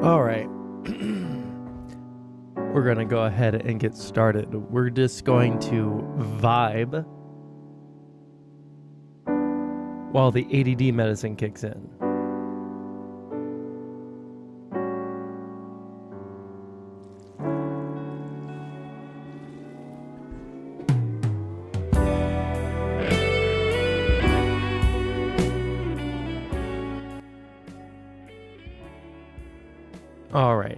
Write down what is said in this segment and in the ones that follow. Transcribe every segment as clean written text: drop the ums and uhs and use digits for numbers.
All right. We're going to go ahead and get started. We're just going to vibe while the ADD medicine kicks in. All right.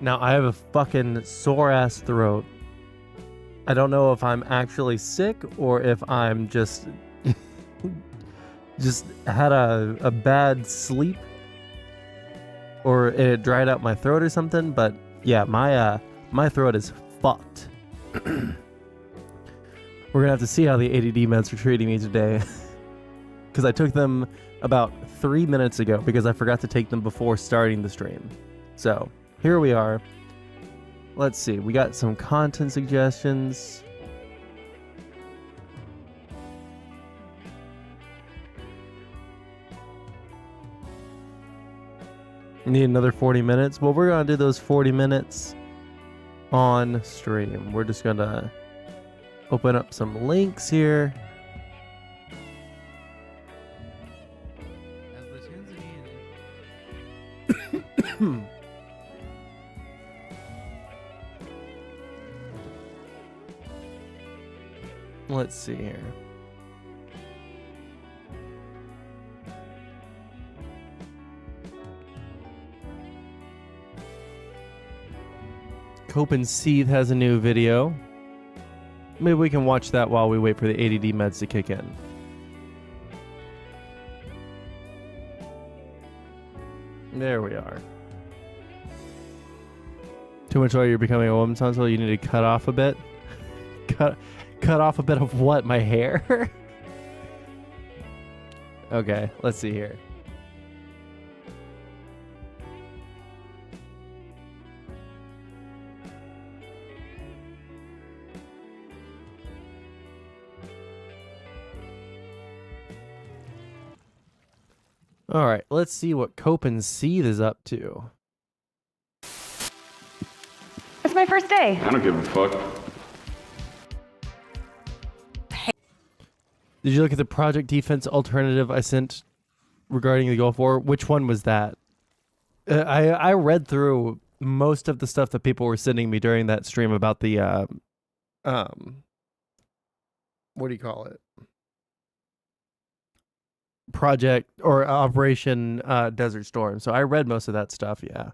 Now, I have a fucking sore-ass throat. I don't know if I'm actually sick or if I'm just had a bad sleep or it dried out my throat or something, but yeah, my throat is fucked. We're gonna have to see how the ADD meds are treating me today because I took them about 3 minutes ago because I forgot to take them before starting the stream. So here we are. Let's see. We got some content suggestions. Need another 40 minutes. Well, we're going to do those 40 minutes on stream. We're just going to open up some links here. Let's see here. Cope and Seethe has a new video. Maybe we can watch that while we wait for the ADD meds to kick in. There we are. Too much oil, you're becoming a woman, Sondsol. You need to cut off a bit. Cut off a bit of what? My hair? Okay, let's see here. All right, let's see what Cope and Seethe is up to. It's my first day. I don't give a fuck. Did you look at the project defense alternative I sent regarding the Gulf War? Which one was that? I read through most of the stuff that people were sending me during that stream about the what do you call it? Project or Operation Desert Storm. So I read most of that stuff, yeah.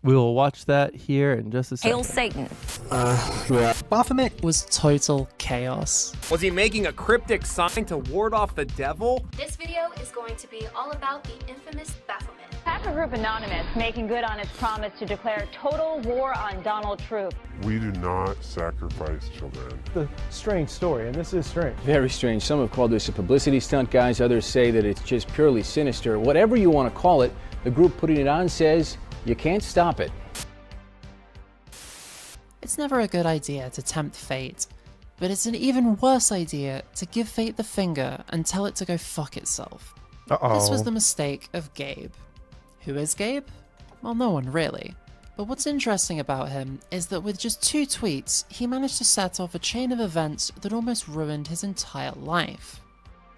We will watch that here in just a second. Hail Satan. Yeah. Baphomet was total chaos. Was he making a cryptic sign to ward off the devil? This video is going to be all about the infamous Baphomet. Hacker Group Anonymous making good on its promise to declare total war on Donald Trump. We do not sacrifice children. The strange story, and this is strange. Very strange. Some have called this a publicity stunt, guys. Others say that it's just purely sinister. Whatever you want to call it, the group putting it on says you can't stop it. It's never a good idea to tempt fate, but it's an even worse idea to give fate the finger and tell it to go fuck itself. This was the mistake of Gabe. Who is Gabe? Well, no one really. But what's interesting about him is that with just 2 tweets, he managed to set off a chain of events that almost ruined his entire life.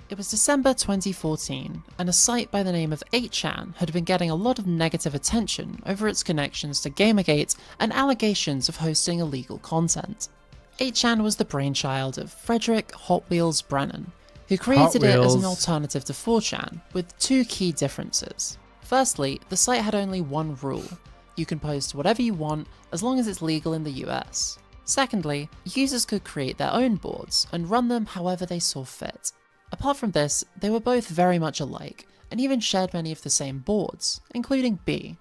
It was December 2014, and a site by the name of 8chan had been getting a lot of negative attention over its connections to Gamergate and allegations of hosting illegal content. 8chan was the brainchild of Frederick Hot Wheels Brennan, who created it as an alternative to 4chan, with 2 key differences. Firstly, the site had only one rule: you can post whatever you want as long as it's legal in the US. Secondly, users could create their own boards and run them however they saw fit. Apart from this, they were both very much alike, and even shared many of the same boards, including B.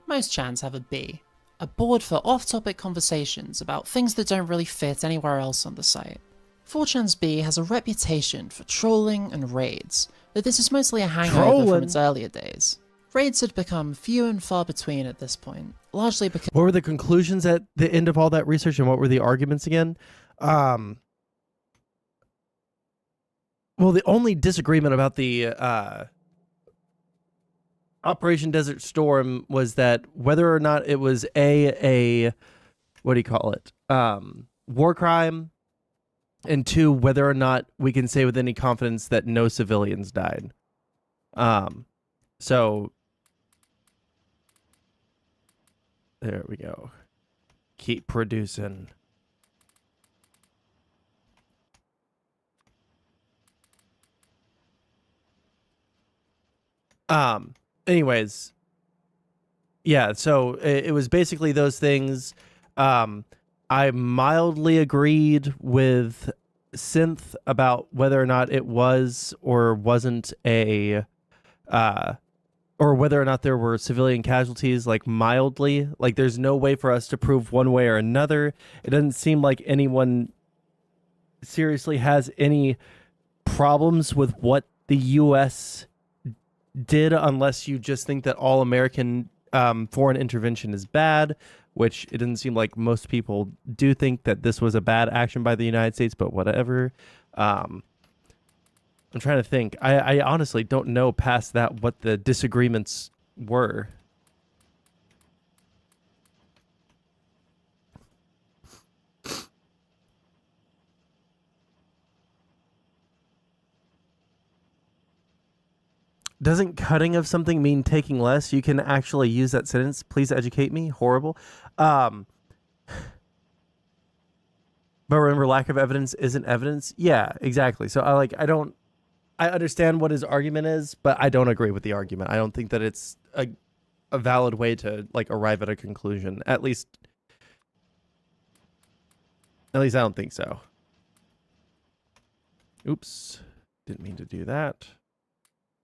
Most chans have a B, a board for off-topic conversations about things that don't really fit anywhere else on the site. 4chan's B has a reputation for trolling and raids, but this is mostly a hangover from its earlier days. Raids had become few and far between at this point, largely because... What were the conclusions at the end of all that research, and what were the arguments again? Well, the only disagreement about the Operation Desert Storm was that whether or not it was a what do you call it, war crime, and two, whether or not we can say with any confidence that no civilians died. So there we go. Keep producing. Anyways, yeah, so it was basically those things. I mildly agreed with Synth about whether or not it was or wasn't a or whether or not there were civilian casualties, like mildly. Like there's no way for us to prove one way or another. It doesn't seem like anyone seriously has any problems with what the US did, unless you just think that all American foreign intervention is bad, which it doesn't seem like most people do think that this was a bad action by the United States, but whatever. I'm trying to think. I honestly don't know past that what the disagreements were. Doesn't cutting of something mean taking less? You can actually use that sentence. Please educate me. Horrible. But remember, lack of evidence isn't evidence. Yeah, exactly. So I understand what his argument is, but I don't agree with the argument. I don't think that it's a valid way to like arrive at a conclusion. At least I don't think so. Oops. Didn't mean to do that.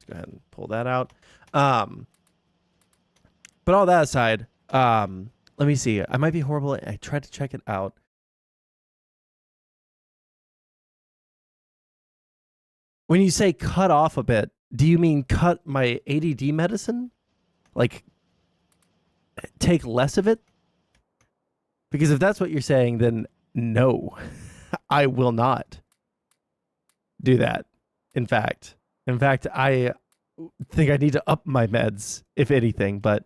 Go ahead and pull that out. But all that aside, let me see. I might be horrible. I tried to check it out. When you say cut off a bit, do you mean cut my ADD medicine? Like take less of it? Because if that's what you're saying, then no, I will not do that. In fact, I think I need to up my meds, if anything, but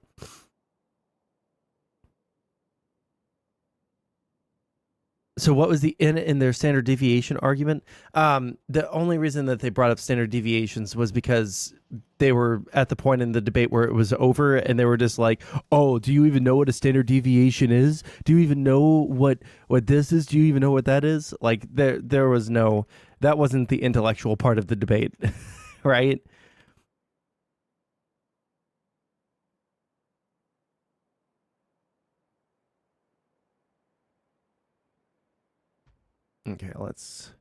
so what was the in their standard deviation argument? The only reason that they brought up standard deviations was because they were at the point in the debate where it was over and they were just like, oh, do you even know what a standard deviation is? Do you even know what this is? Do you even know what that is? Like there was no, that wasn't the intellectual part of the debate, right? Okay, let's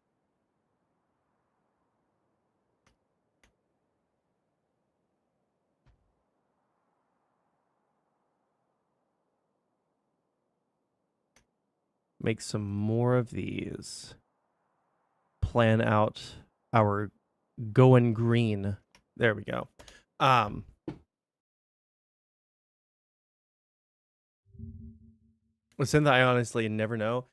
make some more of these. Plan out our going green. There we go. Synth, I honestly never know.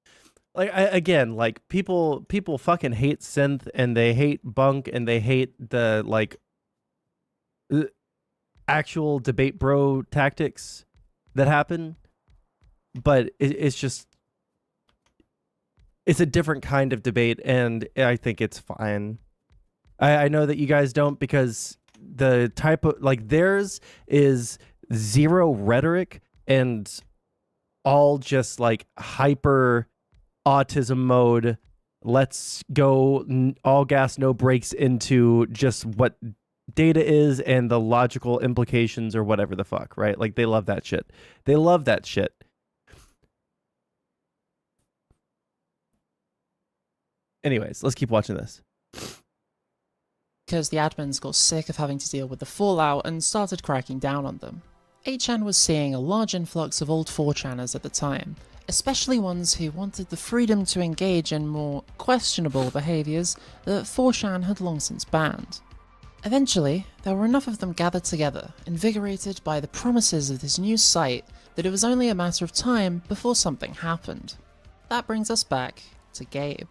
Like again, like people fucking hate synth and they hate bunk and they hate the like actual debate bro tactics that happen, but it's just it's a different kind of debate and I think it's fine. I know that you guys don't, because the type of like theirs is zero rhetoric and all just like hyper autism mode. Let's go all gas, no brakes into just what data is and the logical implications or whatever the fuck, right? Like they love that shit. They love that shit. Anyways, let's keep watching this. Because the admins got sick of having to deal with the fallout and started cracking down on them. 8chan was seeing a large influx of old 4chaners at the time, especially ones who wanted the freedom to engage in more questionable behaviours that 4chan had long since banned. Eventually, there were enough of them gathered together, invigorated by the promises of this new site, that it was only a matter of time before something happened. That brings us back to Gabe.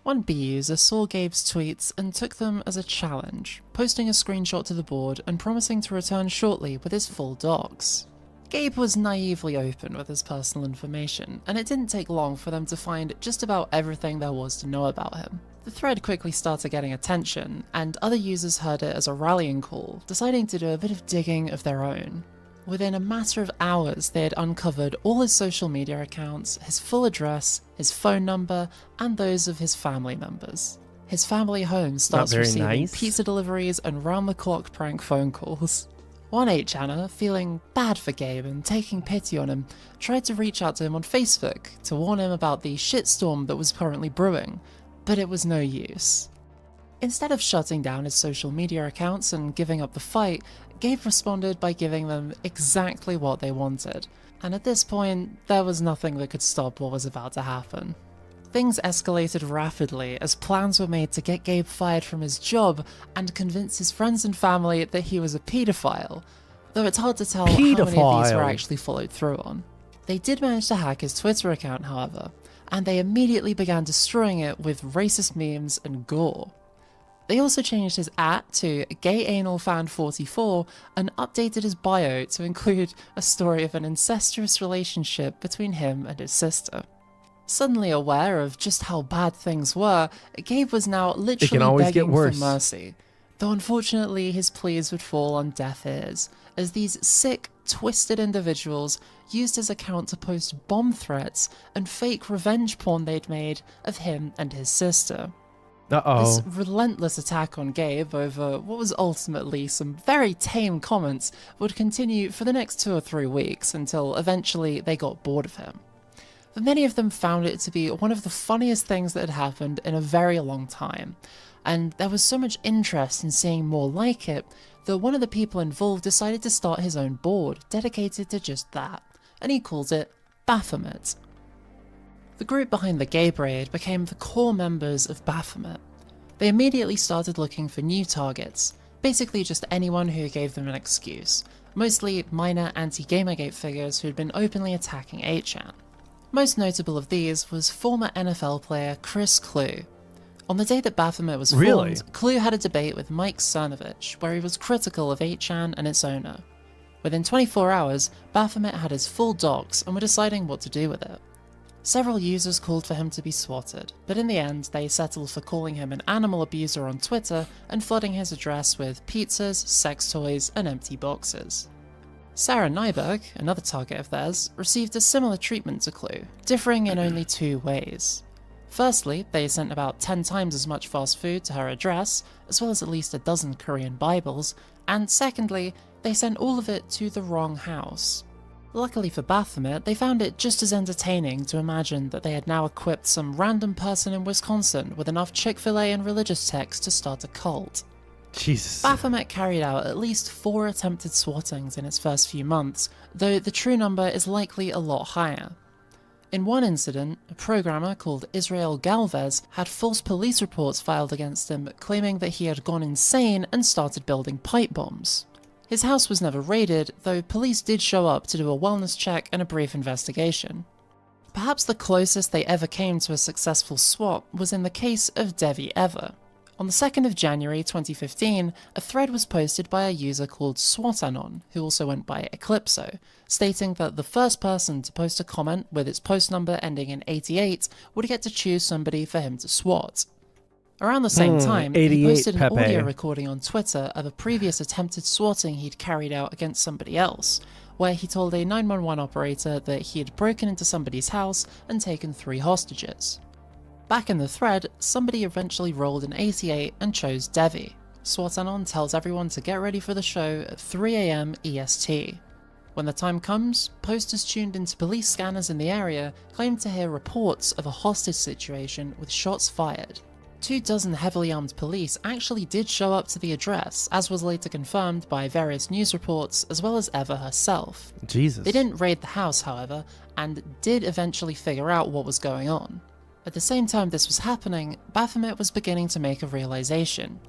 One B user saw Gabe's tweets and took them as a challenge, posting a screenshot to the board and promising to return shortly with his full docs. Gabe was naively open with his personal information, and it didn't take long for them to find just about everything there was to know about him. The thread quickly started getting attention, and other users heard it as a rallying call, deciding to do a bit of digging of their own. Within a matter of hours, they had uncovered all his social media accounts, his full address, his phone number, and those of his family members. His family home starts receiving pizza deliveries and round-the-clock prank phone calls. One 8chaner, feeling bad for Gabe and taking pity on him, tried to reach out to him on Facebook to warn him about the shitstorm that was currently brewing, but it was no use. Instead of shutting down his social media accounts and giving up the fight, Gabe responded by giving them exactly what they wanted, and at this point, there was nothing that could stop what was about to happen. Things escalated rapidly as plans were made to get Gabe fired from his job and convince his friends and family that he was a paedophile, though it's hard to tell how many of these were actually followed through on. They did manage to hack his Twitter account, however, and they immediately began destroying it with racist memes and gore. They also changed his @ to GayAnalFan44 and updated his bio to include a story of an incestuous relationship between him and his sister. Suddenly aware of just how bad things were, Gabe was now literally begging for mercy, though unfortunately his pleas would fall on deaf ears, as these sick, twisted individuals used his account to post bomb threats and fake revenge porn they'd made of him and his sister. This relentless attack on Gabe over what was ultimately some very tame comments would continue for the next 2 or 3 weeks until eventually they got bored of him. But many of them found it to be one of the funniest things that had happened in a very long time, and there was so much interest in seeing more like it that one of the people involved decided to start his own board dedicated to just that, and he called it Baphomet. The group behind the Gabe raid became the core members of Baphomet. They immediately started looking for new targets, basically just anyone who gave them an excuse, mostly minor anti-Gamergate figures who had been openly attacking 8chan. Most notable of these was former NFL player Chris Clue. On the day that Baphomet was formed, Clue had a debate with Mike Cernovich, where he was critical of 8chan and its owner. Within 24 hours, Baphomet had his full docs and were deciding what to do with it. Several users called for him to be swatted, but in the end they settled for calling him an animal abuser on Twitter and flooding his address with pizzas, sex toys, and empty boxes. Sarah Nyberg, another target of theirs, received a similar treatment to Clue, differing in only 2 ways. Firstly, they sent about 10 times as much fast food to her address, as well as at least a dozen Korean Bibles, and secondly, they sent all of it to the wrong house. Luckily for Baphomet, they found it just as entertaining to imagine that they had now equipped some random person in Wisconsin with enough Chick-fil-A and religious texts to start a cult. Jesus. Baphomet carried out at least 4 attempted swattings in its first few months, though the true number is likely a lot higher. In one incident, a programmer called Israel Galvez had false police reports filed against him, claiming that he had gone insane and started building pipe bombs. His house was never raided, though police did show up to do a wellness check and a brief investigation. Perhaps the closest they ever came to a successful swap was in the case of Devi Ever. On the 2nd of January 2015, a thread was posted by a user called SwatAnon, who also went by Eclipso, stating that the first person to post a comment with its post number ending in 88 would get to choose somebody for him to swat. Around the same time, he posted an audio recording on Twitter of a previous attempted swatting he'd carried out against somebody else, where he told a 911 operator that he had broken into somebody's house and taken 3 hostages. Back in the thread, somebody eventually rolled an 88 and chose Devi. SwatAnon tells everyone to get ready for the show at 3 AM EST. When the time comes, posters tuned into police scanners in the area claim to hear reports of a hostage situation with shots fired. 24 heavily armed police actually did show up to the address, as was later confirmed by various news reports as well as Eva herself. Jesus. They didn't raid the house, however, and did eventually figure out what was going on. At the same time this was happening, Baphomet was beginning to make a realization.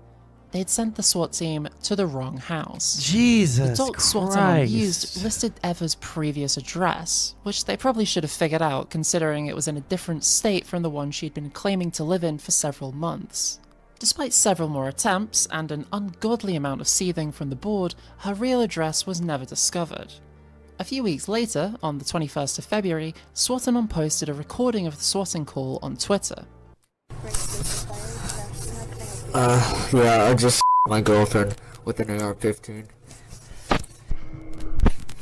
they'd sent the SWAT team to the wrong house. Jesus The dot SWAT team used listed Eva's previous address, which they probably should have figured out considering it was in a different state from the one she'd been claiming to live in for several months. Despite several more attempts and an ungodly amount of seething from the board, her real address was never discovered. A few weeks later, on the 21st of February, SWATanon posted a recording of the swatting call on Twitter. Yeah, I just my girlfriend with an AR-15.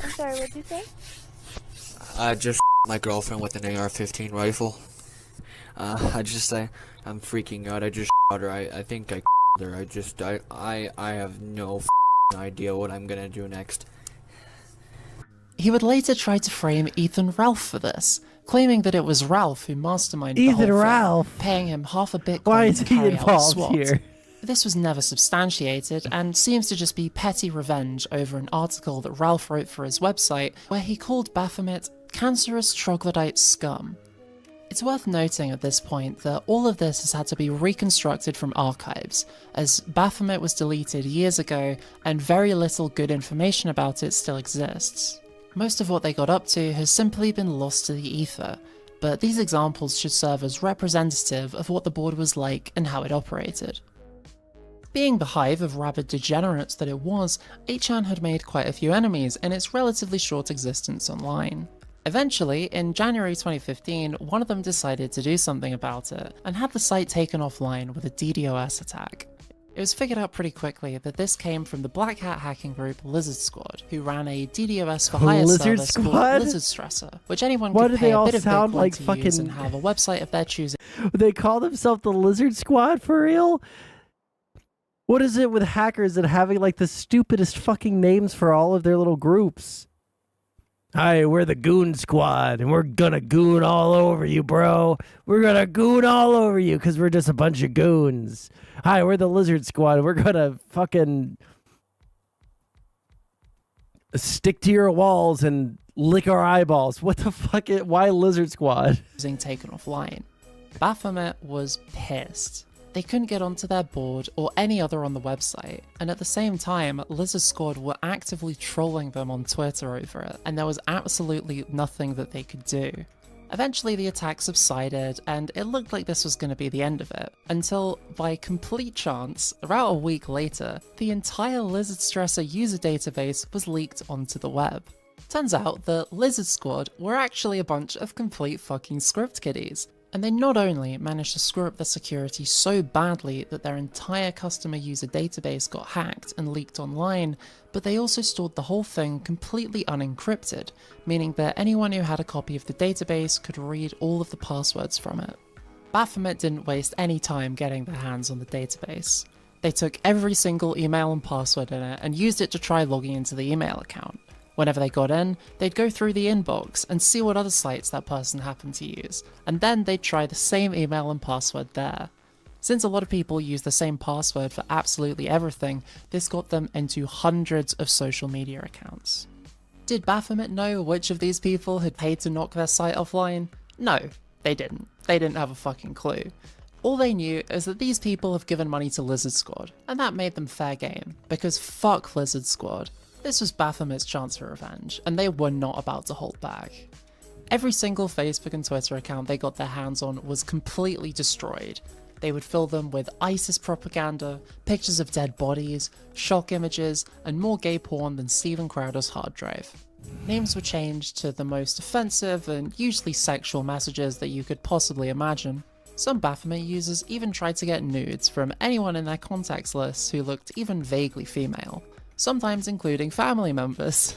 I'm sorry, what'd you say? I just my girlfriend with an AR-15 rifle. I just say I'm freaking out. I just shot her. I think I her. I have no idea what I'm gonna do next. He would later try to frame Ethan Ralph for this, claiming that it was Ralph who masterminded the whole thing, paying him half a Bitcoin Why is to he carry out the involved SWAT. here? This was never substantiated and seems to just be petty revenge over an article that Ralph wrote for his website where he called Baphomet cancerous troglodyte scum. It's worth noting at this point that all of this has had to be reconstructed from archives, as Baphomet was deleted years ago and very little good information about it still exists. Most of what they got up to has simply been lost to the ether, but these examples should serve as representative of what the board was like and how it operated. Being the hive of rabid degenerates that it was, 8chan had made quite a few enemies in its relatively short existence online. Eventually, in January 2015, one of them decided to do something about it, and had the site taken offline with a DDoS attack. It was figured out pretty quickly that this came from the Black Hat hacking group Lizard Squad, who ran a DDoS for hire Lizard service Squad? called Lizard Stressor, which anyone Why could do pay they a all bit of sound Bitcoin like to use fucking- and have a website of their choosing. They call themselves the Lizard Squad for real? What is it with hackers and having like the stupidest fucking names for all of their little groups? Hi, we're the Goon Squad, and we're gonna goon all over you, bro. We're gonna goon all over you because we're just a bunch of goons. Hi, we're the Lizard Squad. We're gonna fucking stick to your walls and lick our eyeballs. What the fuck? Why Lizard Squad? Taken offline. Baphomet was pissed. They couldn't get onto their board or any other on the website, and at the same time, Lizard Squad were actively trolling them on Twitter over it, and there was absolutely nothing that they could do. Eventually the attack subsided, and it looked like this was going to be the end of it, until, by complete chance, about a week later, the entire Lizard Stressor user database was leaked onto the web. Turns out that Lizard Squad were actually a bunch of complete fucking script kiddies, and they not only managed to screw up their security so badly that their entire customer user database got hacked and leaked online, but they also stored the whole thing completely unencrypted, meaning that anyone who had a copy of the database could read all of the passwords from it. Baphomet didn't waste any time getting their hands on the database. They took every single email and password in it and used it to try logging into the email account. Whenever they got in, they'd go through the inbox and see what other sites that person happened to use, and then they'd try the same email and password there. Since a lot of people use the same password for absolutely everything, this got them into hundreds of social media accounts. Did Baphomet know which of these people had paid to knock their site offline? No, they didn't. They didn't have a fucking clue. All they knew is that these people have given money to Lizard Squad, and that made them fair game, because fuck Lizard Squad. This was Baphomet's chance for revenge, and they were not about to hold back. Every single Facebook and Twitter account they got their hands on was completely destroyed. They would fill them with ISIS propaganda, pictures of dead bodies, shock images, and more gay porn than Steven Crowder's hard drive. Names were changed to the most offensive and usually sexual messages that you could possibly imagine. Some Baphomet users even tried to get nudes from anyone in their contacts list who looked even vaguely female, sometimes including family members.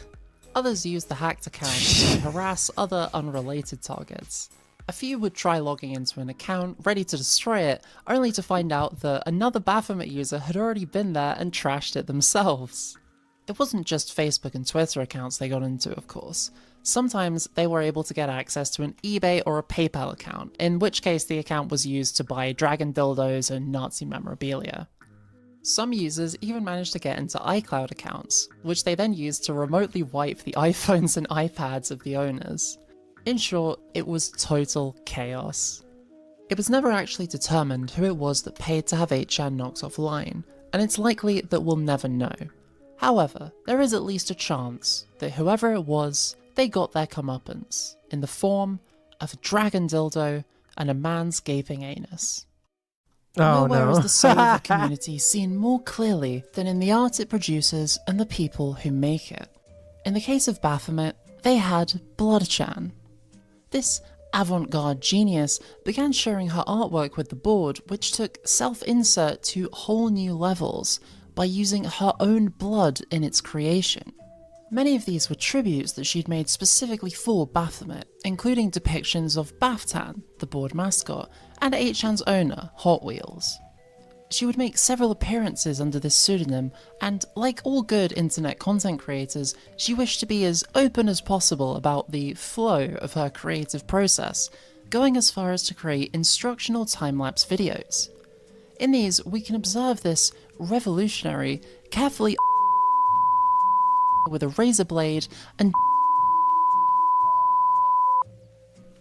Others used the hacked accounts to harass other unrelated targets. A few would try logging into an account, ready to destroy it, only to find out that another Baphomet user had already been there and trashed it themselves. It wasn't just Facebook and Twitter accounts they got into, of course. Sometimes they were able to get access to an eBay or a PayPal account, in which case the account was used to buy dragon dildos and Nazi memorabilia. Some users even managed to get into iCloud accounts, which they then used to remotely wipe the iPhones and iPads of the owners. In short, it was total chaos. It was never actually determined who it was that paid to have 8chan knocked offline, and it's likely that we'll never know. However, there is at least a chance that whoever it was, they got their comeuppance, in the form of a dragon dildo and a man's gaping anus. Oh Nowhere no. is the soul of the community seen more clearly than in the art it produces and the people who make it. In the case of Baphomet, they had Bloodchan. This avant-garde genius began sharing her artwork with the board, which took self-insert to whole new levels by using her own blood in its creation. Many of these were tributes that she'd made specifically for Baphomet, including depictions of Baftan, the board mascot, and 8chan's owner, Hot Wheels. She would make several appearances under this pseudonym, and like all good internet content creators, she wished to be as open as possible about the flow of her creative process, going as far as to create instructional time-lapse videos. In these, we can observe this revolutionary, carefully with a razor blade and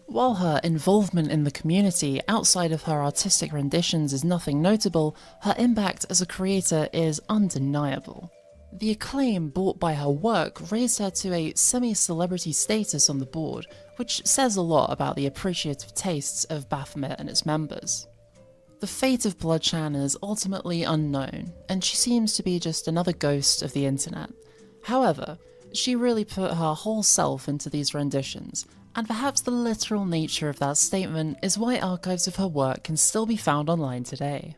while her involvement in the community outside of her artistic renditions is nothing notable, her impact as a creator is undeniable. The acclaim brought by her work raised her to a semi-celebrity status on the board, which says a lot about the appreciative tastes of Baphomet and its members. The fate of Bloodchan is ultimately unknown, and she seems to be just another ghost of the internet. However, she really put her whole self into these renditions, and perhaps the literal nature of that statement is why archives of her work can still be found online today.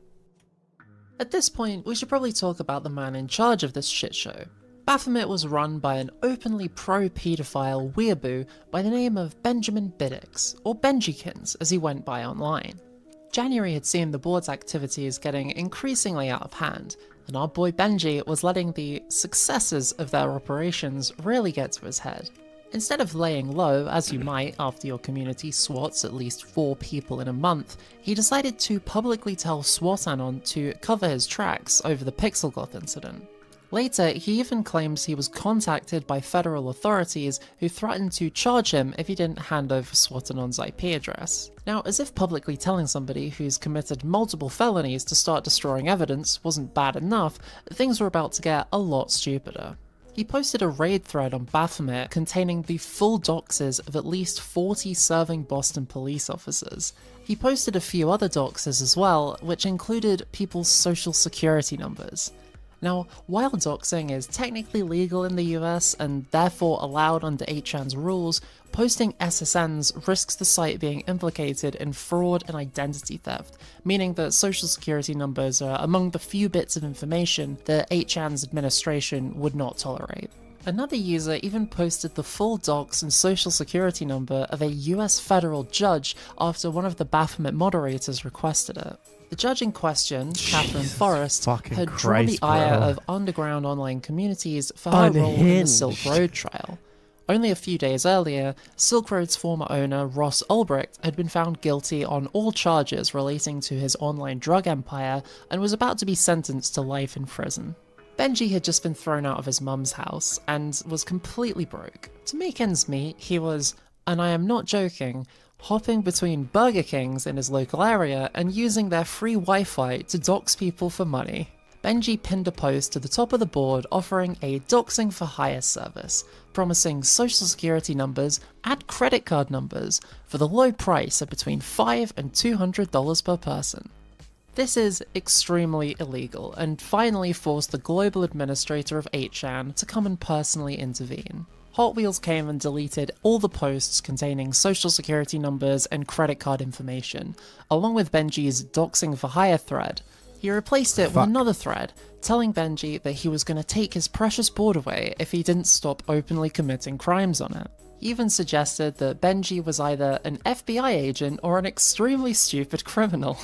At this point, we should probably talk about the man in charge of this shit show. Baphomet was run by an openly pro-paedophile weeaboo by the name of Benjamin Biddix, or Benjikins as he went by online. January had seen the board's activities getting increasingly out of hand, and our boy Benji was letting the successes of their operations really get to his head. Instead of laying low, as you might after your community swats at least 4 people in a month, he decided to publicly tell SWAT-Anon to cover his tracks over the Pixelgoth incident. Later, he even claims he was contacted by federal authorities who threatened to charge him if he didn't hand over SWAT-Anon's IP address. Now, as if publicly telling somebody who's committed multiple felonies to start destroying evidence wasn't bad enough, things were about to get a lot stupider. He posted a raid thread on Baphomet containing the full doxes of at least 40 serving Boston police officers. He posted a few other doxes as well, which included people's social security numbers. Now, while doxing is technically legal in the US and therefore allowed under 8chan's rules, posting SSNs risks the site being implicated in fraud and identity theft, meaning that social security numbers are among the few bits of information that 8chan's administration would not tolerate. Another user even posted the full docs and social security number of a US federal judge after one of the Baphomet moderators requested it. The judge in question, Catherine Forrest, had drawn the ire of underground online communities for her role in the Silk Road trial. Only a few days earlier, Silk Road's former owner, Ross Ulbricht, had been found guilty on all charges relating to his online drug empire and was about to be sentenced to life in prison. Benji had just been thrown out of his mum's house and was completely broke. To make ends meet, he was, and I am not joking, hopping between Burger Kings in his local area and using their free Wi-Fi to dox people for money. Benji pinned a post to the top of the board offering a doxing for hire service, promising social security numbers and credit card numbers for the low price of between $5 and $200 per person. This is extremely illegal and finally forced the global administrator of 8chan to come and personally intervene. Hot Wheels came and deleted all the posts containing social security numbers and credit card information, along with Benji's doxing for hire thread. He replaced it with another thread, telling Benji that he was going to take his precious board away if he didn't stop openly committing crimes on it. He even suggested that Benji was either an FBI agent or an extremely stupid criminal.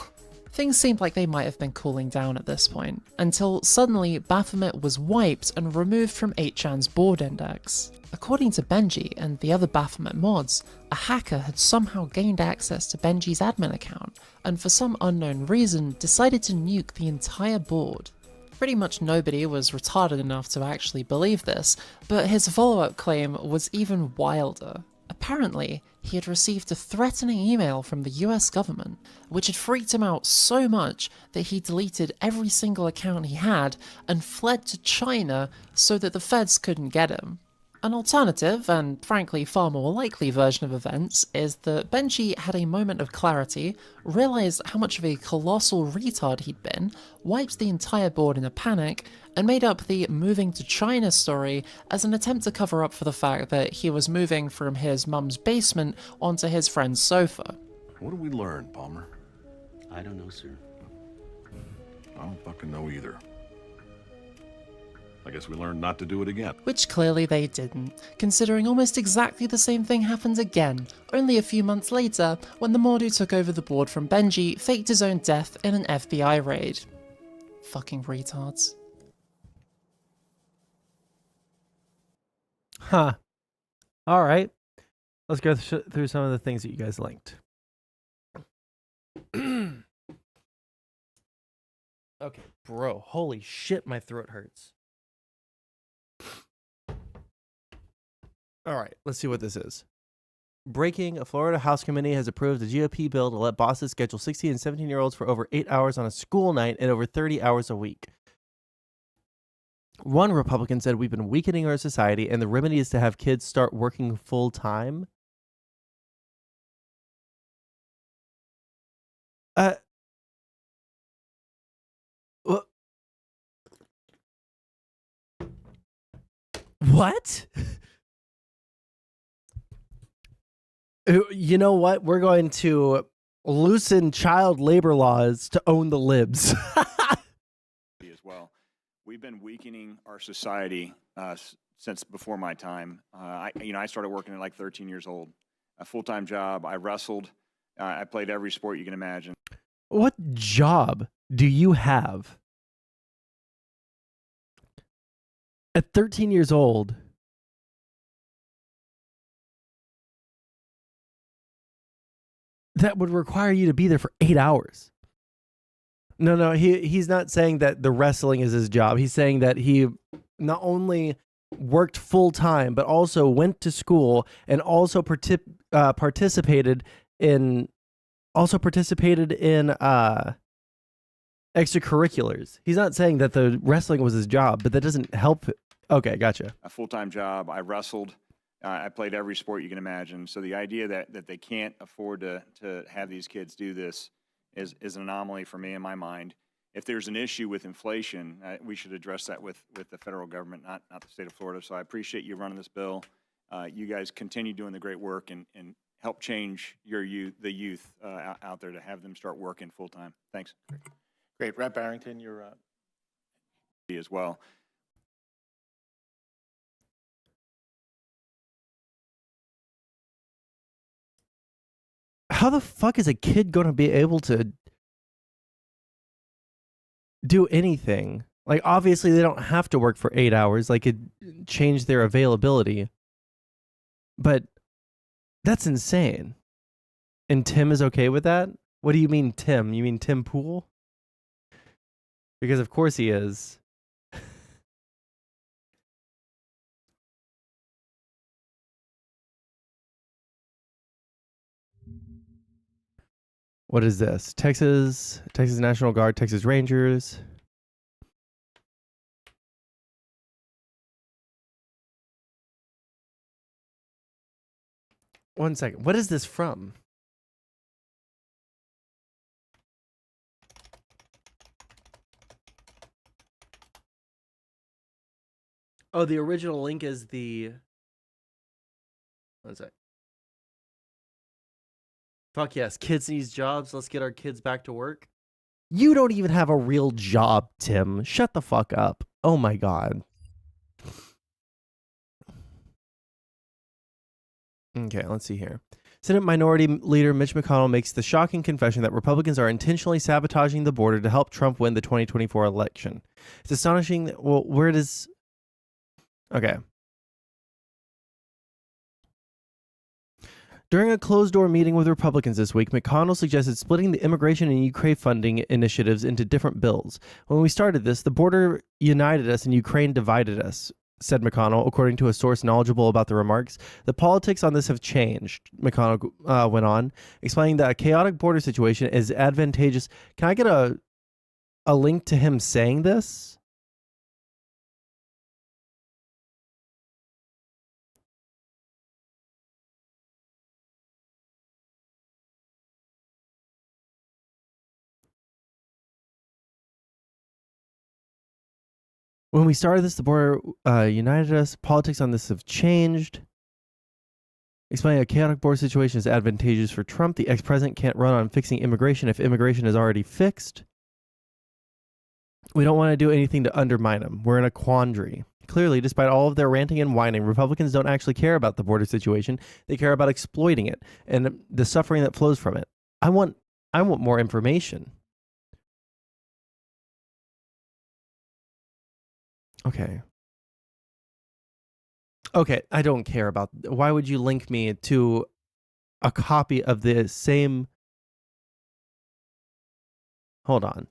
Things seemed like they might have been cooling down at this point, until suddenly Baphomet was wiped and removed from 8chan's board index. According to Benji and the other Baphomet mods, a hacker had somehow gained access to Benji's admin account, and for some unknown reason decided to nuke the entire board. Pretty much nobody was retarded enough to actually believe this, but his follow-up claim was even wilder. Apparently, he had received a threatening email from the US government, which had freaked him out so much that he deleted every single account he had and fled to China so that the feds couldn't get him. An alternative, and frankly far more likely version of events, is that Benji had a moment of clarity, realised how much of a colossal retard he'd been, wiped the entire board in a panic, and made up the moving to China story as an attempt to cover up for the fact that he was moving from his mum's basement onto his friend's sofa. What did we learn, Palmer? I don't know, sir. I don't fucking know either. I guess we learned not to do it again. Which clearly they didn't, considering almost exactly the same thing happened again, only a few months later, when the Mordu took over the board from Benji, faked his own death in an FBI raid. Fucking retards. Huh. All right. Let's go through some of the things that you guys linked. Okay, bro. Holy shit, my throat hurts. All right, let's see what this is. Breaking, a Florida House committee has approved a GOP bill to let bosses schedule 16 and 17-year-olds for over 8 hours on a school night and over 30 hours a week. One Republican said, "We've been weakening our society, and the remedy is to have kids start working full time." What? You know what? We're going to loosen child labor laws to own the libs. As well, we've been weakening our society since before my time. I started working at like 13 years old, a full-time job. I wrestled. I played every sport you can imagine. What job do you have at 13 years old? That would require you to be there for 8 hours. No, he's not saying that the wrestling is his job. He's saying that he not only worked full time, but also went to school and also participated in extracurriculars. He's not saying that the wrestling was his job, but that doesn't help. Okay, gotcha. A full-time job. I wrestled. I played every sport you can imagine. So the idea that they can't afford to have these kids do this is an anomaly for me in my mind. If there's an issue with inflation, we should address that with the federal government, not the state of Florida. So I appreciate you running this bill. You guys continue doing the great work and help change the youth out there to have them start working full time. Thanks. Great. Rep Barrington, you're up. As well. How the fuck is a kid going to be able to do anything? Like, obviously, they don't have to work for 8 hours. Like, it changed their availability. But that's insane. And Tim is okay with that? What do you mean, Tim? You mean Tim Pool? Because, of course, he is. What is this? Texas National Guard, Texas Rangers. One second. What is this from? Oh, the original link is the... One sec. Fuck yes, kids need jobs. Let's get our kids back to work. You don't even have a real job, Tim. Shut the fuck up. Oh my god. Okay, let's see here. Senate Minority Leader Mitch McConnell makes the shocking confession that Republicans are intentionally sabotaging the border to help Trump win the 2024 election. It's astonishing that, well, where does... Okay. During a closed-door meeting with Republicans this week, McConnell suggested splitting the immigration and Ukraine funding initiatives into different bills. When we started this, the border united us and Ukraine divided us. said McConnell, according to a source knowledgeable about the remarks. The politics on this have changed, McConnell went on, explaining that a chaotic border situation is advantageous. Can I get a link to him saying this? When we started this, the border united us. Politics on this have changed. Explaining a chaotic border situation is advantageous for Trump. The ex-president can't run on fixing immigration if immigration is already fixed. We don't want to do anything to undermine him. We're in a quandary. Clearly, despite all of their ranting and whining, Republicans don't actually care about the border situation. They care about exploiting it and the suffering that flows from it. I want more information. Okay, I don't care about... Why would you link me to a copy of the same... Hold on.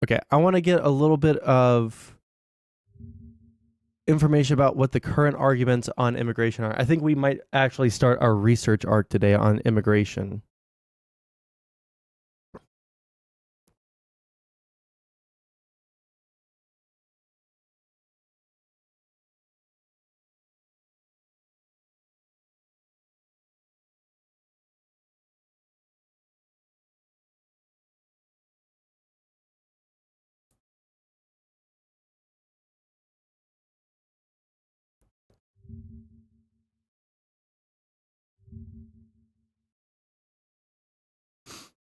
Okay, I want to get a little bit of information about what the current arguments on immigration are. I think we might actually start our research arc today on immigration.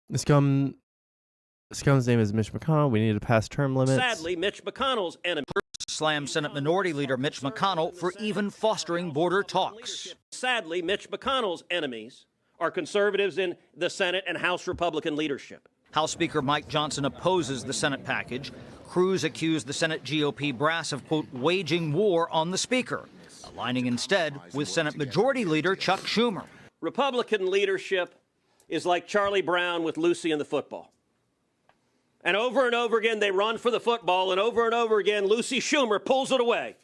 The scum's name is Mitch McConnell. We need to pass term limits. Sadly, Mitch McConnell's enemy slammed Senate Minority Leader Mitch McConnell for even fostering border talks. Sadly, Mitch McConnell's enemies are conservatives in the Senate and House Republican leadership. House Speaker Mike Johnson opposes the Senate package. Cruz accused the Senate GOP brass of, quote, waging war on the Speaker, aligning instead with Senate Majority Leader Chuck Schumer. Republican leadership is like Charlie Brown with Lucy and the football. And over again, they run for the football, and over again, Lucy Schumer pulls it away.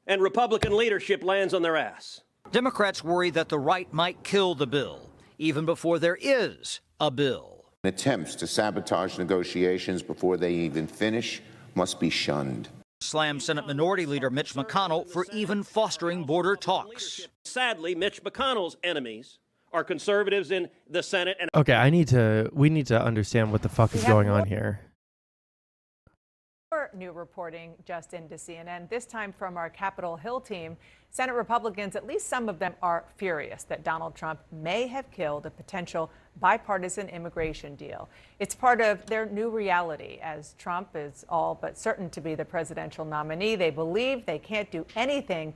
And Republican leadership lands on their ass. Democrats worry that the right might kill the bill, even before there is a bill. Attempts to sabotage negotiations before they even finish must be shunned. Slammed Senate Minority Leader Mitch McConnell for even fostering border talks. Sadly, Mitch McConnell's enemies are conservatives in the Senate and... Okay, we need to understand what the fuck is going on here. New reporting just into CNN, this time from our Capitol Hill team. Senate Republicans, at least some of them, are furious that Donald Trump may have killed a potential bipartisan immigration deal. It's part of their new reality, as Trump is all but certain to be the presidential nominee. They believe they can't do anything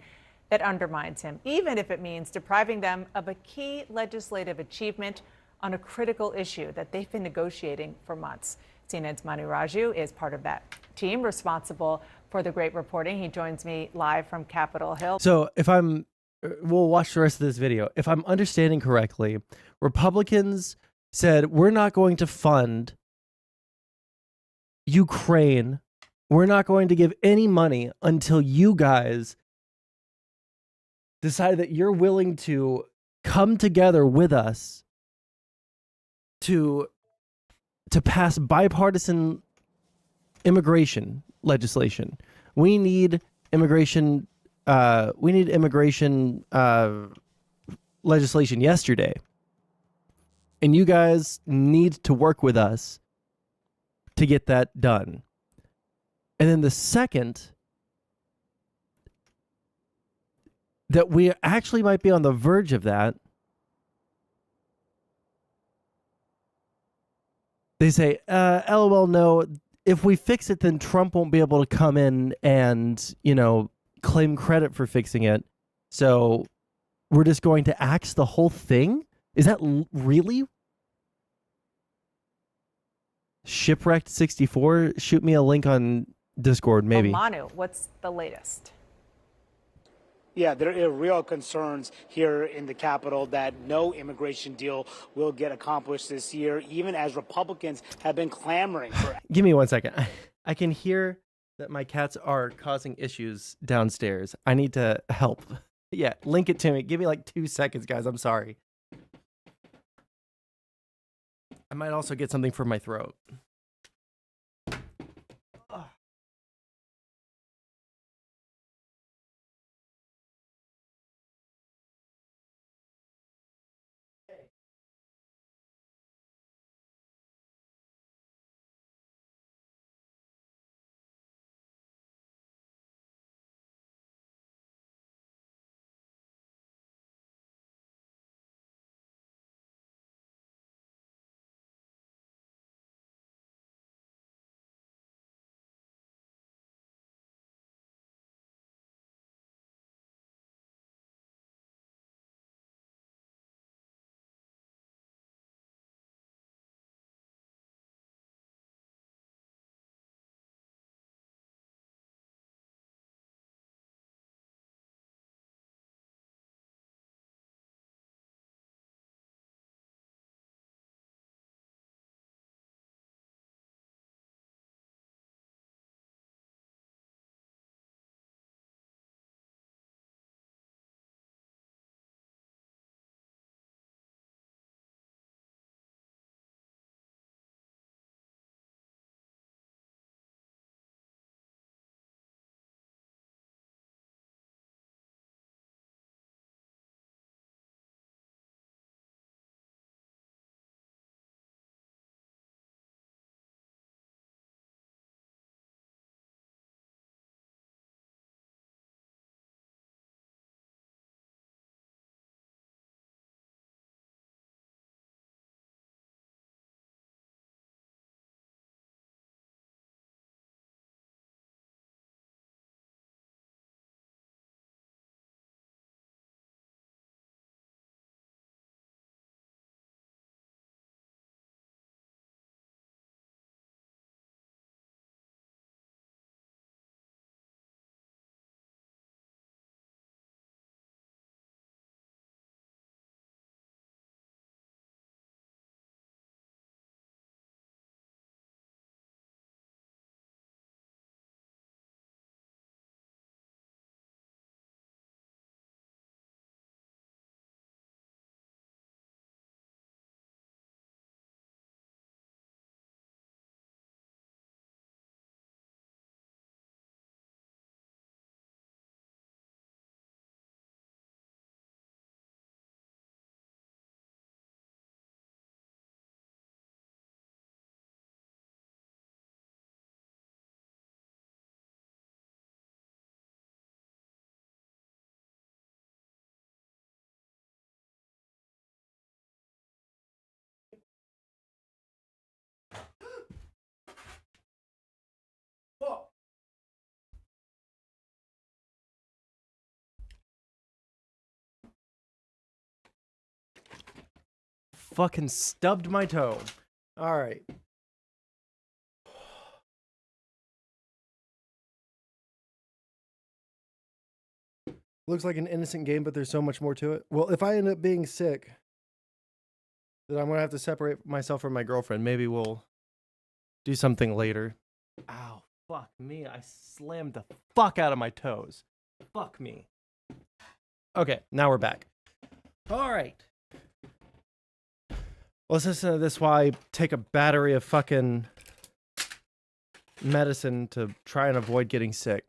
that undermines him, even if it means depriving them of a key legislative achievement on a critical issue that they've been negotiating for months. CNN's Manu Raju is part of that team responsible for the great reporting. He joins me live from Capitol Hill. So we'll watch the rest of this video. If I'm understanding correctly, Republicans said, we're not going to fund Ukraine. We're not going to give any money until you guys decide that you're willing to come together with us to pass bipartisan immigration legislation. We need immigration legislation yesterday. And you guys need to work with us to get that done. And then the second that we actually might be on the verge of that, they say, LOL, no, if we fix it, then Trump won't be able to come in and, claim credit for fixing it. So we're just going to axe the whole thing? Is that really? Shipwrecked 64. Shoot me a link on Discord, maybe. Manu, what's the latest? Yeah, there are real concerns here in the Capitol that no immigration deal will get accomplished this year, even as Republicans have been clamoring for. Give me 1 second. I can hear that my cats are causing issues downstairs. I need to help. Yeah, link it to me. Give me like 2 seconds, guys. I'm sorry. I might also get something for my throat. Fucking stubbed my toe. All right. Looks like an innocent game, but there's so much more to it. Well, if I end up being sick, then I'm going to have to separate myself from my girlfriend. Maybe we'll do something later. Ow, fuck me. I slammed the fuck out of my toes. Fuck me. Okay, now we're back. All right. Let's listen to this while I take a battery of fucking medicine to try and avoid getting sick.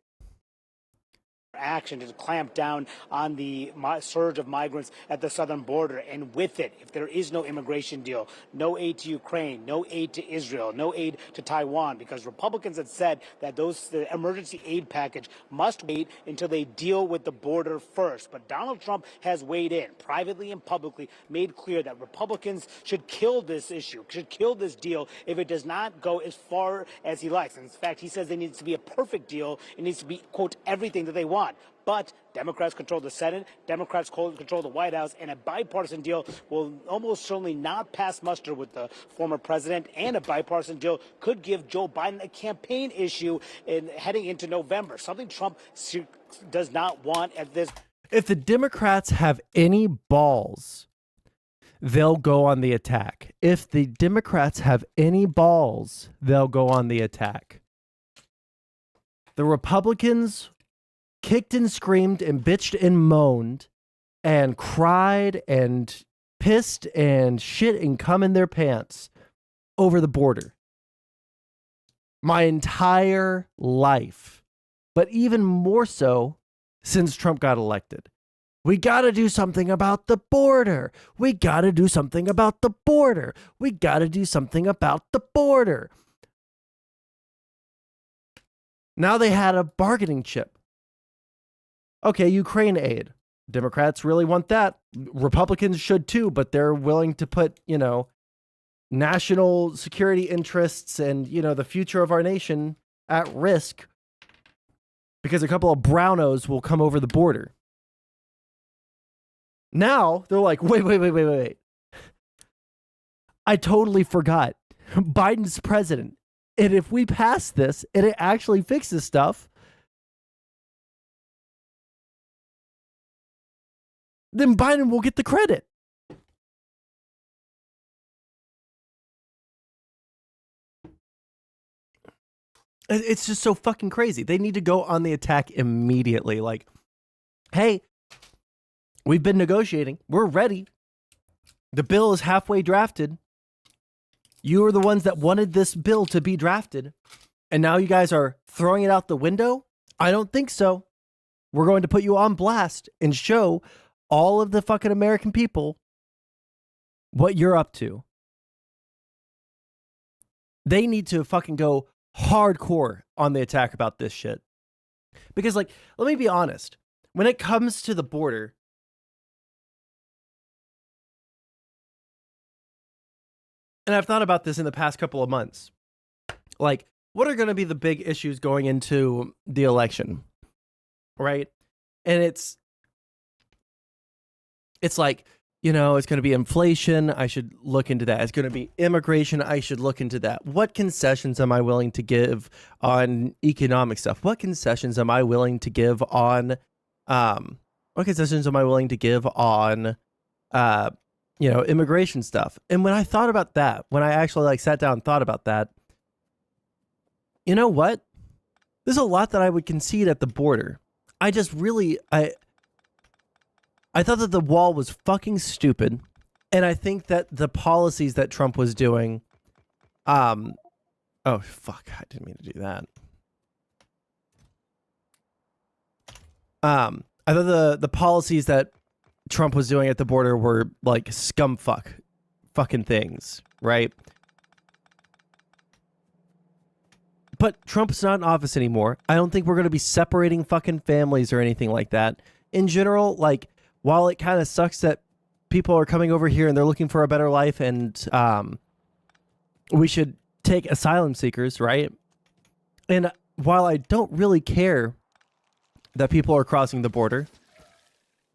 Action to clamp down on the surge of migrants at the southern border. And with it, if there is no immigration deal, no aid to Ukraine, no aid to Israel, no aid to Taiwan, because Republicans have said that the emergency aid package must wait until they deal with the border first. But Donald Trump has weighed in privately and publicly, made clear that Republicans should kill this issue, should kill this deal if it does not go as far as he likes. And in fact, he says there needs to be a perfect deal. It needs to be, quote, everything that they want. want. But Democrats control the Senate, Democrats control the White House, and a bipartisan deal will almost certainly not pass muster with the former president, and a bipartisan deal could give Joe Biden a campaign issue heading into November, something Trump does not want at this. If the Democrats have any balls, they'll go on the attack. If the Democrats have any balls, they'll go on the attack. The Republicans kicked and screamed and bitched and moaned and cried and pissed and shit and cum in their pants over the border my entire life, but even more so since Trump got elected. We got to do something about the border. We got to do something about the border. We got to do something about the border. Now they had a bargaining chip. Okay, Ukraine aid. Democrats really want that. Republicans should too, but they're willing to put, national security interests and, the future of our nation at risk because a couple of brownos will come over the border. Now they're like, wait. I totally forgot. Biden's president. And if we pass this and it actually fixes stuff, then Biden will get the credit. It's just so fucking crazy. They need to go on the attack immediately. Like, hey, we've been negotiating. We're ready. The bill is halfway drafted. You are the ones that wanted this bill to be drafted. And now you guys are throwing it out the window? I don't think so. We're going to put you on blast and show all of the fucking American people what you're up to. They need to fucking go hardcore on the attack about this shit. Because, let me be honest. When it comes to the border, and I've thought about this in the past couple of months, what are going to be the big issues going into the election? Right? And it's like, it's going to be inflation. I should look into that. It's going to be immigration. I should look into that. What concessions am I willing to give on economic stuff? What concessions am I willing to give on, immigration stuff? And when I thought about that, when I actually sat down and thought about that, you know what? There's a lot that I would concede at the border. I just really, I thought that the wall was fucking stupid. And I think that the policies that Trump was doing, oh, fuck, I didn't mean to do that. I thought the policies that Trump was doing at the border were fucking things, right? But Trump's not in office anymore. I don't think we're going to be separating fucking families or anything like that. In general, while it kind of sucks that people are coming over here and they're looking for a better life and we should take asylum seekers, right? And while I don't really care that people are crossing the border,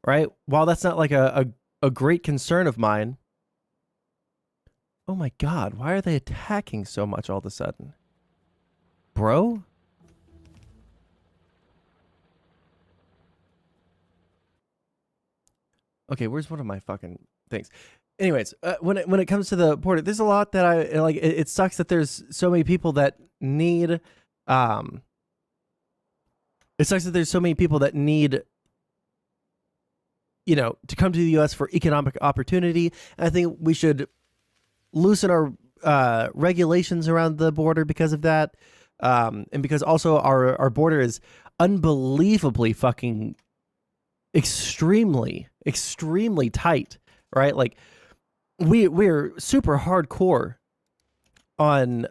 right? While that's not a great concern of mine. Oh my God, why are they attacking so much all of a sudden? Bro? Okay, where's one of my fucking things? Anyways, when it comes to the border, there's a lot that I like. It sucks that there's so many people that need. It sucks that there's so many people that need, to come to the U.S. for economic opportunity. And I think we should loosen our regulations around the border because of that, and because also our border is unbelievably fucking extremely tight, right? We're super hardcore on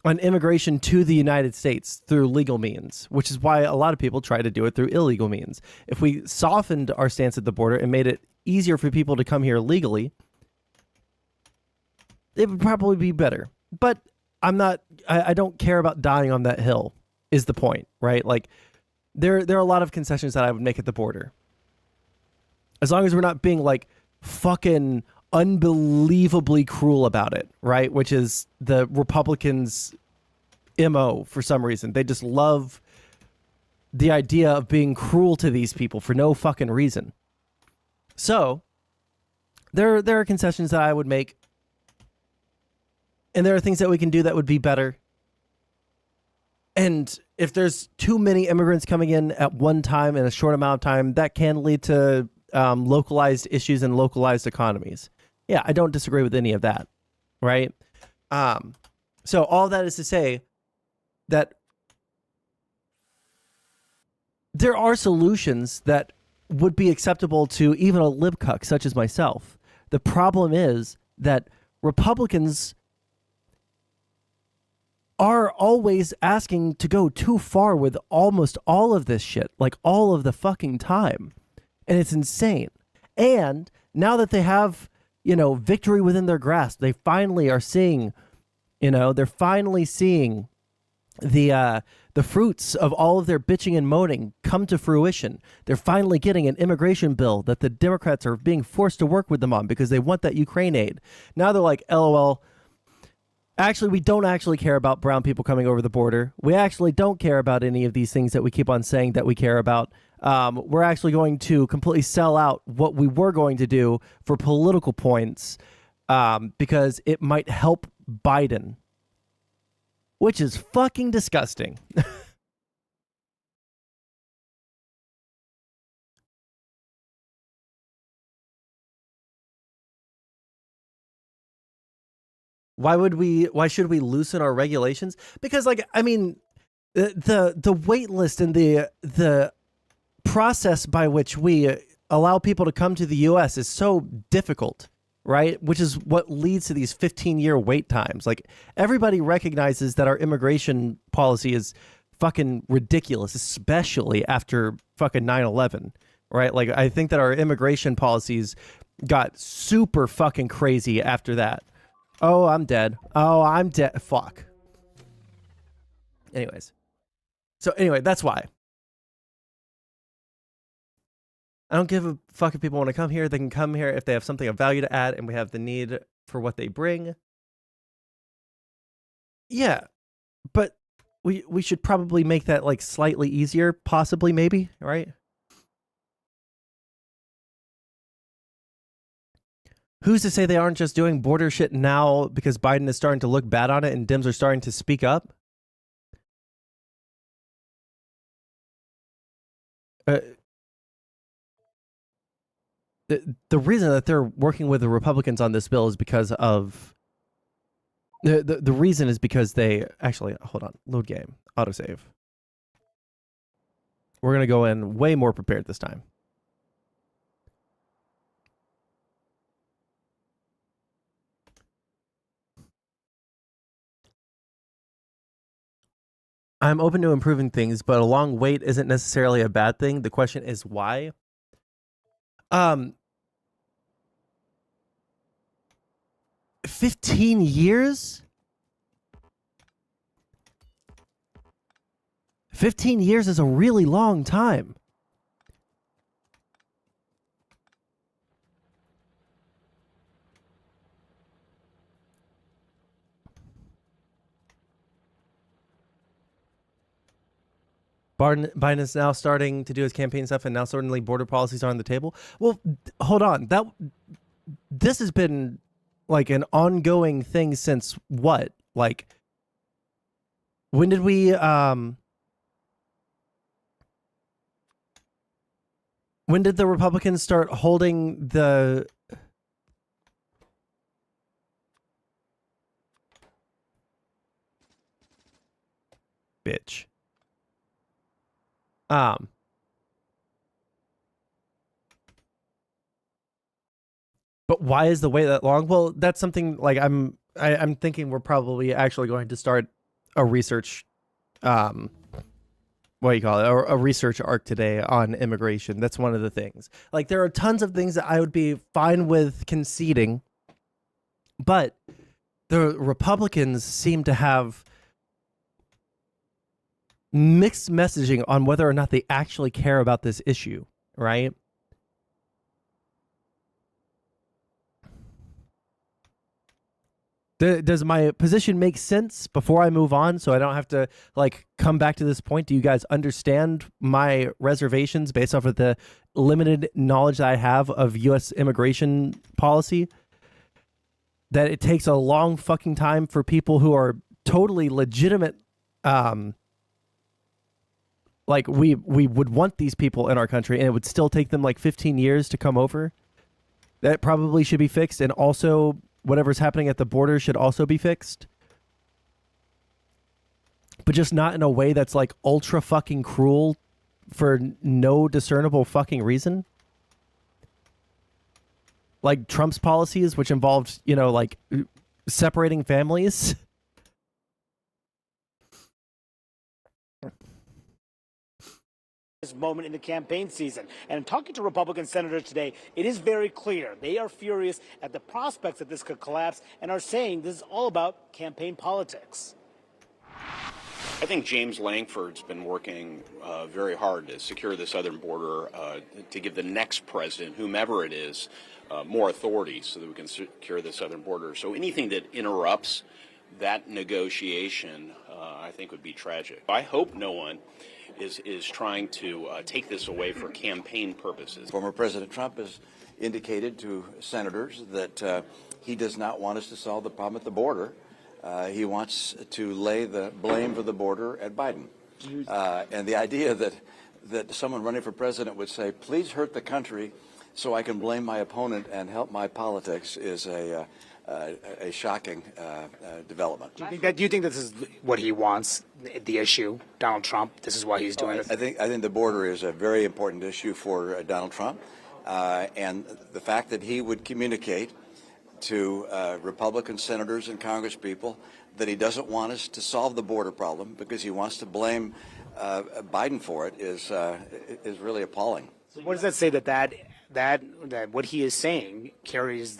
immigration to the United States through legal means, which is why a lot of people try to do it through illegal means. If we softened our stance at the border and made it easier for people to come here legally, it would probably be better. But I don't care about dying on that hill. is the point, right? Like there are a lot of concessions that I would make at the border. As long as we're not being like fucking unbelievably cruel about it, right? Which is the Republicans' MO for some reason. They just love the idea of being cruel to these people for no fucking reason. So there are concessions that I would make, and there are things that we can do that would be better. And if there's too many immigrants coming in at one time in a short amount of time, that can lead to localized issues and localized economies. Yeah, I don't disagree with any of that, right? So all that is to say that there are solutions that would be acceptable to even a libcuck such as myself. The problem is that Republicans are always asking to go too far with almost all of this shit, like all of the fucking time. And it's insane. And now that they have, victory within their grasp, they finally are seeing, they're finally seeing the fruits of all of their bitching and moaning come to fruition. They're finally getting an immigration bill that the Democrats are being forced to work with them on because they want that Ukraine aid. Now they're like, LOL. Actually, we don't actually care about brown people coming over the border. We actually don't care about any of these things that we keep on saying that we care about. We're actually going to completely sell out what we were going to do for political points because it might help Biden, which is fucking disgusting. Why should we loosen our regulations? Because the wait list and the process by which we allow people to come to the US is so difficult, right? Which is what leads to these 15-year wait times. Like everybody recognizes that our immigration policy is fucking ridiculous, especially after fucking 9/11, right? Like I think that our immigration policies got super fucking crazy after that. Oh, I'm dead. Oh, I'm dead. Fuck. Anyways. So anyway, that's why. I don't give a fuck if people want to come here. They can come here if they have something of value to add and we have the need for what they bring. Yeah. But we should probably make that like slightly easier, possibly, maybe, right? Who's to say they aren't just doing border shit now because Biden is starting to look bad on it and Dems are starting to speak up? The reason that they're working with the Republicans on this bill is because of... The reason is because they... Actually, hold on. Load game. Autosave. We're going to go in way more prepared this time. I'm open to improving things, but a long wait isn't necessarily a bad thing. The question is why. 15 years? 15 years is a really long time. Biden is now starting to do his campaign stuff, and now suddenly border policies are on the table. Well, hold on. This has been like an ongoing thing since what? Like, when did we when did the Republicans start holding the bitch? But why is the wait that long? Well, that's something like I'm thinking we're probably actually going to start a research, what do you call it? A research arc today on immigration. That's one of the things. Like there are tons of things that I would be fine with conceding, but the Republicans seem to have mixed messaging on whether or not they actually care about this issue, right? Does my position make sense before I move on, so I don't have to like come back to this point? Do you guys understand my reservations based off of the limited knowledge that I have of U.S. immigration policy? That it takes a long fucking time for people who are totally legitimate. Like we would want these people in our country, and it would still take them like 15 years to come over. That probably should be fixed, and also whatever's happening at the border should also be fixed. But just not in a way that's like ultra fucking cruel for no discernible fucking reason. Like Trump's policies, which involved, you know, like separating families. This moment in the campaign season. And talking to Republican senators today, it is very clear they are furious at the prospects that this could collapse and are saying this is all about campaign politics. I think James Lankford's been working very hard to secure the southern border, to give the next president, whomever it is, more authority so that we can secure the southern border. So anything that interrupts that negotiation, I think would be tragic. I hope no one is trying to take this away for campaign purposes. Former President Trump has indicated to senators that he does not want us to solve the problem at the border. He wants to lay the blame for the border at Biden. And the idea that someone running for president would say, please hurt the country so I can blame my opponent and help my politics is a shocking development. Do you think this is what he wants, the issue, Donald Trump? This is why he's doing it? I think the border is a very important issue for Donald Trump. And the fact that he would communicate to Republican senators and congresspeople that he doesn't want us to solve the border problem because he wants to blame Biden for it is really appalling. So what does that say that what he is saying carries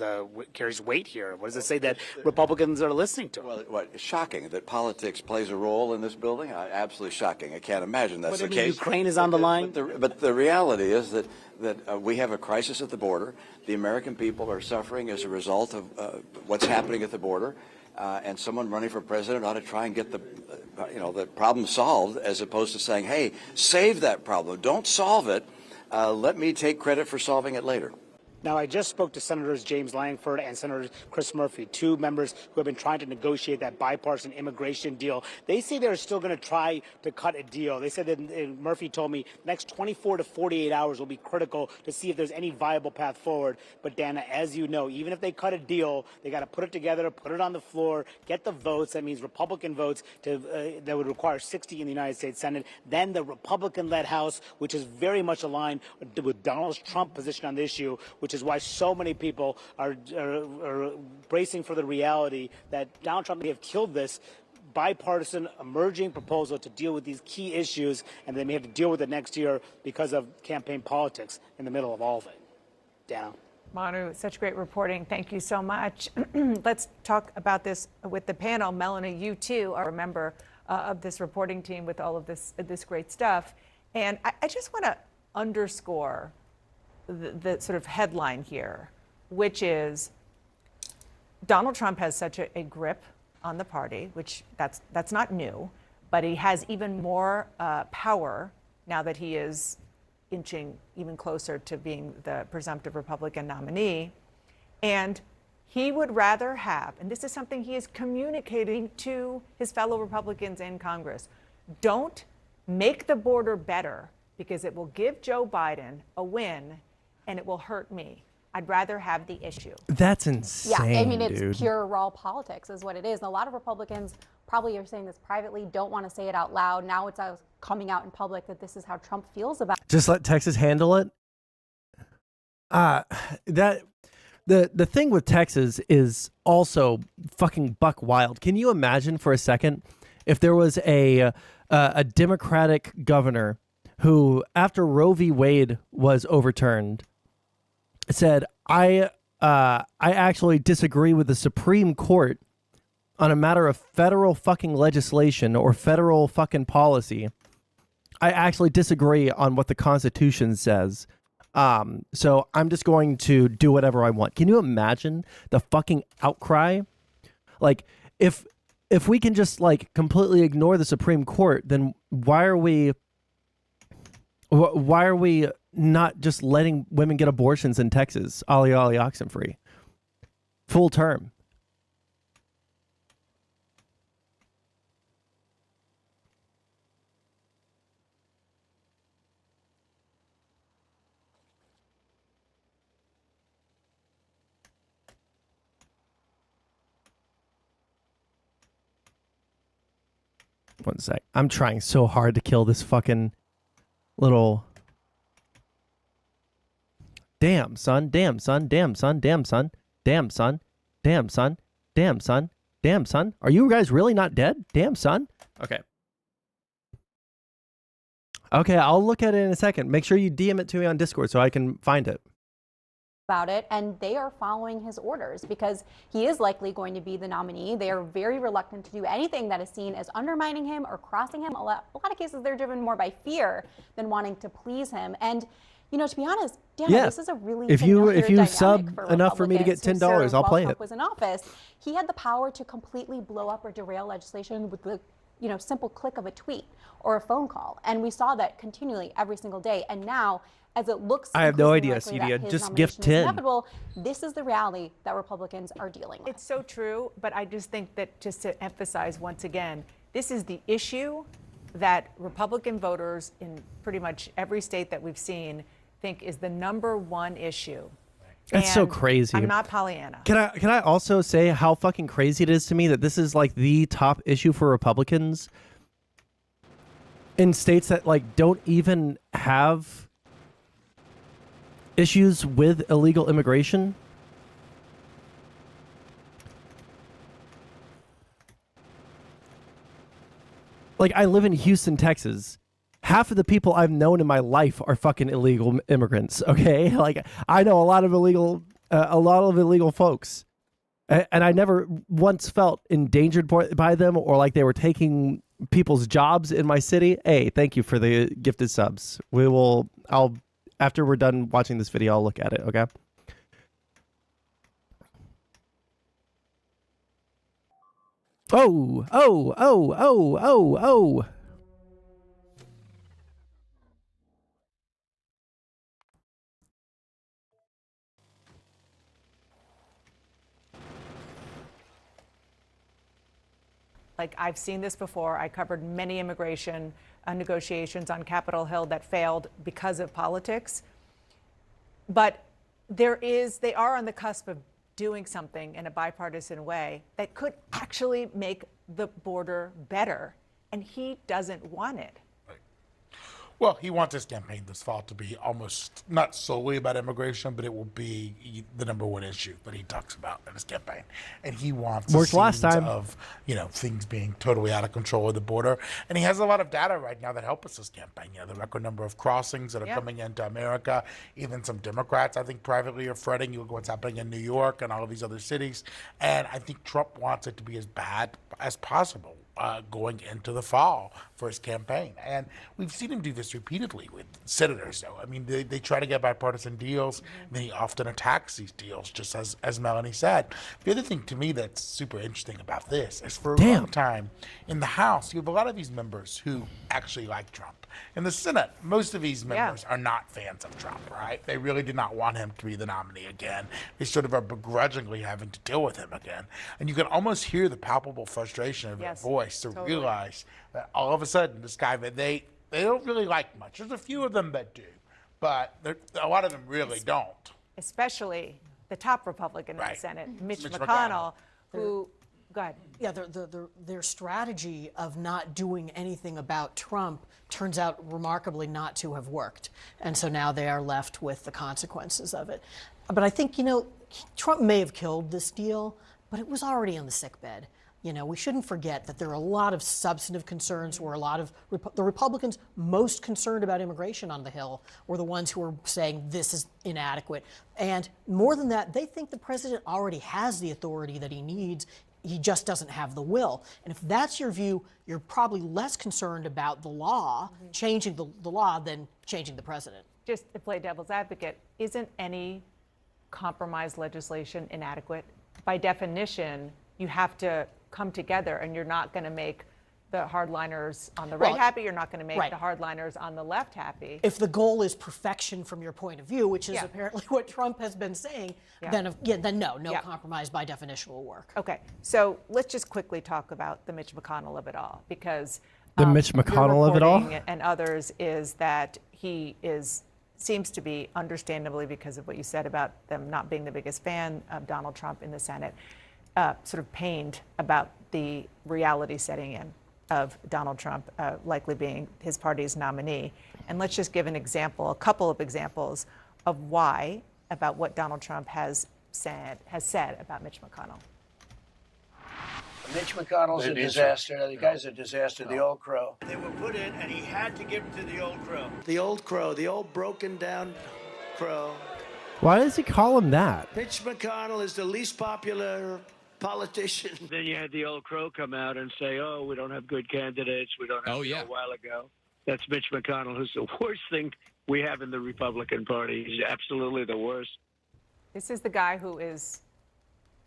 weight here? What does it say that Republicans are listening to? Well, shocking that politics plays a role in this building. Absolutely shocking. I can't imagine that's the case. Ukraine is on the line. But the reality is that we have a crisis at the border. The American people are suffering as a result of what's happening at the border. And someone running for president ought to try and get the problem solved, as opposed to saying, "Hey, save that problem. Don't solve it. Let me take credit for solving it later." Now, I just spoke to Senators James Lankford and Senator Chris Murphy, two members who have been trying to negotiate that bipartisan immigration deal. They say they're still going to try to cut a deal. They said that, and Murphy told me, the next 24 to 48 hours will be critical to see if there's any viable path forward. But, Dana, as you know, even if they cut a deal, they got to put it together, put it on the floor, get the votes. That means Republican votes that would require 60 in the United States Senate. Then the Republican-led House, which is very much aligned with Donald Trump's position on the issue, which is why so many people are bracing for the reality that Donald Trump may have killed this bipartisan emerging proposal to deal with these key issues, and they may have to deal with it next year because of campaign politics in the middle of all of it. Dana. Manu, such great reporting. Thank you so much. Let's talk about this with the panel. Melanie, you too are a member of this reporting team with all of this great stuff. And I just want to underscore the sort of headline here, which is Donald Trump has such a grip on the party, which that's not new, but he has even more power now that he is inching even closer to being the presumptive Republican nominee. And he would rather have, and this is something he is communicating to his fellow Republicans in Congress, don't make the border better because it will give Joe Biden a win and it will hurt me. I'd rather have the issue. That's insane. Yeah, I mean, it's dude. pure raw politics is what it is. And a lot of Republicans probably are saying this privately, don't want to say it out loud. Now it's coming out in public that this is how Trump feels about it. Just let Texas handle it. The thing with Texas is also fucking buck wild. Can you imagine for a second if there was a Democratic governor who, after Roe v. Wade was overturned, said, I actually disagree with the Supreme Court on a matter of federal fucking legislation or federal fucking policy, I actually disagree on what the Constitution says. So I'm just going to do whatever I want. Can you imagine the fucking outcry? Like, if we can just like completely ignore the Supreme Court, then why are we not just letting women get abortions in Texas, ollie Oxenfree, full term? One sec. I'm trying so hard to kill this fucking little... Damn, son. Damn, son. Damn, son. Damn, son. Damn, son. Damn, son. Damn, son. Damn, son. Are you guys really not dead? Damn, son. Okay. Okay, I'll look at it in a second. Make sure you DM it to me on Discord so I can find it. About it, and they are following his orders because he is likely going to be the nominee. They are very reluctant to do anything that is seen as undermining him or crossing him. A lot of cases, they're driven more by fear than wanting to please him. And you know, to be honest, Dan, this is a really if you dynamic sub for enough for me to get $10, I'll play it. Trump was in office. He had the power to completely blow up or derail legislation with the simple click of a tweet or a phone call, and we saw that continually every single day. And now, as it looks, I have no idea, Cedia. Just gift 10. This is the reality that Republicans are dealing with. It's so true, but I just think that, just to emphasize once again, this is the issue that Republican voters in pretty much every state that we've seen think is the #1 issue. That's so crazy. I'm not Pollyanna. Can I also say how fucking crazy it is to me that this is like the top issue for Republicans in states that like don't even have issues with illegal immigration? Like, I live in Houston, Texas. Half of the people I've known in my life are fucking illegal immigrants, okay? Like, I know a lot of illegal folks. And I never once felt endangered by them or like they were taking people's jobs in my city. Hey, thank you for the gifted subs. After we're done watching this video, I'll look at it, okay? Oh. Like, I've seen this before. I covered many immigration negotiations on Capitol Hill that failed because of politics. But they are on the cusp of doing something in a bipartisan way that could actually make the border better. And he doesn't want it. Well, he wants his campaign this fall to be almost not solely about immigration, but it will be the #1 issue that he talks about in his campaign. And he wants worked last time of things being totally out of control at the border. And he has a lot of data right now that help us his campaign. The record number of crossings that are coming into America. Even some Democrats, I think, privately are fretting. You look at what's happening in New York and all of these other cities. And I think Trump wants it to be as bad as possible going into the fall for his campaign. And we've seen him do this repeatedly with senators, though. I mean, they try to get bipartisan deals, and then he often attacks these deals, just as Melanie said. The other thing to me that's super interesting about this is for a long time in the House, you have a lot of these members who actually like Trump. In the Senate, most of these members are not fans of Trump, right? They really did not want him to be the nominee again. They sort of are begrudgingly having to deal with him again. And you can almost hear the palpable frustration of their voice to realize that all of a sudden this guy that they don't really like much. There's a few of them that do, but a lot of them really don't. Especially the top Republican in the Senate, Mitch McConnell, who... Go ahead. Yeah, their strategy of not doing anything about Trump turns out remarkably not to have worked. And so now they are left with the consequences of it. But I think, Trump may have killed this deal, but it was already on the sickbed. We shouldn't forget that there are a lot of substantive concerns where a lot of the Republicans most concerned about immigration on the Hill were the ones who were saying this is inadequate. And more than that, they think the president already has the authority that he needs he just doesn't have the will. And if that's your view, you're probably less concerned about the law, changing the law, than changing the president. Just to play devil's advocate, isn't any compromise legislation inadequate? By definition, you have to come together, and you're not going to make the hardliners on the right happy. You're not going to make the hardliners on the left happy. If the goal is perfection from your point of view, which is apparently what Trump has been saying, then no compromise by definition will work. Okay, so let's just quickly talk about the Mitch McConnell of it all, because The Mitch McConnell of it all? and others is that he seems to be, understandably because of what you said about them not being the biggest fan of Donald Trump in the Senate, sort of pained about the reality setting in of Donald Trump likely being his party's nominee. And let's just give an example, a couple of examples of why, about what Donald Trump has said about Mitch McConnell. Mitch McConnell's a disaster. The guy's a disaster. The old crow. They were put in, and he had to give them to the old crow. The old crow, the old broken down crow. Why does he call him that? Mitch McConnell is the least popular politician. Then you had the old crow come out and say, "Oh, we don't have good candidates. We don't have a while ago." That's Mitch McConnell, who's the worst thing we have in the Republican Party. He's absolutely the worst. This is the guy who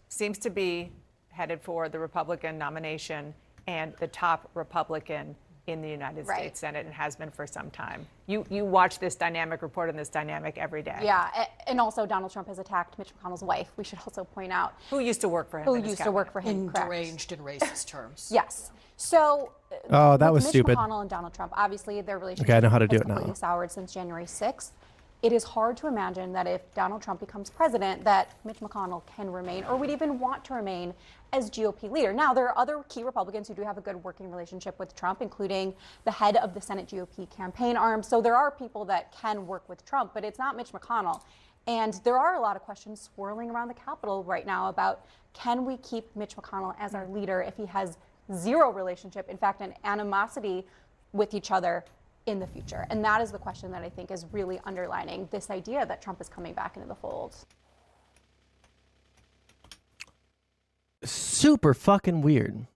seems to be headed for the Republican nomination and the top Republican in the United States Senate, and has been for some time. You watch this dynamic, report on this dynamic every day. Yeah, and also Donald Trump has attacked Mitch McConnell's wife, we should also point out. Who used to work for him. Who used to work for him, in deranged and racist terms. Yes. So, Oh, that was Mitch stupid. McConnell and Donald Trump, obviously their relationship Okay, I know how to do has it now. completely soured since January 6th. It is hard to imagine that if Donald Trump becomes president, that Mitch McConnell can remain, or would even want to remain, as GOP leader. Now, there are other key Republicans who do have a good working relationship with Trump, including the head of the Senate GOP campaign arm. So there are people that can work with Trump, but it's not Mitch McConnell. And there are a lot of questions swirling around the Capitol right now about, can we keep Mitch McConnell as our leader if he has zero relationship, in fact, an animosity with each other in the future? And that is the question that I think is really underlining this idea that Trump is coming back into the fold. Super fucking weird.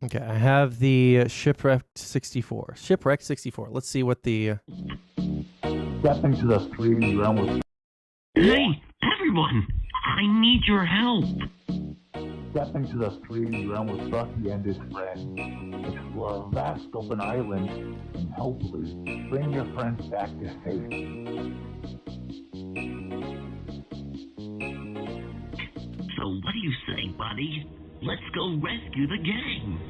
Okay, I have the Shipwrecked 64. Shipwrecked 64. Let's see what the... Step into the 3D realm with... Hey, everyone! I need your help! Step into the 3D realm with Bucky and his friends. Explore a vast open island and hopefully bring your friends back to safety. So what do you say, buddy? Let's go rescue the gang!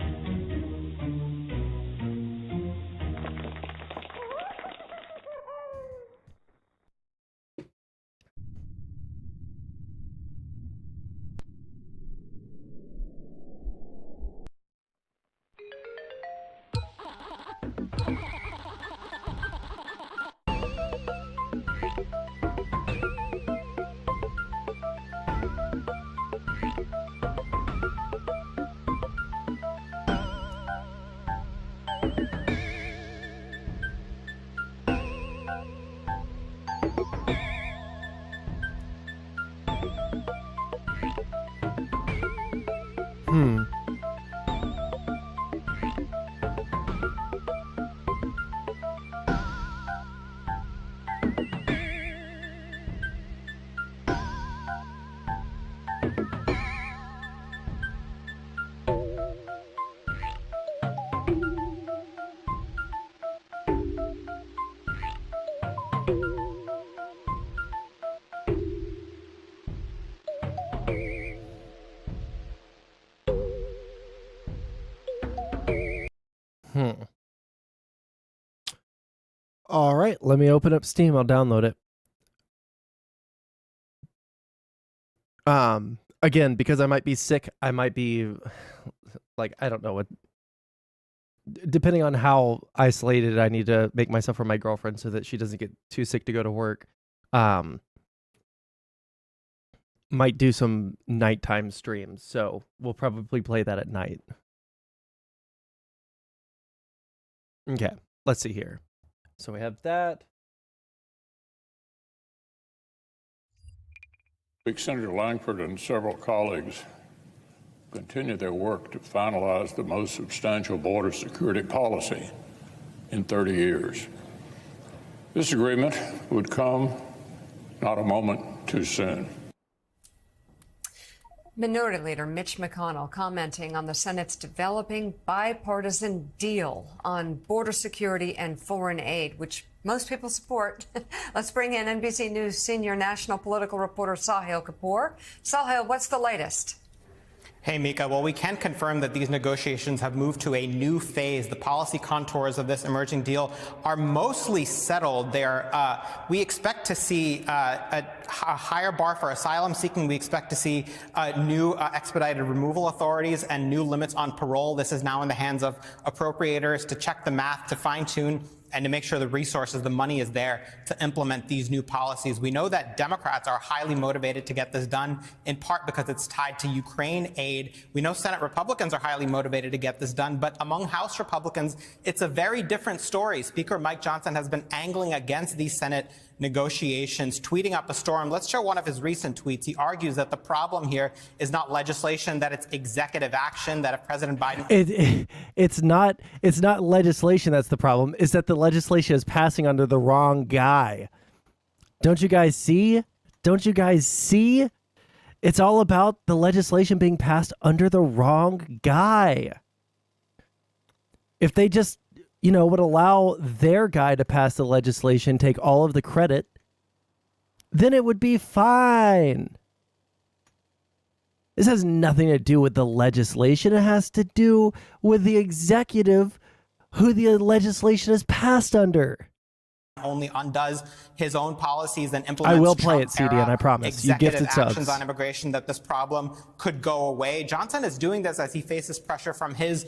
All right, let me open up Steam. I'll download it. Again, because I might be sick, I might be like, I don't know what, depending on how isolated I need to make myself from my girlfriend so that she doesn't get too sick to go to work. Might do some nighttime streams, so we'll probably play that at night. Okay, let's see here. So we have that. Senator Langford and several colleagues continue their work to finalize the most substantial border security policy in 30 years. This agreement would come not a moment too soon. Minority Leader Mitch McConnell commenting on the Senate's developing bipartisan deal on border security and foreign aid, which most people support. Let's bring in NBC News senior national political reporter Sahil Kapoor. Sahil, what's the latest? Hey, Mika. Well, we can confirm that these negotiations have moved to a new phase. The policy contours of this emerging deal are mostly settled. We expect to see a higher bar for asylum seeking. We expect to see new expedited removal authorities and new limits on parole. This is now in the hands of appropriators to check the math, to fine-tune, and to make sure the resources, the money is there to implement these new policies. We know that Democrats are highly motivated to get this done, in part because it's tied to Ukraine aid. We know Senate Republicans are highly motivated to get this done, but among House Republicans, it's a very different story. Speaker Mike Johnson has been angling against these Senate negotiations, tweeting up a storm. Let's show one of his recent tweets. He argues that the problem here is not legislation, that it's executive action, that if President Biden... It's not legislation that's the problem. It's that the legislation is passing under the wrong guy. Don't you guys see? Don't you guys see? It's all about the legislation being passed under the wrong guy. If they just, would allow their guy to pass the legislation, take all of the credit, then it would be fine. This has nothing to do with the legislation. It has to do with the executive who the legislation is passed under. Only undoes his own policies and implements I will play it, CDN, I promise. You gifted subs. Actions on immigration, that this problem could go away. Johnson is doing this as he faces pressure from his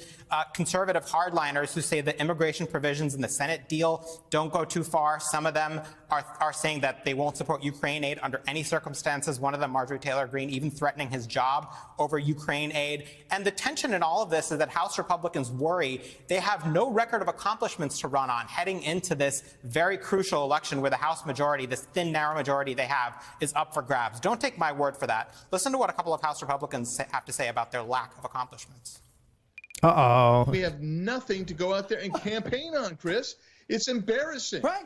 conservative hardliners who say that immigration provisions in the Senate deal don't go too far. Some of them are saying that they won't support Ukraine aid under any circumstances. One of them, Marjorie Taylor Greene, even threatening his job over Ukraine aid. And the tension in all of this is that House Republicans worry they have no record of accomplishments to run on heading into this very crucial election where the House majority, this thin, narrow majority they have, is up for grabs. Don't take my word for that. Listen to what a couple of House Republicans have to say about their lack of accomplishments. Uh-oh. We have nothing to go out there and campaign on, Chris. It's embarrassing. Right.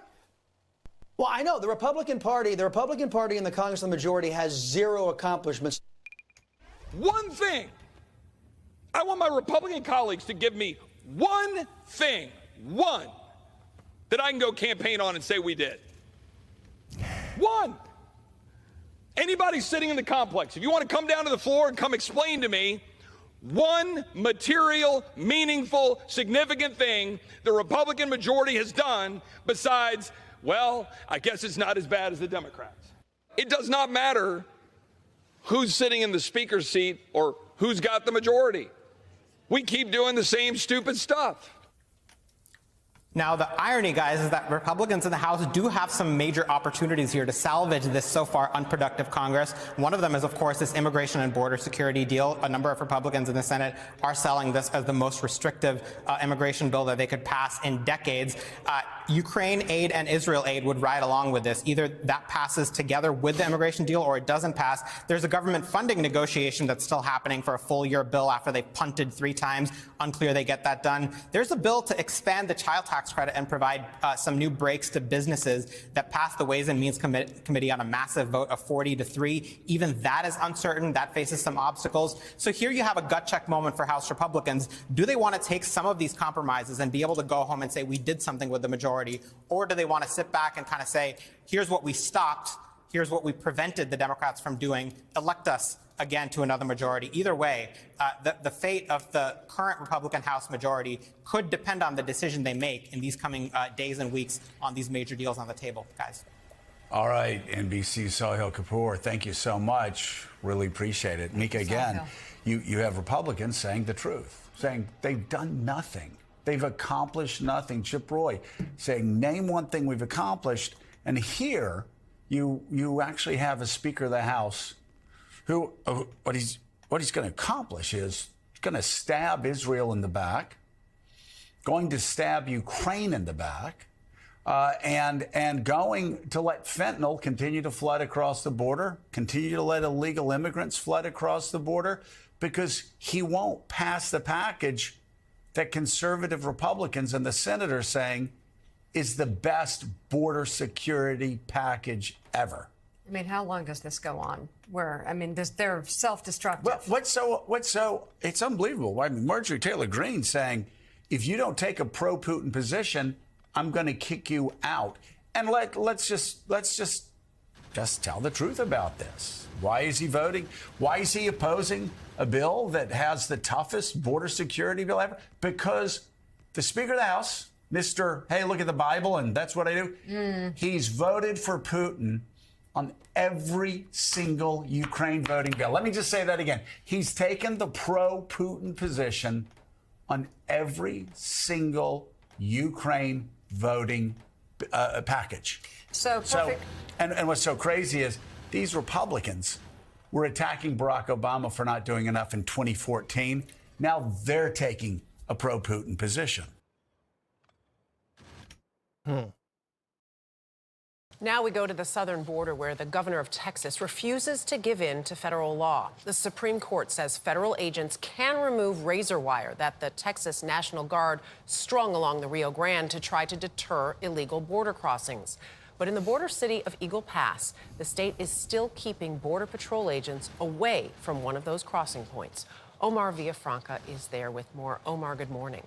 Well, I know the Republican Party in the Congress, the majority, has zero accomplishments. One thing. I want my Republican colleagues to give me one thing, one, that I can go campaign on and say we did. One. Anybody sitting in the complex, if you want to come down to the floor and come explain to me one material, meaningful, significant thing the Republican majority has done besides, well, I guess it's not as bad as the Democrats. It does not matter who's sitting in the speaker's seat or who's got the majority. We keep doing the same stupid stuff. Now, the irony, guys, is that Republicans in the House do have some major opportunities here to salvage this so far unproductive Congress. One of them is, of course, this immigration and border security deal. A number of Republicans in the Senate are selling this as the most restrictive immigration bill that they could pass in decades. Ukraine aid and Israel aid would ride along with this. Either that passes together with the immigration deal or it doesn't pass. There's a government funding negotiation that's still happening for a full-year bill after they punted 3 times. Unclear they get that done. There's a bill to expand the child tax credit and provide some new breaks to businesses that passed the Ways and Means Committee on a massive vote of 40-3. Even that is uncertain. That faces some obstacles. So here you have a gut check moment for House Republicans. Do they want to take some of these compromises and be able to go home and say we did something with the majority? Or do they want to sit back and kind of say, here's what we stopped, here's what we prevented the Democrats from doing, elect us again to another majority? Either way, the fate of the current Republican House majority could depend on the decision they make in these coming days and weeks on these major deals on the table, guys. All right, NBC Sahil Kapoor, thank you so much. Really appreciate it. Mika, again, you have Republicans saying the truth, saying they've done nothing. They've accomplished nothing. Chip Roy saying, name one thing we've accomplished. And here you actually have a Speaker of the House who what he's going to accomplish is going to stab Israel in the back, going to stab Ukraine in the back, and going to let fentanyl continue to flood across the border, continue to let illegal immigrants flood across the border, because he won't pass the package that conservative Republicans and the Senate are saying is the best border security package ever. I mean, how long does this go on? They're self-destructive. It's unbelievable. I mean, Marjorie Taylor Greene saying, if you don't take a pro-Putin position, I'm going to kick you out. And let's just tell the truth about this. Why is he voting? Why is he opposing a bill that has the toughest border security bill ever? Because the Speaker of the House, Mr. Hey, look at the Bible, and that's what I do. He's voted for Putin on every single Ukraine voting bill. Let me just say that again. He's taken the pro-Putin position on every single Ukraine voting package. So perfect. And what's so crazy is these Republicans were attacking Barack Obama for not doing enough in 2014. Now they're taking a pro-Putin position. Now we go to the southern border where the governor of Texas refuses to give in to federal law. The Supreme Court says federal agents can remove razor wire that the Texas National Guard strung along the Rio Grande to try to deter illegal border crossings. But in the border city of Eagle Pass, the state is still keeping Border Patrol agents away from one of those crossing points. Omar Villafranca is there with more. Omar, good morning.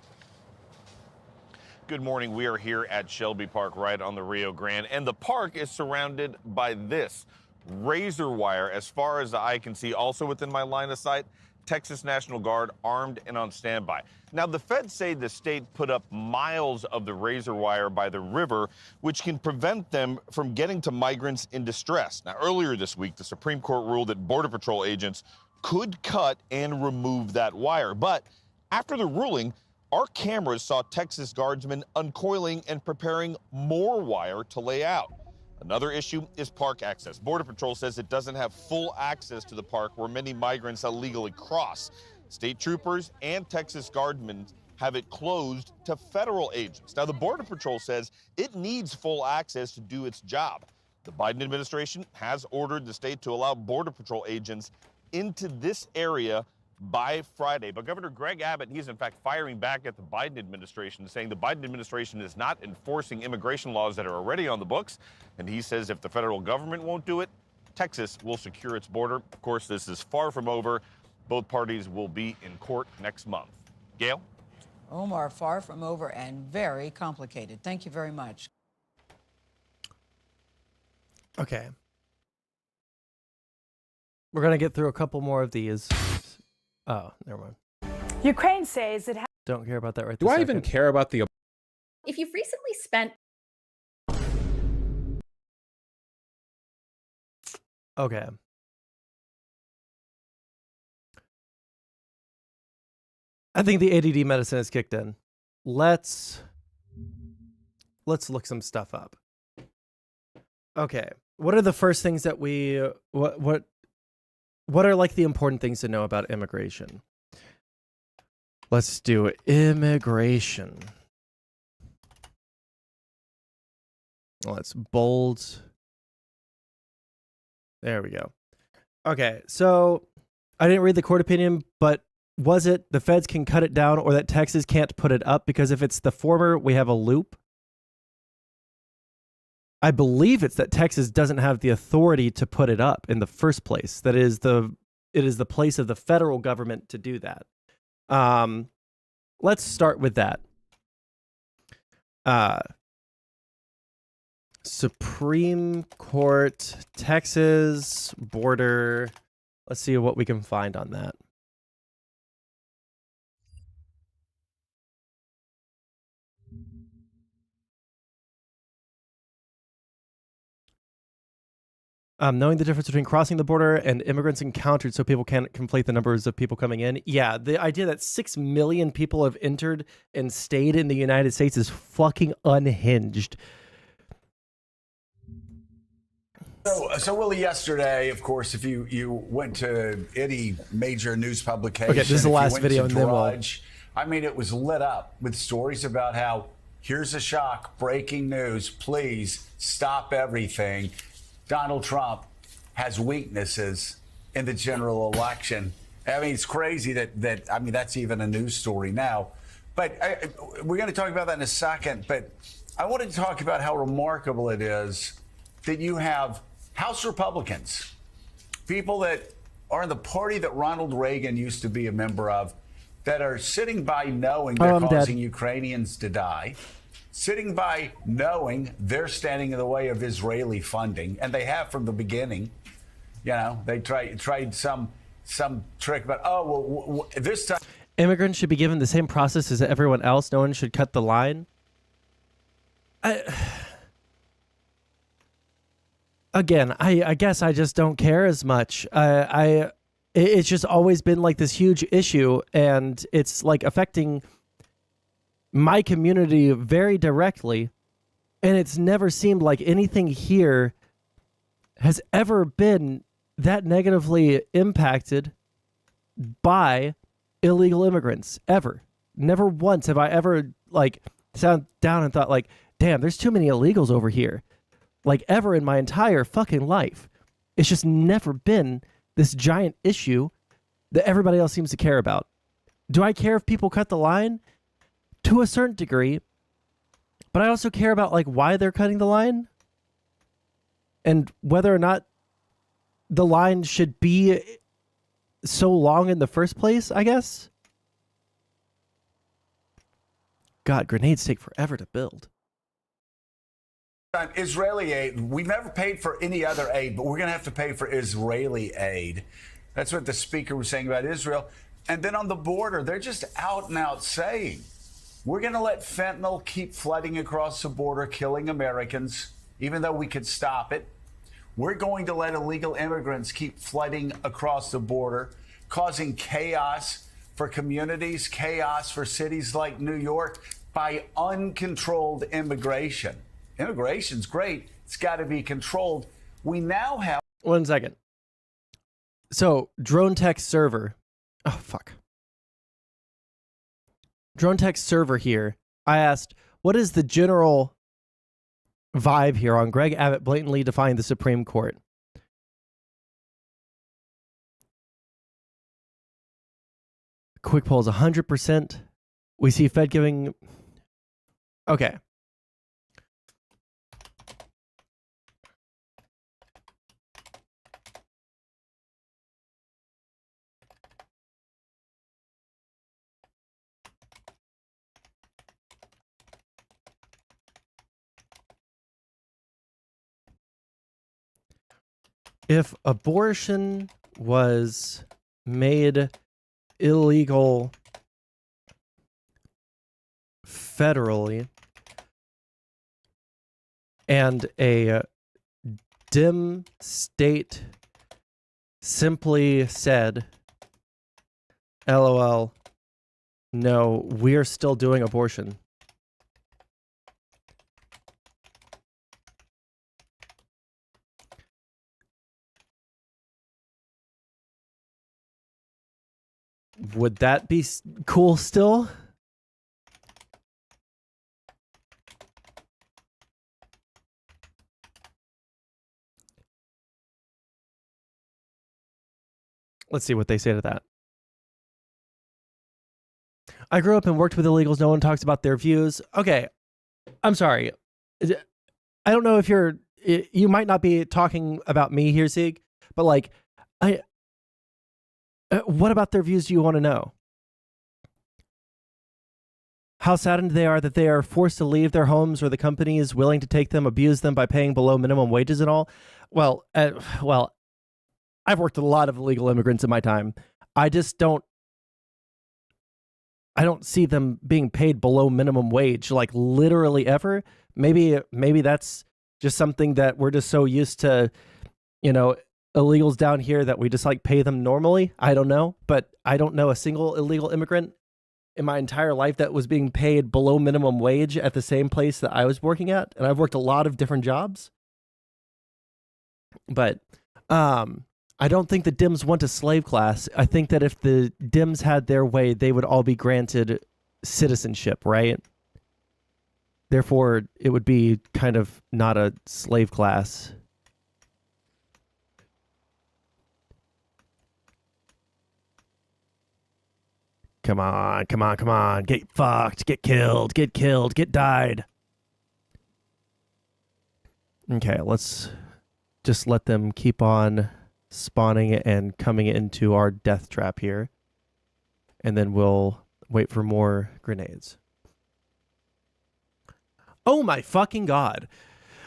Good morning. We are here at Shelby Park right on the Rio Grande, and the park is surrounded by this razor wire as far as the eye can see. Also within my line of sight, Texas National Guard armed and on standby. Now, the feds say the state put up miles of the razor wire by the river, which can prevent them from getting to migrants in distress. Now, earlier this week, the Supreme Court ruled that Border Patrol agents could cut and remove that wire. But after the ruling, our cameras saw Texas guardsmen uncoiling and preparing more wire to lay out. Another issue is park access. Border Patrol says it doesn't have full access to the park where many migrants illegally cross. State troopers and Texas guardsmen have it closed to federal agents. Now, the Border Patrol says it needs full access to do its job. The Biden administration has ordered the state to allow Border Patrol agents into this area by Friday. But Governor Greg Abbott, he's in fact firing back at the Biden administration, saying the Biden administration is not enforcing immigration laws that are already on the books. And he says if the federal government won't do it, Texas will secure its border. Of course, this is far from over. Both parties will be in court next month. Gail? Omar, far from over and very complicated. Thank you very much. Okay. We're going to get through a couple more of these. Oh, never mind. Ukraine says it Don't care about that right Do this I second. even care about the... If you've recently spent Okay. I think the ADD medicine has kicked in. Let's look some stuff up. Okay. What are the first things that what are like the important things to know about immigration? Let's do immigration. Let's bold. There we go. Okay, so I didn't read the court opinion, but was it the feds can cut it down or that Texas can't put it up? Because if it's the former, we have a loop. I believe it's that Texas doesn't have the authority to put it up in the first place. It is the place of the federal government to do that. Let's start with that. Supreme Court, Texas border. Let's see what we can find on that. Knowing the difference between crossing the border and immigrants encountered so people can't conflate the numbers of people coming in. Yeah, the idea that 6 million people have entered and stayed in the United States is fucking unhinged. So Willie, yesterday, of course, if you went to any major news publication, okay, this is the last video, and then I mean, it was lit up with stories about how Here's a shock. Breaking news. Please stop everything. Donald Trump has weaknesses in the general election. I mean, it's crazy that that's even a news story now. But we're going to talk about that in a second. But I wanted to talk about how remarkable it is that you have House Republicans, people that are in the party that Ronald Reagan used to be a member of, that are sitting by knowing they're causing Ukrainians to die, sitting by knowing they're standing in the way of Israeli funding, and they have from the beginning. You know, they tried some trick about, this time. Immigrants should be given the same process as everyone else. No one should cut the line. I guess I just don't care as much. It's just always been like this huge issue, and it's like affecting my community very directly. And it's never seemed like anything here has ever been that negatively impacted by illegal immigrants, ever. Never once have I ever like sat down and thought like, damn, there's too many illegals over here. Like ever in my entire fucking life. It's just never been this giant issue that everybody else seems to care about. Do I care if people cut the line? To a certain degree. But I also care about like why they're cutting the line and whether or not the line should be so long in the first place, I guess. God, grenades take forever to build. Israeli aid. We've never paid for any other aid, but we're going to have to pay for Israeli aid. That's what the speaker was saying about Israel. And then on the border, they're just out and out saying, we're going to let fentanyl keep flooding across the border, killing Americans, even though we could stop it. We're going to let illegal immigrants keep flooding across the border, causing chaos for communities, chaos for cities like New York by uncontrolled immigration. Immigration's great. It's got to be controlled. We now have... 1 second. So, drone text server. Oh, fuck. Drone text server here. I asked, what is the general vibe here on Greg Abbott blatantly defying the Supreme Court? Quick poll is 100%. We see Fed giving... Okay. If abortion was made illegal federally and a dim state simply said, LOL, no, we're still doing abortion. Would that be cool still? Let's see what they say to that. I grew up and worked with illegals. No one talks about their views. Okay. I'm sorry. I don't know if you might not be talking about me here, Sieg, but like, what about their views do you want to know? How saddened they are that they are forced to leave their homes or the company is willing to take them, abuse them by paying below minimum wages and all? Well, I've worked with a lot of illegal immigrants in my time. I don't see them being paid below minimum wage, like literally ever. Maybe that's just something that we're just so used to, illegals down here that we just like pay them normally. I don't know, but I don't know a single illegal immigrant in my entire life that was being paid below minimum wage at the same place that I was working at. And I've worked a lot of different jobs, but I don't think the Dems want a slave class. I think that if the Dems had their way, they would all be granted citizenship, right? Therefore, it would be kind of not a slave class. Come on, come on, come on. Get fucked, get killed, get died. Okay, let's just let them keep on spawning and coming into our death trap here. And then we'll wait for more grenades. Oh my fucking god.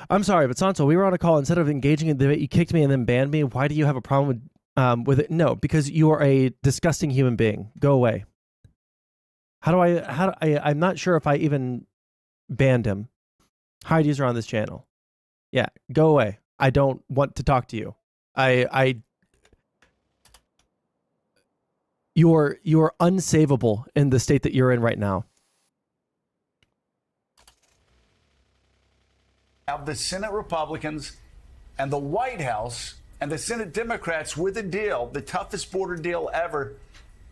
I'm sorry, but Sondsol, we were on a call. Instead of engaging in the debate, you kicked me and then banned me. Why do you have a problem with it? No, because you are a disgusting human being. Go away. I'm not sure if I even banned him. Hide user on this channel. Yeah, go away. I don't want to talk to you. You're unsavable in the state that you're in right now. Of the Senate Republicans and the White House and the Senate Democrats with a deal, the toughest border deal ever,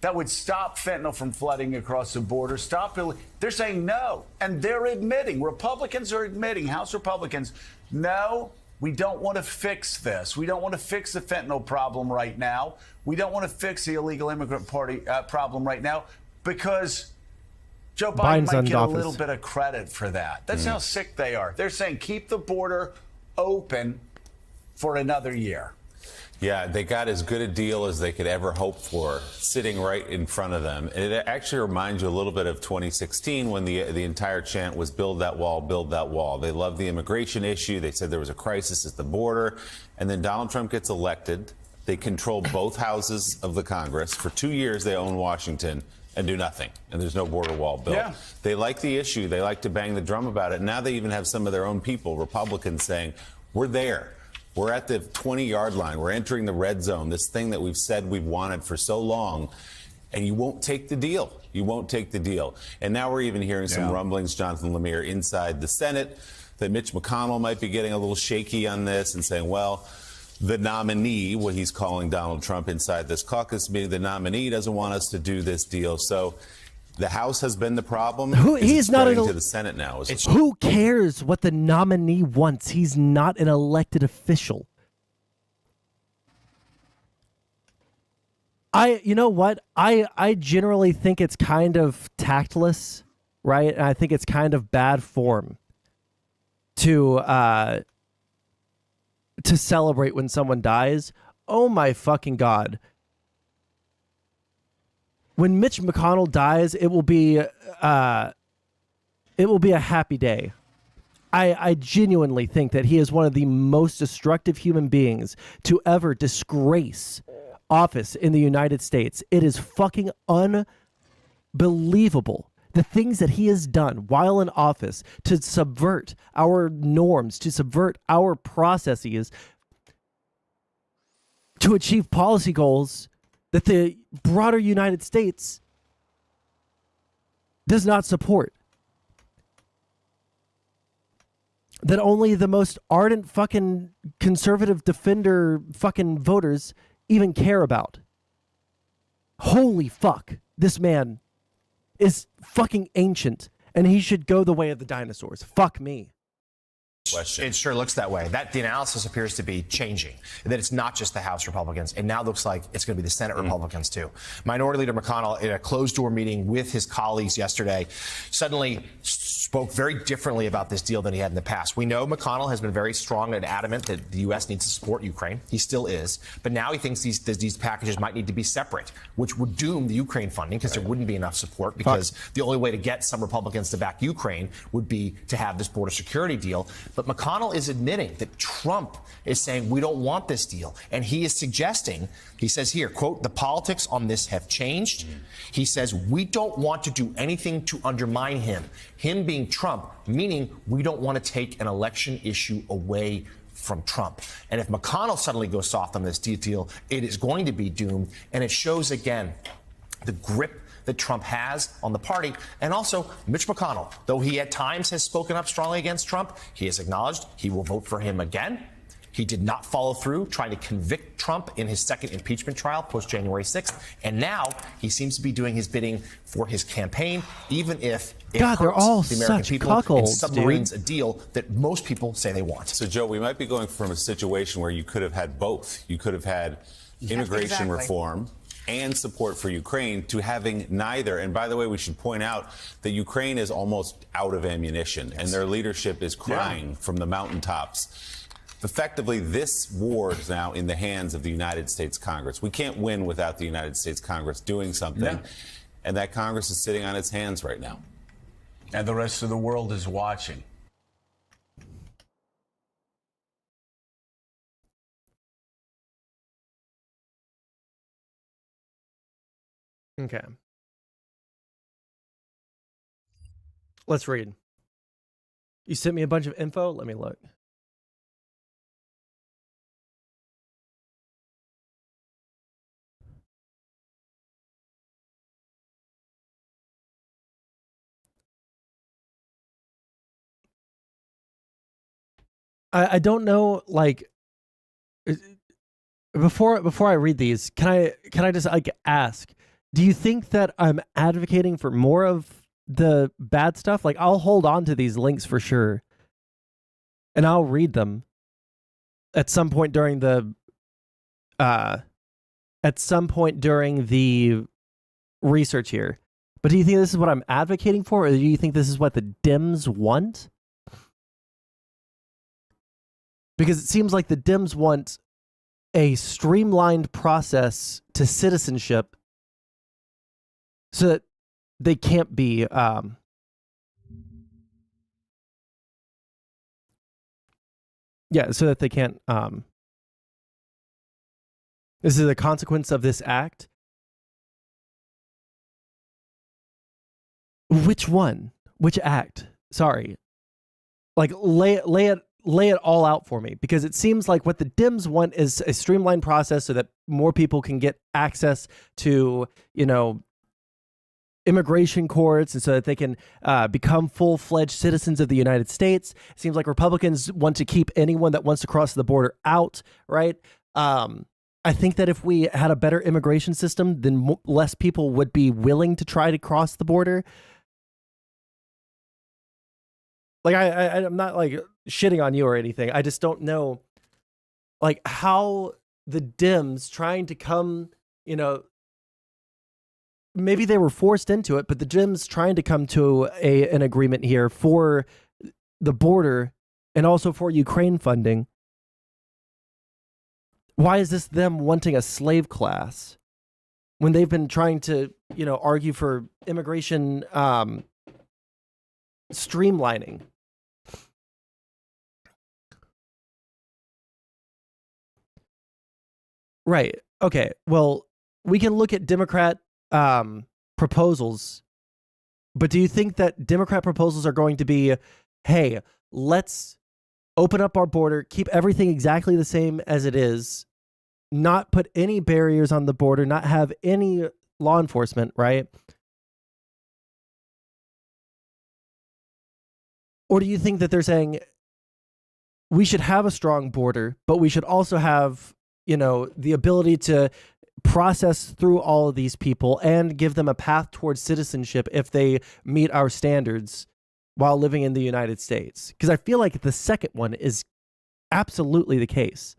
that would stop fentanyl from flooding across the border. They're saying no. And they're admitting, Republicans are admitting, House Republicans, no, we don't want to fix this. We don't want to fix the fentanyl problem right now. We don't want to fix the illegal immigrant party problem right now because Joe Biden might get a little bit of credit for that. That's how sick they are. They're saying keep the border open for another year. Yeah, they got as good a deal as they could ever hope for sitting right in front of them. And it actually reminds you a little bit of 2016 when the entire chant was build that wall, build that wall. They loved the immigration issue. They said there was a crisis at the border. And then Donald Trump gets elected. They control both houses of the Congress. For 2 years, they own Washington and do nothing. And there's no border wall built. Yeah. They like the issue. They like to bang the drum about it. Now they even have some of their own people, Republicans, saying, we're there. We're at the 20-yard line. We're entering the red zone, this thing that we've said we've wanted for so long, and you won't take the deal. You won't take the deal. And now we're even hearing some rumblings, Jonathan Lemire, inside the Senate, that Mitch McConnell might be getting a little shaky on this and saying, well, the nominee, what he's calling Donald Trump inside this caucus meeting, the nominee doesn't want us to do this deal. So the House has been the problem. He's not to the Senate now. Who cares what the nominee wants? He's not an elected official. You know what? I generally think it's kind of tactless, right? And I think it's kind of bad form to celebrate when someone dies. Oh my fucking god. When Mitch McConnell dies, it will be a happy day. I genuinely think that he is one of the most destructive human beings to ever disgrace office in the United States. It is fucking unbelievable. The things that he has done while in office to subvert our norms, to subvert our processes, to achieve policy goals that the broader United States does not support. That only the most ardent fucking conservative defender fucking voters even care about. Holy fuck. This man is fucking ancient and he should go the way of the dinosaurs. Fuck me. It sure looks that way. The analysis appears to be changing. That it's not just the House Republicans. It now looks like it's going to be the Senate Republicans, too. Minority Leader McConnell, in a closed-door meeting with his colleagues yesterday, suddenly spoke very differently about this deal than he had in the past. We know McConnell has been very strong and adamant that the U.S. needs to support Ukraine. He still is. But now he thinks these packages might need to be separate, which would doom the Ukraine funding because there wouldn't be enough support because the only way to get some Republicans to back Ukraine would be to have this border security deal. But McConnell is admitting that Trump is saying we don't want this deal. And he is suggesting, he says here, quote, the politics on this have changed. He says we don't want to do anything to undermine him. Him being Trump, meaning we don't want to take an election issue away from Trump. And if McConnell suddenly goes soft on this deal, it is going to be doomed. And it shows again the grip that Trump has on the party. And also Mitch McConnell, though he at times has spoken up strongly against Trump, he has acknowledged he will vote for him again. He did not follow through trying to convict Trump in his second impeachment trial post-January 6th. And now he seems to be doing his bidding for his campaign, even if God, they're all the American such people and cuckolds, submarines dude. a deal that most people say they want. So, Joe, we might be going from a situation where you could have had both. You could have had immigration reform and support for Ukraine to having neither. And by the way, we should point out that Ukraine is almost out of ammunition, and their leadership is crying from the mountaintops. Effectively, this war is now in the hands of the United States Congress. We can't win without the United States Congress doing something, and that Congress is sitting on its hands right now. And the rest of the world is watching. Okay. Let's read. You sent me a bunch of info. Let me look. I don't know, like, before I read these, can I just like ask, do you think that I'm advocating for more of the bad stuff? Like, I'll hold on to these links for sure, and I'll read them at some point during the research here. But do you think this is what I'm advocating for, or do you think this is what the Dems want? Because it seems like the Dems want a streamlined process to citizenship so that they can't be so that they can't this is a consequence of this act. Which one? Which act? Sorry. Like, lay it all out for me, because it seems like what the Dems want is a streamlined process so that more people can get access to, immigration courts, and so that they can become full-fledged citizens of the United States. It seems like Republicans want to keep anyone that wants to cross the border out, right? I think that if we had a better immigration system, then less people would be willing to try to cross the border. Like, I'm not like shitting on you or anything. I just don't know, like, how the Dems trying to come, maybe they were forced into it, but the Dems trying to come to an agreement here for the border and also for Ukraine funding. Why is this them wanting a slave class when they've been trying to, argue for immigration streamlining? Right. Okay. Well, we can look at Democrat proposals, but do you think that Democrat proposals are going to be, hey, let's open up our border, keep everything exactly the same as it is, not put any barriers on the border, not have any law enforcement, right? Or do you think that they're saying we should have a strong border, but we should also have, the ability to process through all of these people and give them a path towards citizenship if they meet our standards while living in the United States? Because I feel like the second one is absolutely the case.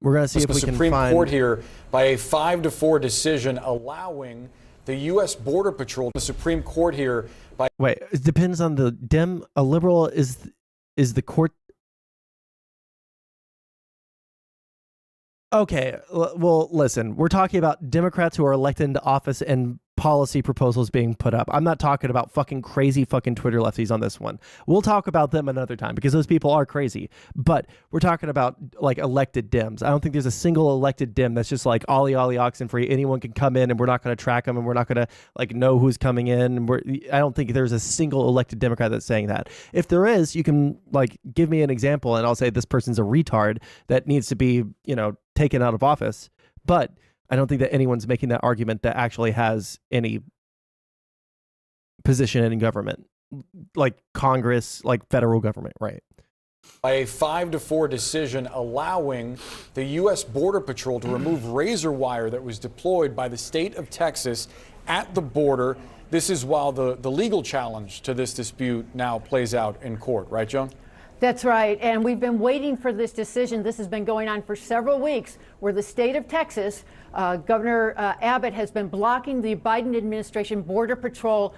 We're going to see if we can Supreme find... Court here by a 5-4 decision allowing the U.S. Border Patrol. The Supreme Court here by... Wait, it depends on the Dem. A liberal is the court... Okay, well, listen, we're talking about Democrats who are elected into office and policy proposals being put up. I'm not talking about fucking crazy fucking Twitter lefties on this one. We'll talk about them another time because those people are crazy. But we're talking about like elected Dems. I don't think there's a single elected Dem that's just like ollie oxen free. Anyone can come in and we're not going to track them and we're not going to like know who's coming in. I don't think there's a single elected Democrat that's saying that. If there is, you can like give me an example and I'll say this person's a retard that needs to be, taken out of office. But I don't think that anyone's making that argument that actually has any position in government, like Congress, like federal government, right? By a 5-4 decision allowing the U.S. Border Patrol to remove razor wire that was deployed by the state of Texas at the border. This is while the legal challenge to this dispute now plays out in court, right, Joan? That's right. And we've been waiting for this decision. This has been going on for several weeks, where the state of Texas, Governor Abbott has been blocking the Biden administration Border Patrol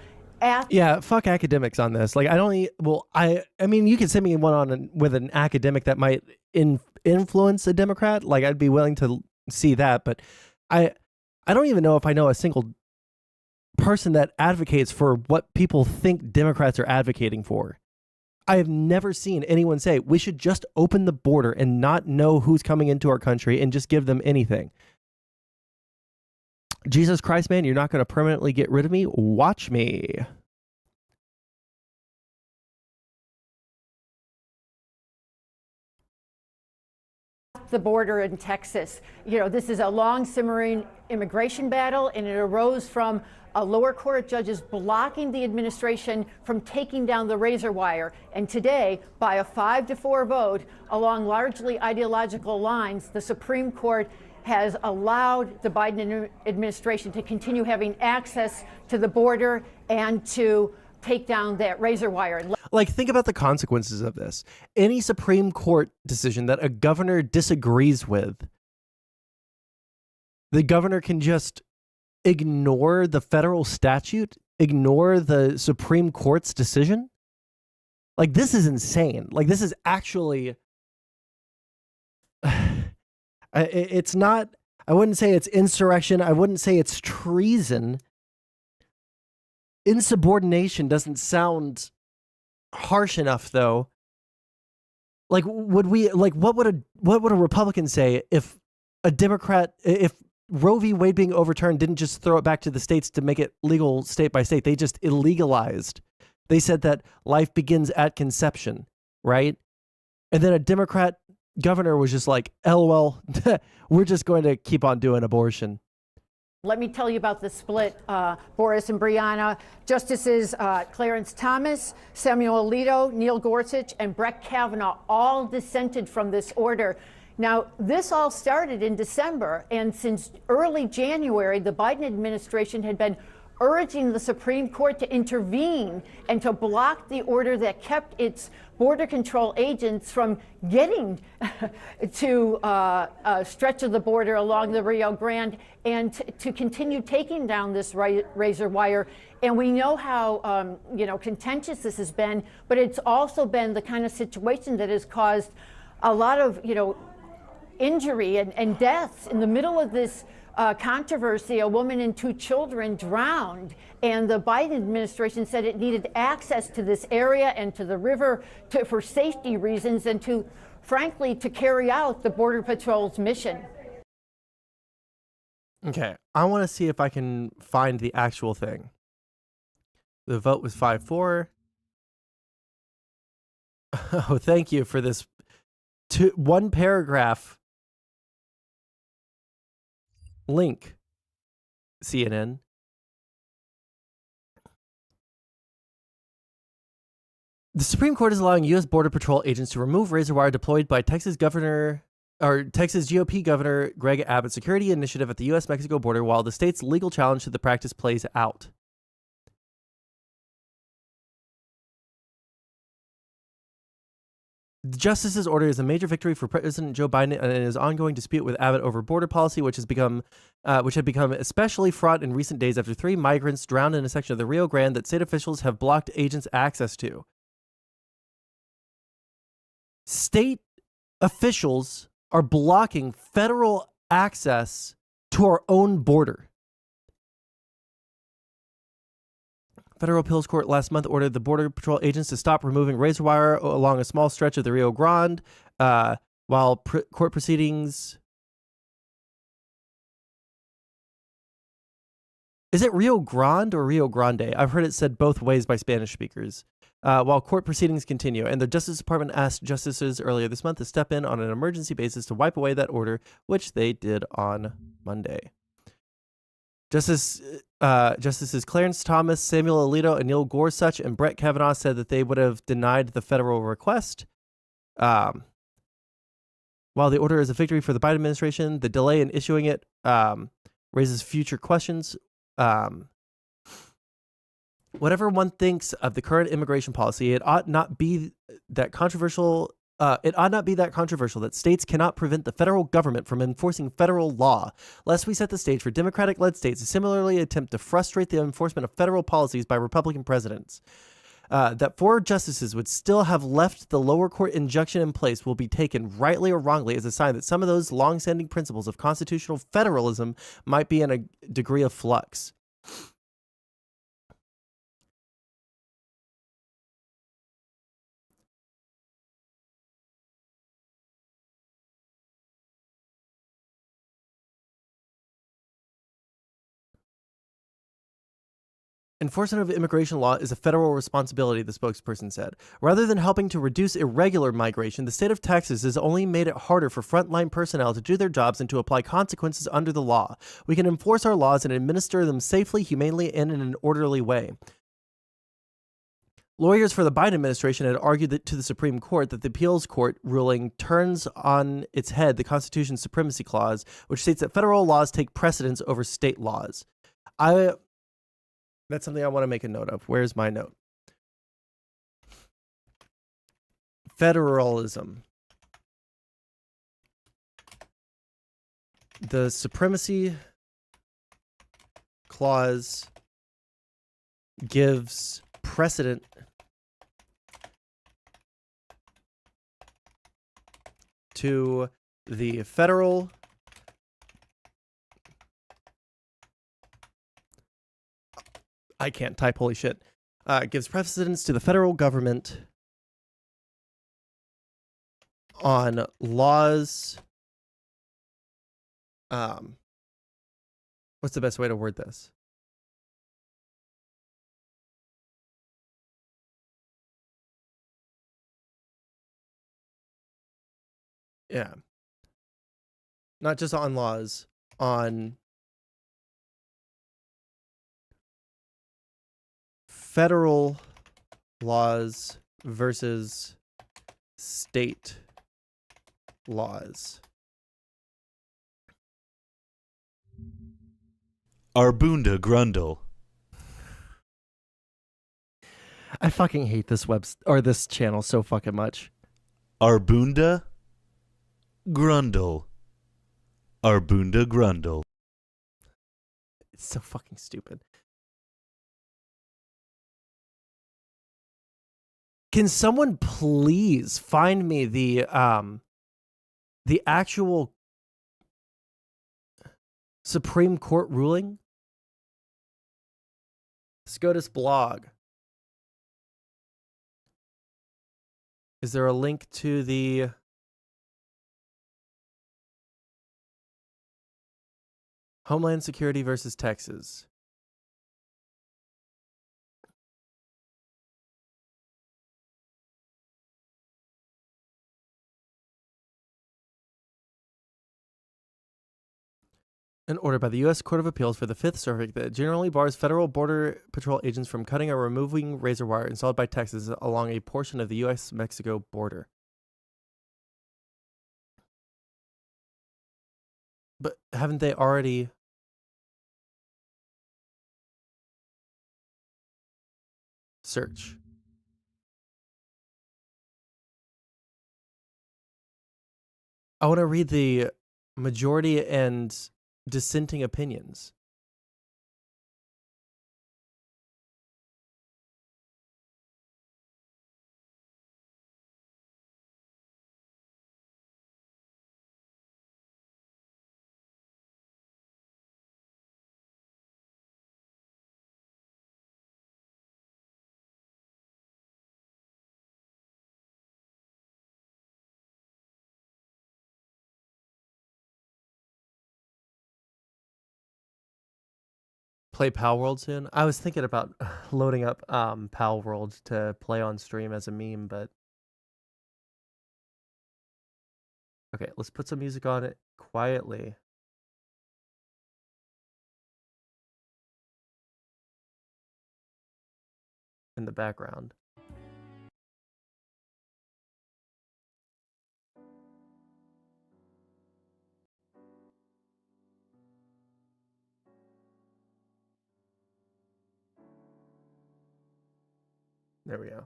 Yeah, fuck academics on this. Like, I mean, you could send me one on with an academic that might influence a Democrat. Like, I'd be willing to see that, but I don't even know if I know a single person that advocates for what people think Democrats are advocating for. I have never seen anyone say we should just open the border and not know who's coming into our country and just give them anything. Jesus Christ, man, you're not going to permanently get rid of me? Watch me. The border in Texas. You know, this is a long simmering immigration battle, and it arose from a lower court judges blocking the administration from taking down the razor wire. And today, by a 5-4 vote along largely ideological lines, the Supreme Court has allowed the Biden administration to continue having access to the border and to take down that razor wire. Like, think about the consequences of this. Any Supreme Court decision that a governor disagrees with, the governor can just ignore the federal statute, ignore the Supreme Court's decision. Like, this is insane. Like, this is actually, it's not, I wouldn't say it's insurrection. I wouldn't say it's treason. Insubordination doesn't sound harsh enough, though. Like, what would a Republican say if a Democrat, if Roe v. Wade being overturned didn't just throw it back to the states to make it legal state by state? They just illegalized. They said that life begins at conception, right? And then a Democrat governor was just like, LOL, we're just going to keep on doing abortion. Let me tell you about the split, Boris and Brianna. Justices Clarence Thomas, Samuel Alito, Neil Gorsuch, and Brett Kavanaugh all dissented from this order. Now, this all started in December, and since early January, the Biden administration had been urging the Supreme Court to intervene and to block the order that kept its border control agents from getting to a stretch of the border along the Rio Grande and to continue taking down this razor wire. And we know how contentious this has been, but it's also been the kind of situation that has caused a lot of injury and deaths. In the middle of this controversy, a woman and 2 children drowned, and the Biden administration said it needed access to this area and to the river for safety reasons and to, frankly, to carry out the Border Patrol's mission. Okay, I want to see if I can find the actual thing. The vote was 5-4. Oh, thank you for this 1 paragraph link, CNN. The Supreme Court is allowing U.S. Border Patrol agents to remove razor wire deployed by Texas GOP Governor Greg Abbott's security initiative at the U.S.-Mexico border while the state's legal challenge to the practice plays out. The justice's order is a major victory for President Joe Biden and his ongoing dispute with Abbott over border policy, which had become especially fraught in recent days after 3 migrants drowned in a section of the Rio Grande that state officials have blocked agents' access to. State officials are blocking federal access to our own border. Federal appeals court last month ordered the Border Patrol agents to stop removing razor wire along a small stretch of the Rio Grande while court proceedings. Is it Rio Grande or Rio Grande? I've heard it said both ways by Spanish speakers. While court proceedings continue, and the Justice Department asked justices earlier this month to step in on an emergency basis to wipe away that order, which they did on Monday. Justices Clarence Thomas, Samuel Alito, and Neil Gorsuch and Brett Kavanaugh said that they would have denied the federal request. While the order is a victory for the Biden administration, the delay in issuing it raises future questions Whatever one thinks of the current immigration policy, it ought not be that controversial. It ought not be that controversial that states cannot prevent the federal government from enforcing federal law, lest we set the stage for Democratic-led states to similarly attempt to frustrate the enforcement of federal policies by Republican presidents. That 4 justices would still have left the lower court injunction in place will be taken, rightly or wrongly, as a sign that some of those long-standing principles of constitutional federalism might be in a degree of flux. Enforcement of immigration law is a federal responsibility, the spokesperson said. Rather than helping to reduce irregular migration, the state of Texas has only made it harder for frontline personnel to do their jobs and to apply consequences under the law. We can enforce our laws and administer them safely, humanely, and in an orderly way. Lawyers for the Biden administration had argued to the Supreme Court that the appeals court ruling turns on its head the Constitution's supremacy clause, which states that federal laws take precedence over state laws. That's something I want to make a note of. Where's my note? Federalism. The supremacy clause gives precedent to the federal I can't type, holy shit. Gives precedence to the federal government on laws. What's the best way to word this? Yeah. Not just on laws, on federal laws versus state laws. Arbunda Grundle. I fucking hate this this channel so fucking much. Arbunda Grundle. Arbunda Grundle. It's so fucking stupid. Can someone please find me the actual Supreme Court ruling? SCOTUS blog. Is there a link to the Homeland Security versus Texas? An order by the U.S. Court of Appeals for the Fifth Circuit that generally bars federal border patrol agents from cutting or removing razor wire installed by Texas along a portion of the U.S.-Mexico border. But haven't they already... Search. I want to read the majority and dissenting opinions. Play Pal World soon. I was thinking about loading up Pal World to play on stream as a meme, but okay, let's put some music on it quietly. In the background. There we go.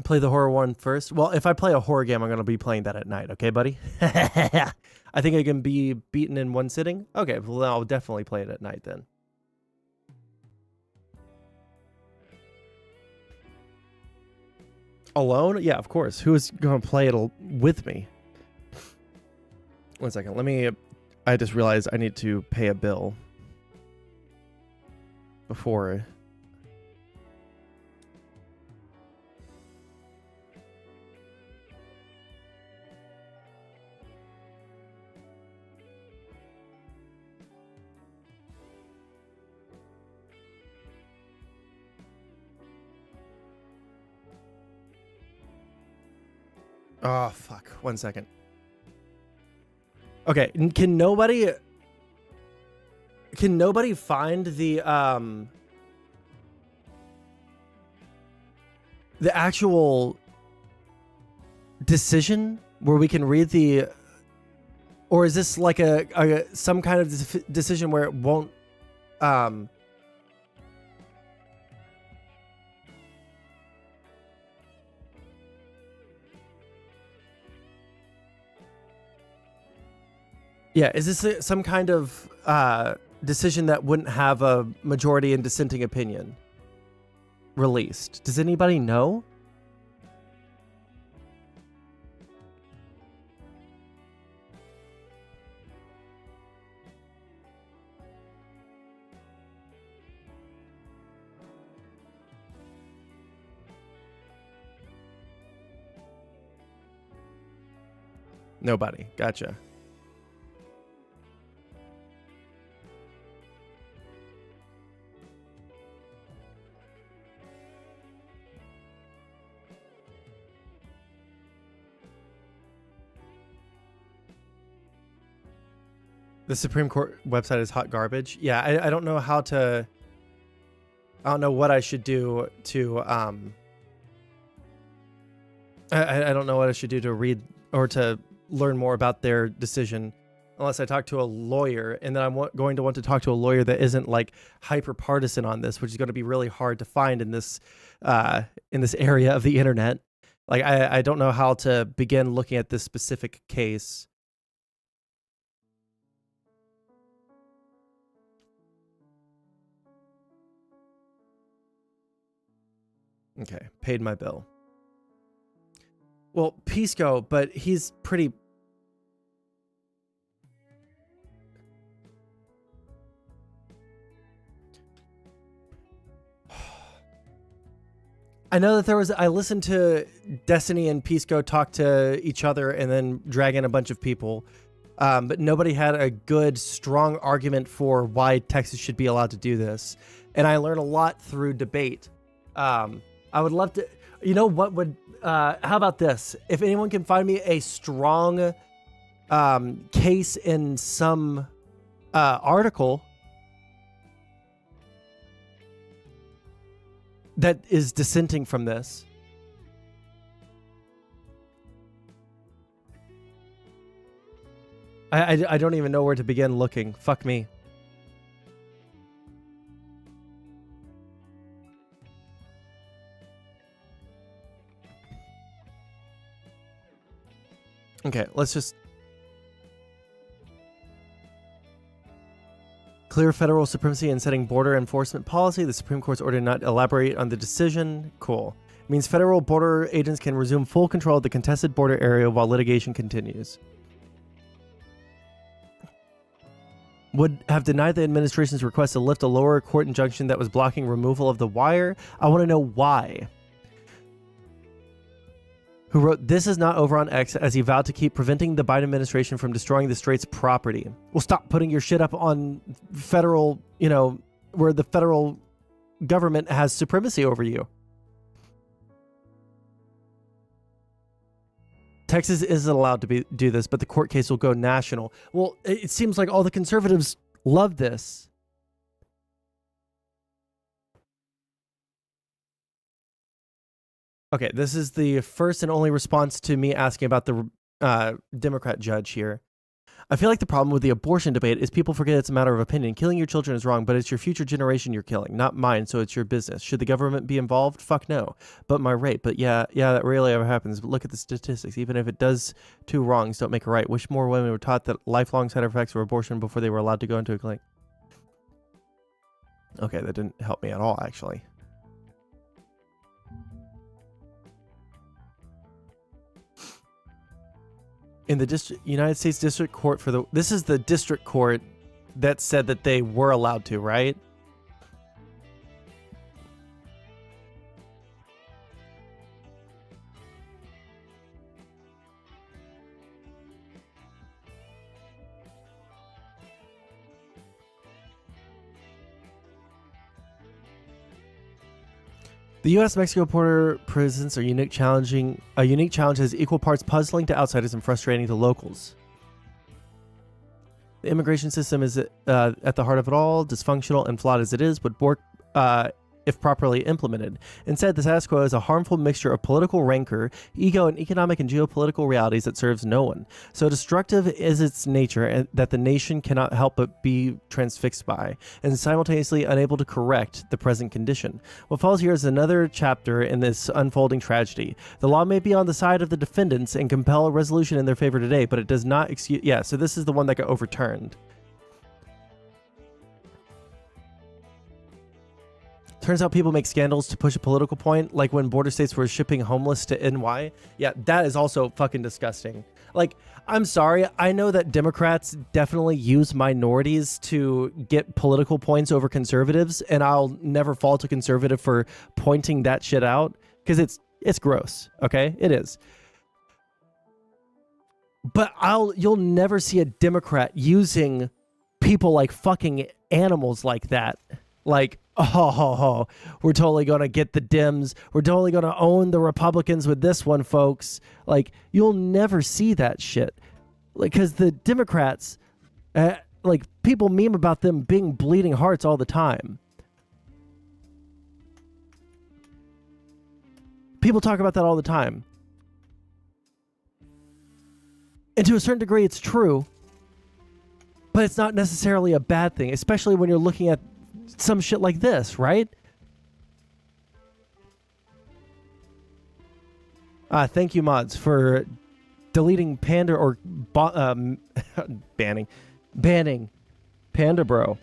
Play the horror one first. Well, if I play a horror game, I'm going to be playing that at night. Okay, buddy? I think I can be beaten in one sitting. Okay, well, then I'll definitely play it at night then. Alone? Yeah, of course. Who is going to play it with me? 1 second. I just realized I need to pay a bill before. Oh, fuck. 1 second. Okay, can nobody find the actual decision where we can read the, or is this like a some kind of decision where it won't yeah, is this some kind of decision that wouldn't have a majority and dissenting opinion released? Does anybody know? Nobody. Gotcha. The Supreme Court website is hot garbage. Yeah, I don't know how to. I don't know what I should do to. I don't know what I should do to read or to learn more about their decision, unless I talk to a lawyer, and then I'm going to want to talk to a lawyer that isn't like hyper partisan on this, which is going to be really hard to find in this area of the internet. Like I don't know how to begin looking at this specific case. Okay, paid my bill. Well, Pisco, but he's pretty... I know that I listened to Destiny and Pisco talk to each other and then drag in a bunch of people, but nobody had a good, strong argument for why Texas should be allowed to do this. And I learned a lot through debate. I would love to, you know what would, how about this? If anyone can find me a strong case in some article that is dissenting from this. I don't even know where to begin looking. Fuck me. Okay, let's just... Clear federal supremacy in setting border enforcement policy. The Supreme Court's order not elaborate on the decision. Cool. It means federal border agents can resume full control of the contested border area while litigation continues. Would have denied the administration's request to lift a lower court injunction that was blocking removal of the wire. I want to know why. Who wrote, "This is not over on X," as he vowed to keep preventing the Biden administration from destroying the strait's property. Well, stop putting your shit up on federal, where the federal government has supremacy over you. Texas isn't allowed to do this, but the court case will go national. Well, it seems like all the conservatives love this. Okay, this is the first and only response to me asking about the Democrat judge here. I feel like the problem with the abortion debate is people forget it's a matter of opinion. Killing your children is wrong, but it's your future generation you're killing, not mine, so it's your business. Should the government be involved? Fuck no. But my rape. But yeah, that rarely ever happens. But look at the statistics. Even if it does, two wrongs don't make a right. Wish more women were taught that lifelong side effects of abortion before they were allowed to go into a clinic. Okay, that didn't help me at all, actually. In the United States District Court this is the district court that said that they were allowed to, right? The U.S.-Mexico border presents a unique challenge is equal parts puzzling to outsiders and frustrating to locals. The immigration system is at the heart of it all, dysfunctional and flawed as it is, would work if properly implemented. Instead, the status quo is a harmful mixture of political rancor, ego, and economic and geopolitical realities that serves no one. So destructive is its nature and that the nation cannot help but be transfixed by, and simultaneously unable to correct the present condition. What follows here is another chapter in this unfolding tragedy. The law may be on the side of the defendants and compel a resolution in their favor today, but it does not excuse... Yeah, so this is the one that got overturned. Turns out people make scandals to push a political point, like when border states were shipping homeless to NY. Yeah, that is also fucking disgusting. Like, I'm sorry, I know that Democrats definitely use minorities to get political points over conservatives, and I'll never fault a conservative for pointing that shit out, because it's gross, okay? It is. But you'll never see a Democrat using people like fucking animals like that. Like, oh, we're totally going to get the Dems. We're totally going to own the Republicans with this one, folks. Like, you'll never see that shit. Like, because the Democrats, like, people meme about them being bleeding hearts all the time. People talk about that all the time. And to a certain degree, it's true. But it's not necessarily a bad thing, especially when you're looking at some shit like this, right? Thank you, mods, for deleting Panda or banning Panda Bro.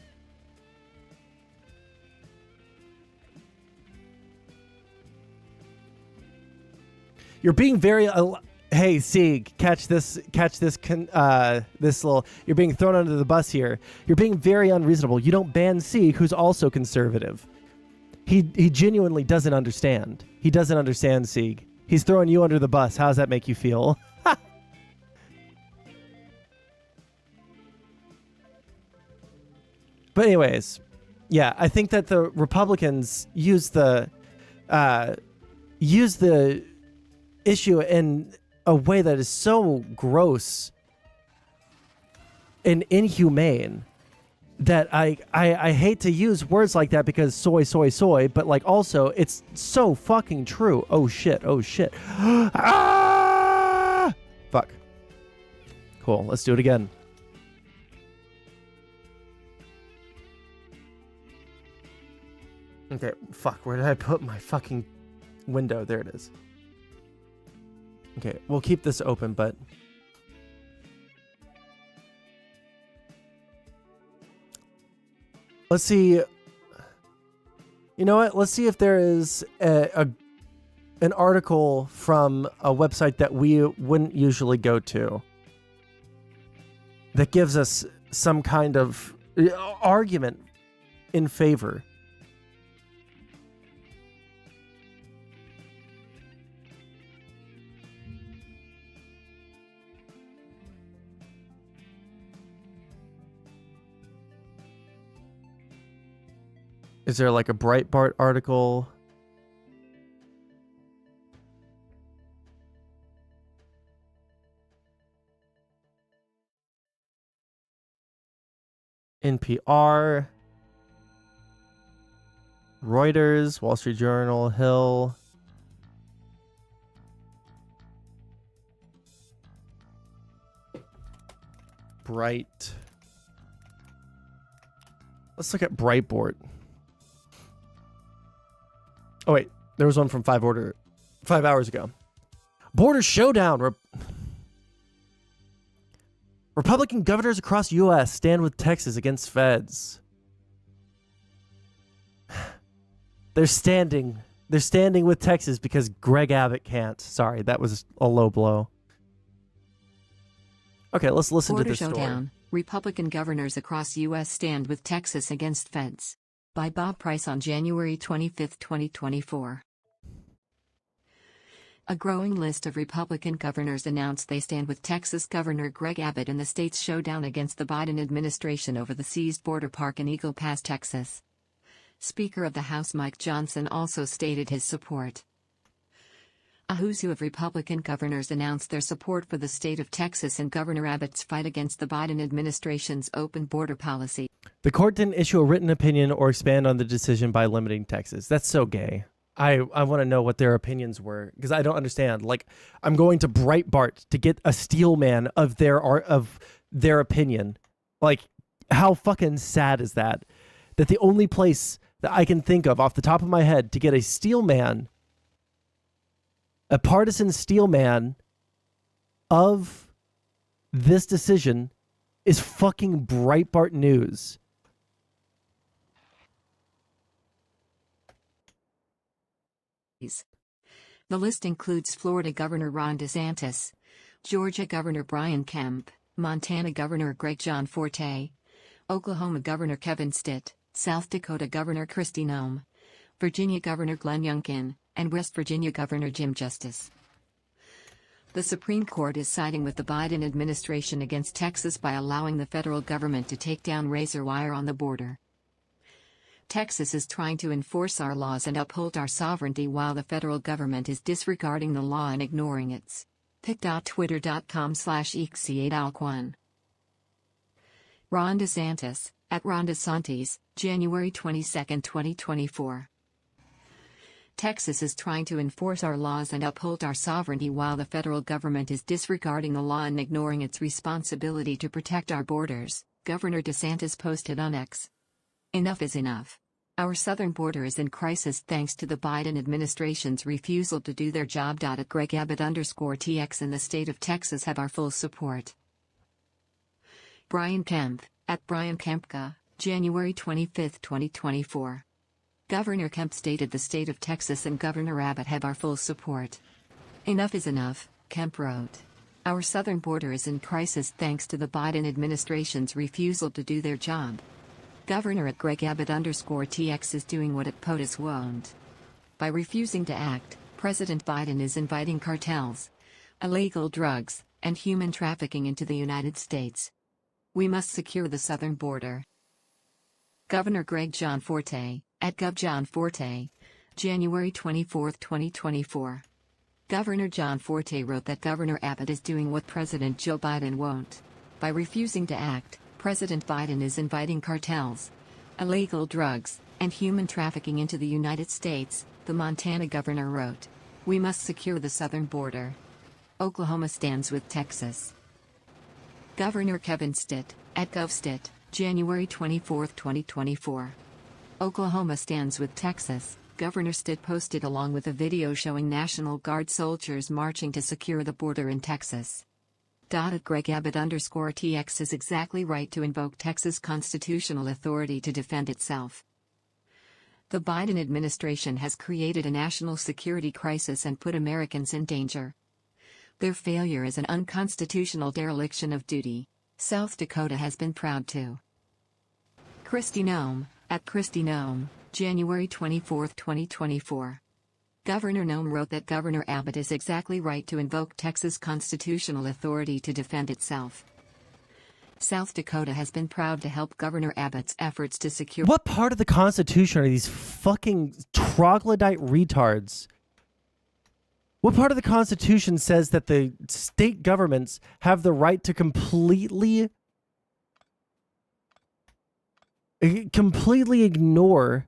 You're being very hey Sieg, catch this this little, you're being thrown under the bus here. You're being very unreasonable. You don't ban Sieg, who's also conservative. He genuinely doesn't understand. He doesn't understand, Sieg. He's throwing you under the bus. How does that make you feel? But anyways, yeah, I think that the Republicans use the issue in a way that is so gross and inhumane that I hate to use words like that because soy, but like also it's so fucking true. Oh shit. Ah! Fuck. Cool, let's do it again. Okay, fuck, where did I put my fucking window? There it is. Okay, we'll keep this open, but... Let's see... You know what? Let's see if there is an article from a website that we wouldn't usually go to that gives us some kind of argument in favor. Is there like a Breitbart article? NPR, Reuters, Wall Street Journal, Hill. Bright. Let's look at Breitbart. Oh wait, there was one from 5 hours ago. Border showdown. Republican governors across U.S. stand with Texas against feds. They're standing with Texas because Greg Abbott can't. Sorry, that was a low blow. Okay, let's listen to this story. Border showdown. Republican governors across U.S. stand with Texas against feds. By Bob Price on January 25, 2024. A growing list of Republican governors announced they stand with Texas Governor Greg Abbott in the state's showdown against the Biden administration over the seized border park in Eagle Pass, Texas. Speaker of the House Mike Johnson also stated his support. A who's who of Republican governors announced their support for the state of Texas and Governor Abbott's fight against the Biden administration's open border policy. The court didn't issue a written opinion or expand on the decision by limiting Texas. That's so gay. I want to know what their opinions were because I don't understand. Like, I'm going to Breitbart to get a steel man of their opinion. Like, how fucking sad is that? That the only place that I can think of off the top of my head to get a steel man, a partisan steel man of this decision is fucking Breitbart News. The list includes Florida Governor Ron DeSantis, Georgia Governor Brian Kemp, Montana Governor Greg John Forte, Oklahoma Governor Kevin Stitt, South Dakota Governor Kristi Noem, Virginia Governor Glenn Youngkin, and West Virginia Governor Jim Justice. The Supreme Court is siding with the Biden administration against Texas by allowing the federal government to take down razor wire on the border. Texas is trying to enforce our laws and uphold our sovereignty while the federal government is disregarding the law and ignoring its. pic.twitter.com/EXC8ALQ1. Ron DeSantis, at Ron DeSantis, January 22, 2024. Texas is trying to enforce our laws and uphold our sovereignty while the federal government is disregarding the law and ignoring its responsibility to protect our borders, Governor DeSantis posted on X. Enough is enough. Our southern border is in crisis thanks to the Biden administration's refusal to do their job. At Greg Abbott_TX in the state of Texas have our full support. Brian Kemp, at Brian Kempka, January 25, 2024. Governor Kemp stated the state of Texas and Governor Abbott have our full support. Enough is enough, Kemp wrote. Our southern border is in crisis thanks to the Biden administration's refusal to do their job. Governor at Greg Abbott_TX is doing what it POTUS won't. By refusing to act, President Biden is inviting cartels, illegal drugs, and human trafficking into the United States. We must secure the southern border. Governor Greg John Forte, at Gov John Forte, January 24, 2024. Governor John Forte wrote that Governor Abbott is doing what President Joe Biden won't. By refusing to act, President Biden is inviting cartels, illegal drugs, and human trafficking into the United States, the Montana governor wrote. We must secure the southern border. Oklahoma stands with Texas. Governor Kevin Stitt, at Gov Stitt, January 24, 2024. Oklahoma stands with Texas, Governor Stitt posted along with a video showing National Guard soldiers marching to secure the border in Texas. At Greg Abbott_TX is exactly right to invoke Texas constitutional authority to defend itself. The Biden administration has created a national security crisis and put Americans in danger. Their failure is an unconstitutional dereliction of duty. South Dakota has been proud to. Kristi Noem, at Kristi Noem, January 24, 2024. Governor Noem wrote that Governor Abbott is exactly right to invoke Texas constitutional authority to defend itself. South Dakota has been proud to help Governor Abbott's efforts to secure. What part of the Constitution are these fucking troglodyte retards? What part of the Constitution says that the state governments have the right to completely ignore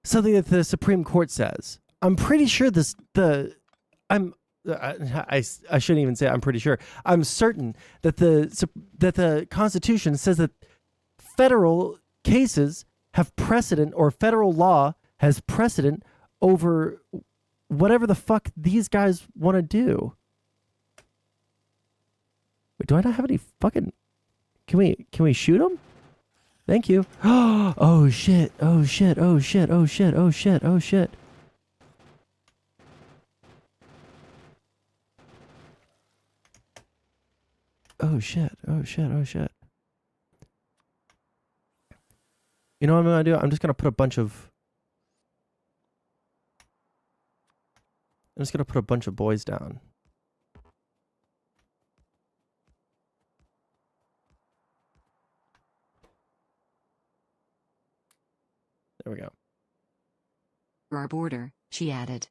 something that the Supreme Court says? I'm pretty sure I'm I shouldn't even say I'm pretty sure. I'm certain that the Constitution says that federal cases have precedent, or federal law has precedent over whatever the fuck these guys want to do. Wait, do I not have any fucking... Can we shoot them? Thank you. Oh shit. Oh shit. Oh shit. Oh shit. Oh shit. Oh shit. Oh shit. Oh shit. Oh shit. You know what I'm gonna do? I'm just gonna put a bunch of... I'm just gonna put a bunch of boys down. There we go. Our border, she added.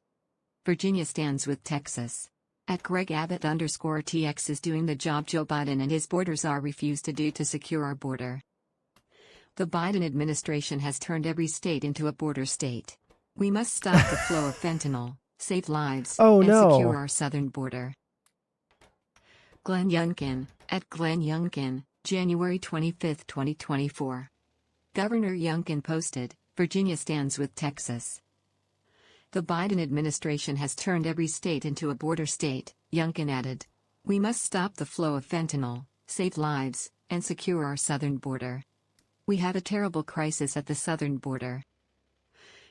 Virginia stands with Texas. At Greg Abbott _TX is doing the job Joe Biden and his border czar refused to do to secure our border. The Biden administration has turned every state into a border state. We must stop the flow of fentanyl, save lives, and secure our southern border. Glenn Youngkin, at Glenn Youngkin, January 25, 2024. Governor Youngkin posted, Virginia stands with Texas. The Biden administration has turned every state into a border state, Youngkin added. We must stop the flow of fentanyl, save lives, and secure our southern border. We have a terrible crisis at the southern border.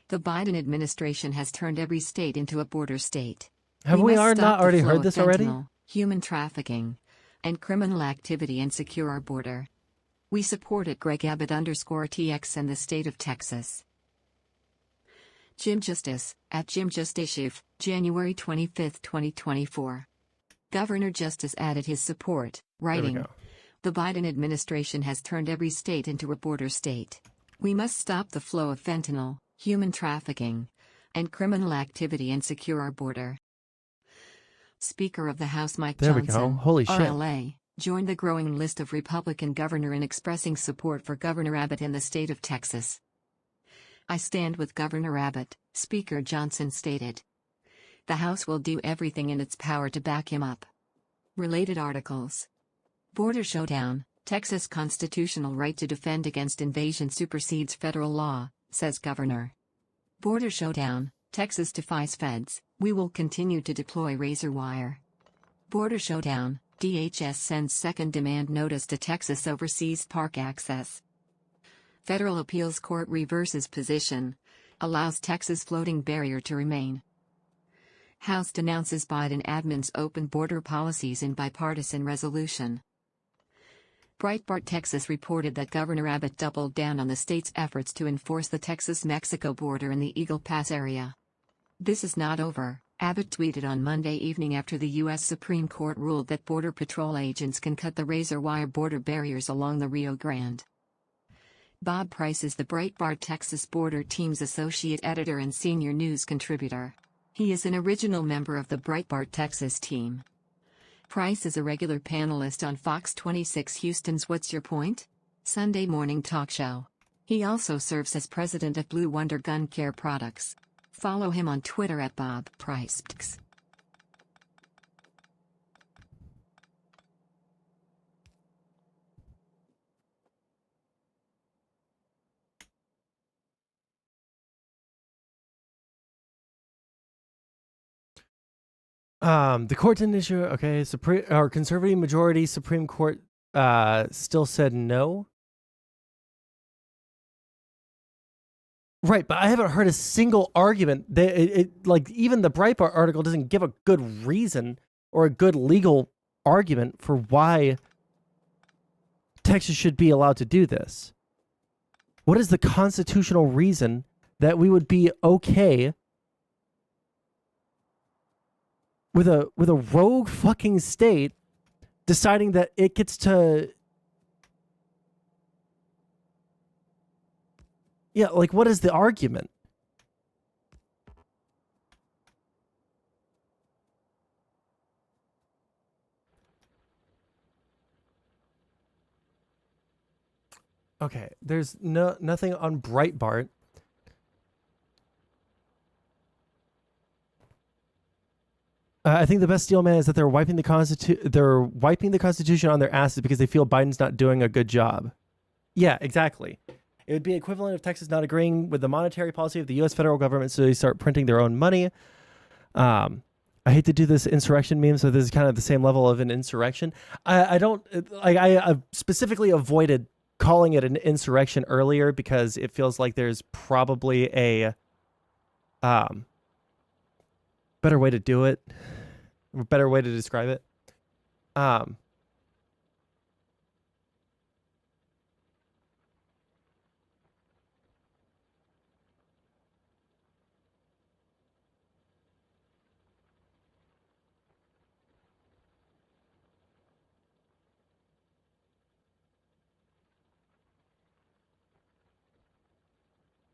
The Biden administration has turned every state into a border state. Have we not already heard this already? Human trafficking, and criminal activity and secure our border. We supported Greg Abbott _TX and the state of Texas. Jim Justice, at Jim Justicief, January 25, 2024. Governor Justice added his support, writing, The Biden administration has turned every state into a border state. We must stop the flow of fentanyl, human trafficking, and criminal activity and secure our border. Speaker of the House Mike Johnson, Holy shit. RLA, joined the growing list of Republican governors in expressing support for Governor Abbott in the state of Texas. I stand with Governor Abbott, Speaker Johnson stated. The House will do everything in its power to back him up. Related articles. Border showdown, Texas constitutional right to defend against invasion supersedes federal law, says Governor. Border showdown, Texas defies feds, we will continue to deploy razor wire. Border showdown, DHS sends second demand notice to Texas over seized park access. Federal appeals court reverses position, allows Texas floating barrier to remain. House denounces Biden admin's open border policies in bipartisan resolution. Breitbart Texas reported that Governor Abbott doubled down on the state's efforts to enforce the Texas-Mexico border in the Eagle Pass area. This is not over, Abbott tweeted on Monday evening after the U.S. Supreme Court ruled that Border Patrol agents can cut the razor wire border barriers along the Rio Grande. Bob Price is the Breitbart Texas Border Team's associate editor and senior news contributor. He is an original member of the Breitbart Texas team. Price is a regular panelist on Fox 26 Houston's What's Your Point? Sunday morning talk show. He also serves as president of Blue Wonder Gun Care Products. Follow him on Twitter at Bob Price. The court didn't issue. Okay, conservative majority Supreme Court still said no. Right, but I haven't heard a single argument. Like even the Breitbart article doesn't give a good reason or a good legal argument for why Texas should be allowed to do this. What is the constitutional reason that we would be okay with a rogue fucking state deciding that it gets to... Yeah, like what is the argument? Okay, there's nothing on Breitbart. I think the best deal, man, is that they're wiping the Constitution on their asses because they feel Biden's not doing a good job. Yeah, exactly. It would be equivalent of Texas not agreeing with the monetary policy of the U.S. federal government, so they start printing their own money. I hate to do this insurrection meme, so this is kind of the same level of an insurrection. I specifically avoided calling it an insurrection earlier because it feels like there's probably a better way to do it, a better way to describe it.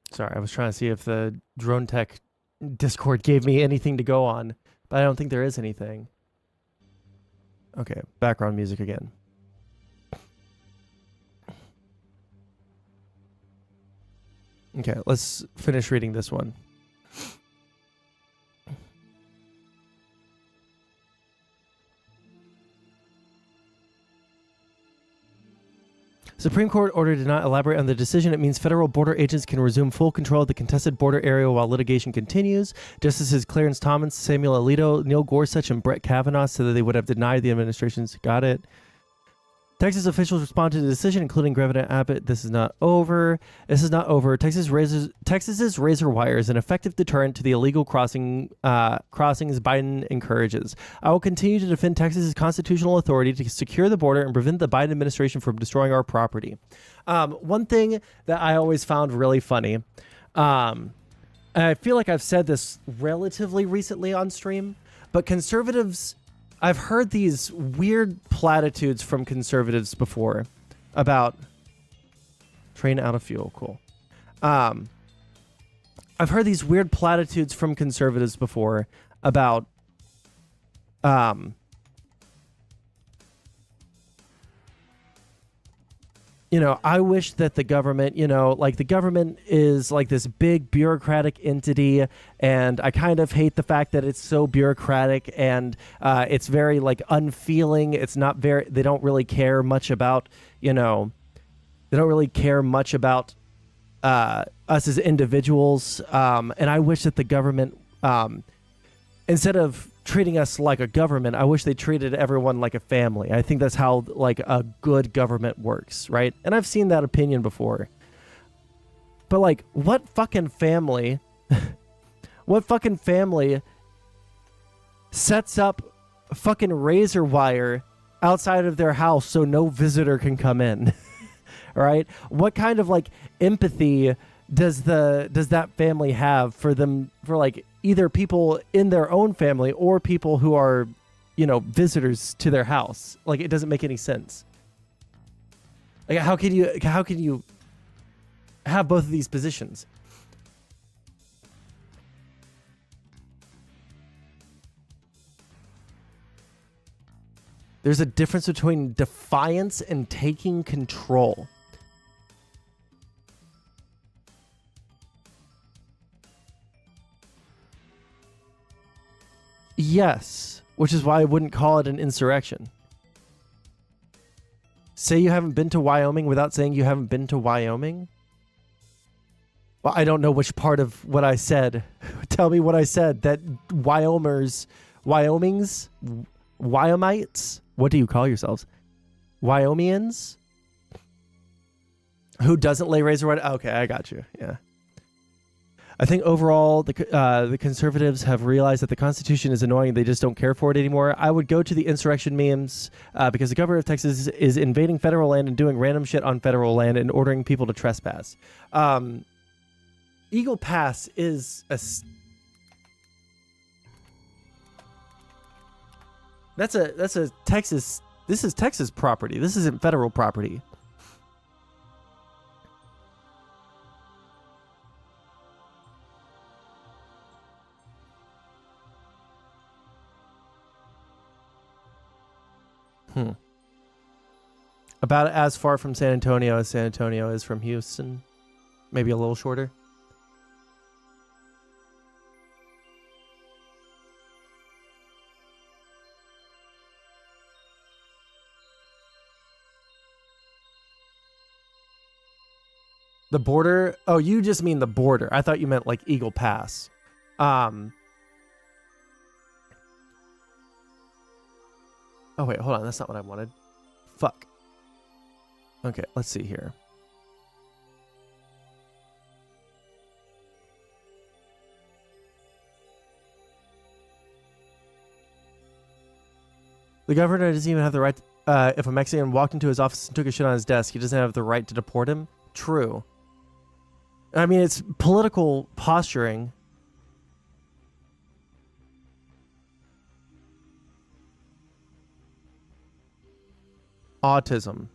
Sorry, I was trying to see if the drone tech Discord gave me anything to go on, but I don't think there is anything. Okay, background music again. Okay, let's finish reading this one. Supreme Court order did not elaborate on the decision. It means federal border agents can resume full control of the contested border area while litigation continues. Justices Clarence Thomas, Samuel Alito, Neil Gorsuch, and Brett Kavanaugh said that they would have denied the administration's. Got it. Texas officials responded to the decision, including Governor Abbott. This is not over. This is not over. Texas's razor wire is an effective deterrent to the illegal crossings Biden encourages. I will continue to defend Texas's constitutional authority to secure the border and prevent the Biden administration from destroying our property. One thing that I always found really funny, and I feel like I've said this relatively recently on stream, but conservatives... I've heard these weird platitudes from conservatives before about train out of fuel. Cool. I've heard these weird platitudes from conservatives before about I wish that the government, the government is like this big bureaucratic entity, and I kind of hate the fact that it's so bureaucratic and it's very unfeeling. It's not very, they don't really care much about, us as individuals. And I wish that the government, instead of treating us like a government, I wish they treated everyone like a family. I think that's how a good government works, right? And I've seen that opinion before. But what fucking family sets up fucking razor wire outside of their house so no visitor can come in? All right? What kind of empathy does that family have for either people in their own family or people who are, visitors to their house? It doesn't make any sense. How can you have both of these positions? There's a difference between defiance and taking control. Yes, which is why I wouldn't call it an insurrection. Say you haven't been to Wyoming without saying you haven't been to Wyoming? Well, I don't know which part of what I said. Tell me what I said. That Wyomites, what do you call yourselves? Wyomians? Who doesn't lay razor wire? Okay, I got you. Yeah. I think overall, the conservatives have realized that the Constitution is annoying. They just don't care for it anymore. I would go to the insurrection memes because the governor of Texas is invading federal land and doing random shit on federal land and ordering people to trespass. Eagle Pass is that's a Texas. This is Texas property. This isn't federal property. About as far from San Antonio as San Antonio is from Houston. Maybe a little shorter. The border? Oh, you just mean the border. I thought you meant like Eagle Pass. Oh, wait, hold on. That's not what I wanted. Fuck. Okay, let's see here. The governor doesn't even have the right to, if a Mexican walked into his office and took a shit on his desk, he doesn't have the right to deport him. True. I mean, it's political posturing. Autism.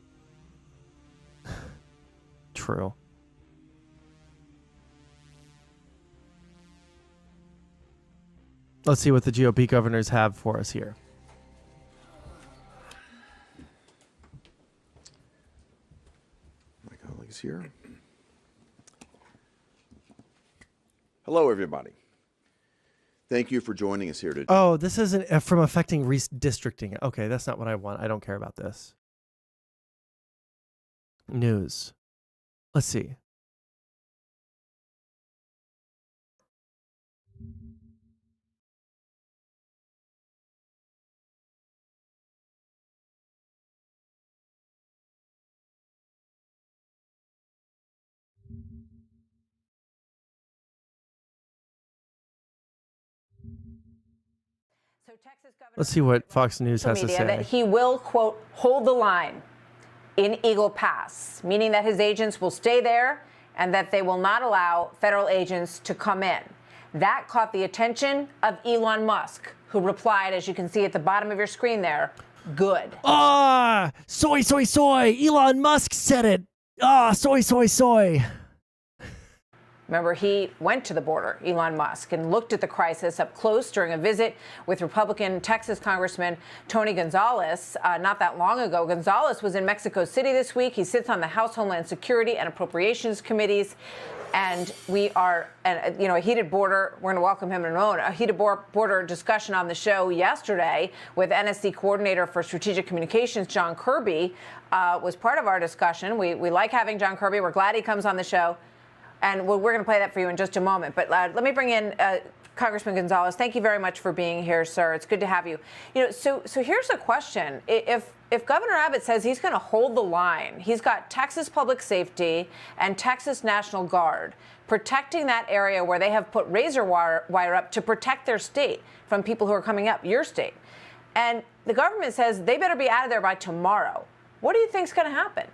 True. Let's see what the GOP governors have for us here. My colleagues here. Hello, everybody. Thank you for joining us here today. Oh, this isn't from affecting redistricting. Okay, that's not what I want. I don't care about this. News. Let's see. Let's see what Fox News has to say. That he will, quote, hold the line in Eagle Pass, meaning that his agents will stay there and that they will not allow federal agents to come in. That caught the attention of Elon Musk, who replied, as you can see at the bottom of your screen there, good. Ah, soy, soy, soy. Elon Musk said it. Ah, soy, soy, soy. Remember, he went to the border, Elon Musk, and looked at the crisis up close during a visit with Republican Texas Congressman Tony Gonzalez not that long ago. Gonzalez was in Mexico City this week. He sits on the House Homeland Security and Appropriations Committees. And we are, a heated border, we're going to welcome him in a moment, a heated border discussion on the show yesterday with NSC Coordinator for Strategic Communications, John Kirby, was part of our discussion. We like having John Kirby. We're glad he comes on the show. And we're going to play that for you in just a moment. But let me bring in Congressman Gonzalez. Thank you very much for being here, sir. It's good to have you. So here's a question. If Governor Abbott says he's going to hold the line, he's got Texas Public Safety and Texas National Guard protecting that area where they have put razor wire up to protect their state from people who are coming up, your state. And the government says they better be out of there by tomorrow. What do you think's going to happen?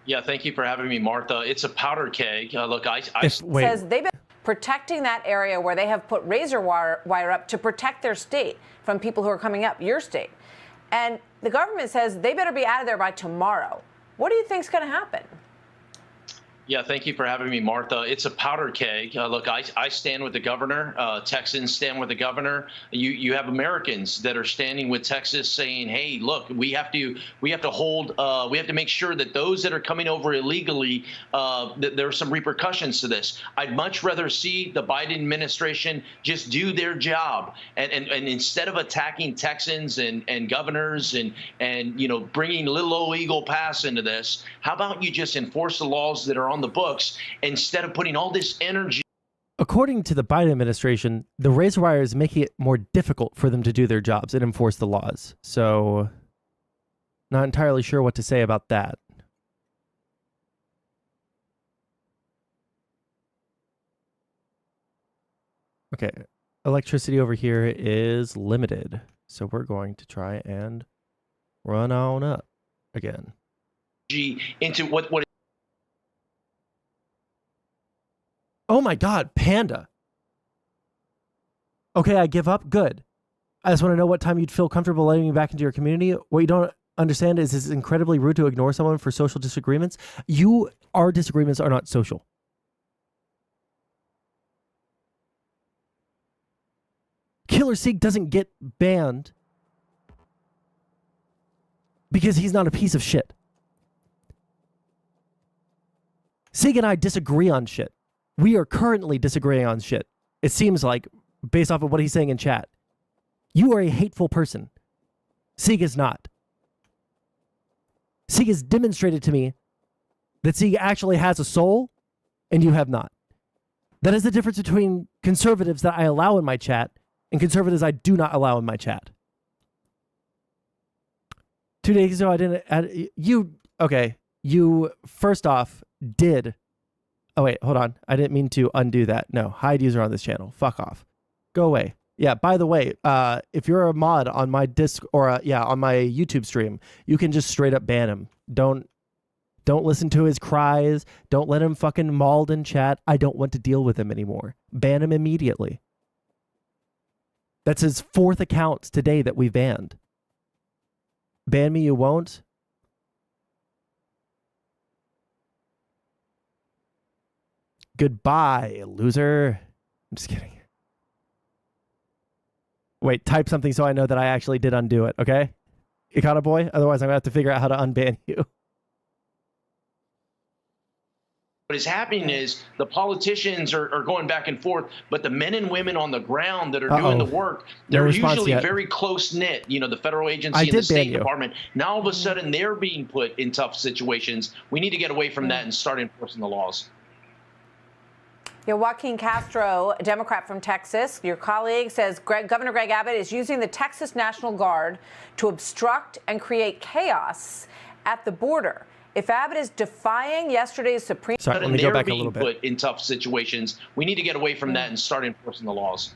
Yeah, thank you for having me, Martha. It's a powder keg. Look, says they've been protecting that area where they have put razor wire up to protect their state from people who are coming up, your state. And the government says they better be out of there by tomorrow. What do you think's going to happen? Yeah, thank you for having me, Martha. It's a powder keg. Look, I stand with the governor. Texans stand with the governor. You have Americans that are standing with Texas saying, hey, look, we have to make sure that those that are coming over illegally, that there are some repercussions to this. I'd much rather see the Biden administration just do their job. And instead of attacking Texans and governors and bringing little old Eagle Pass into this, how about you just enforce the laws that are on the books instead of putting all this energy. According to the Biden administration, the razor wire is making it more difficult for them to do their jobs and enforce the laws. So, not entirely sure what to say about that. Okay, electricity over here is limited. So we're going to try and run on up again. Into what Oh my God, Panda. Okay, I give up. Good. I just want to know what time you'd feel comfortable letting me back into your community. What you don't understand is it's incredibly rude to ignore someone for social disagreements. Our disagreements are not social. Killer Seek doesn't get banned because he's not a piece of shit. Sig and I disagree on shit. We are currently disagreeing on shit. It seems like, based off of what he's saying in chat. You are a hateful person. Sig is not. Sig has demonstrated to me That he actually has a soul, and you have not. That is the difference between conservatives that I allow in my chat and conservatives I do not allow in my chat. 2 days ago, I didn't... You, first off, did... Oh, wait, hold on. I didn't mean to undo that. No, hide user on this channel. Fuck off. Go away. Yeah, by the way, if you're a mod on my disc or on my YouTube stream, you can just straight up ban him. Don't listen to his cries. Don't let him fucking mauled in chat. I don't want to deal with him anymore. Ban him immediately. That's his 4th account today that we banned. Ban me, you won't. Goodbye, loser. I'm just kidding. Wait, type something so I know that I actually did undo it, okay? Econo boy? Otherwise, I'm going to have to figure out how to unban you. What is happening is the politicians are going back and forth, but the men and women on the ground that are doing the work, they're usually very close-knit. You know, the federal agency and the State Department. Now, all of a sudden, they're being put in tough situations. We need to get away from that and start enforcing the laws. Yeah, Joaquin Castro, a Democrat from Texas, your colleague, says Governor Greg Abbott is using the Texas National Guard to obstruct and create chaos at the border. If Abbott is defying yesterday's Supreme Court, let me go back a little bit. Put in tough situations, we need to get away from that and start enforcing the laws.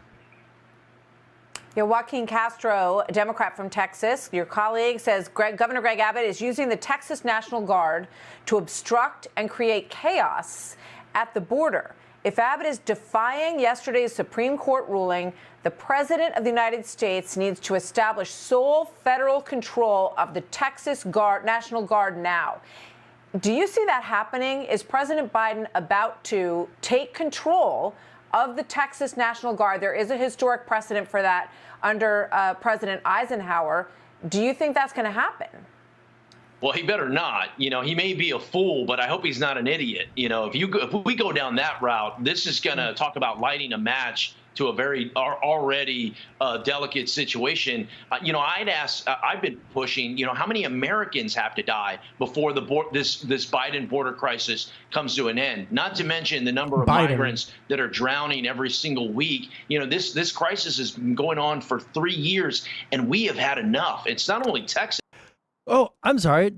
Yeah, Joaquin Castro, a Democrat from Texas, your colleague, says Governor Greg Abbott is using the Texas National Guard to obstruct and create chaos at the border. If Abbott is defying yesterday's Supreme Court ruling, the President of the United States needs to establish sole federal control of the Texas National Guard now. Do you see that happening? Is President Biden about to take control of the Texas National Guard? There is a historic precedent for that under President Eisenhower. Do you think that's going to happen? Well, he better not. You know, he may be a fool, but I hope he's not an idiot. You know, if we go down that route, this is going to talk about lighting a match to a very already delicate situation. You know, I've been pushing, you know, how many Americans have to die before this Biden border crisis comes to an end? Not to mention the number of migrants that are drowning every single week. You know, this crisis has been going on for 3 years, and we have had enough. It's not only Texas. Oh, I'm sorry.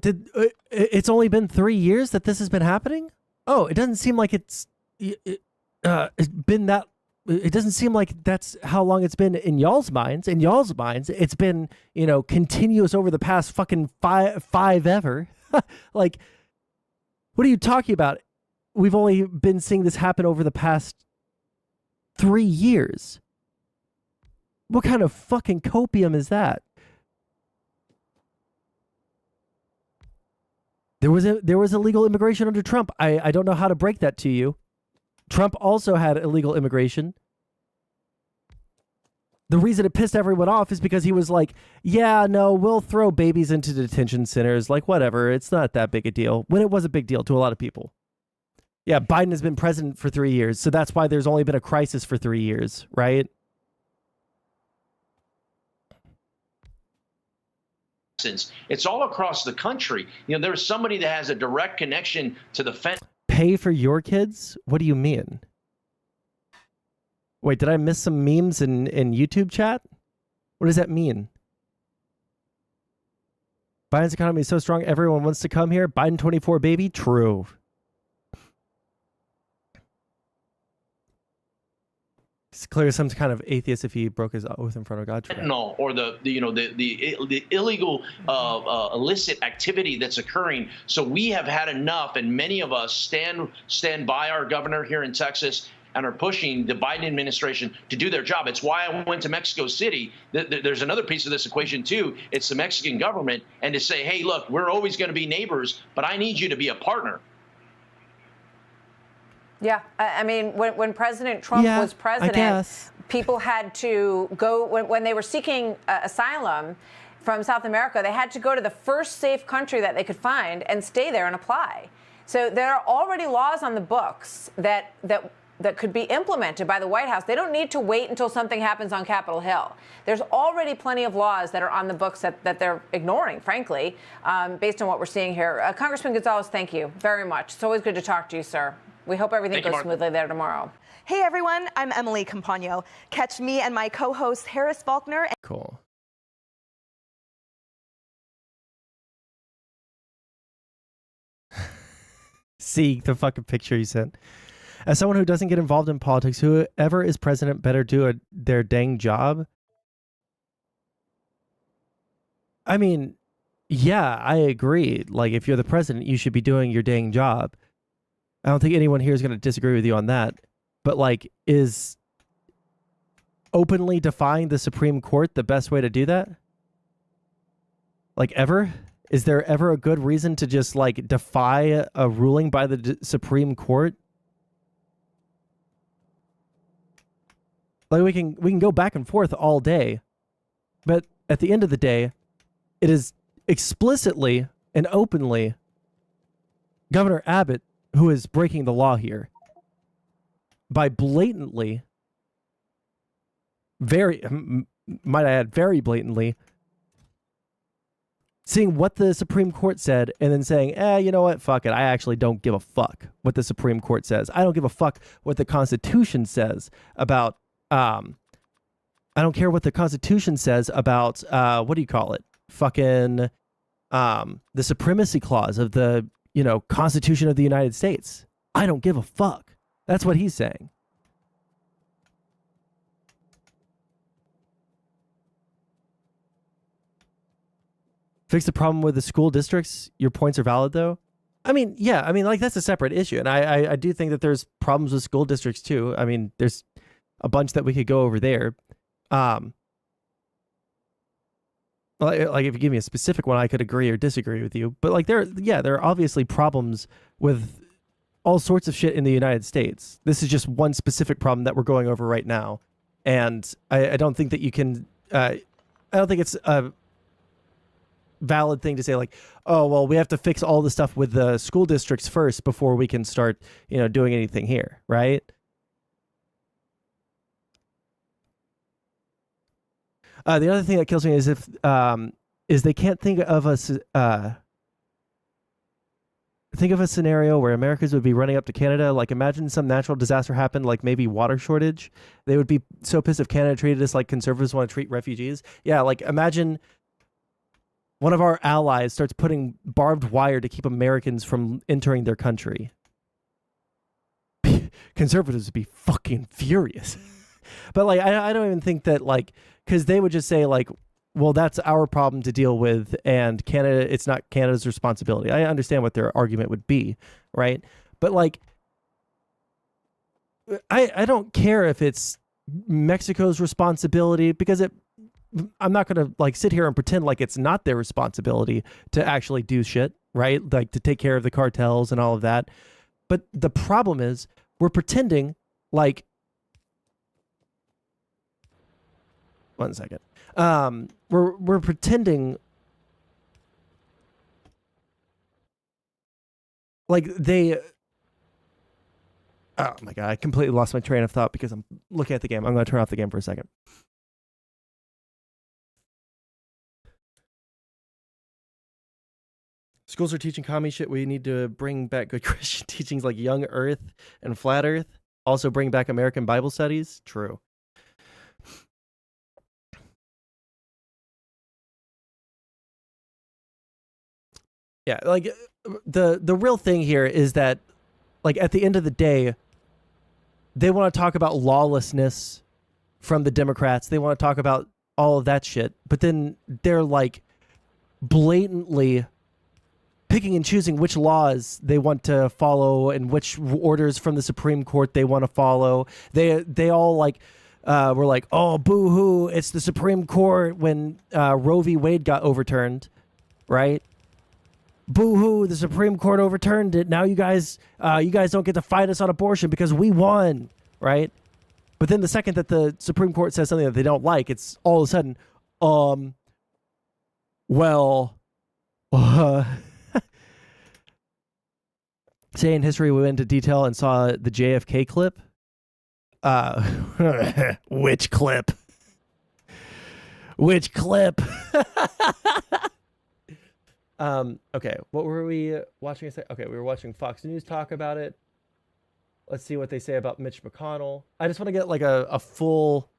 It's only been 3 years that this has been happening? Oh, it doesn't seem like it's been that. It doesn't seem like that's how long it's been in y'all's minds. In y'all's minds, it's been, you know, continuous over the past fucking five ever. Like, what are you talking about? We've only been seeing this happen over the past 3 years. What kind of fucking copium is that? There was illegal immigration under Trump. I don't know how to break that to you. Trump also had illegal immigration. The reason it pissed everyone off is because he was like, yeah, no, we'll throw babies into detention centers. Like, whatever. It's not that big a deal. When it was a big deal to a lot of people. Yeah, Biden has been president for 3 years. So that's why there's only been a crisis for 3 years, right? It's all across the country. You know, there's somebody that has a direct connection to the fence. Pay for your kids? What do you mean? Wait, did I miss some memes in YouTube chat? What does that mean? Biden's economy is so strong, everyone wants to come here. Biden 24, baby. True. It's clear some kind of atheist if he broke his oath in front of God. Fentanyl or the illegal illicit activity that's occurring. So we have had enough, and many of us stand by our governor here in Texas and are pushing the Biden administration to do their job. It's why I went to Mexico City. There's another piece of this equation too. It's the Mexican government, and to say, hey, look, we're always going to be neighbors, but I need you to be a partner. Yeah, I mean, when President Trump was president, people had to go, when they were seeking asylum from South America, they had to go to the first safe country that they could find and stay there and apply. So there are already laws on the books that that could be implemented by the White House. They don't need to wait until something happens on Capitol Hill. There's already plenty of laws that are on the books that they're ignoring, frankly, based on what we're seeing here. Congressman Gonzalez, thank you very much. It's always good to talk to you, sir. We hope everything goes smoothly there tomorrow. Hey, everyone. I'm Emily Campagno. Catch me and my co-host Harris Faulkner. Cool. See the fucking picture you sent. As someone who doesn't get involved in politics, whoever is president better do their dang job. I mean, yeah, I agree. Like, if you're the president, you should be doing your dang job. I don't think anyone here is going to disagree with you on that. But, like, is openly defying the Supreme Court the best way to do that? Like, ever? Is there ever a good reason to just, like, defy a ruling by the Supreme Court? Like, we can go back and forth all day, but at the end of the day, it is explicitly and openly Governor Abbott who is breaking the law here by blatantly, might I add, very blatantly, seeing what the Supreme Court said and then saying, you know what, fuck it, I actually don't give a fuck what the Supreme Court says. I don't give a fuck what the Constitution says about, I don't care what the Constitution says about, what do you call it? Fucking, the supremacy clause of the, Constitution of the United States. I don't give a fuck. That's what he's saying. Fix the problem with the school districts. Your points are valid, though. I mean, yeah. I mean, like, that's a separate issue. And I do think that there's problems with school districts, too. I mean, there's a bunch that we could go over there. Like, if you give me a specific one, I could agree or disagree with you. But, like, there are obviously problems with all sorts of shit in the United States. This is just one specific problem that we're going over right now. And I don't think that you can... I don't think it's a valid thing to say, like, oh, well, we have to fix all the stuff with the school districts first before we can start, doing anything here, right? The other thing that kills me is if they can't think of a scenario where Americans would be running up to Canada. Like, imagine some natural disaster happened, like maybe water shortage. They would be so pissed if Canada treated us like conservatives want to treat refugees. Yeah, like, imagine one of our allies starts putting barbed wire to keep Americans from entering their country. Conservatives would be fucking furious. But, like, I don't even think that, like, because they would just say, like, well, that's our problem to deal with, and Canada, it's not Canada's responsibility. I understand what their argument would be, right? But, like, I don't care if it's Mexico's responsibility, because I'm not going to, like, sit here and pretend like it's not their responsibility to actually do shit, right? Like, to take care of the cartels and all of that. But the problem is we're pretending like... One second. We're pretending like they... Oh my God, I completely lost my train of thought because I'm looking at the game. I'm going to turn off the game for a second. Schools are teaching commie shit. We need to bring back good Christian teachings like young earth and flat earth. Also bring back American Bible studies. True. Yeah, like, the real thing here is that, like, at the end of the day, they want to talk about lawlessness from the Democrats. They want to talk about all of that shit. But then they're, like, blatantly picking and choosing which laws they want to follow and which orders from the Supreme Court they want to follow. They all, like, were like, oh, boo-hoo, it's the Supreme Court when Roe v. Wade got overturned, right? Boo-hoo, the Supreme Court overturned it. Now you guys don't get to fight us on abortion because we won, right? But then the second that the Supreme Court says something that they don't like, it's all of a sudden, say in history we went into detail and saw the JFK clip. Which clip? Which clip? Okay, what were we watching? Okay, we were watching Fox News talk about it. Let's see what they say about Mitch McConnell. I just want to get like a full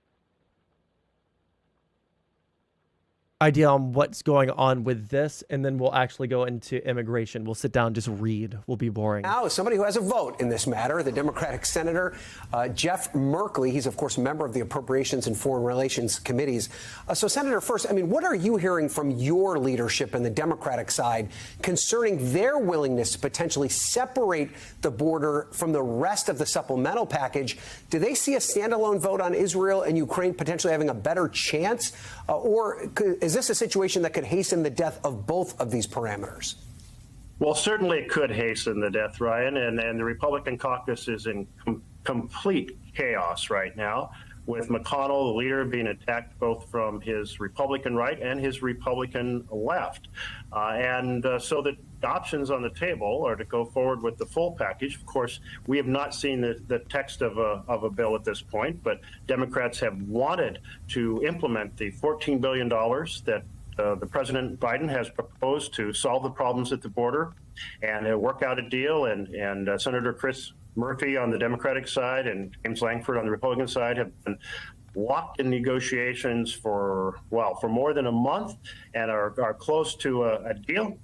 idea on what's going on with this, and then we'll actually go into immigration. We'll sit down, just read. We'll be boring. Now, as somebody who has a vote in this matter, the Democratic Senator Jeff Merkley, he's of course a member of the Appropriations and Foreign Relations Committees. So, Senator, first, I mean, what are you hearing from your leadership in the Democratic side concerning their willingness to potentially separate the border from the rest of the supplemental package? Do they see a standalone vote on Israel and Ukraine potentially having a better chance, or is this a situation that could hasten the death of both of these parameters? Well, certainly it could hasten the death, Ryan, and the Republican caucus is in complete chaos right now, with McConnell, the leader, being attacked both from his Republican right and his Republican left. So the options on the table are to go forward with the full package. Of course, we have not seen the text of a bill at this point, but Democrats have wanted to implement the $14 billion that the President Biden has proposed to solve the problems at the border and work out a deal. And Senator Chris Murphy on the Democratic side and James Lankford on the Republican side have been locked in negotiations for more than a month and are close to a deal.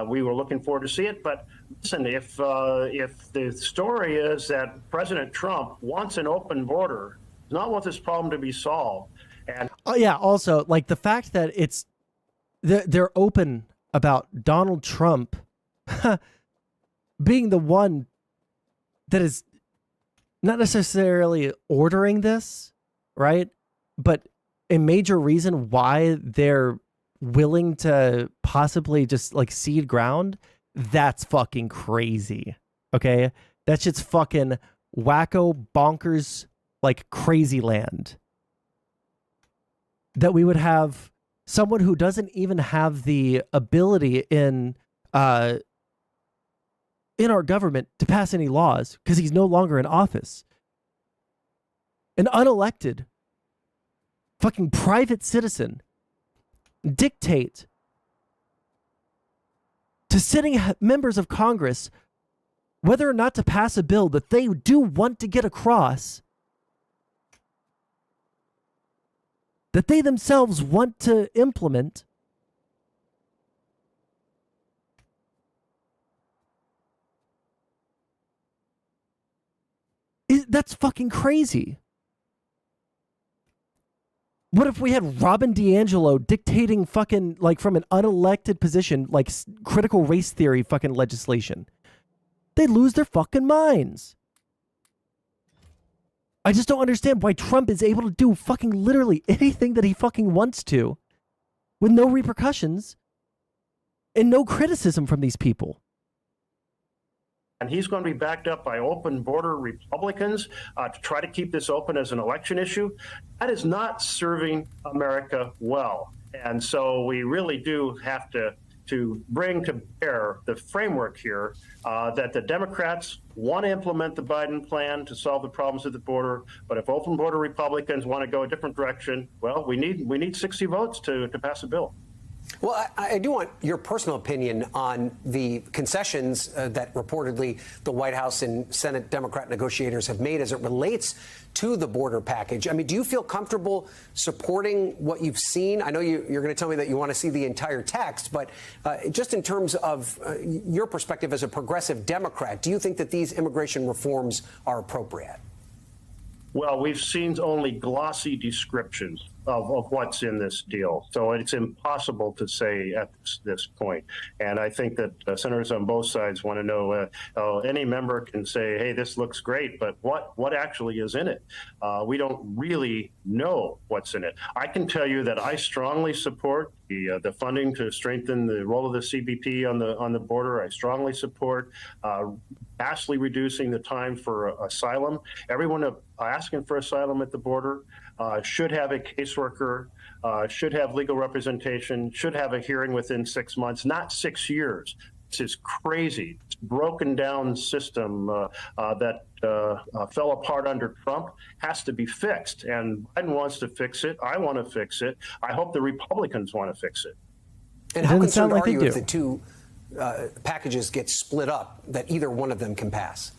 We were looking forward to see it. But listen, if the story is that President Trump wants an open border, does not want this problem to be solved. And also, like the fact that they're open about Donald Trump being the one that is not necessarily ordering this, right? But a major reason why they're willing to possibly just like cede ground, that's fucking crazy. Okay? That shit's fucking wacko bonkers, like crazy land. That we would have someone who doesn't even have the ability in our government to pass any laws because he's no longer in office. An unelected fucking private citizen dictate to sitting members of Congress whether or not to pass a bill that they do want to get across, that they themselves want to implement. That's fucking crazy. What if we had Robin DiAngelo dictating fucking, like, from an unelected position, like critical race theory fucking legislation? They lose their fucking minds. I just don't understand why Trump is able to do fucking literally anything that he fucking wants to with no repercussions and no criticism from these people. And he's going to be backed up by open border Republicans to try to keep this open as an election issue. That is not serving America well. And so we really do have to bring to bear the framework here that the Democrats want to implement the Biden plan to solve the problems at the border. But if open border Republicans want to go a different direction, well, we need 60 votes to pass a bill. Well, I do want your personal opinion on the concessions that reportedly the White House and Senate Democrat negotiators have made as it relates to the border package. I mean, do you feel comfortable supporting what you've seen? I know you're going to tell me that you want to see the entire text, but just in terms of your perspective as a progressive Democrat, do you think that these immigration reforms are appropriate? Well, we've seen only glossy descriptions of what's in this deal. So it's impossible to say at this point. And I think that senators on both sides want to know, any member can say, hey, this looks great, but what actually is in it? We don't really know what's in it. I can tell you that I strongly support the funding to strengthen the role of the CBP on the border. I strongly support vastly reducing the time for asylum. Everyone asking for asylum at the border should have a caseworker, should have legal representation, should have a hearing within 6 months, not 6 years. This is crazy. This broken down system that fell apart under Trump has to be fixed. And Biden wants to fix it. I want to fix it. I hope the Republicans want to fix it. And how concerned are you if the two packages get split up, that either one of them can pass?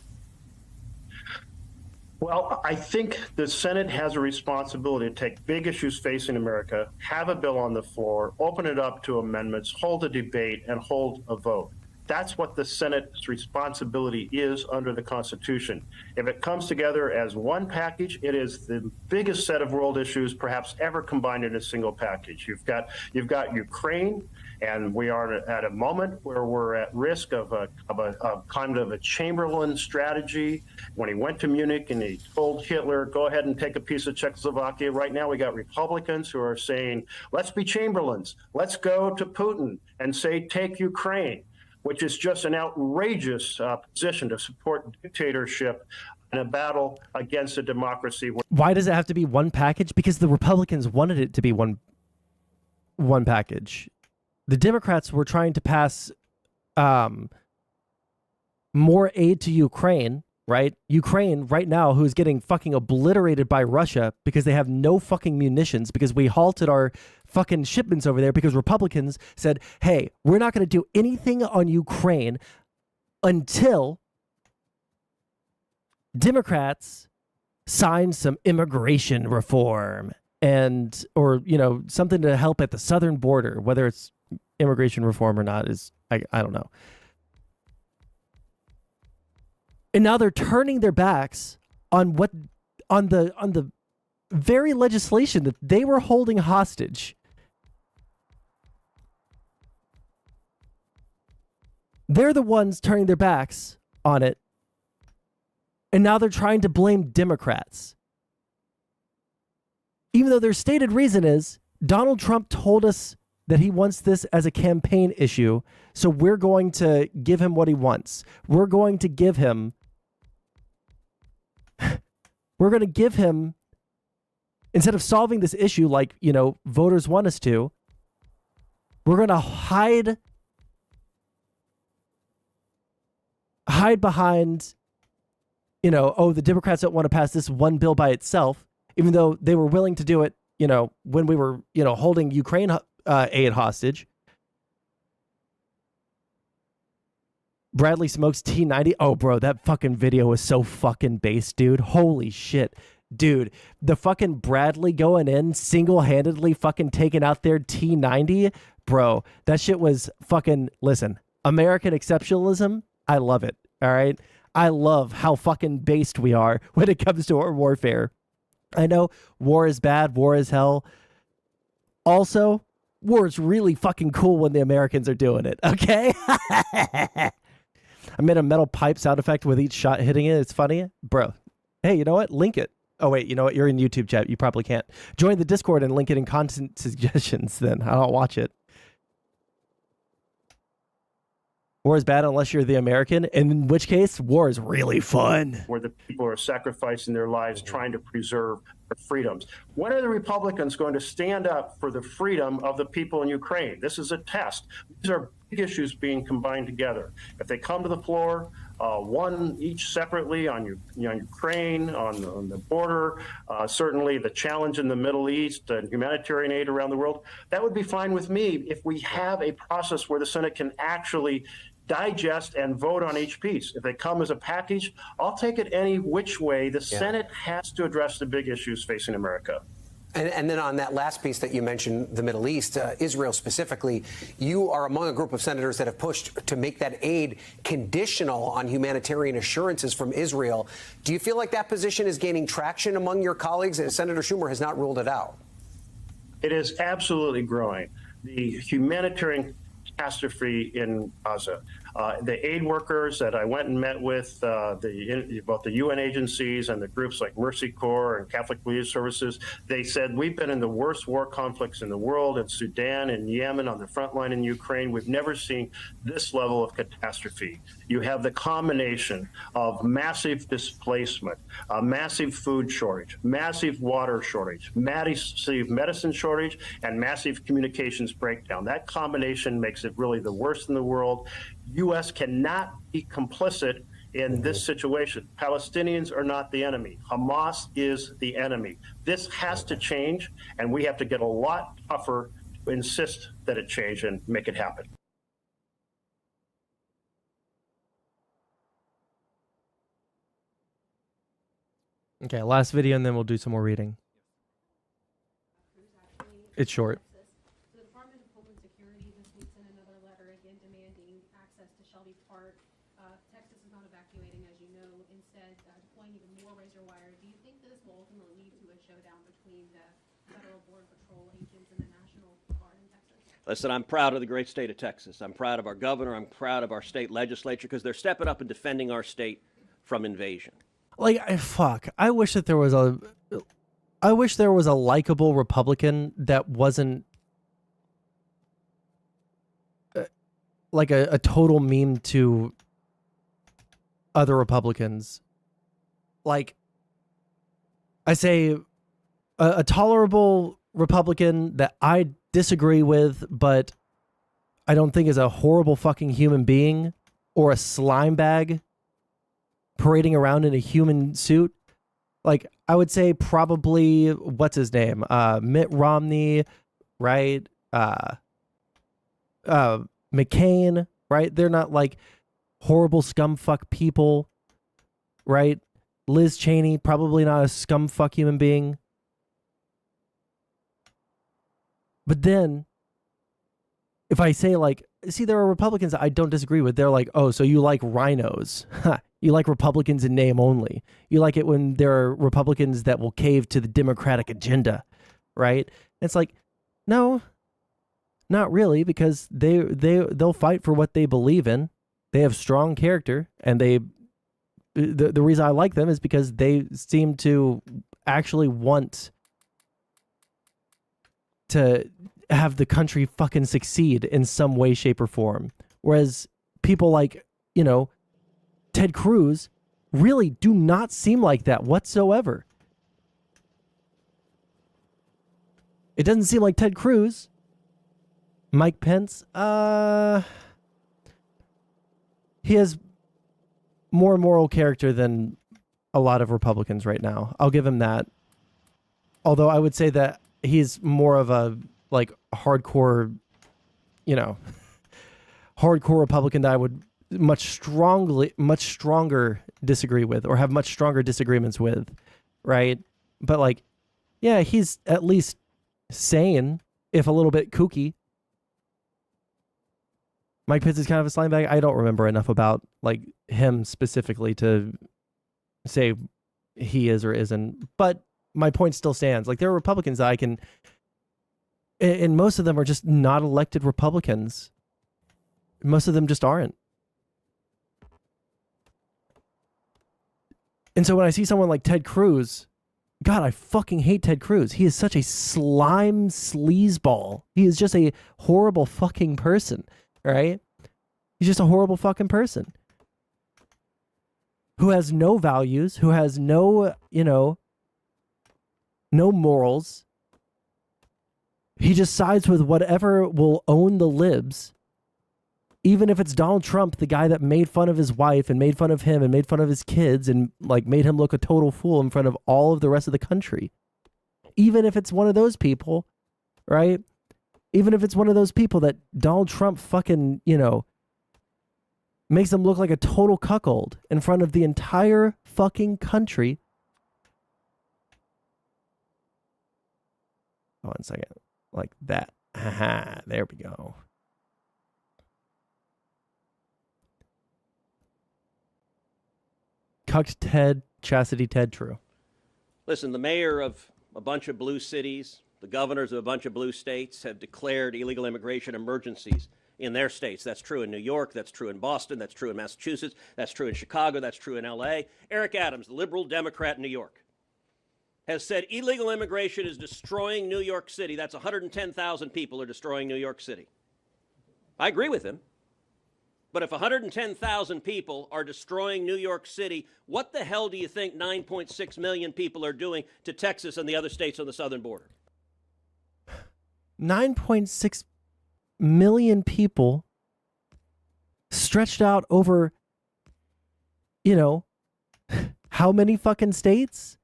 Well, I think the Senate has a responsibility to take big issues facing America, have a bill on the floor, open it up to amendments, hold a debate, and hold a vote. That's what the Senate's responsibility is under the Constitution. If it comes together as one package, it is the biggest set of world issues perhaps ever combined in a single package. You've got Ukraine, and we are at a moment where we're at risk of a kind of a Chamberlain strategy. When he went to Munich and he told Hitler, go ahead and take a piece of Czechoslovakia. Right now we got Republicans who are saying, let's be Chamberlains. Let's go to Putin and say, take Ukraine, which is just an outrageous position to support dictatorship in a battle against a democracy. Why does it have to be one package? Because the Republicans wanted it to be one package. The Democrats were trying to pass more aid to Ukraine, right? Ukraine right now, who's getting fucking obliterated by Russia because they have no fucking munitions, because we halted our fucking shipments over there because Republicans said, hey, we're not going to do anything on Ukraine until Democrats sign some immigration reform or, you know, something to help at the southern border, whether it's immigration reform or not is, I don't know. And now they're turning their backs on the very legislation that they were holding hostage. They're the ones turning their backs on it. And now they're trying to blame Democrats. Even though their stated reason is Donald Trump told us that he wants this as a campaign issue, so we're going to give him what he wants. We're going to give him, instead of solving this issue like, you know, voters want us to, we're going to hide behind, you know, oh, the Democrats don't want to pass this one bill by itself, even though they were willing to do it, you know, when we were, you know, holding Ukraine aid hostage. Bradley smokes T90. Oh, bro, that fucking video was so fucking based, dude. Holy shit. Dude, the fucking Bradley going in, single-handedly fucking taking out their T90. Bro, that shit was fucking, listen, American exceptionalism, I love it, all right? I love how fucking based we are when it comes to our warfare. I know war is bad, war is hell. Also, war is really fucking cool when the Americans are doing it, okay? I made a metal pipe sound effect with each shot hitting it. It's funny. Bro, hey, you know what? Link it. Oh, wait, you know what? You're in YouTube chat. You probably can't. Join the Discord and link it in content suggestions then. I'll watch it. War is bad unless you're the American, in which case, war is really fun. Where the people are sacrificing their lives trying to preserve their freedoms. When are the Republicans going to stand up for the freedom of the people in Ukraine? This is a test. These are big issues being combined together. If they come to the floor, one each separately on Ukraine, on the border, certainly the challenge in the Middle East and humanitarian aid around the world, that would be fine with me if we have a process where the Senate can actually digest and vote on each piece. If they come as a package, I'll take it any which way. The Senate has to address the big issues facing America. And then on that last piece that you mentioned, the Middle East, Israel specifically, you are among a group of senators that have pushed to make that aid conditional on humanitarian assurances from Israel. Do you feel like that position is gaining traction among your colleagues? And Senator Schumer has not ruled it out. It is absolutely growing. The humanitarian catastrophe in Gaza. The aid workers that I went and met with, both the UN agencies and the groups like Mercy Corps and Catholic Relief Services, they said we've been in the worst war conflicts in the world, in Sudan and Yemen, on the front line in Ukraine. We've never seen this level of catastrophe. You have the combination of massive displacement, a massive food shortage, massive water shortage, massive medicine shortage, and massive communications breakdown. That combination makes it really the worst in the world. U.S. cannot be complicit in this situation. Palestinians are not the enemy. Hamas is the enemy. This has to change, and we have to get a lot tougher to insist that it change and make it happen. Okay, last video, and then we'll do some more reading. It's short. The Department of Homeland Security this week sent another letter again demanding access to Shelby Park. Texas is not evacuating, as you know, instead deploying even more razor wire. Do you think this will ultimately lead to a showdown between the federal border patrol agents and the National Guard in Texas? Listen, I'm proud of the great state of Texas. I'm proud of our governor. I'm proud of our state legislature because they're stepping up and defending our state from invasion. Like, fuck. I wish that there was a likable Republican that wasn't like a total meme to other Republicans. Like, I say a tolerable Republican that I disagree with, but I don't think is a horrible fucking human being or a slime bag parading around in a human suit. Like, I would say probably, what's his name? Mitt Romney, right? McCain, right? They're not like horrible scumfuck people, right? Liz Cheney, probably not a scumfuck human being. But then, if I say like, see, there are Republicans that I don't disagree with. They're like, oh, so you like rhinos. You like Republicans in name only. You like it when there are Republicans that will cave to the Democratic agenda, right? It's like, no, not really, because they'll fight for what they believe in. They have strong character, and the reason I like them is because they seem to actually want to have the country fucking succeed in some way, shape, or form. Whereas people like, you know, Ted Cruz really do not seem like that whatsoever. It doesn't seem like Ted Cruz. Mike Pence, he has more moral character than a lot of Republicans right now. I'll give him that. Although I would say that he's more of a like hardcore, you know, hardcore Republican that I would much stronger disagree with, or have much stronger disagreements with, right? But like, yeah, he's at least sane, if a little bit kooky. Mike Pence is kind of a slime bag. I don't remember enough about like him specifically to say he is or isn't, but my point still stands. Like, there are Republicans that I can, and most of them are just not elected Republicans. Most of them just aren't. And so when I see someone like Ted Cruz, God, I fucking hate Ted Cruz. He is such a slime sleazeball. He is just a horrible fucking person, right? He's just a horrible fucking person who has no values, who has no, you know, no morals. He just sides with whatever will own the libs. Even if it's Donald Trump, the guy that made fun of his wife and made fun of him and made fun of his kids and like made him look a total fool in front of all of the rest of the country. Even if it's one of those people, right? Even if it's one of those people that Donald Trump fucking, you know, makes them look like a total cuckold in front of the entire fucking country. Hold on a second. Like that. Aha, there we go. Cucked Ted, Chastity Ted, true. Listen, the mayor of a bunch of blue cities, the governors of a bunch of blue states have declared illegal immigration emergencies in their states. That's true in New York. That's true in Boston. That's true in Massachusetts. That's true in Chicago. That's true in L.A. Eric Adams, the liberal Democrat in New York, has said illegal immigration is destroying New York City. That's 110,000 people are destroying New York City. I agree with him. But if 110,000 people are destroying New York City, what the hell do you think 9.6 million people are doing to Texas and the other states on the southern border? 9.6 million people stretched out over, you know, how many fucking states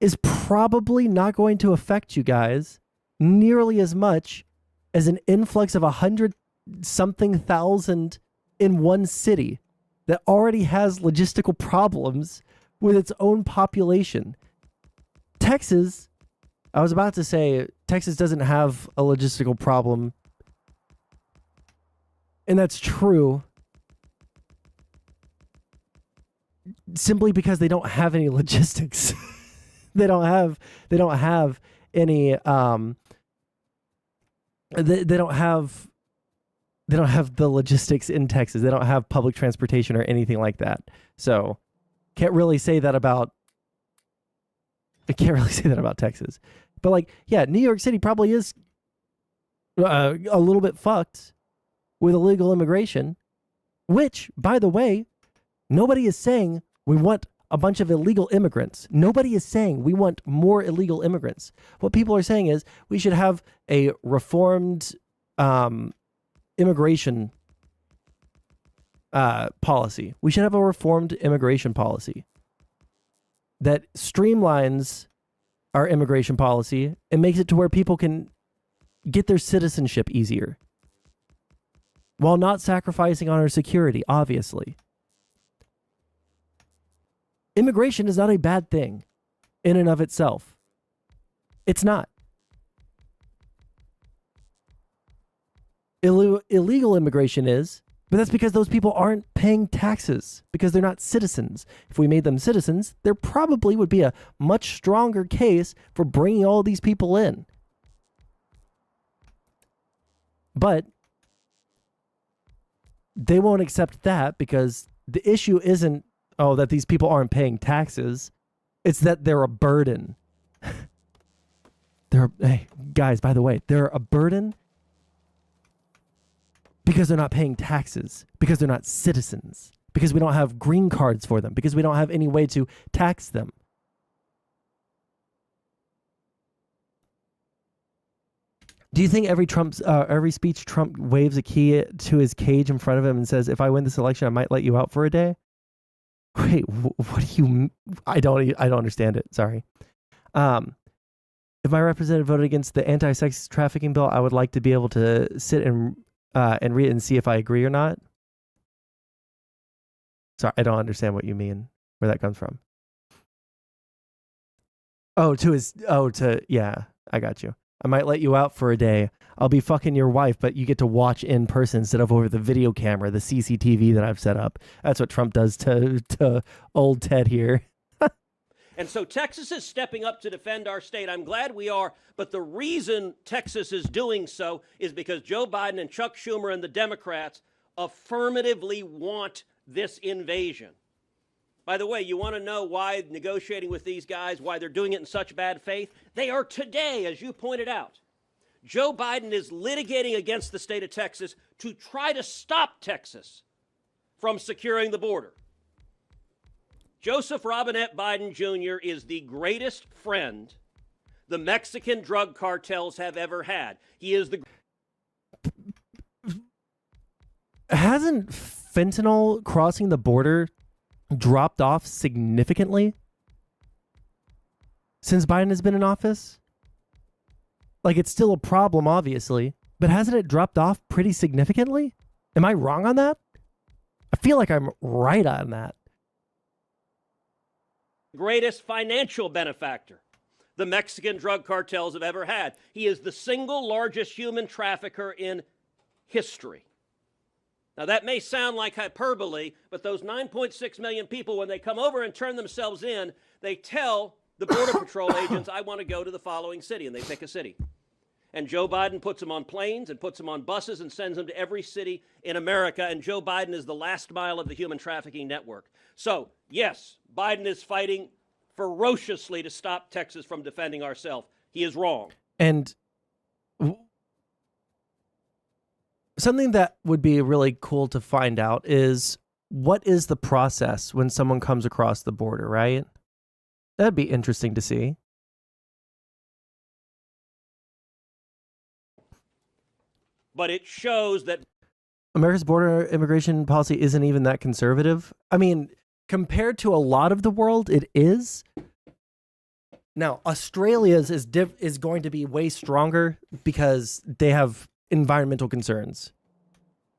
is probably not going to affect you guys nearly as much as an influx of 100-something thousand in one city that already has logistical problems with its own population. Texas, I was about to say, Texas doesn't have a logistical problem. And that's true. Simply because they don't have any logistics. they don't have any they don't have the logistics in Texas. They don't have public transportation or anything like that. So can't really say that about Texas. But like, yeah, New York City probably is a little bit fucked with illegal immigration, which, by the way, nobody is saying we want a bunch of illegal immigrants. Nobody is saying we want more illegal immigrants. What people are saying is we should have a reformed immigration policy. We should have a reformed immigration policy that streamlines our immigration policy and makes it to where people can get their citizenship easier while not sacrificing on our security, obviously. Immigration is not a bad thing in and of itself. It's not. Illegal immigration is, but that's because those people aren't paying taxes because they're not citizens. If we made them citizens, there probably would be a much stronger case for bringing all these people in. But they won't accept that because the issue isn't, oh, that these people aren't paying taxes. It's that they're a burden. Hey, guys, by the way, they're a burden because they're not paying taxes, because they're not citizens, because we don't have green cards for them, because we don't have any way to tax them. Do you think every speech Trump waves a key to his cage in front of him and says, if I win this election, I might let you out for a day? Wait, what do you... I don't understand it. Sorry. If my representative voted against the anti-sex trafficking bill, I would like to be able to sit and read it and see if I agree or not. Sorry, I don't understand what you mean, where that comes from. Yeah, I got you. I might let you out for a day. I'll be fucking your wife, but you get to watch in person instead of over the video camera, the CCTV that I've set up. That's what Trump does to old Ted here. And so Texas is stepping up to defend our state. I'm glad we are. But the reason Texas is doing so is because Joe Biden and Chuck Schumer and the Democrats affirmatively want this invasion. By the way, you want to know why negotiating with these guys, why they're doing it in such bad faith? They are today, as you pointed out. Joe Biden is litigating against the state of Texas to try to stop Texas from securing the border. Joseph Robinette Biden Jr. is the greatest friend the Mexican drug cartels have ever had. He is the... Hasn't fentanyl crossing the border dropped off significantly since Biden has been in office? Like, it's still a problem, obviously, but hasn't it dropped off pretty significantly? Am I wrong on that? I feel like I'm right on that. Greatest financial benefactor the Mexican drug cartels have ever had. He is the single largest human trafficker in history. Now, that may sound like hyperbole, but those 9.6 million people, when they come over and turn themselves in, they tell the Border Patrol agents, I want to go to the following city, and they pick a city. And Joe Biden puts them on planes and puts them on buses and sends them to every city in America, and Joe Biden is the last mile of the human trafficking network. So, yes, Biden is fighting ferociously to stop Texas from defending ourselves. He is wrong. And something that would be really cool to find out is what is the process when someone comes across the border, right? That'd be interesting to see. But it shows that... America's border immigration policy isn't even that conservative. I mean, compared to a lot of the world, it is. Now, Australia's is going to be way stronger because they have environmental concerns,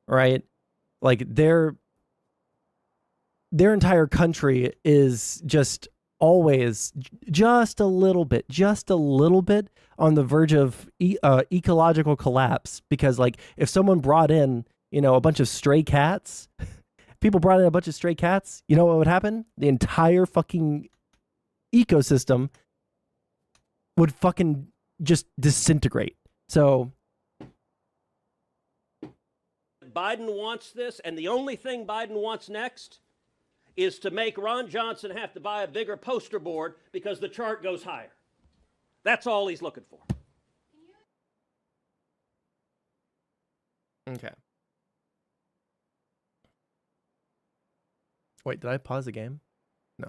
right? Like their entire country is just always just a little bit on the verge of ecological collapse, because like if someone brought in, you know, a bunch of stray cats, people brought in a bunch of stray cats, you know what would happen? The entire fucking ecosystem would fucking just disintegrate. So Biden wants this, and the only thing Biden wants next is to make Ron Johnson have to buy a bigger poster board because the chart goes higher. That's all he's looking for. Okay. Wait, did I pause the game? No.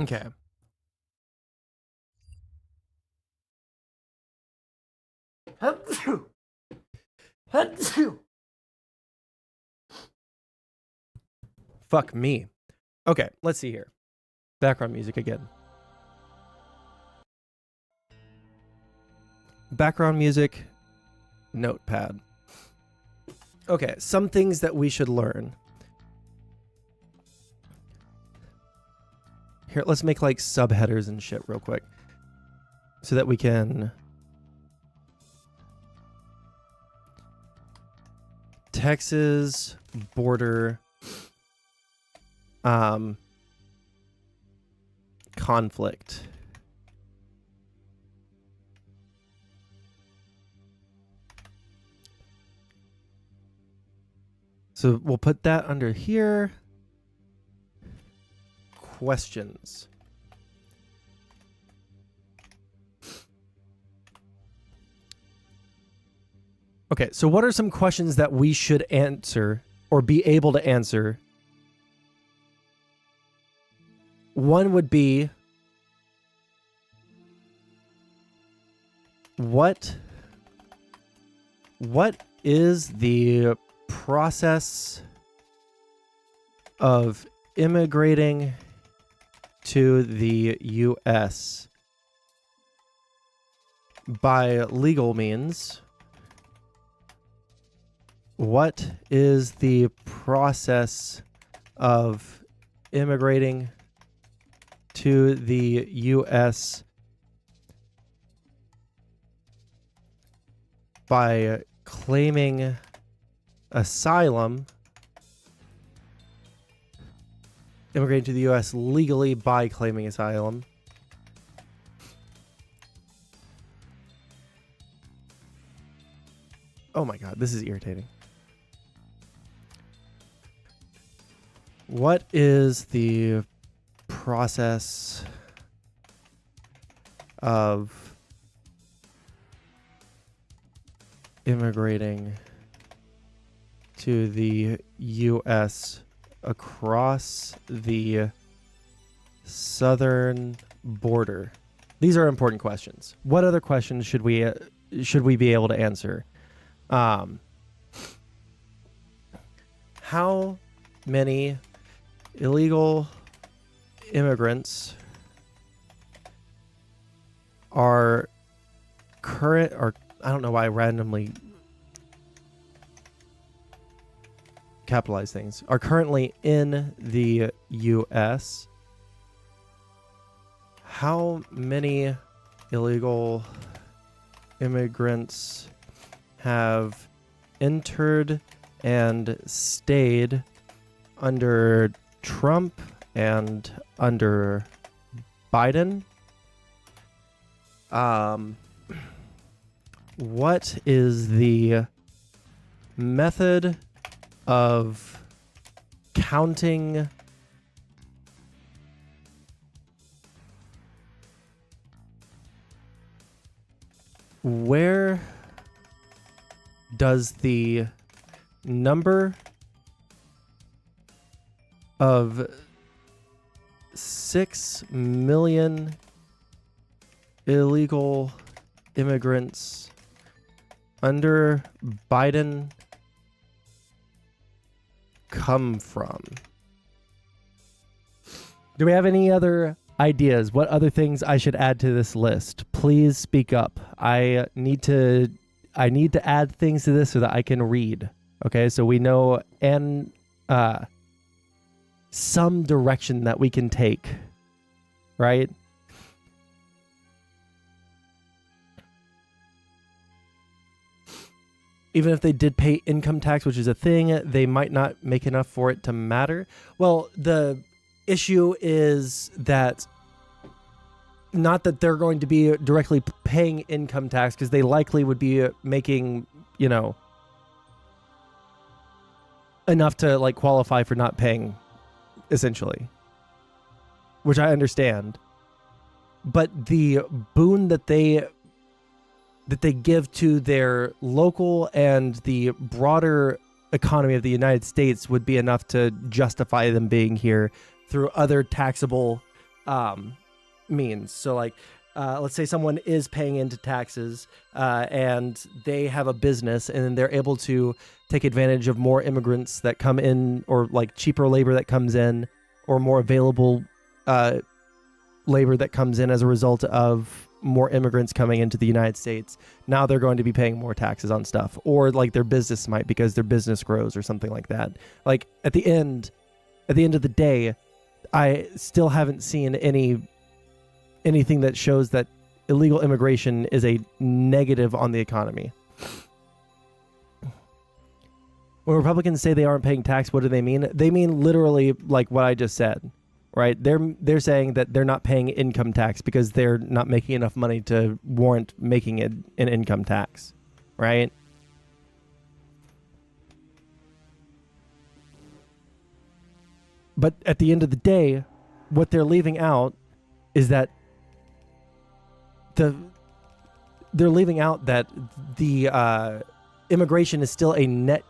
Okay. Fuck me. Okay, let's see here. Background music again. Background music, notepad. Okay, some things that we should learn. Here, let's make like subheaders and shit real quick so that we can... Texas border conflict. So we'll put that under here. Questions. Okay, so what are some questions that we should answer or be able to answer? One would be, what is the process of immigrating to the U.S. by legal means? What is the process of immigrating to the U.S. by claiming asylum? Immigrating to the U.S. legally by claiming asylum. Oh my God, this is irritating. What is the process of immigrating to the U.S. across the southern border? These are important questions. What other questions should we be able to answer? How many illegal immigrants are current, or I don't know why I randomly capitalize things, are currently in the U.S. How many illegal immigrants have entered and stayed under Trump and under Biden? What is the method of counting where does the number of 6 million illegal immigrants under Biden come from? Do we have any other ideas? What other things I should add to this list? Please speak up. I need to add things to this so that I can read. Okay, so we know and some direction that we can take, right? Even if they did pay income tax, which is a thing, they might not make enough for it to matter. Well, the issue is that not that they're going to be directly paying income tax, because they likely would be making, you know, enough to like qualify for not paying, essentially, which I understand. But the boon that they give to their local and the broader economy of the United States would be enough to justify them being here through other taxable means. So like, let's say someone is paying into taxes and they have a business and they're able to take advantage of more immigrants that come in, or like cheaper labor that comes in, or more available labor that comes in as a result of more immigrants coming into the United States. Now they're going to be paying more taxes on stuff, or like their business might, because their business grows or something like that. Like at the end of the day, I still haven't seen anything that shows that illegal immigration is a negative on the economy. When Republicans say they aren't paying tax, what do they mean? They mean literally like what I just said, right? They're saying that they're not paying income tax because they're not making enough money to warrant making it an income tax, right? But at the end of the day, what they're leaving out is that they're leaving out that the immigration is still a net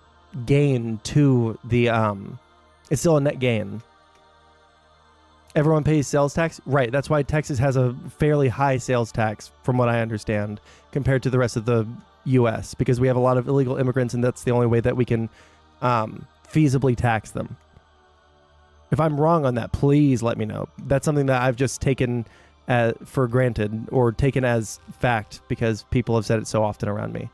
gain to the it's still a net gain. Everyone pays sales tax, right? That's why Texas has a fairly high sales tax, from what I understand, compared to the rest of the U.S., because we have a lot of illegal immigrants, and that's the only way that we can feasibly tax them. If I'm wrong on that, please let me know. That's something that I've just taken for granted, or taken as fact, because people have said it so often around me.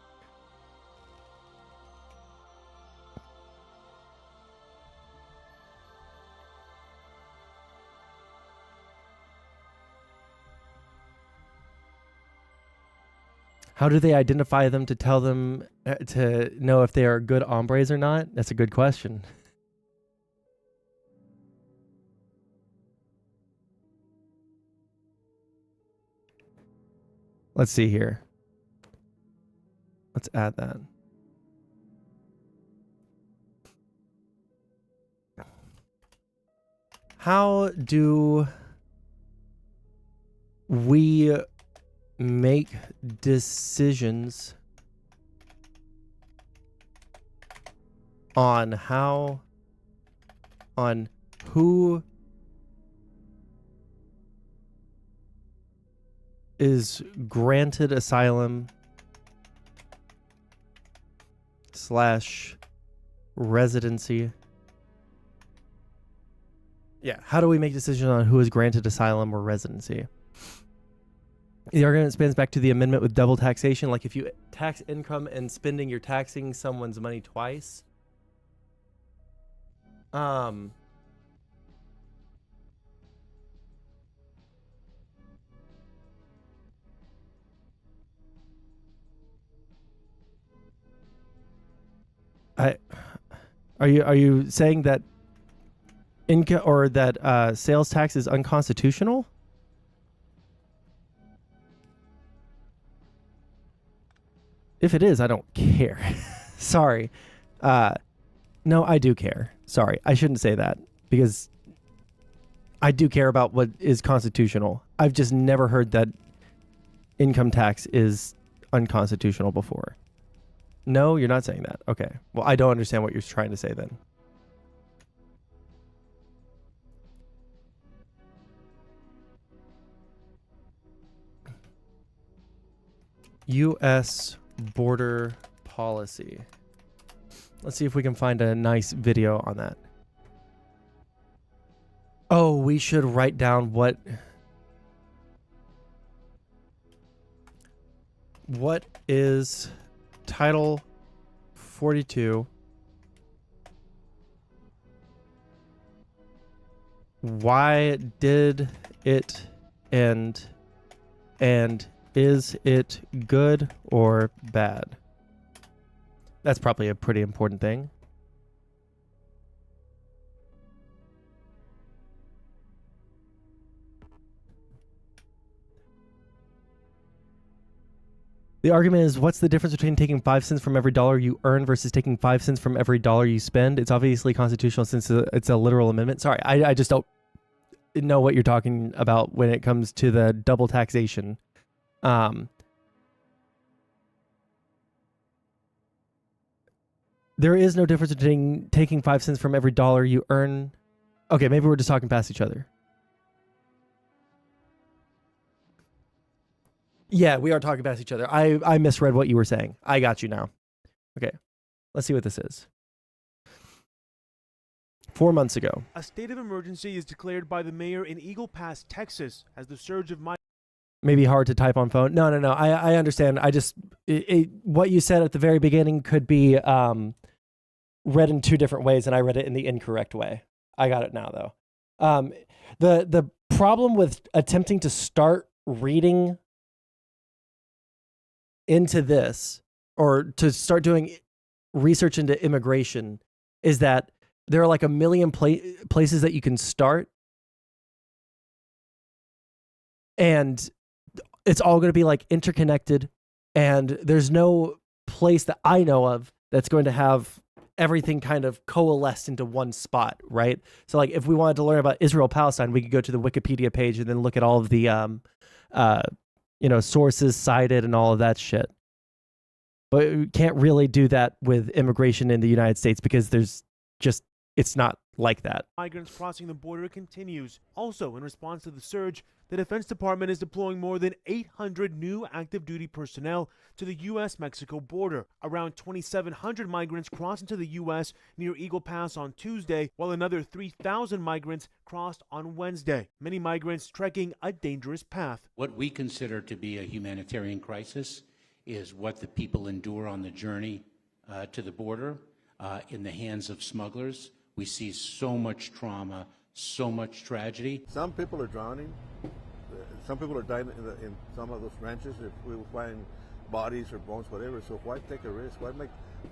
How do they identify them to tell them to know if they are good hombres or not? That's a good question. Let's see here. Let's add that. How do we make decisions on who is granted asylum / residency? Yeah, how do we make decisions on who is granted asylum or residency? The argument spans back to the amendment with double taxation. Like if you tax income and spending, you're taxing someone's money twice. Are you saying that income or that sales tax is unconstitutional? If it is, I don't care. Sorry. No, I do care. Sorry, I shouldn't say that, because I do care about what is constitutional. I've just never heard that income tax is unconstitutional before. No, you're not saying that. Okay. Well, I don't understand what you're trying to say then. U.S. border policy. Let's see if we can find a nice video on that. Oh, we should write down what is Title 42. Why did it end? And is it good or bad? That's probably a pretty important thing. The argument is, what's the difference between taking 5 cents from every dollar you earn versus taking 5 cents from every dollar you spend? It's obviously constitutional since it's a literal amendment. Sorry, I just don't know what you're talking about when it comes to the double taxation. There is no difference between taking 5 cents from every dollar you earn. Okay, maybe we're just talking past each other. Yeah, we are talking past each other. I misread what you were saying. I got you now. Okay, let's see what this is. 4 months ago. A state of emergency is declared by the mayor in Eagle Pass, Texas, as the surge of Maybe hard to type on phone. No. I understand. I just what you said at the very beginning could be read in two different ways, and I read it in the incorrect way. I got it now, though. The problem with attempting to start reading into this, or to start doing research into immigration, is that there are like a million places that you can start, and it's all going to be like interconnected, and there's no place that I know of that's going to have everything kind of coalesced into one spot, right? So like if we wanted to learn about Israel Palestine, we could go to the Wikipedia page and then look at all of the sources cited and all of that shit. But we can't really do that with immigration in the United States because it's not like that. Migrants crossing the border continues. Also, in response to the surge, the Defense Department is deploying more than 800 new active duty personnel to the U.S.-Mexico border. Around 2,700 migrants crossed into the U.S. near Eagle Pass on Tuesday, while another 3,000 migrants crossed on Wednesday. Many migrants trekking a dangerous path. What we consider to be a humanitarian crisis is what the people endure on the journey to the border in the hands of smugglers. We see so much trauma, so much tragedy. Some people are drowning. Some people are dying in some of those ranches. If we will find bodies or bones, whatever. So why take a risk?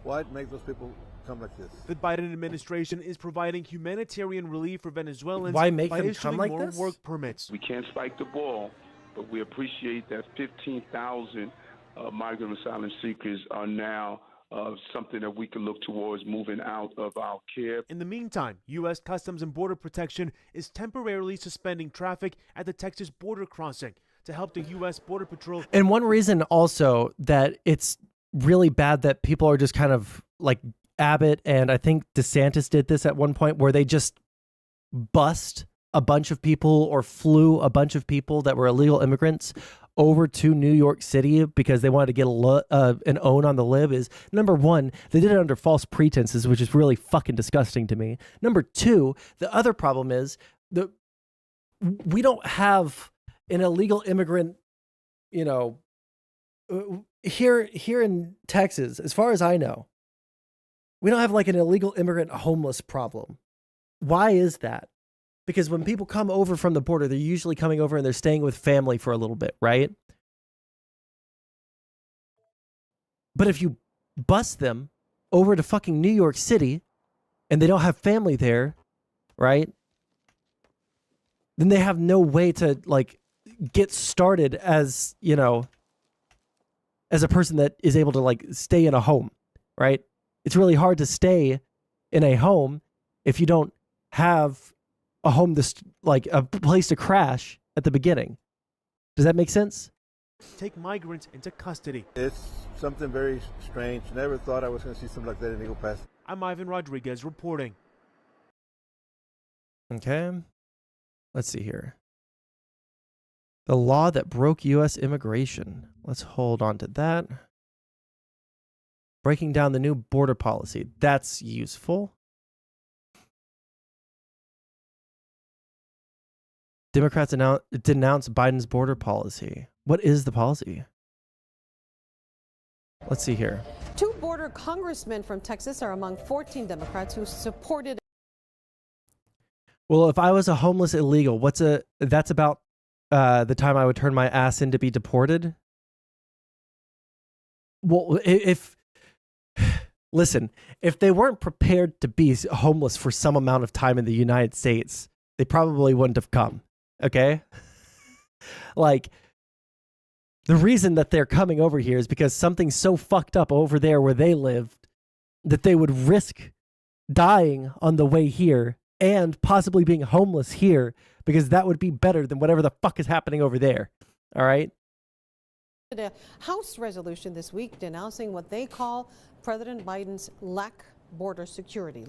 Why make those people come like this? The Biden administration is providing humanitarian relief for Venezuelans. Why make by them issuing come like more this? work permits. We can't spike the ball, but we appreciate that 15,000 migrant asylum seekers are now something that we can look towards moving out of our care. In the meantime, U.S. Customs and Border Protection is temporarily suspending traffic at the Texas border crossing to help the U.S. Border Patrol. And one reason also that it's really bad that people are just kind of like Abbott, and I think DeSantis did this at one point, where they just bust a bunch of people or flew a bunch of people that were illegal immigrants over to New York City because they wanted to get an own on the lib. Is number one, they did it under false pretenses, which is really fucking disgusting to me. Number two, the other problem is we don't have an illegal immigrant, here in Texas, as far as I know, we don't have like an illegal immigrant homeless problem. Why is that? Because when people come over from the border, they're usually coming over and they're staying with family for a little bit, right? But if you bus them over to fucking New York City and they don't have family there, right? Then they have no way to like get started as, as a person that is able to like stay in a home, right? It's really hard to stay in a home if you don't have a home, like a place to crash at the beginning. Does that make sense? take migrants into custody. It's something very strange. Never thought I was going to see something like that in Eagle Pass. I'm Ivan Rodriguez reporting. Okay. Let's see here. The law that broke U.S. immigration. Let's hold on to that. Breaking down the new border policy. That's useful. Democrats denounce Biden's border policy. What is the policy? Let's see here. 2 border congressmen from Texas are among 14 Democrats who supported. Well, if I was a homeless illegal, that's about the time I would turn my ass in to be deported? Well, listen, if they weren't prepared to be homeless for some amount of time in the United States, they probably wouldn't have come. Okay? Like, the reason that they're coming over here is because something's so fucked up over there where they lived that they would risk dying on the way here and possibly being homeless here because that would be better than whatever the fuck is happening over there. All right? A House resolution this week denouncing what they call President Biden's lax border security.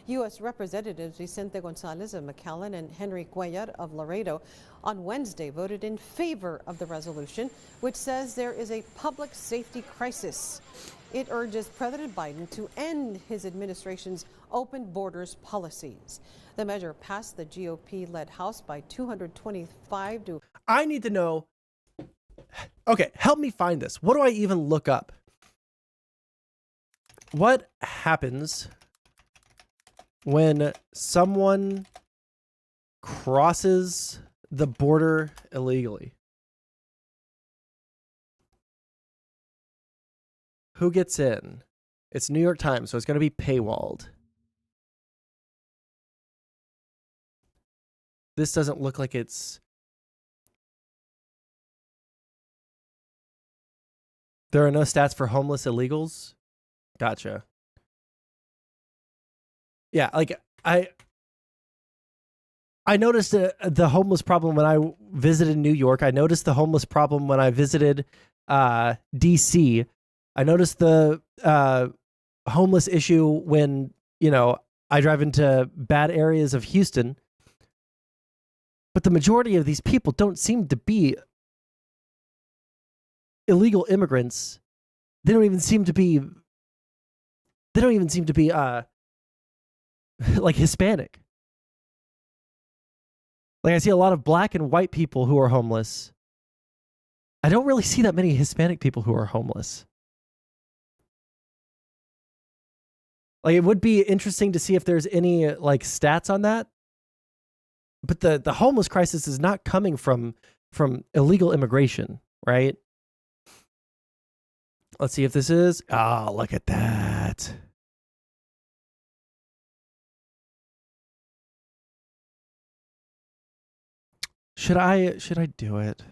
U.S. Representatives Vicente Gonzalez of McAllen and Henry Cuellar of Laredo on Wednesday voted in favor of the resolution, which says there is a public safety crisis. It urges President Biden to end his administration's open borders policies. The measure passed the GOP-led House by 225 to... I need to know. Okay, help me find this. What do I even look up? What happens when someone crosses the border illegally? Who gets in? It's New York Times, so it's going to be paywalled. This doesn't look like it's... There are no stats for homeless illegals? Gotcha. Yeah, like I noticed the homeless problem when I visited New York. I noticed the homeless problem when I visited DC. I noticed the homeless issue when, I drive into bad areas of Houston. But the majority of these people don't seem to be illegal immigrants. They don't even seem to be like Hispanic. Like, I see a lot of black and white people who are homeless. I don't really see that many Hispanic people who are homeless. Like, it would be interesting to see if there's any like stats on that. But the homeless crisis is not coming from illegal immigration, right? Let's see if this is. Oh, look at that. Should I do it?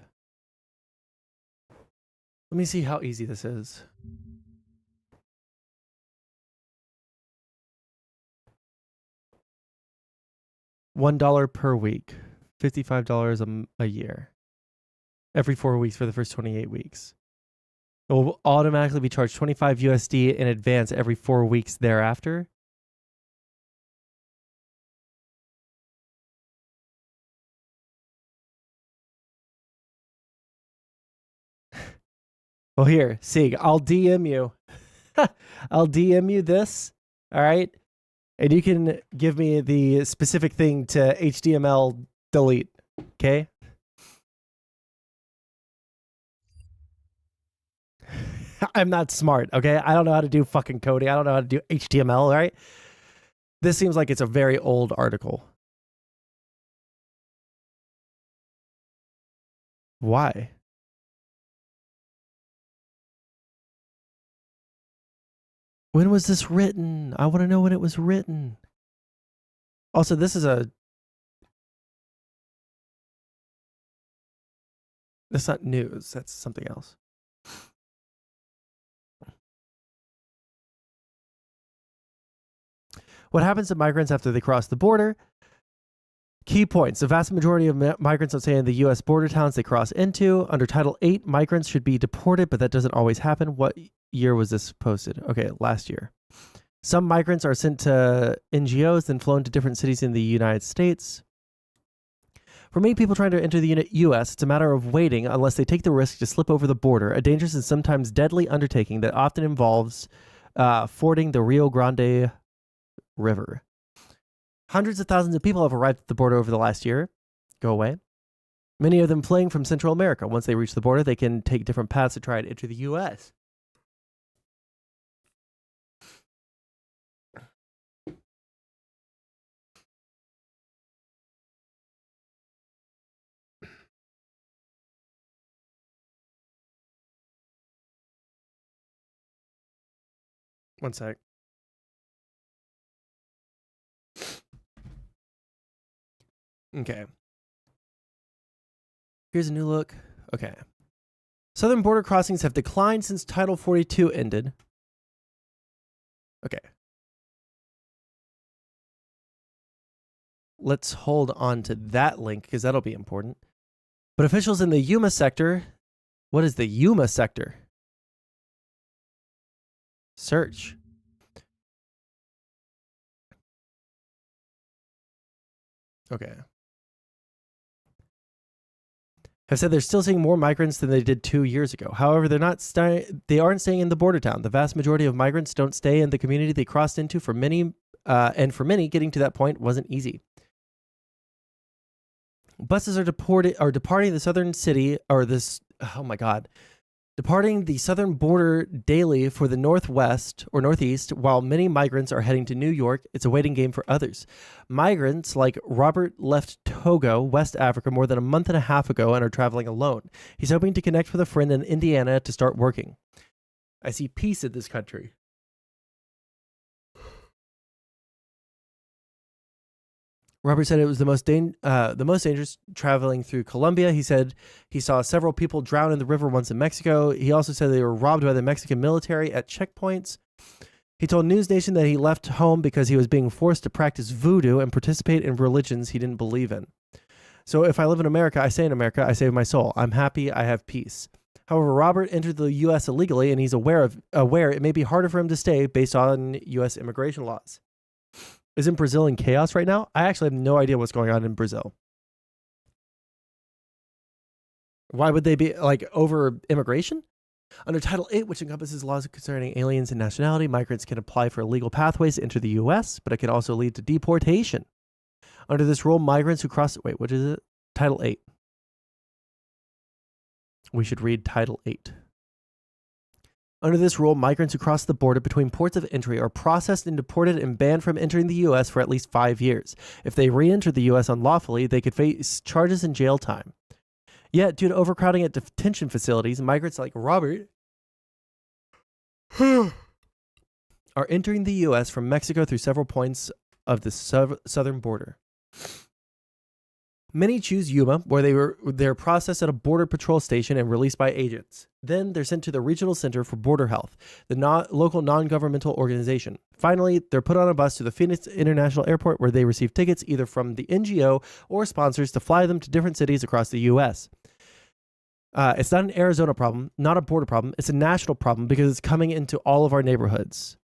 Let me see how easy this is. $1 per week, $55 a year. Every 4 weeks for the first 28 weeks. It will automatically be charged 25 USD in advance every 4 weeks thereafter. Well, here, Sig, I'll DM you. I'll DM you this, all right? And you can give me the specific thing to HTML delete, okay? I'm not smart, okay? I don't know how to do fucking coding. I don't know how to do HTML, all right? This seems like it's a very old article. Why? When was this written? I want to know when it was written. Also, this is that's not news. That's something else. What happens to migrants after they cross the border? Key points. The vast majority of migrants don't stay in the U.S. border towns they cross into. Under Title 8, migrants should be deported, but that doesn't always happen. What year was this posted? Okay, last year. Some migrants are sent to NGOs, then flown to different cities in the United States. For many people trying to enter the U.S., it's a matter of waiting unless they take the risk to slip over the border, a dangerous and sometimes deadly undertaking that often involves fording the Rio Grande River. Hundreds of thousands of people have arrived at the border over the last year. Go away. Many of them fleeing from Central America. Once they reach the border, they can take different paths to try and enter the U.S. One sec. Okay. Here's a new look. Okay. Southern border crossings have declined since Title 42 ended. Okay. Let's hold on to that link because that'll be important. But officials in the Yuma sector, what is the Yuma sector? Search. Okay. Have said they're still seeing more migrants than they did 2 years ago. However, they aren't staying in the border town. The vast majority of migrants don't stay in the community they crossed into. For many, getting to that point wasn't easy. Buses are departing the southern city, departing the southern border daily for the northwest or northeast, while many migrants are heading to New York. It's a waiting game for others. Migrants like Robert left Togo, West Africa, more than a month and a half ago and are traveling alone. He's hoping to connect with a friend in Indiana to start working. I see peace in this country. Robert said it was the most dangerous traveling through Colombia. He said he saw several people drown in the river once in Mexico. He also said they were robbed by the Mexican military at checkpoints. He told News Nation that he left home because he was being forced to practice voodoo and participate in religions he didn't believe in. So if I live in America, I stay in America, I save my soul. I'm happy, I have peace. However, Robert entered the U.S. illegally, and he's aware it may be harder for him to stay based on U.S. immigration laws. Isn't Brazil in chaos right now? I actually have no idea what's going on in Brazil. Why would they be over immigration? Under Title 8, which encompasses laws concerning aliens and nationality, migrants can apply for legal pathways to enter the U.S., but it can also lead to deportation. Under this rule, migrants who cross... Wait, what is it? Title 8. We should read Title 8. Under this rule, migrants who cross the border between ports of entry are processed and deported and banned from entering the U.S. for at least 5 years. If they re-enter the U.S. unlawfully, they could face charges and jail time. Yet, due to overcrowding at detention facilities, migrants like Robert are entering the U.S. from Mexico through several points of the southern border. Many choose Yuma, where they're processed at a border patrol station and released by agents. Then they're sent to the Regional Center for Border Health, the local non-governmental organization. Finally, they're put on a bus to the Phoenix International Airport, where they receive tickets either from the NGO or sponsors to fly them to different cities across the U.S. It's not an Arizona problem, not a border problem. It's a national problem because it's coming into all of our neighborhoods.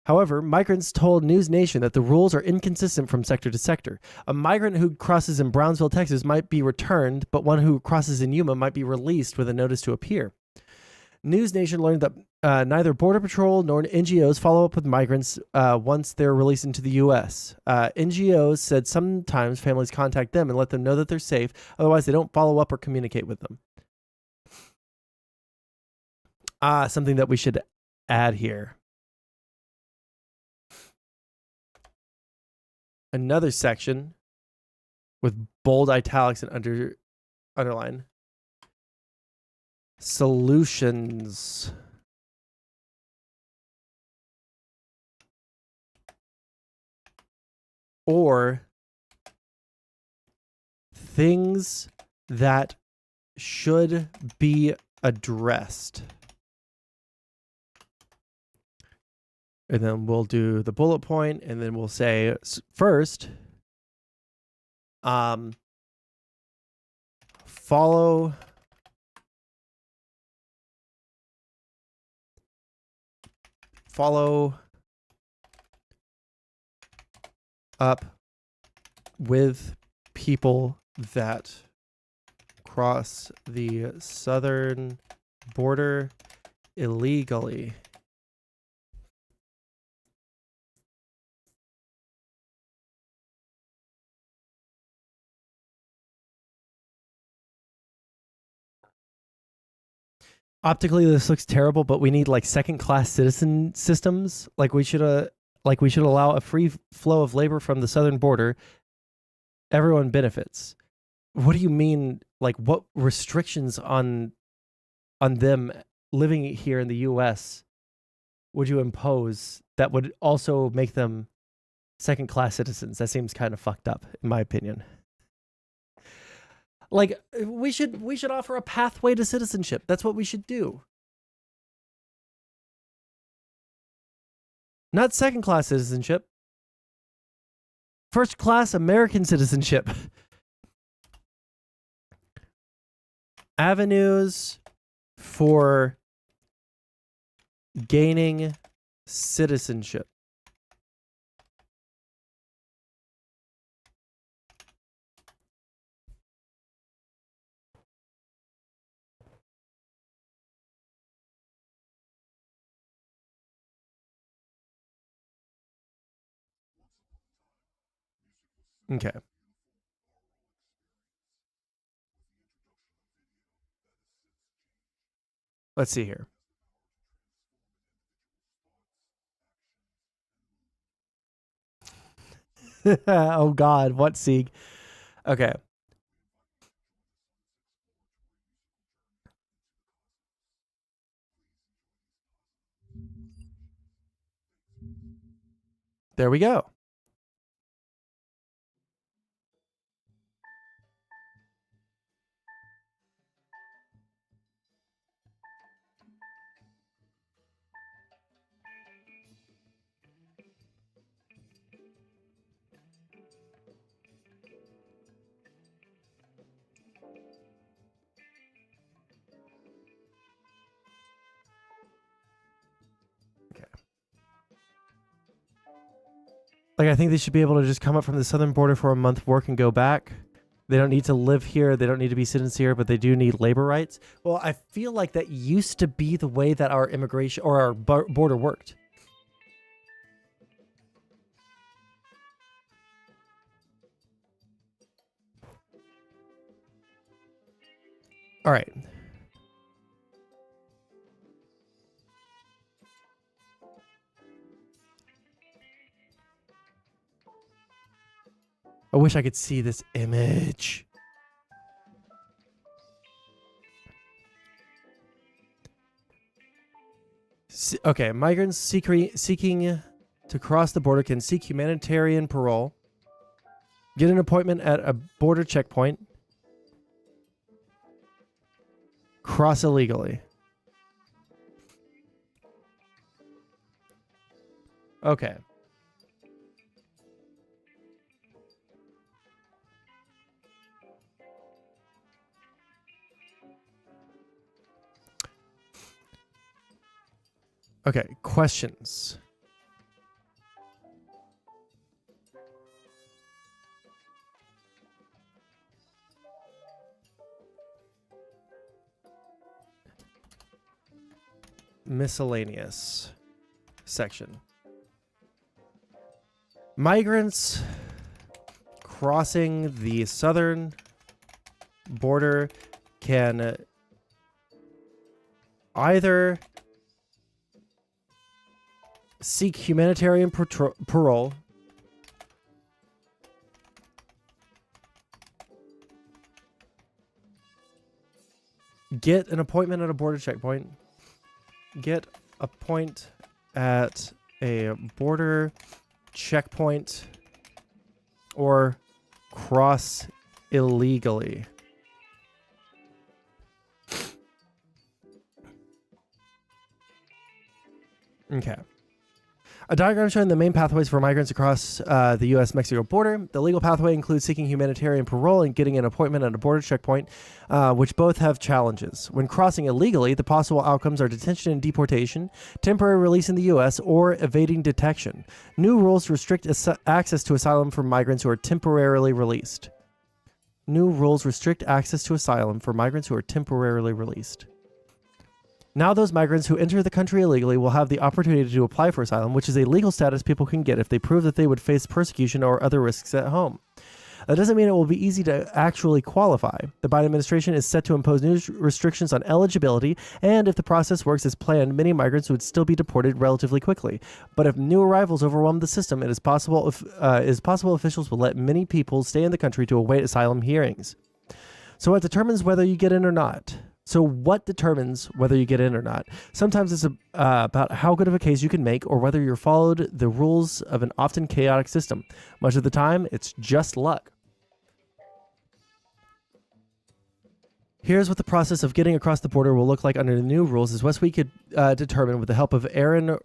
However, migrants told News Nation that the rules are inconsistent from sector to sector. A migrant who crosses in Brownsville, Texas might be returned, but one who crosses in Yuma might be released with a notice to appear. News Nation learned that neither Border Patrol nor NGOs follow up with migrants once they're released into the U.S. NGOs said sometimes families contact them and let them know that they're safe, otherwise they don't follow up or communicate with them. Something that we should add here. Another section with bold italics and underline. Solutions. Or things that should be addressed. And then we'll do the bullet point, and then we'll say, first, Follow up with people that cross the southern border illegally. Optically, this looks terrible, but we need like second-class citizen systems. Like we should allow a free flow of labor from the southern border. Everyone benefits. What do you mean? Like, what restrictions on them living here in the U.S. would you impose that would also make them second-class citizens? That seems kind of fucked up, in my opinion. Like, we should offer a pathway to citizenship. That's what we should do. Not second-class citizenship. First-class American citizenship. Avenues for gaining citizenship. Okay. Let's see here. Oh God, what Sieg? Okay. There we go. Like, I think they should be able to just come up from the southern border for a month, work, and go back. They don't need to live here. They don't need to be citizens here, but they do need labor rights. Well, I feel like that used to be the way that our immigration or our border worked. All right. I wish I could see this image. Okay, migrants seeking to cross the border can seek humanitarian parole, get an appointment at a border checkpoint, cross illegally. Okay. Okay, questions. Miscellaneous section. Migrants crossing the southern border can either seek humanitarian parole, get an appointment at a border checkpoint, get a point at a border checkpoint, or cross illegally. Okay. A diagram showing the main pathways for migrants across the U.S.-Mexico border. The legal pathway includes seeking humanitarian parole and getting an appointment at a border checkpoint, which both have challenges. When crossing illegally, the possible outcomes are detention and deportation, temporary release in the U.S., or evading detection. New rules restrict access to asylum for migrants who are temporarily released. New rules restrict access to asylum for migrants who are temporarily released. Now those migrants who enter the country illegally will have the opportunity to apply for asylum, which is a legal status people can get if they prove that they would face persecution or other risks at home. That doesn't mean it will be easy to actually qualify. The Biden administration is set to impose new restrictions on eligibility, and if the process works as planned, many migrants would still be deported relatively quickly. But if new arrivals overwhelm the system, it is possible officials will let many people stay in the country to await asylum hearings. So what determines whether you get in or not? Sometimes it's about how good of a case you can make or whether you're followed the rules of an often chaotic system. Much of the time, it's just luck. Here's what the process of getting across the border will look like under the new rules, as West we could determine with the help of Aaron,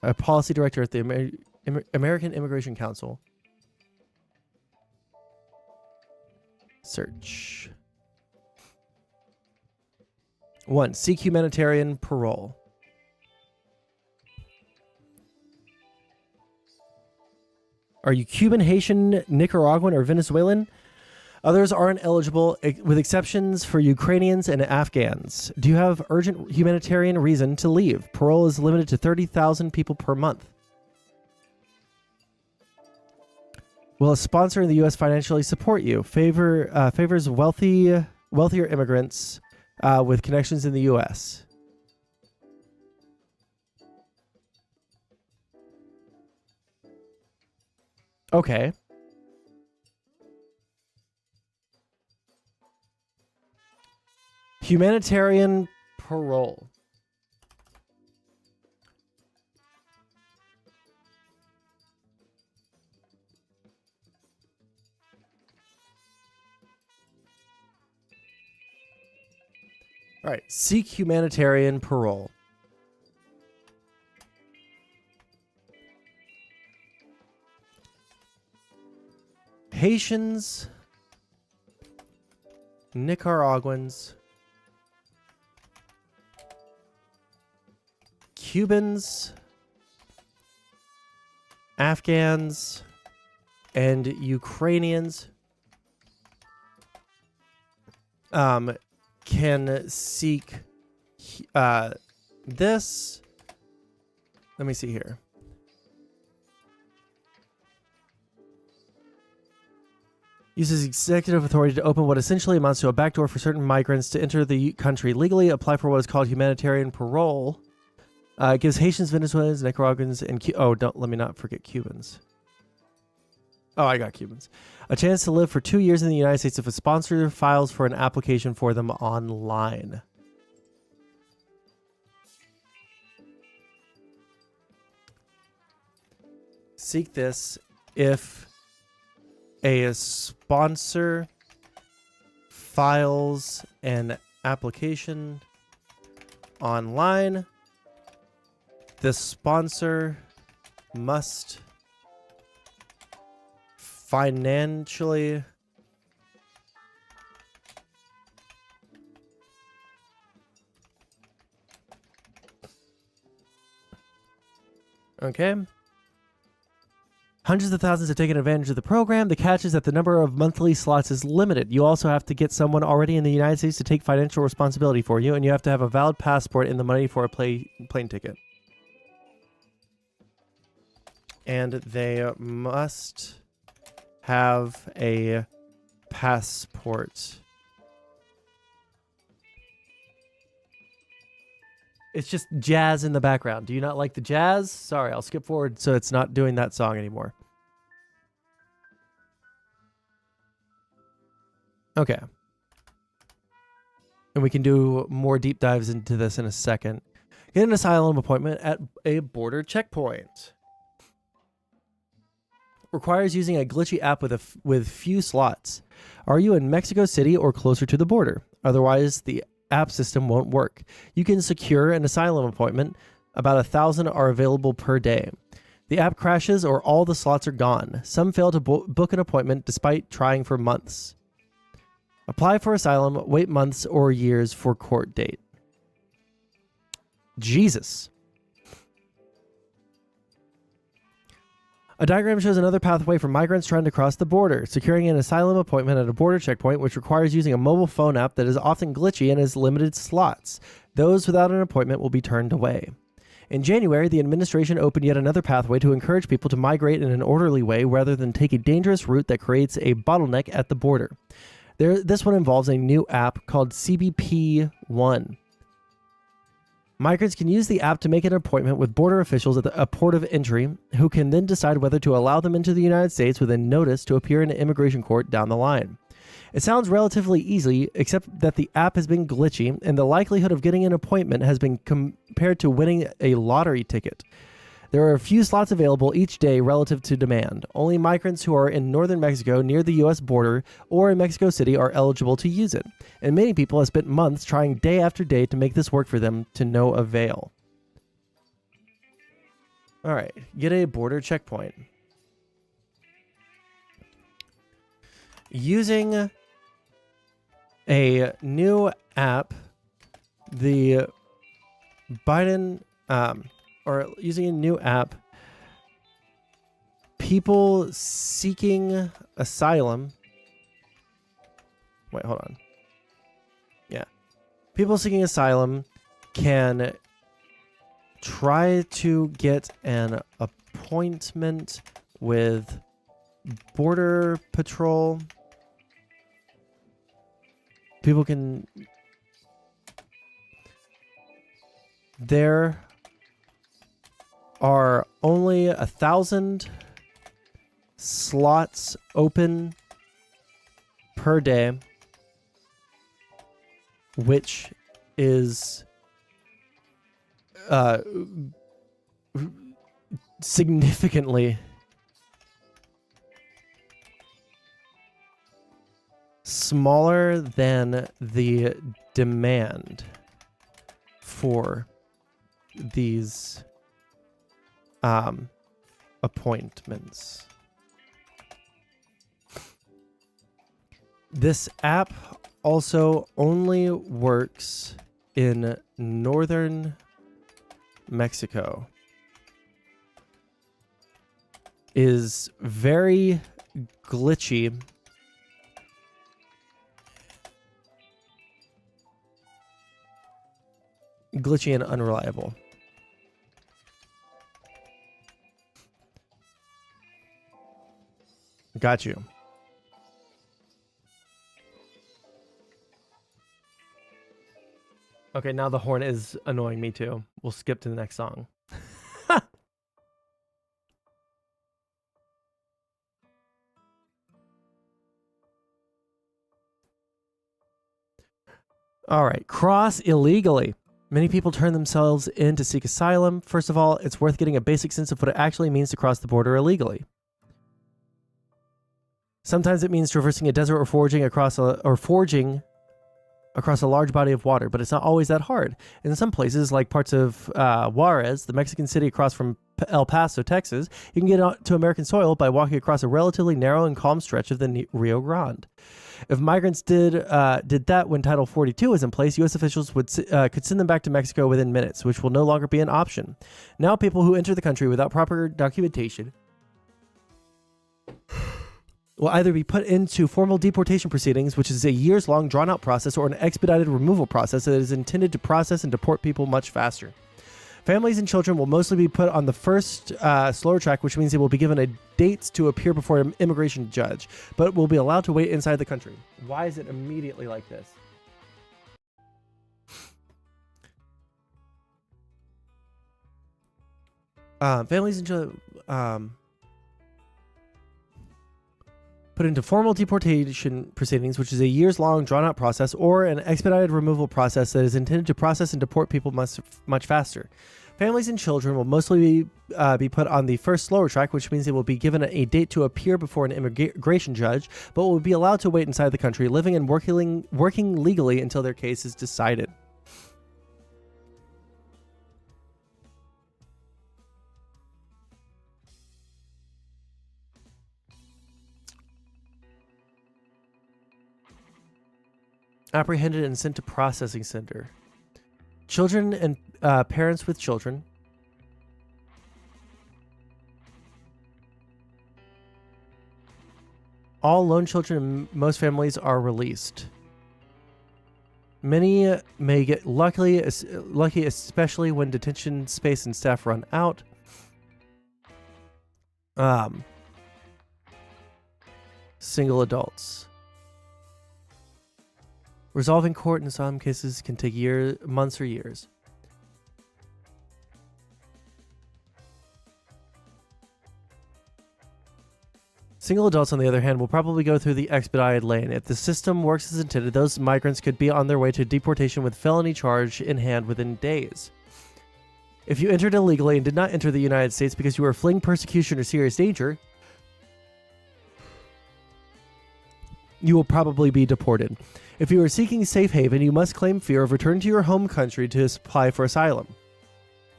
a policy director at the American Immigration Council. Search. 1. Seek humanitarian parole. Are you Cuban, Haitian, Nicaraguan, or Venezuelan? Others aren't eligible, with exceptions for Ukrainians and Afghans. Do you have urgent humanitarian reason to leave? Parole is limited to 30,000 people per month. Will a sponsor in the U.S. financially support you? Favors wealthier immigrants with connections in the U.S. Okay. Humanitarian parole. All right, seek humanitarian parole. Haitians, Nicaraguans, Cubans, Afghans, and Ukrainians can seek this. Let me see here. Uses executive authority to open what essentially amounts to a backdoor for certain migrants to enter the country legally, apply for what is called humanitarian parole. It gives Haitians, Venezuelans, Nicaraguans, and don't let me not forget Cubans. Oh, I got Cubans. A chance to live for 2 years in the United States if a sponsor files for an application for them online. Seek this if a sponsor files an application online. The sponsor must financially okay. Hundreds of thousands have taken advantage of the program. The catch is that the number of monthly slots is limited. You also have to get someone already in the United States to take financial responsibility for you, and you have to have a valid passport and the money for a plane ticket. And they must have a passport. It's just jazz in the background. Do you not like the jazz? Sorry, I'll skip forward so it's not doing that song anymore. Okay. And we can do more deep dives into this in a second. Get an asylum appointment at a border checkpoint. Requires using a glitchy app with few slots. Are you in Mexico City or closer to the border? Otherwise, the app system won't work. You can secure an asylum appointment. About 1,000 are available per day. The app crashes or all the slots are gone. Some fail to book an appointment despite trying for months. Apply for asylum, wait months or years for court date. Jesus. A diagram shows another pathway for migrants trying to cross the border, securing an asylum appointment at a border checkpoint, which requires using a mobile phone app that is often glitchy and has limited slots. Those without an appointment will be turned away. In January, the administration opened yet another pathway to encourage people to migrate in an orderly way rather than take a dangerous route that creates a bottleneck at the border. This one involves a new app called CBP One. Migrants can use the app to make an appointment with border officials at a port of entry, who can then decide whether to allow them into the United States with a notice to appear in an immigration court down the line. It sounds relatively easy, except that the app has been glitchy, and the likelihood of getting an appointment has been compared to winning a lottery ticket. There are a few slots available each day relative to demand. Only migrants who are in northern Mexico near the U.S. border or in Mexico City are eligible to use it, and many people have spent months trying day after day to make this work for them to no avail. All right, get a border checkpoint. Using a new app, the Biden, or using a new app, people seeking asylum. Wait, hold on. Yeah. People seeking asylum can try to get an appointment with Border Patrol. People can... There are only 1,000 slots open per day, which is significantly smaller than the demand for these appointments. This app also only works in northern Mexico. Is very glitchy. Glitchy and unreliable. Got you. Okay, now the horn is annoying me too. We'll skip to the next song. All right, cross illegally. Many people turn themselves in to seek asylum. First of all, it's worth getting a basic sense of what it actually means to cross the border illegally. Sometimes it means traversing a desert or forging across a large body of water, but it's not always that hard. In some places, like parts of Juarez, the Mexican city across from El Paso, Texas, you can get to American soil by walking across a relatively narrow and calm stretch of the Rio Grande. If migrants did that when Title 42 was in place, U.S. officials could send them back to Mexico within minutes, which will no longer be an option. Now people who enter the country without proper documentation will either be put into formal deportation proceedings, which is a years-long drawn-out process, or an expedited removal process that is intended to process and deport people much faster. Families and children will mostly be put on the first slower track, which means they will be given a date to appear before an immigration judge, but will be allowed to wait inside the country. Why is it immediately like this? Families and children... put into formal deportation proceedings, which is a years-long, drawn-out process, or an expedited removal process that is intended to process and deport people much faster. Families and children will mostly be put on the first slower track, which means they will be given a date to appear before an immigration judge, but will be allowed to wait inside the country, living and working legally until their case is decided. apprehended and sent to processing center. Children and parents with children. All lone children in most families are released. Many may get lucky, especially when detention space and staff run out. Single adults. Resolving court in some cases can take months or years. Single adults, on the other hand, will probably go through the expedited lane. If the system works as intended, those migrants could be on their way to deportation with felony charge in hand within days. If you entered illegally and did not enter the United States because you were fleeing persecution or serious danger, you will probably be deported. If you are seeking safe haven, you must claim fear of return to your home country to apply for asylum.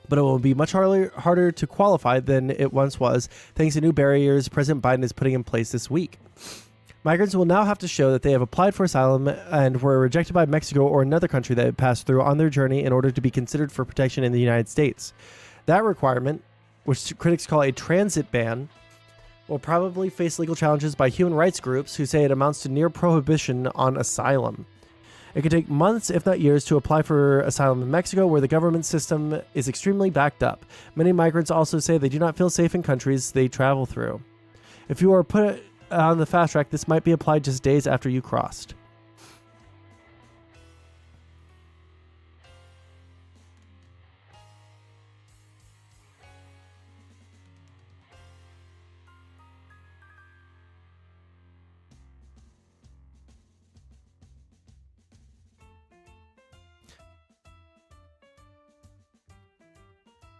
But it will be much harder to qualify than it once was, thanks to new barriers President Biden is putting in place this week. Migrants will now have to show that they have applied for asylum and were rejected by Mexico or another country that passed through on their journey in order to be considered for protection in the United States. That requirement, which critics call a transit ban, will probably face legal challenges by human rights groups who say it amounts to near prohibition on asylum. It could take months, if not years, to apply for asylum in Mexico, where the government system is extremely backed up. Many migrants also say they do not feel safe in countries they travel through. If you are put on the fast track, this might be applied just days after you crossed.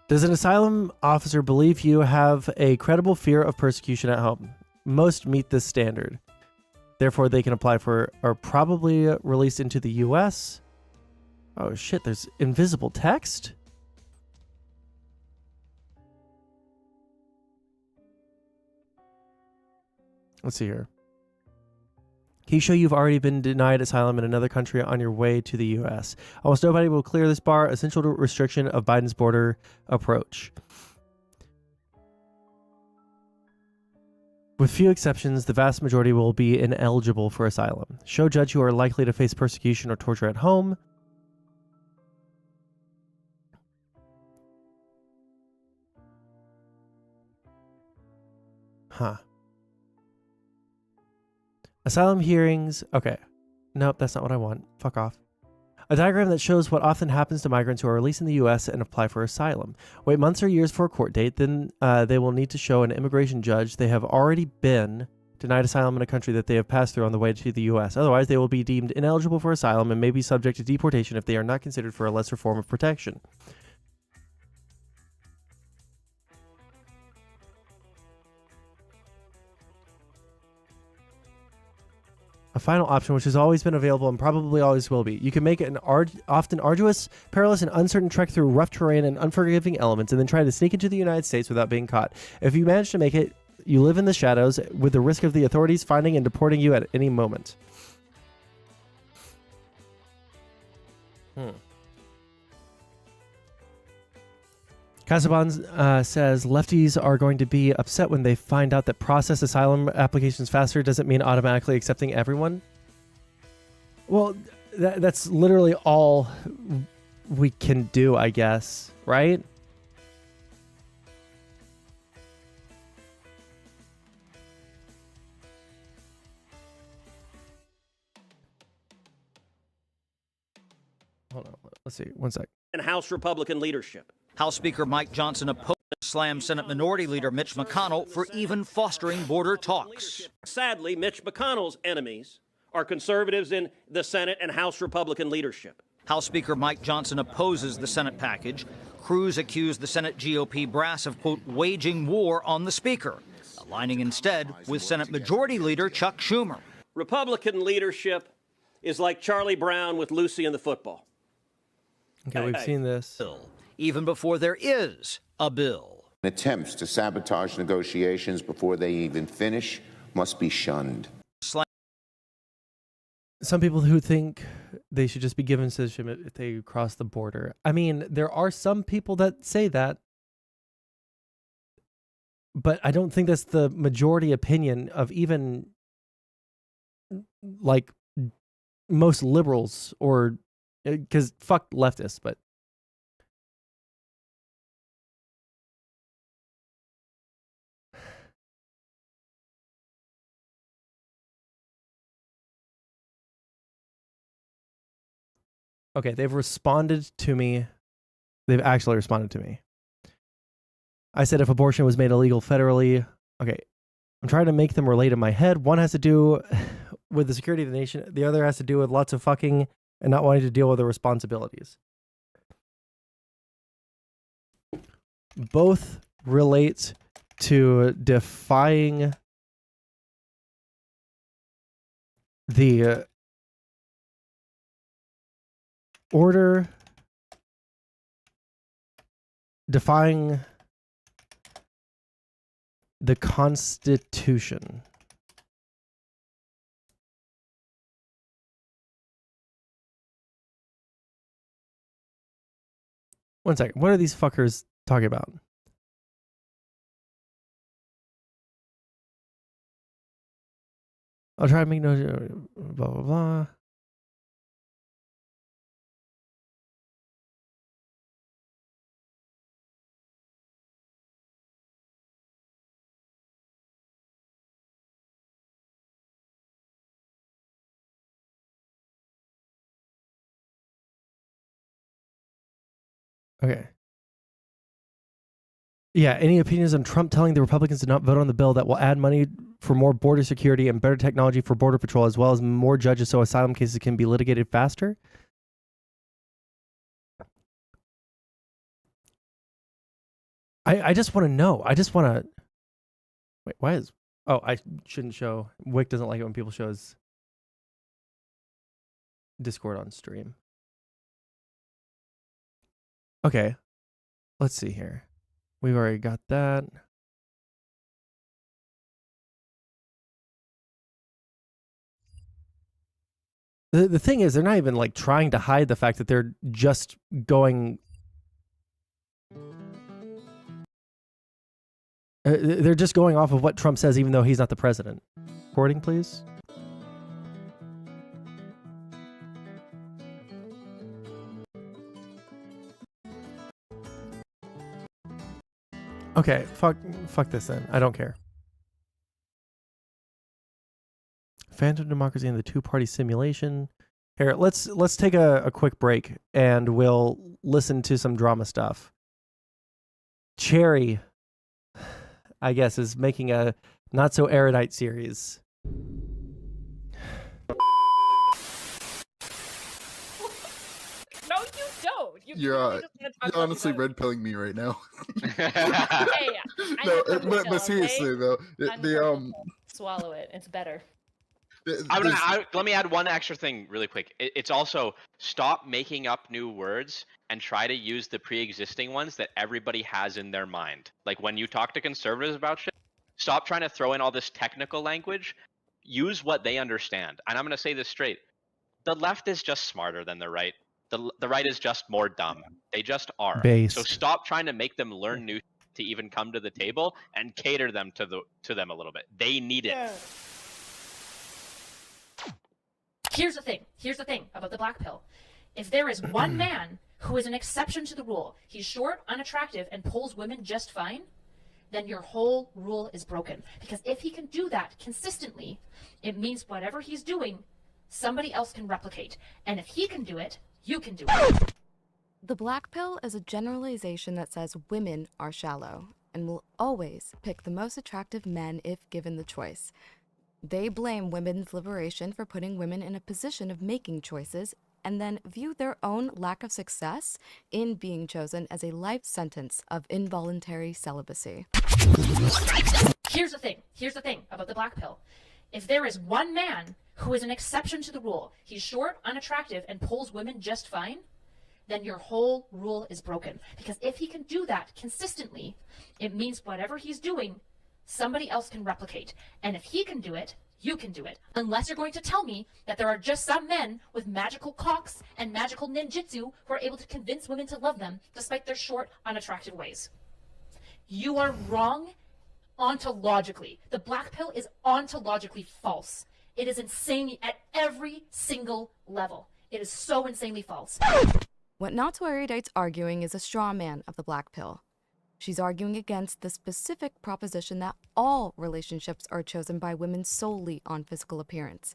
Does an asylum officer believe you have a credible fear of persecution at home? Most meet this standard. Therefore, they can apply for or probably released into the U.S. Oh shit, there's invisible text? Let's see here. Can you show you've already been denied asylum in another country on your way to the U.S.? Almost nobody will clear this bar, essential restriction of Biden's border approach. With few exceptions, the vast majority will be ineligible for asylum. Show judge you are likely to face persecution or torture at home. Huh. Asylum hearings. Okay. Nope, that's not what I want. Fuck off. A diagram that shows what often happens to migrants who are released in the U.S. and apply for asylum. Wait months or years for a court date, then they will need to show an immigration judge they have already been denied asylum in a country that they have passed through on the way to the U.S. Otherwise, they will be deemed ineligible for asylum and may be subject to deportation if they are not considered for a lesser form of protection. A final option, which has always been available and probably always will be. You can make an often arduous, perilous, and uncertain trek through rough terrain and unforgiving elements and then try to sneak into the United States without being caught. If you manage to make it, you live in the shadows with the risk of the authorities finding and deporting you at any moment. Casaban says lefties are going to be upset when they find out that process asylum applications faster doesn't mean automatically accepting everyone. Well, that's literally all we can do, I guess, right? Hold on, let's see, one sec. And House Republican leadership. House Speaker Mike Johnson opposed slammed Senate Minority Leader Mitch McConnell for even fostering border talks. Sadly, Mitch McConnell's enemies are conservatives in the Senate and House Republican leadership. House Speaker Mike Johnson opposes the Senate package. Cruz accused the Senate GOP brass of, quote, waging war on the Speaker, aligning instead with Senate Majority Leader Chuck Schumer. Republican leadership is like Charlie Brown with Lucy and the football. Okay, we've seen this. Even before there is a bill. Attempts to sabotage negotiations before they even finish must be shunned. some people who think they should just be given citizenship if they cross the border. I mean, there are some people that say that, but I don't think that's the majority opinion of even like most liberals, or because fuck leftists, but okay, they've responded to me. They've actually responded to me. I said if abortion was made illegal federally, okay, I'm trying to make them relate in my head. One has to do with the security of the nation. The other has to do with lots of fucking and not wanting to deal with the responsibilities. Both relate to defying the order, defying the Constitution. One second. What are these fuckers talking about? I'll try to make no blah blah blah. Okay. Yeah, any opinions on Trump telling the Republicans to not vote on the bill that will add money for more border security and better technology for border patrol, as well as more judges so asylum cases can be litigated faster? I just want to know. I just want to... Wait, why is... Oh, I shouldn't show... Wick doesn't like it when people shows Discord on stream. Okay. Let's see here. We've already got that. The thing is, they're not even like trying to hide the fact that they're just going... they're just going off of what Trump says, even though he's not the president. Recording, please. Okay, fuck this then. I don't care. Phantom democracy and the two-party simulation. Here, let's take a quick break and we'll listen to some drama stuff. Cherry, I guess, is making a not so erudite series. No, you don't. You're honestly red pilling me right now. Hey, No, but seriously though, swallow it. It's better. Let me add one extra thing really quick. It's also stop making up new words and try to use the pre-existing ones that everybody has in their mind. Like when you talk to conservatives about shit, stop trying to throw in all this technical language. Use what they understand. And I'm going to say this straight. The left is just smarter than the right. The right is just more dumb. They just are. Based. So stop trying to make them learn new to even come to the table and cater them to them a little bit. They need it. Here's the thing about the black pill. If there is one man who is an exception to the rule, he's short, unattractive, and pulls women just fine, then your whole rule is broken. Because if he can do that consistently, it means whatever he's doing, somebody else can replicate. And if he can do it, you can do it. The black pill is a generalization that says women are shallow and will always pick the most attractive men if given the choice. They blame women's liberation for putting women in a position of making choices and then view their own lack of success in being chosen as a life sentence of involuntary celibacy. Here's the thing about the black pill. If there is one man who is an exception to the rule, he's short, unattractive, and pulls women just fine, then your whole rule is broken. Because if he can do that consistently, it means whatever he's doing, somebody else can replicate. And if he can do it, You can do it. Unless you're going to tell me that there are just some men with magical cocks and magical ninjutsu who are able to convince women to love them despite their short, unattractive ways. You are wrong ontologically. The black pill is ontologically false. It is insane at every single level. It is so insanely false. What Not So Erudite's arguing is a straw man of the black pill. She's arguing against the specific proposition that all relationships are chosen by women solely on physical appearance.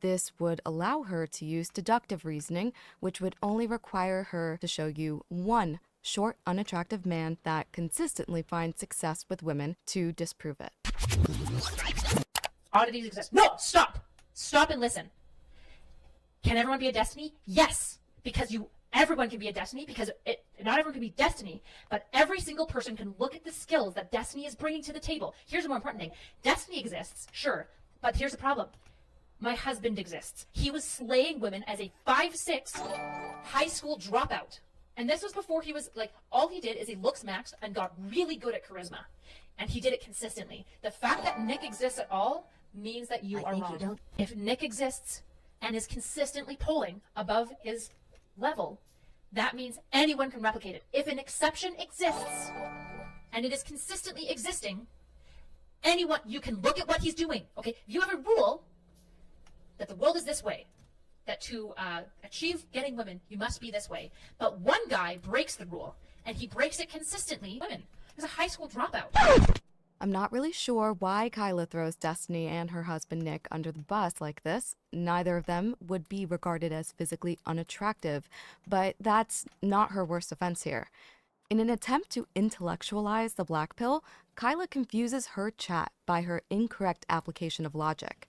This would allow her to use deductive reasoning, which would only require her to show you one short, unattractive man that consistently finds success with women to disprove it. Oddities exist. No, stop! Stop and listen. Can everyone be a Destiny? Yes, because everyone can be a Destiny, because not everyone can be Destiny, but every single person can look at the skills that Destiny is bringing to the table. Here's the more important thing. Destiny exists, sure, but here's the problem. My husband exists. He was slaying women as a 5'6" high school dropout. And this was before he was, all he did is he looks maxed and got really good at charisma. And he did it consistently. The fact that Nick exists at all means that you are wrong. If Nick exists and is consistently polling above his level, that means anyone can replicate it. If an exception exists and it is consistently existing, anyone, you can look at what he's doing. Okay, if you have a rule that the world is this way, that to achieve getting women, you must be this way. But one guy breaks the rule, and he breaks it consistently. Women. He's a high school dropout. I'm not really sure why Kyla throws Destiny and her husband Nick under the bus like this. Neither of them would be regarded as physically unattractive, but that's not her worst offense here. In an attempt to intellectualize the black pill, Kyla confuses her chat by her incorrect application of logic.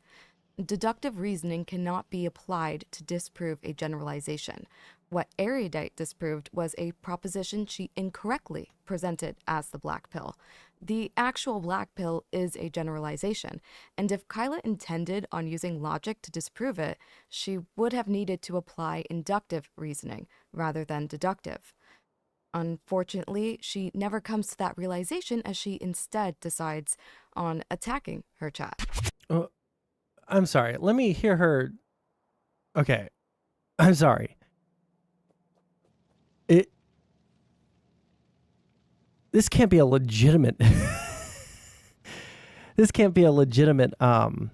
Deductive reasoning cannot be applied to disprove a generalization. What Erudite disproved was a proposition she incorrectly presented as the black pill. The actual black pill is a generalization, and if Kyla intended on using logic to disprove it, she would have needed to apply inductive reasoning rather than deductive. Unfortunately, she never comes to that realization as she instead decides on attacking her chat. I'm sorry. Let me hear her. Okay. I'm sorry. This can't be a legitimate. This can't be a legitimate. What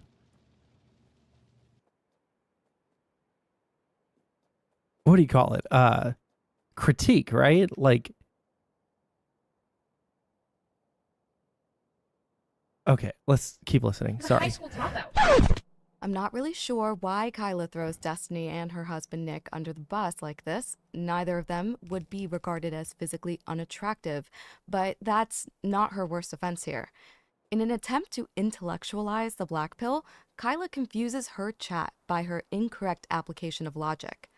do you call it? Critique, right? Okay, let's keep listening. Sorry. High school dropout. I'm not really sure why Kyla throws Destiny and her husband Nick under the bus like this. Neither of them would be regarded as physically unattractive, but that's not her worst offense here. In an attempt to intellectualize the black pill, Kyla confuses her chat by her incorrect application of logic.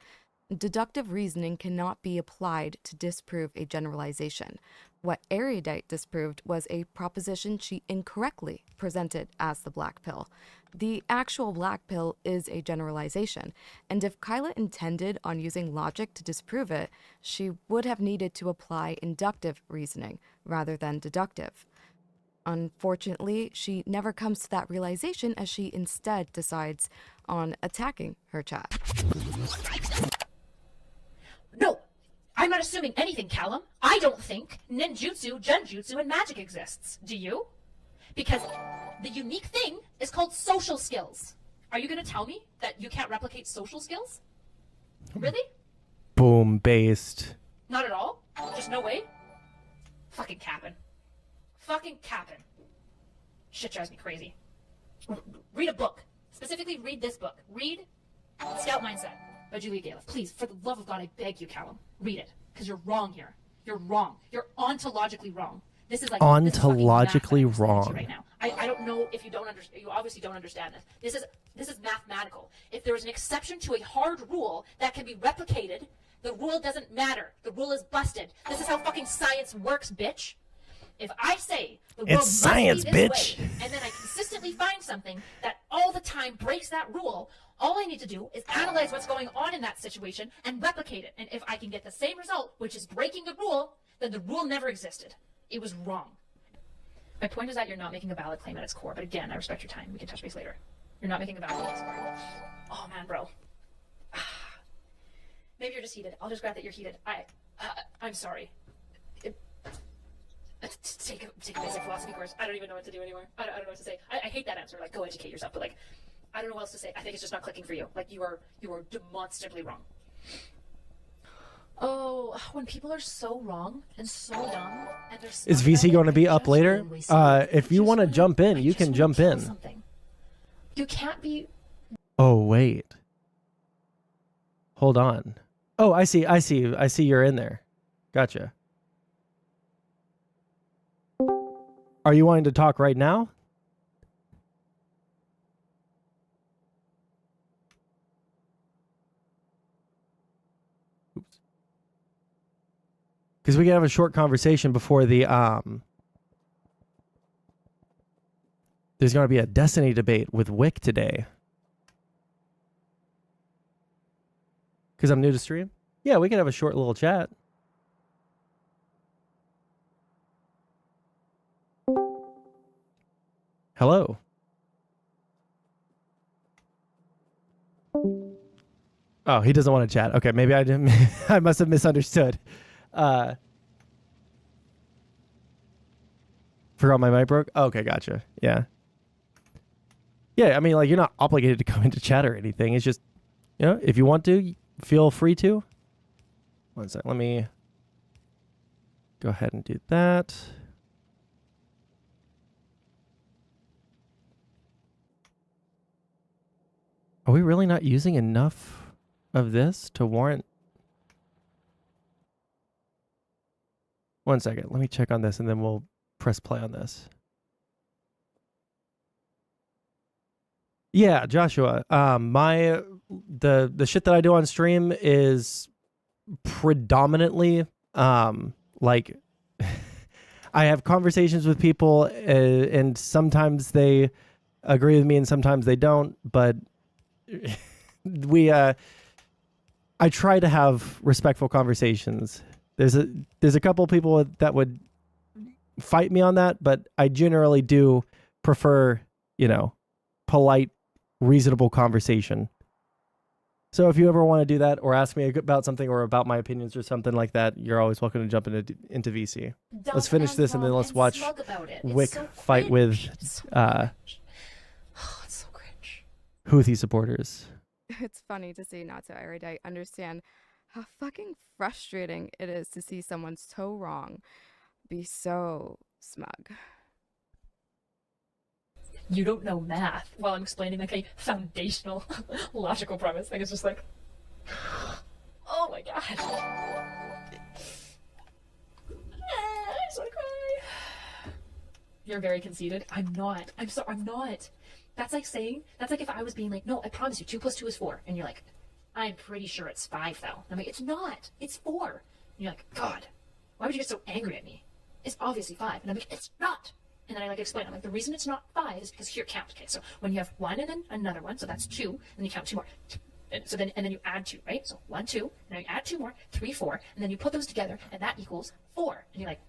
Deductive reasoning cannot be applied to disprove a generalization. What Erudite disproved was a proposition she incorrectly presented as the black pill. The actual black pill is a generalization, and if Kyla intended on using logic to disprove it, she would have needed to apply inductive reasoning rather than deductive. Unfortunately, she never comes to that realization as she instead decides on attacking her chat. No, I'm not assuming anything, Callum. I don't think ninjutsu, genjutsu, and magic exists. Do you? Because the unique thing is called social skills. Are you going to tell me that you can't replicate social skills? Really? Boom based. Not at all? Just no way? Fucking capping. Fucking capping. Shit drives me crazy. Read a book. Specifically, read this book. Read Scout Mindset by Julia Galiff. Please, for the love of God, I beg you, Callum, read it. Because you're wrong here. You're wrong. You're ontologically wrong. This is like Ontologically this is wrong. right now. I don't know if you don't understand. You obviously don't understand this. This is mathematical. If there is an exception to a hard rule that can be replicated, the rule doesn't matter. The rule is busted. This is how fucking science works, bitch. If I say the world must science, be this bitch. way, and then I consistently find something that all the time breaks that rule, all I need to do is analyze what's going on in that situation and replicate it. And if I can get the same result, which is breaking the rule, then the rule never existed. It was wrong. My point is that you're not making a valid claim at its core. But again, I respect your time. We can touch base later. You're not making a valid case for it. Oh man, bro. Maybe you're just heated. I'll just grant that you're heated. I'm sorry. Take a basic philosophy course. I don't even know what to do anymore. I don't know what to say. I hate that answer. Like, go educate yourself. But like, I don't know what else to say. I think it's just not clicking for you. Like, you are demonstrably wrong. Oh, when people are so wrong and so dumb, and they're Is VC going to be up later? If you want to jump in, you can jump in. Something. You can't be. Oh wait. Hold on. Oh, I see you're in there. Gotcha. Are you wanting to talk right now? Oops. Because we can have a short conversation before the there's going to be a Destiny debate with Wick today. Because I'm new to stream? Yeah, we can have a short little chat. Hello. Oh, he doesn't want to chat. Okay, maybe I didn't. I must have misunderstood. Forgot my mic broke? Okay, gotcha. Yeah. Yeah, I mean, like, you're not obligated to come into chat or anything. It's just, you know, if you want to, feel free to. One sec. Let me go ahead and do that. Are we really not using enough of this to warrant? One second. Let me check on this and then we'll press play on this. Yeah, Joshua. The shit that I do on stream is predominantly like I have conversations with people and sometimes they agree with me and sometimes they don't, but I try to have respectful conversations. There's a couple people that would fight me on that, but I generally do prefer, you know, polite, reasonable conversation. So if you ever want to do that or ask me about something or about my opinions or something like that, you're always welcome to jump into VC. Let's finish this and then let's watch Wick fight with it's so cringe. Houthi supporters. It's funny to see not to I understand how fucking frustrating it is to see someone so wrong be so smug. You don't know math while I'm explaining like a foundational logical premise. Like, it's just like, oh my god. I just want to cry. You're very conceited. I'm not. I'm not. That's like if I was being like, no, I promise you 2 + 2 is 4. And you're like, I'm pretty sure it's 5 though. And I'm like, it's not. It's 4. And you're like, God, why would you get so angry at me? It's obviously 5. And I'm like, it's not. And then I like explain. I'm like, the reason it's not 5 is because here, count. Okay, so when you have 1 and then another 1, so that's 2, and you count 2 more. And then you add 2, right? So 1, 2, and then you add 2 more, 3, 4, and then you put those together, and that equals 4. And you're like,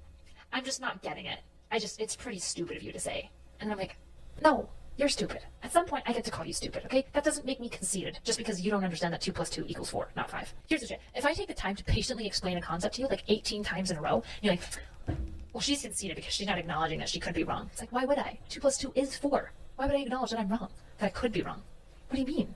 I'm just not getting it. It's pretty stupid of you to say. And I'm like, no, you're stupid. At some point, I get to call you stupid, okay? That doesn't make me conceited just because you don't understand that 2 + 2 = 4, not 5. Here's the shit. If I take the time to patiently explain a concept to you like 18 times in a row, you're like, well, she's conceited because she's not acknowledging that she could be wrong. It's like, why would I? 2 + 2 is 4. Why would I acknowledge that I'm wrong? That I could be wrong? What do you mean?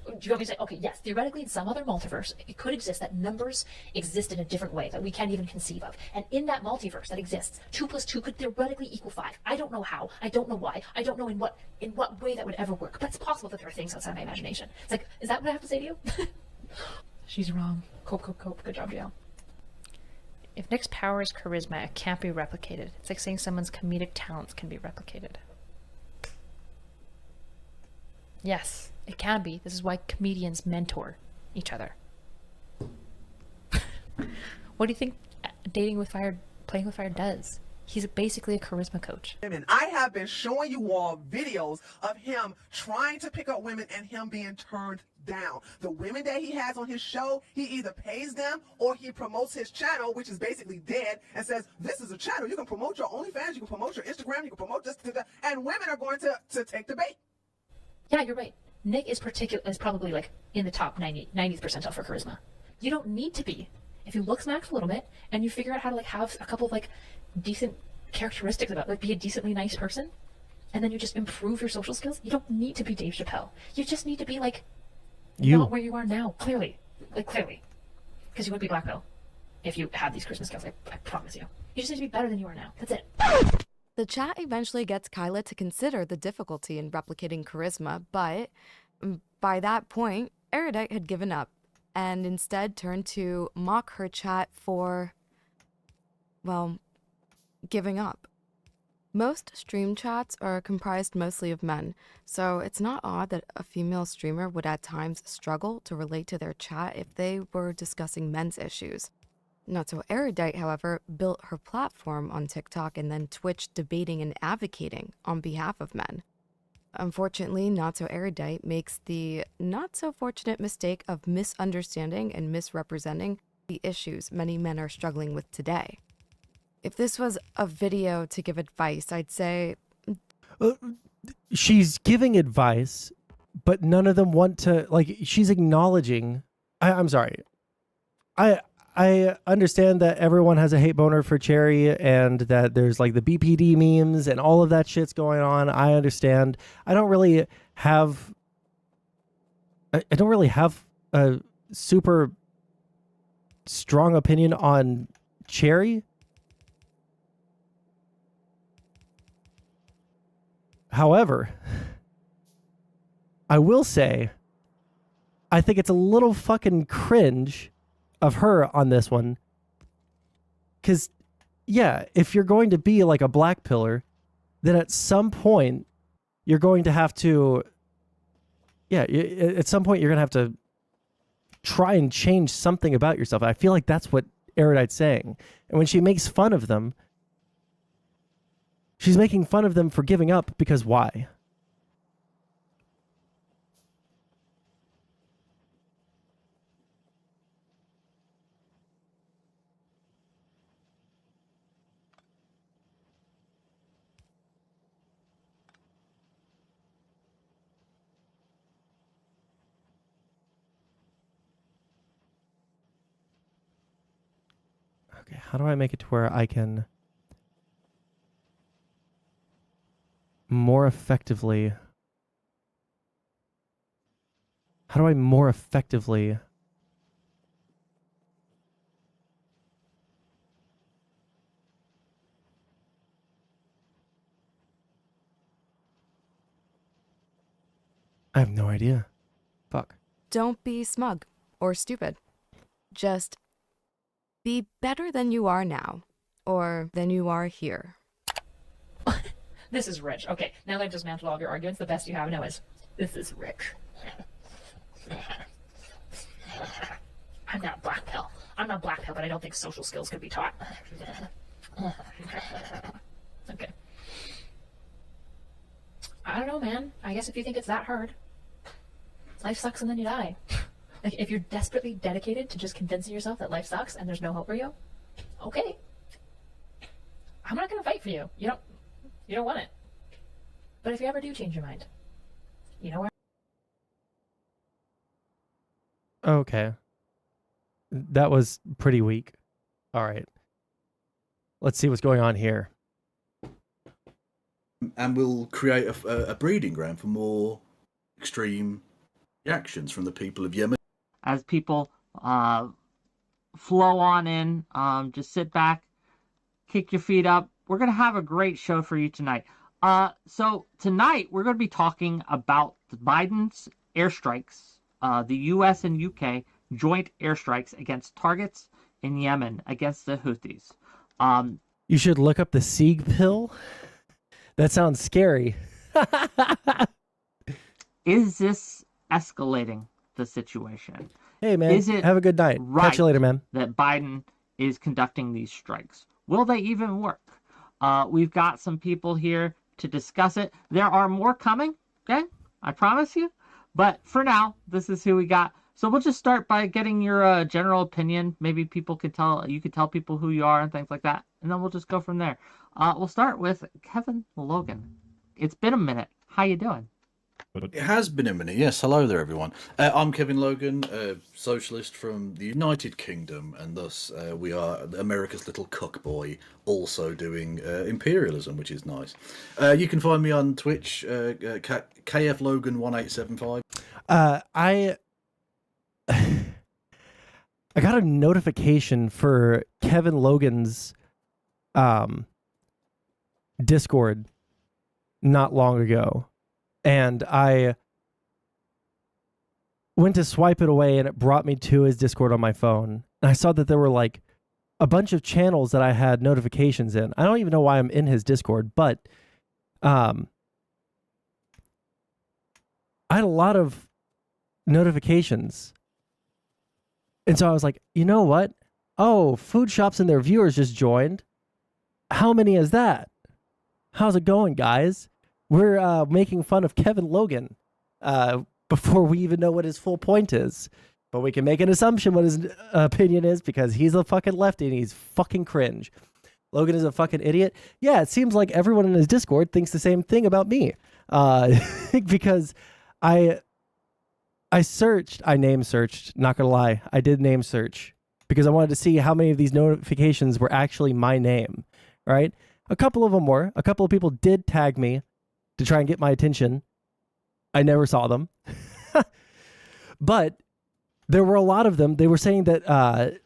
Do you want me to say, okay, yes, theoretically in some other multiverse, it could exist that numbers exist in a different way that we can't even conceive of. And in that multiverse that exists, 2 + 2 could theoretically equal 5. I don't know how. I don't know why. I don't know in what way that would ever work. But it's possible that there are things outside my imagination. It's like, is that what I have to say to you? She's wrong. Cope. Good job, Jill. If Nick's power is charisma, it can't be replicated. It's like saying someone's comedic talents can be replicated. Yes, it can be. This is why comedians mentor each other. What do you think playing with fire does? He's basically a charisma coach. And I have been showing you all videos of him trying to pick up women and him being turned down. The women that he has on his show, he either pays them or he promotes his channel, which is basically dead, and says, this is a channel. You can promote your OnlyFans, you can promote your Instagram, you can promote this, and women are going to take the bait. Yeah, you're right. Nick is probably like in the top 90th percentile for charisma. You don't need to be. If you look smacked a little bit and you figure out how to like have a couple of like decent characteristics about, like, be a decently nice person, and then you just improve your social skills, you don't need to be Dave Chappelle. You just need to be like not where you are now, clearly. Because you wouldn't be Black Pill if you had these charisma skills, I promise you. You just need to be better than you are now. That's it. The chat eventually gets Kyla to consider the difficulty in replicating charisma, but by that point, Erudite had given up and instead turned to mock her chat for, well, giving up. Most stream chats are comprised mostly of men, so it's not odd that a female streamer would at times struggle to relate to their chat if they were discussing men's issues. Not So Erudite, however, built her platform on TikTok and then Twitch debating and advocating on behalf of men. Unfortunately, Not So Erudite makes the not-so-fortunate mistake of misunderstanding and misrepresenting the issues many men are struggling with today. If this was a video to give advice, I'd say... She's giving advice, but none of them want to... Like, she's acknowledging... I'm sorry. I understand that everyone has a hate boner for Cherry and that there's like the BPD memes and all of that shit's going on. I understand. I don't really have a super strong opinion on Cherry. However, I will say I think it's a little fucking cringe of her on this one, because yeah, if you're going to be like a black pillar, then at some point you're going to have to at some point you're gonna have to try and change something about yourself. I feel like that's what Erudite's saying, and when she makes fun of them, she's making fun of them for giving up, because why? Okay, how do I make it to where I can more effectively... How do I more effectively... I have no idea. Fuck. Don't be smug or stupid. Just be better than you are now, or than you are here. This is rich. Okay, now that I've dismantled all of your arguments, the best you have now is, this is rich. I'm not Black Pill. I'm not Black Pill, but I don't think social skills could be taught. Okay. I don't know, man. I guess if you think it's that hard, life sucks and then you die. Like, if you're desperately dedicated to just convincing yourself that life sucks and there's no hope for you, okay. I'm not gonna fight for you. You don't want it. But if you ever do change your mind, you know where. Okay. That was pretty weak. All right. Let's see what's going on here. And we'll create a breeding ground for more extreme reactions from the people of Yemen. As people flow on in, just sit back, kick your feet up. We're going to have a great show for you tonight. So tonight we're going to be talking about Biden's airstrikes, the U.S. and UK joint airstrikes against targets in Yemen against the Houthis. You should look up the Sieg pill. That sounds scary. Is this escalating the situation? Hey, man. Is it have a good night. Right Catch you later, man. That Biden is conducting these strikes? Will they even work? We've got some people here to discuss it. There are more coming, okay? I promise you. But for now, this is who we got. So we'll just start by getting your general opinion. Maybe people could you could tell people who you are and things like that. And then we'll just go from there. We'll start with Kevin Logan. It's been a minute. How you doing? It has been a minute. Yes, hello there, everyone. I'm Kevin Logan, a socialist from the United Kingdom, and thus we are America's little cuck boy, also doing imperialism, which is nice. You can find me on Twitch, KFLogan1875. I got a notification for Kevin Logan's Discord not long ago, and I went to swipe it away, and it brought me to his Discord on my phone. And I saw that there were like a bunch of channels that I had notifications in. I don't even know why I'm in his Discord, but I had a lot of notifications. And so I was like, you know what? Oh, Food Shops and their viewers just joined. How many is that? How's it going, guys? We're making fun of Kevin Logan before we even know what his full point is. But we can make an assumption what his opinion is because he's a fucking lefty and he's fucking cringe. Logan is a fucking idiot. Yeah, it seems like everyone in his Discord thinks the same thing about me. Because I name searched, not gonna lie. I did name search because I wanted to see how many of these notifications were actually my name, right? A couple of them were. A couple of people did tag me to try and get my attention. I never saw them. But there were a lot of them. They were saying that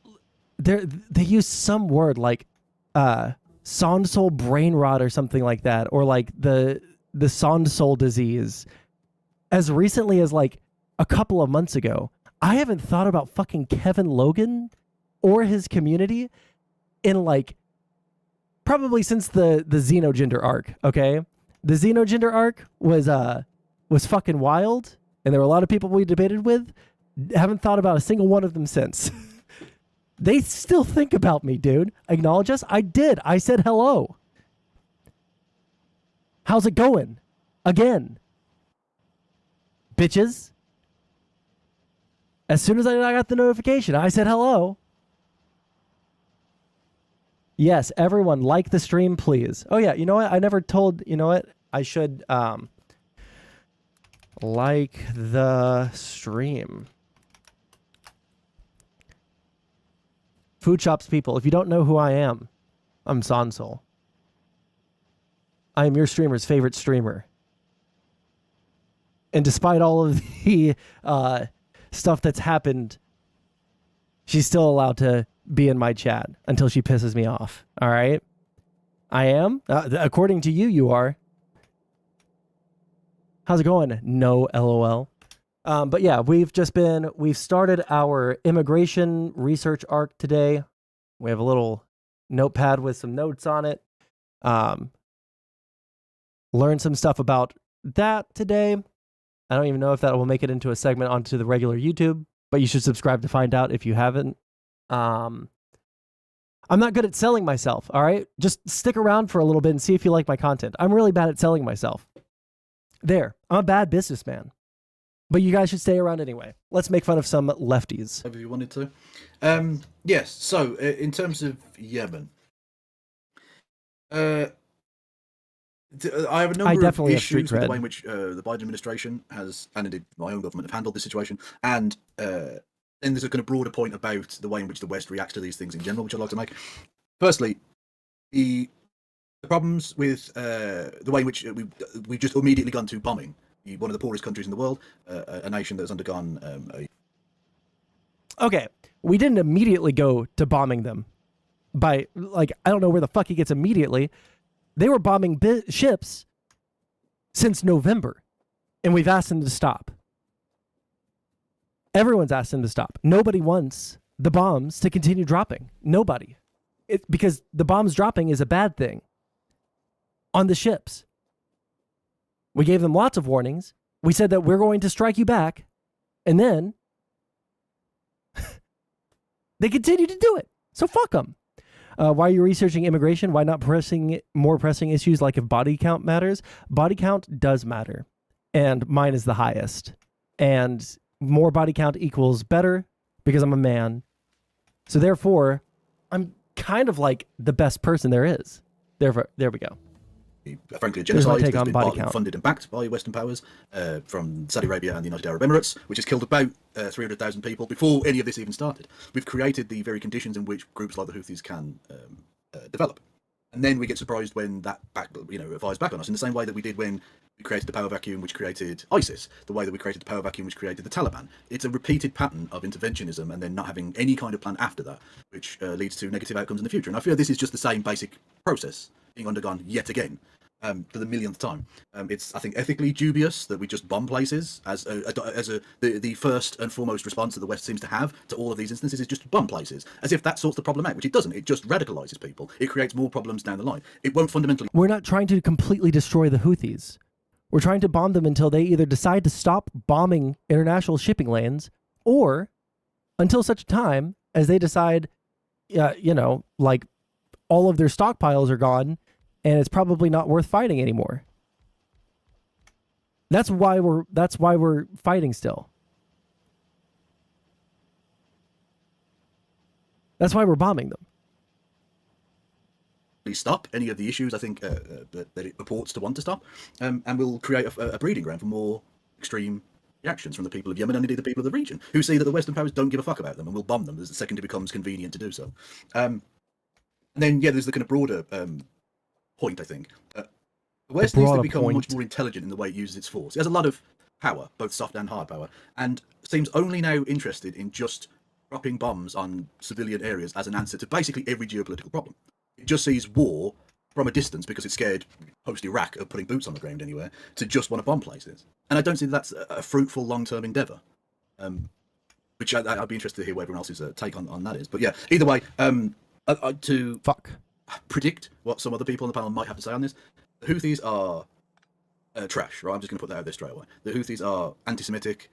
they used some word like Sondsol brain rot or something like that, or like the Sondsol disease. As recently as like a couple of months ago, I haven't thought about fucking Kevin Logan or his community in like probably since the xenogender arc. Okay, the xenogender arc was fucking wild, and there were a lot of people we debated with. Haven't thought about a single one of them since. They still think about me, dude. Acknowledge us. I did. I said hello. How's it going? Again. Bitches. As soon as I got the notification, I said hello. Yes, everyone, like the stream, please. Oh, yeah, you know what? I never told... You know what? I should like the stream. Food Shops people, if you don't know who I am, I'm Sondsol. I am your streamer's favorite streamer. And despite all of the stuff that's happened, she's still allowed to be in my chat until she pisses me off. All right? I am? According to you, you are. How's it going? No, LOL. But yeah, we've started our immigration research arc today. We have a little notepad with some notes on it. Learned some stuff about that today. I don't even know if that will make it into a segment onto the regular YouTube, but you should subscribe to find out if you haven't. I'm not good at selling myself, all right? Just stick around for a little bit and see if you like my content. I'm really bad at selling myself. There, I'm a bad businessman. But you guys should stay around anyway. Let's make fun of some lefties. If you wanted to. Yes, so in terms of Yemen, I have a number of issues with the way in which the Biden administration has, and indeed my own government, have handled this situation. And there's a kind of broader point about the way in which the West reacts to these things in general, which I'd like to make. Firstly, the problems with the way in which we've just immediately gone to bombing one of the poorest countries in the world, a nation that has undergone Okay, we didn't immediately go to bombing them. I don't know where the fuck he gets immediately. They were bombing ships since November, and we've asked them to stop. Everyone's asked them to stop. Nobody wants the bombs to continue dropping. Nobody. Because the bombs dropping is a bad thing on the ships. We gave them lots of warnings. We said that we're going to strike you back. And then they continue to do it. So fuck them. Why are you researching immigration? Why not more pressing issues like if body count matters? Body count does matter. And mine is the highest. And more body count equals better because I'm a man. So therefore, I'm kind of like the best person there is. There we go. frankly, a Here's my genocide take that's on been body partly count. funded and backed by Western powers from Saudi Arabia and the United Arab Emirates, which has killed about 300,000 people before any of this even started. We've created the very conditions in which groups like the Houthis can develop. And then we get surprised when that fires back on us in the same way that we did when we created the power vacuum which created ISIS, the way that we created the power vacuum which created the Taliban. It's a repeated pattern of interventionism and then not having any kind of plan after that, which leads to negative outcomes in the future. And I feel this is just the same basic process being undergone yet again. For the millionth time. It's, I think, ethically dubious that we just bomb places as the first and foremost response that the West seems to have to all of these instances is just bomb places, as if that sorts the problem out, which it doesn't. It just radicalizes people. It creates more problems down the line. It won't fundamentally... We're not trying to completely destroy the Houthis. We're trying to bomb them until they either decide to stop bombing international shipping lanes or until such time as they decide, like all of their stockpiles are gone and it's probably not worth fighting anymore. That's why we're fighting still. That's why we're bombing them. Stop any of the issues I think that it purports to want to stop, and will create a breeding ground for more extreme reactions from the people of Yemen and indeed the people of the region, who see that the Western powers don't give a fuck about them and will bomb them the second it becomes convenient to do so. And then, there's the kind of broader point, I think. The West needs to become much more intelligent in the way it uses its force. It has a lot of power, both soft and hard power, and seems only now interested in just dropping bombs on civilian areas as an answer to basically every geopolitical problem. It just sees war from a distance because it's scared, post-Iraq, of putting boots on the ground anywhere, to just want to bomb places. And I don't think that's a fruitful long-term endeavour, which I'd be interested to hear what everyone else's take on that is. But yeah, either way, to predict what some other people on the panel might have to say on this, the Houthis are trash, right? I'm just going to put that out there straight away. The Houthis are anti-Semitic,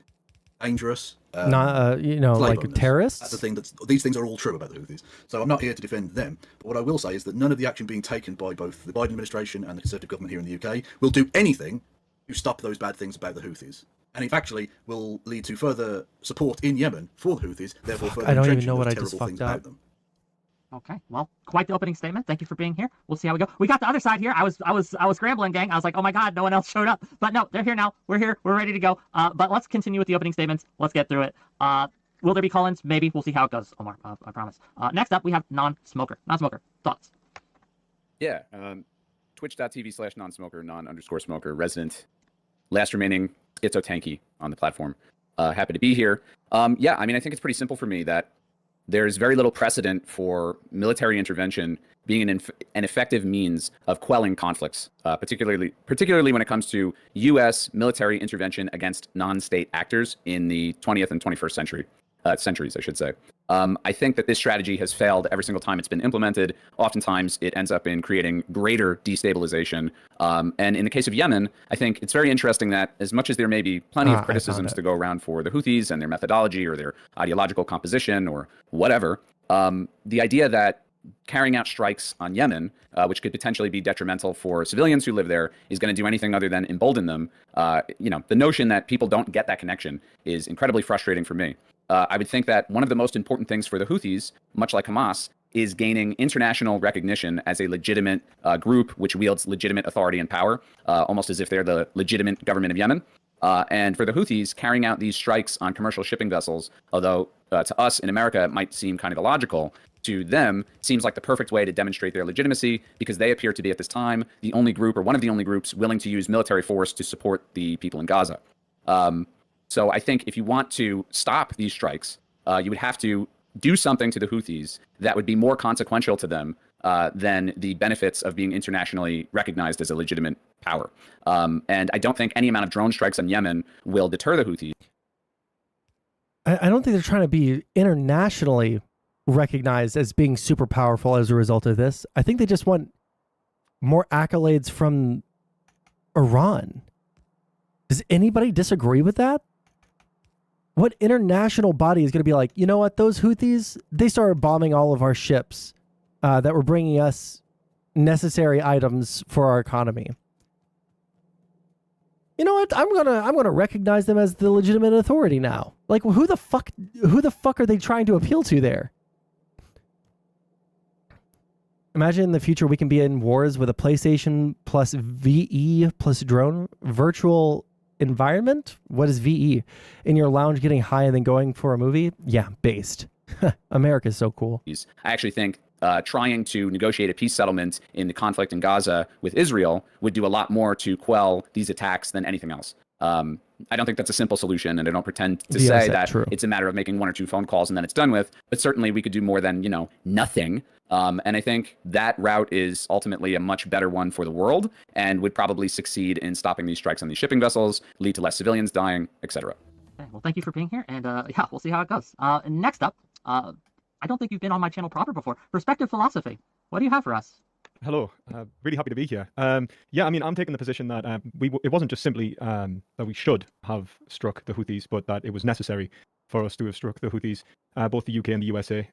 dangerous, like terrorists. That's the thing. These things are all true about the Houthis. So I'm not here to defend them. But what I will say is that none of the action being taken by both the Biden administration and the Conservative government here in the UK will do anything to stop those bad things about the Houthis. And it actually will lead to further support in Yemen for the Houthis, therefore further entrenching those terrible things about them. Okay, well, quite the opening statement. Thank you for being here. We'll see how we go. We got the other side here. I was scrambling, gang. I was like, oh my god, no one else showed up. But no, they're here now. We're here. We're ready to go. But let's continue with the opening statements. Let's get through it. Will there be call-ins? Maybe. We'll see how it goes, Omar. I promise. Next up, we have non-smoker. Non-smoker. Thoughts? Yeah. Twitch.tv/non-smoker, non_smoker, resident, last remaining Itzo Tanky on the platform. Happy to be here. I mean, I think it's pretty simple for me that there's very little precedent for military intervention being an effective means of quelling conflicts, particularly when it comes to U.S. military intervention against non-state actors in the 20th and 21st centuries, I should say. I think that this strategy has failed every single time it's been implemented. Oftentimes, it ends up in creating greater destabilization. And in the case of Yemen, I think it's very interesting that as much as there may be plenty of criticisms to go around for the Houthis and their methodology or their ideological composition or whatever, the idea that carrying out strikes on Yemen, which could potentially be detrimental for civilians who live there, is going to do anything other than embolden them. The notion that people don't get that connection is incredibly frustrating for me. I would think that one of the most important things for the Houthis, much like Hamas, is gaining international recognition as a legitimate group which wields legitimate authority and power, almost as if they're the legitimate government of Yemen. And for the Houthis, carrying out these strikes on commercial shipping vessels, although to us in America it might seem kind of illogical, to them seems like the perfect way to demonstrate their legitimacy, because they appear to be at this time the only group, or one of the only groups, willing to use military force to support the people in Gaza. So I think if you want to stop these strikes, you would have to do something to the Houthis that would be more consequential to them than the benefits of being internationally recognized as a legitimate power. And I don't think any amount of drone strikes on Yemen will deter the Houthis. I don't think they're trying to be internationally recognized as being super powerful as a result of this. I think they just want more accolades from Iran. Does anybody disagree with that? What international body is going to be like, you know what, those Houthis, they started bombing all of our ships that were bringing us necessary items for our economy. You know what, I'm gonna recognize them as the legitimate authority now. Like, who the fuck are they trying to appeal to there? Imagine in the future we can be in wars with a PlayStation plus VE plus drone virtual environment. What is VE? In your lounge getting high and then going for a movie? Yeah, based. America's so cool. I actually think trying to negotiate a peace settlement in the conflict in Gaza with Israel would do a lot more to quell these attacks than anything else. I don't think that's a simple solution, and I don't pretend to say that it's a matter of making 1 or 2 phone calls and then it's done with, but certainly we could do more than, nothing. And I think that route is ultimately a much better one for the world and would probably succeed in stopping these strikes on these shipping vessels, lead to less civilians dying, etc. Okay, well, thank you for being here, and yeah, we'll see how it goes. Next up, I don't think you've been on my channel proper before. Perspective Philosophy. What do you have for us? Hello, really happy to be here. Yeah, I mean, I'm taking the position that it wasn't just simply that we should have struck the Houthis, but that it was necessary for us to have struck the Houthis, both the UK and the USA.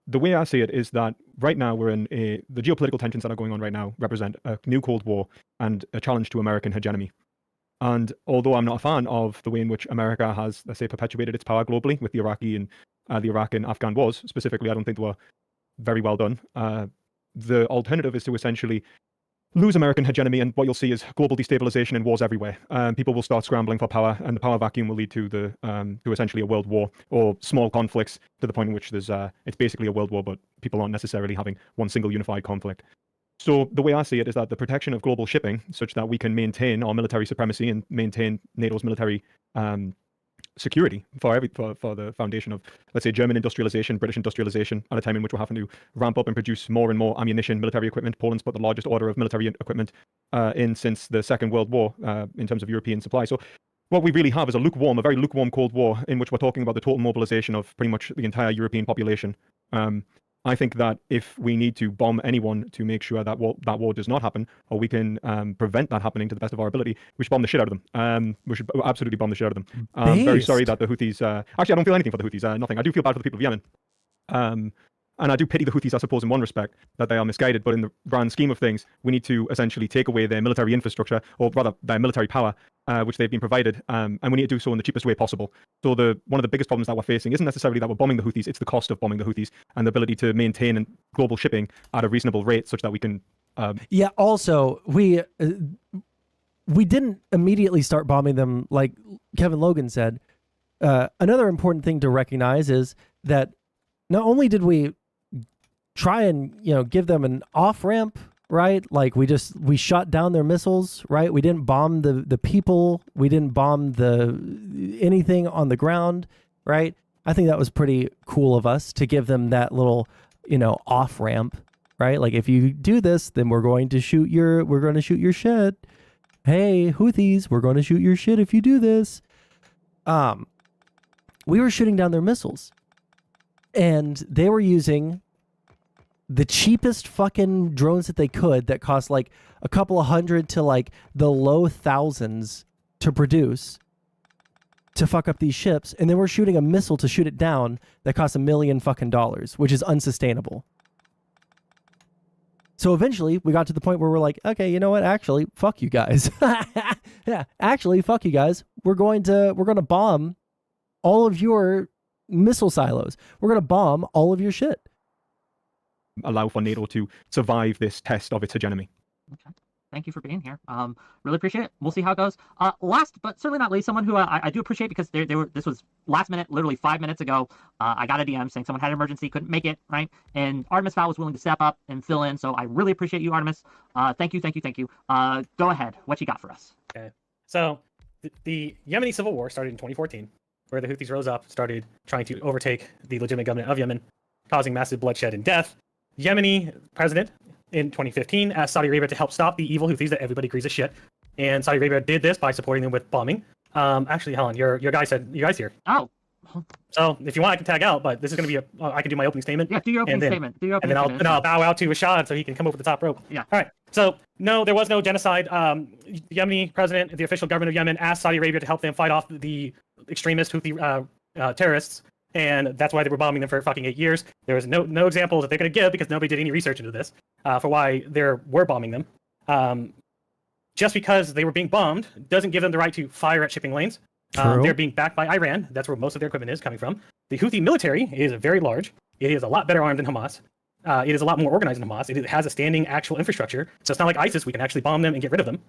The way I see it is that right now we're in the geopolitical tensions that are going on right now represent a new Cold War and a challenge to American hegemony. And although I'm not a fan of the way in which America has, let's say, perpetuated its power globally with the Iraqi and the Iraq and Afghan wars, specifically, I don't think they were very well done. The alternative is to essentially lose American hegemony, and what you'll see is global destabilization and wars everywhere. People will start scrambling for power, and the power vacuum will lead to to essentially a world war or small conflicts to the point in which there's it's basically a world war, but people aren't necessarily having one single unified conflict. So the way I see it is that the protection of global shipping, such that we can maintain our military supremacy and maintain NATO's military security for the foundation of, let's say, German industrialization, British industrialization, at a time in which we're having to ramp up and produce more and more ammunition, military equipment. Poland's put the largest order of military equipment in since the Second World War in terms of European supply. So what we really have is a very lukewarm Cold War in which we're talking about the total mobilization of pretty much the entire European population. I think that if we need to bomb anyone to make sure that war does not happen, or we can prevent that happening to the best of our ability, we should bomb the shit out of them. We should absolutely bomb the shit out of them. I'm very sorry that the Houthis... actually, I don't feel anything for the Houthis. Nothing. I do feel bad for the people of Yemen. And I do pity the Houthis, I suppose, in one respect, that they are misguided. But in the grand scheme of things, we need to essentially take away their military infrastructure, or rather their military power, which they've been provided, and we need to do so in the cheapest way possible. So one of the biggest problems that we're facing isn't necessarily that we're bombing the Houthis, it's the cost of bombing the Houthis and the ability to maintain global shipping at a reasonable rate such that we can... Yeah, also, we didn't immediately start bombing them like Kevin Logan said. Another important thing to recognize is that not only did we try and give them an off-ramp, right? Like we shot down their missiles, right? We didn't bomb the people, we didn't bomb anything on the ground, right? I think that was pretty cool of us to give them that little off-ramp, right? Like, if you do this, then we're going to shoot your shit. Hey, Houthis, we're going to shoot your shit if you do this. We were shooting down their missiles, and they were using the cheapest fucking drones that they could, that cost like a couple of hundred to like the low thousands to produce, to fuck up these ships. And then we're shooting a missile to shoot it down that costs $1 million fucking dollars, which is unsustainable. So eventually we got to the point where we're like, okay, you know what? Actually, fuck you guys. Yeah, actually, fuck you guys. We're going to bomb all of your missile silos. We're going to bomb all of your shit. Allow for NATO to survive this test of its hegemony. Okay. Thank you for being here. Really appreciate it. We'll see how it goes. Last but certainly not least, someone who I do appreciate, because this was last minute, literally 5 minutes ago. I got a DM saying someone had an emergency, couldn't make it, right? And Artemis Fowl was willing to step up and fill in. So I really appreciate you, Artemis. Thank you. Go ahead. What you got for us? Okay. So the Yemeni civil war started in 2014, where the Houthis rose up, started trying to overtake the legitimate government of Yemen, causing massive bloodshed and death. Yemeni president in 2015 asked Saudi Arabia to help stop the evil Houthis that everybody agrees is shit, and Saudi Arabia did this by supporting them with bombing. Actually, Helen, your guy said you guys here. Oh. So if you want, I can tag out, but this is going to be I can do my opening statement. Yeah, do your opening statement. And then I'll bow out to Rashad so he can come over the top rope. Yeah. All right. So no, there was no genocide. The Yemeni president, the official government of Yemen, asked Saudi Arabia to help them fight off the extremist Houthi terrorists. And that's why they were bombing them for fucking 8 years. There was no examples that they're going to give, because nobody did any research into this for why they were bombing them. Just because they were being bombed doesn't give them the right to fire at shipping lanes. They're being backed by Iran. That's where most of their equipment is coming from. The Houthi military is very large. It is a lot better armed than Hamas. It is a lot more organized than Hamas. It has a standing actual infrastructure. So it's not like ISIS. We can actually bomb them and get rid of them.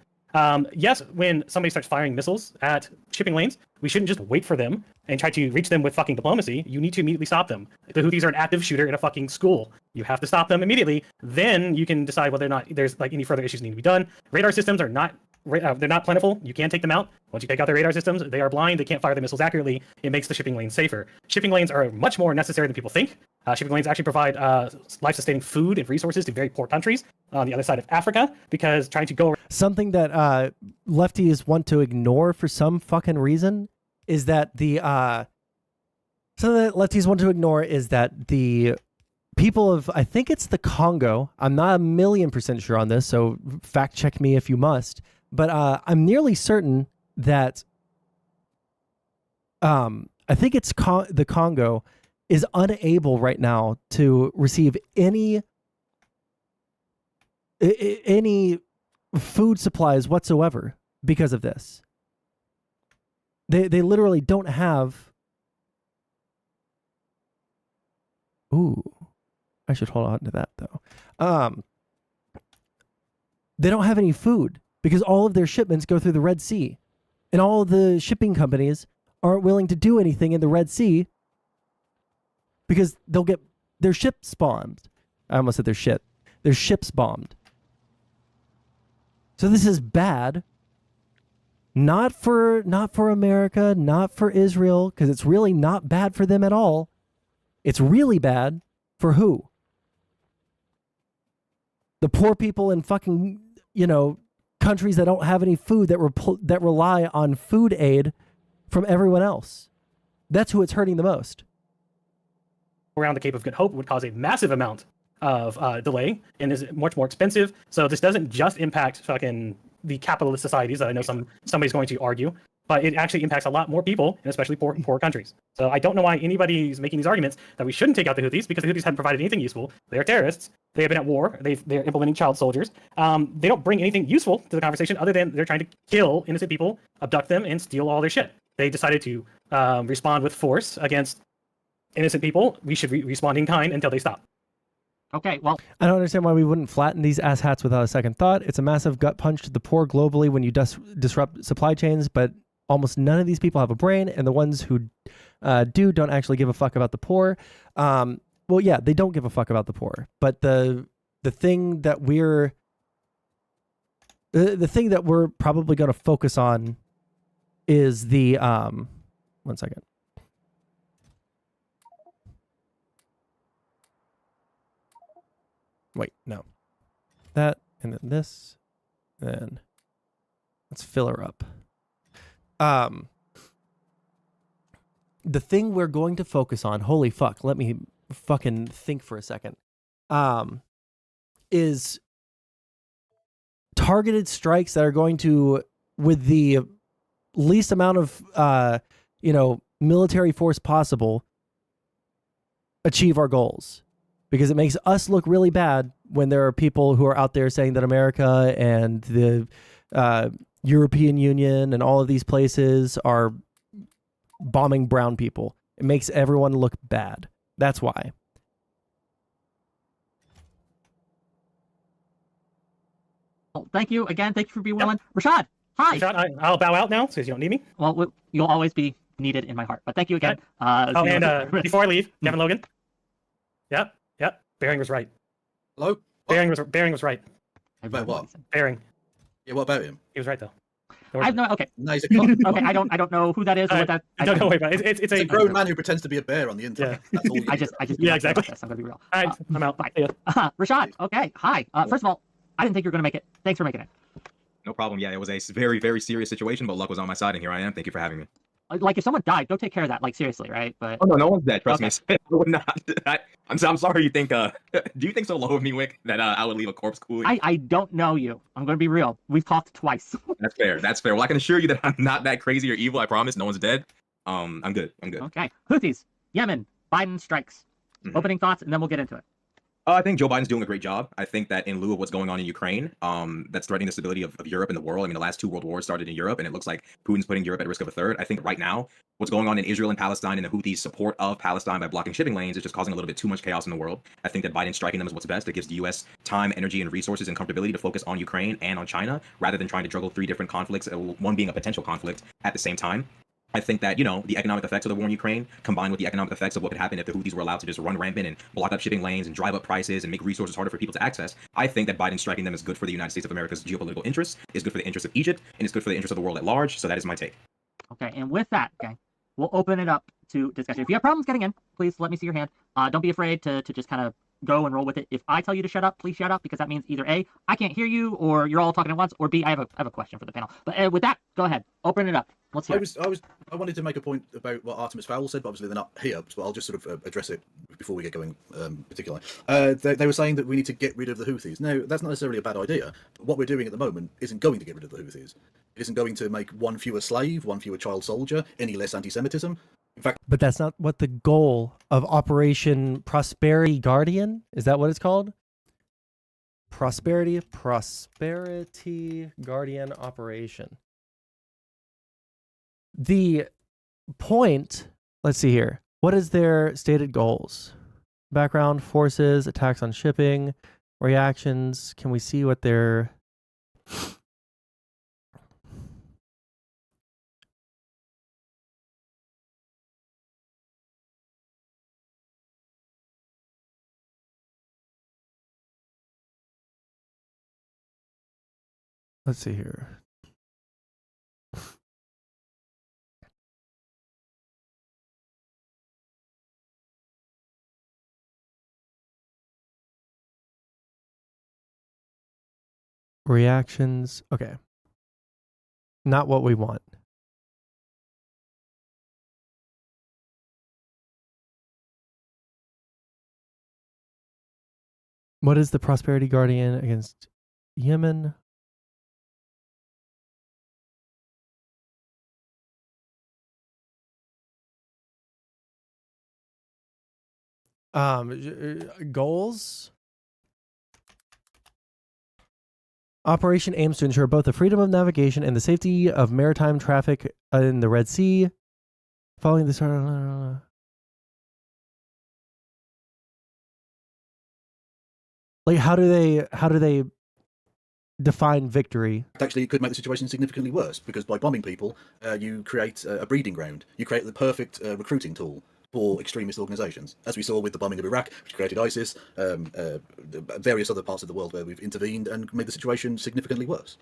Yes, when somebody starts firing missiles at shipping lanes, we shouldn't just wait for them and try to reach them with fucking diplomacy. You need to immediately stop them. The Houthis are an active shooter in a fucking school. You have to stop them immediately. Then you can decide whether or not there's like any further issues need to be done. Radar systems are not they're not plentiful. You can take them out. Once you take out their radar systems, they are blind. They can't fire the missiles accurately. It makes the shipping lanes safer. Shipping lanes are much more necessary than people think. Shipping lanes actually provide life-sustaining food and resources to very poor countries on the other side of Africa, because trying to go... Something that lefties want to ignore for some fucking reason is that the... something that lefties want to ignore is that the people of... I think it's the Congo. I'm not 1,000,000% sure on this, so fact check me if you must. But I'm nearly certain that I think it's the Congo is unable right now to receive any food supplies whatsoever because of this. They literally don't have... Ooh, I should hold on to that though. They don't have any food because all of their shipments go through the Red Sea, and all of the shipping companies aren't willing to do anything in the Red Sea because they'll get their ships bombed. I almost said their ships bombed. So this is bad. Not for America, not for Israel, because it's really not bad for them at all. It's really bad for who? The poor people in fucking, countries that don't have any food, that rely on food aid from everyone else. That's who it's hurting the most. Around the Cape of Good Hope would cause a massive amount of delay and is much more expensive. So this doesn't just impact fucking the capitalist societies that I know somebody's going to argue, but it actually impacts a lot more people, and especially poor countries. So I don't know why anybody's making these arguments that we shouldn't take out the Houthis, because the Houthis haven't provided anything useful. They are terrorists. They have been at war. They're implementing child soldiers. They don't bring anything useful to the conversation other than they're trying to kill innocent people, abduct them, and steal all their shit. They decided to respond with force against innocent people. We should respond in kind until they stop. Okay, well... I don't understand why we wouldn't flatten these asshats without a second thought. It's a massive gut punch to the poor globally when you disrupt supply chains, but almost none of these people have a brain, and the ones who don't actually give a fuck about the poor. Well, yeah, they don't give a fuck about the poor, but the thing that we're probably going to focus on is the 1 second. Wait, no. That, and then this, then let's fill her up. The thing we're going to focus on, holy fuck, let me fucking think for a second, is targeted strikes that are going to, with the least amount of, military force possible, achieve our goals. Because it makes us look really bad when there are people who are out there saying that America and the European Union and all of these places are bombing brown people. It makes everyone look bad. That's why. Well, thank you again. Thank you for being willing. Rashad, hi. Rashad, I'll bow out now because you don't need me. Well, you'll always be needed in my heart. But thank you again. Before I leave, Kevin Logan. Yep. Bearing was right. Hello? Bearing was right. About what? Bearing. Yeah, what about him? He was right though. I have no. Okay. No, he's a clown. Okay, I don't know who that is. Or what that. Don't worry about it. It's a grown man who pretends to be a bear on the internet. Yeah. That's all. I just. Yeah, exactly. I'm gonna be real. All right, I'm out. Bye. Rashad. Okay. Hi. First of all, I didn't think you were gonna make it. Thanks for making it. No problem. Yeah, it was a very, very serious situation, but luck was on my side, and here I am. Thank you for having me. Like, if someone died, go take care of that. Like, seriously, right? But oh no one's dead. Trust me. I would not. I'm sorry. You think? Do you think so low of me, Wick, that I would leave a corpse cool? I don't know you. I'm gonna be real. We've talked twice. That's fair. That's fair. Well, I can assure you that I'm not that crazy or evil. I promise. No one's dead. I'm good. Okay. Houthis, Yemen, Biden strikes. Opening thoughts, and then we'll get into it. I think Joe Biden's doing a great job. I think that in lieu of what's going on in Ukraine, that's threatening the stability of Europe and the world. I mean, the last two world wars started in Europe, and it looks like Putin's putting Europe at risk of a third. I think right now, what's going on in Israel and Palestine and the Houthis' support of Palestine by blocking shipping lanes is just causing a little bit too much chaos in the world. I think that Biden striking them is what's best. It gives the U.S. time, energy, and resources and comfortability to focus on Ukraine and on China, rather than trying to juggle three different conflicts, one being a potential conflict at the same time. I think that, the economic effects of the war in Ukraine, combined with the economic effects of what could happen if the Houthis were allowed to just run rampant and block up shipping lanes and drive up prices and make resources harder for people to access, I think that Biden striking them is good for the United States of America's geopolitical interests, is good for the interests of Egypt, and is good for the interests of the world at large. So that is my take. Okay, and with that, okay, we'll open it up to discussion. If you have problems getting in, please let me see your hand. Don't be afraid to just kind of go and roll with it. If I tell you to shut up, please shut up, because that means either A, I can't hear you, or you're all talking at once, or B, I have a question for the panel. But with that, go ahead, open it up. Let's hear it. I wanted to make a point about what Artemis Fowl said, but obviously they're not here, so I'll just sort of address it before we get going. Particularly, they were saying that we need to get rid of the Houthis. Now, that's not necessarily a bad idea. But what we're doing at the moment isn't going to get rid of the Houthis. It isn't going to make one fewer slave, one fewer child soldier, any less anti-Semitism. In fact, But that's not what the goal of Operation Prosperity Guardian, is that what it's called? Prosperity Guardian Operation. The point, let's see here. What is their stated goals? Background, forces, attacks on shipping, reactions. Can we see what their... Let's see here. Reactions. Okay. Not what we want. What is the Prosperity Guardian against Yemen? Goals. Operation aims to ensure both the freedom of navigation and the safety of maritime traffic in the Red Sea. Following this, like, how do they define victory? actually, it could make the situation significantly worse, because by bombing people, you create a breeding ground. You create the perfect recruiting tool for extremist organizations, as we saw with the bombing of Iraq, which created ISIS, various other parts of the world where we've intervened and made the situation significantly worse.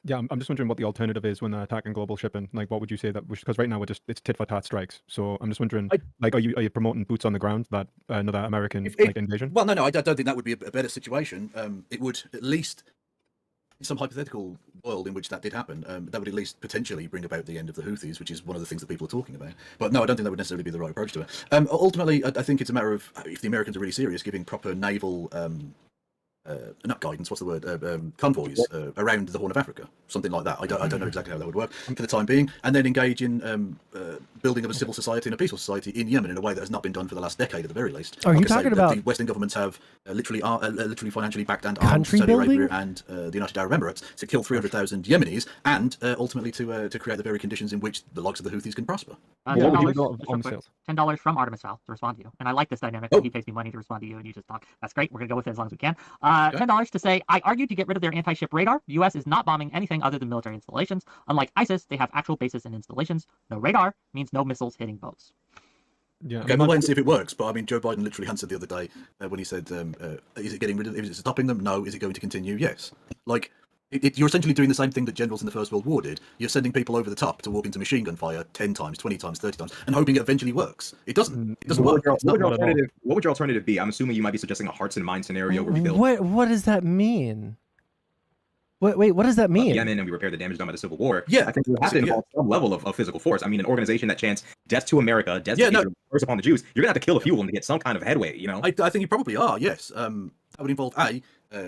Yeah, I'm just wondering what the alternative is when they're attacking global shipping. Like, what would you say that? Because right now it's tit for tat strikes. So I'm just wondering, like, are you promoting boots on the ground, that another American invasion? Well, no, I don't think that would be a better situation. It would at least, in some hypothetical world in which that did happen, that would at least potentially bring about the end of the Houthis, which is one of the things that people are talking about. But no, I don't think that would necessarily be the right approach to it. Ultimately, I think it's a matter of, if the Americans are really serious, giving proper naval not guidance, what's the word? Convoys around the Horn of Africa, something like that. I don't know exactly how that would work for the time being, and then engage in building of a civil society and a peaceful society in Yemen in a way that has not been done for the last decade at the very least. Are you talking about the Western governments have literally financially backed and armed country Saudi building? Arabia and the United Arab Emirates to kill 300,000 Yemenis and ultimately to create the very conditions in which the likes of the Houthis can prosper. $10 from Artemis Fowl to respond to you. And I like this dynamic. He pays me money to respond to you, and you just talk. That's great. We're going to go with it as long as we can. $10 to say, I argued to get rid of their anti-ship radar. The U.S. is not bombing anything other than military installations. Unlike ISIS, they have actual bases and installations. No radar means no missiles hitting boats. Yeah. Okay, we'll wait and see if it works. But I mean, Joe Biden literally answered the other day when he said, "Is it getting rid of? Is it stopping them? No. Is it going to continue? Yes." Like, you're essentially doing the same thing that generals in the First World War did. You're sending people over the top to walk into machine gun fire 10 times, 20 times, 30 times, and hoping it eventually works. It doesn't. It doesn't work. What would your alternative be? I'm assuming you might be suggesting a hearts and minds scenario where we build. What does that mean? Wait, what does that mean? Yemen, and we repair the damage done by the Civil War. Yeah, I think we have to involve some level of physical force. I mean, an organization that chants death to America, death to Israel, curse upon the Jews, you're gonna have to kill a few of them to get some kind of headway. You know, I think you probably are. Yes, that would involve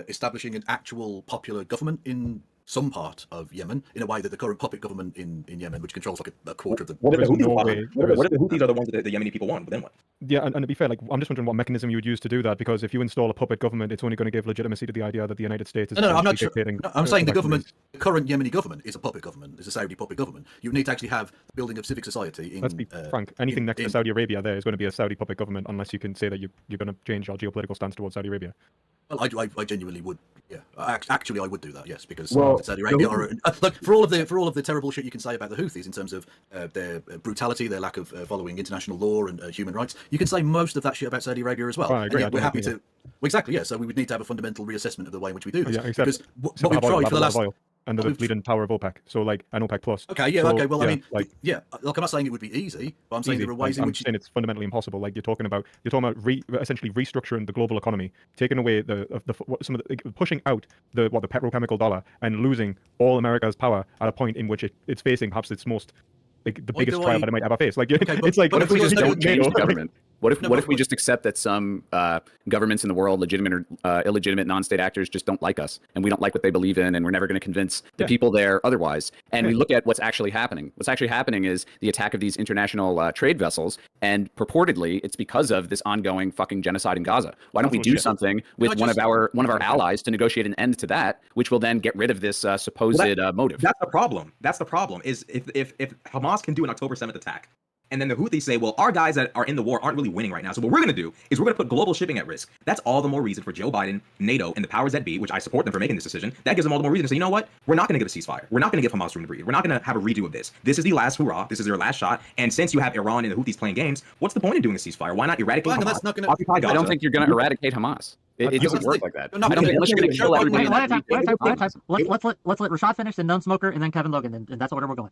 establishing an actual popular government in some part of Yemen in a way that the current puppet government in Yemen, which controls like a quarter of the. What if the Houthis no want? way. What if the Houthis are the ones that the Yemeni people want? But then what? Yeah, and to be fair, like I'm just wondering what mechanism you would use to do that, because if you install a puppet government, it's only going to give legitimacy to the idea that the United States is No, I'm not sure. dictating. No, I'm saying the government, the current Yemeni government, is a puppet government. It's a Saudi puppet government. You need to actually have the building of civic society. Let's be frank. Anything next to Saudi Arabia there is going to be a Saudi puppet government, unless you can say that you're going to change our geopolitical stance towards Saudi Arabia. Well, I genuinely would. Yeah, actually, I would do that. Yes, because Well, Saudi Arabia are look for all of the terrible shit you can say about the Houthis in terms of their brutality, their lack of following international law and human rights. You can say most of that shit about Saudi Arabia as well. I agree. And yet we're happy to. Well, exactly. Yeah. So we would need to have a fundamental reassessment of the way in which we do this. Yeah, except, because what we've tried for the last. And the leading power of OPEC, so like an OPEC plus. Okay, yeah, so, okay. Well, yeah, I mean, like, yeah, look, I'm not saying it would be easy, but I'm saying easy. there are ways in I'm which saying it's fundamentally impossible. Like you're talking about essentially restructuring the global economy, taking away pushing out the petrochemical dollar and losing all America's power at a point in which it's facing perhaps its most the biggest trial that it might ever face. Like it's like what if we just don't change the government? What if we just accept that some governments in the world, legitimate or illegitimate non-state actors, just don't like us, and we don't like what they believe in, and we're never going to convince the people there otherwise? And we look at what's actually happening. What's actually happening is the attack of these international trade vessels, and purportedly it's because of this ongoing fucking genocide in Gaza. Why don't we do something with one of our allies to negotiate an end to that, which will then get rid of this supposed motive? That's the problem. That's the problem. Is if Hamas can do an October 7th attack, and then the Houthis say, well, our guys that are in the war aren't really winning right now. So what we're going to do is we're going to put global shipping at risk. That's all the more reason for Joe Biden, NATO, and the powers that be, which I support them for making this decision. That gives them all the more reason to say, you know what? We're not going to give a ceasefire. We're not going to give Hamas room to breathe. We're not going to have a redo of this. This is the last hurrah. This is their last shot. And since you have Iran and the Houthis playing games, what's the point in doing a ceasefire? Why not eradicate Hamas? That's not gonna, occupy Gaza? I don't think you're going to eradicate Hamas. It doesn't work like that. I don't think unless you're going to kill everybody. Let's let Rashad finish, then non-smoker, and then Kevin Logan, and that's the order we're going.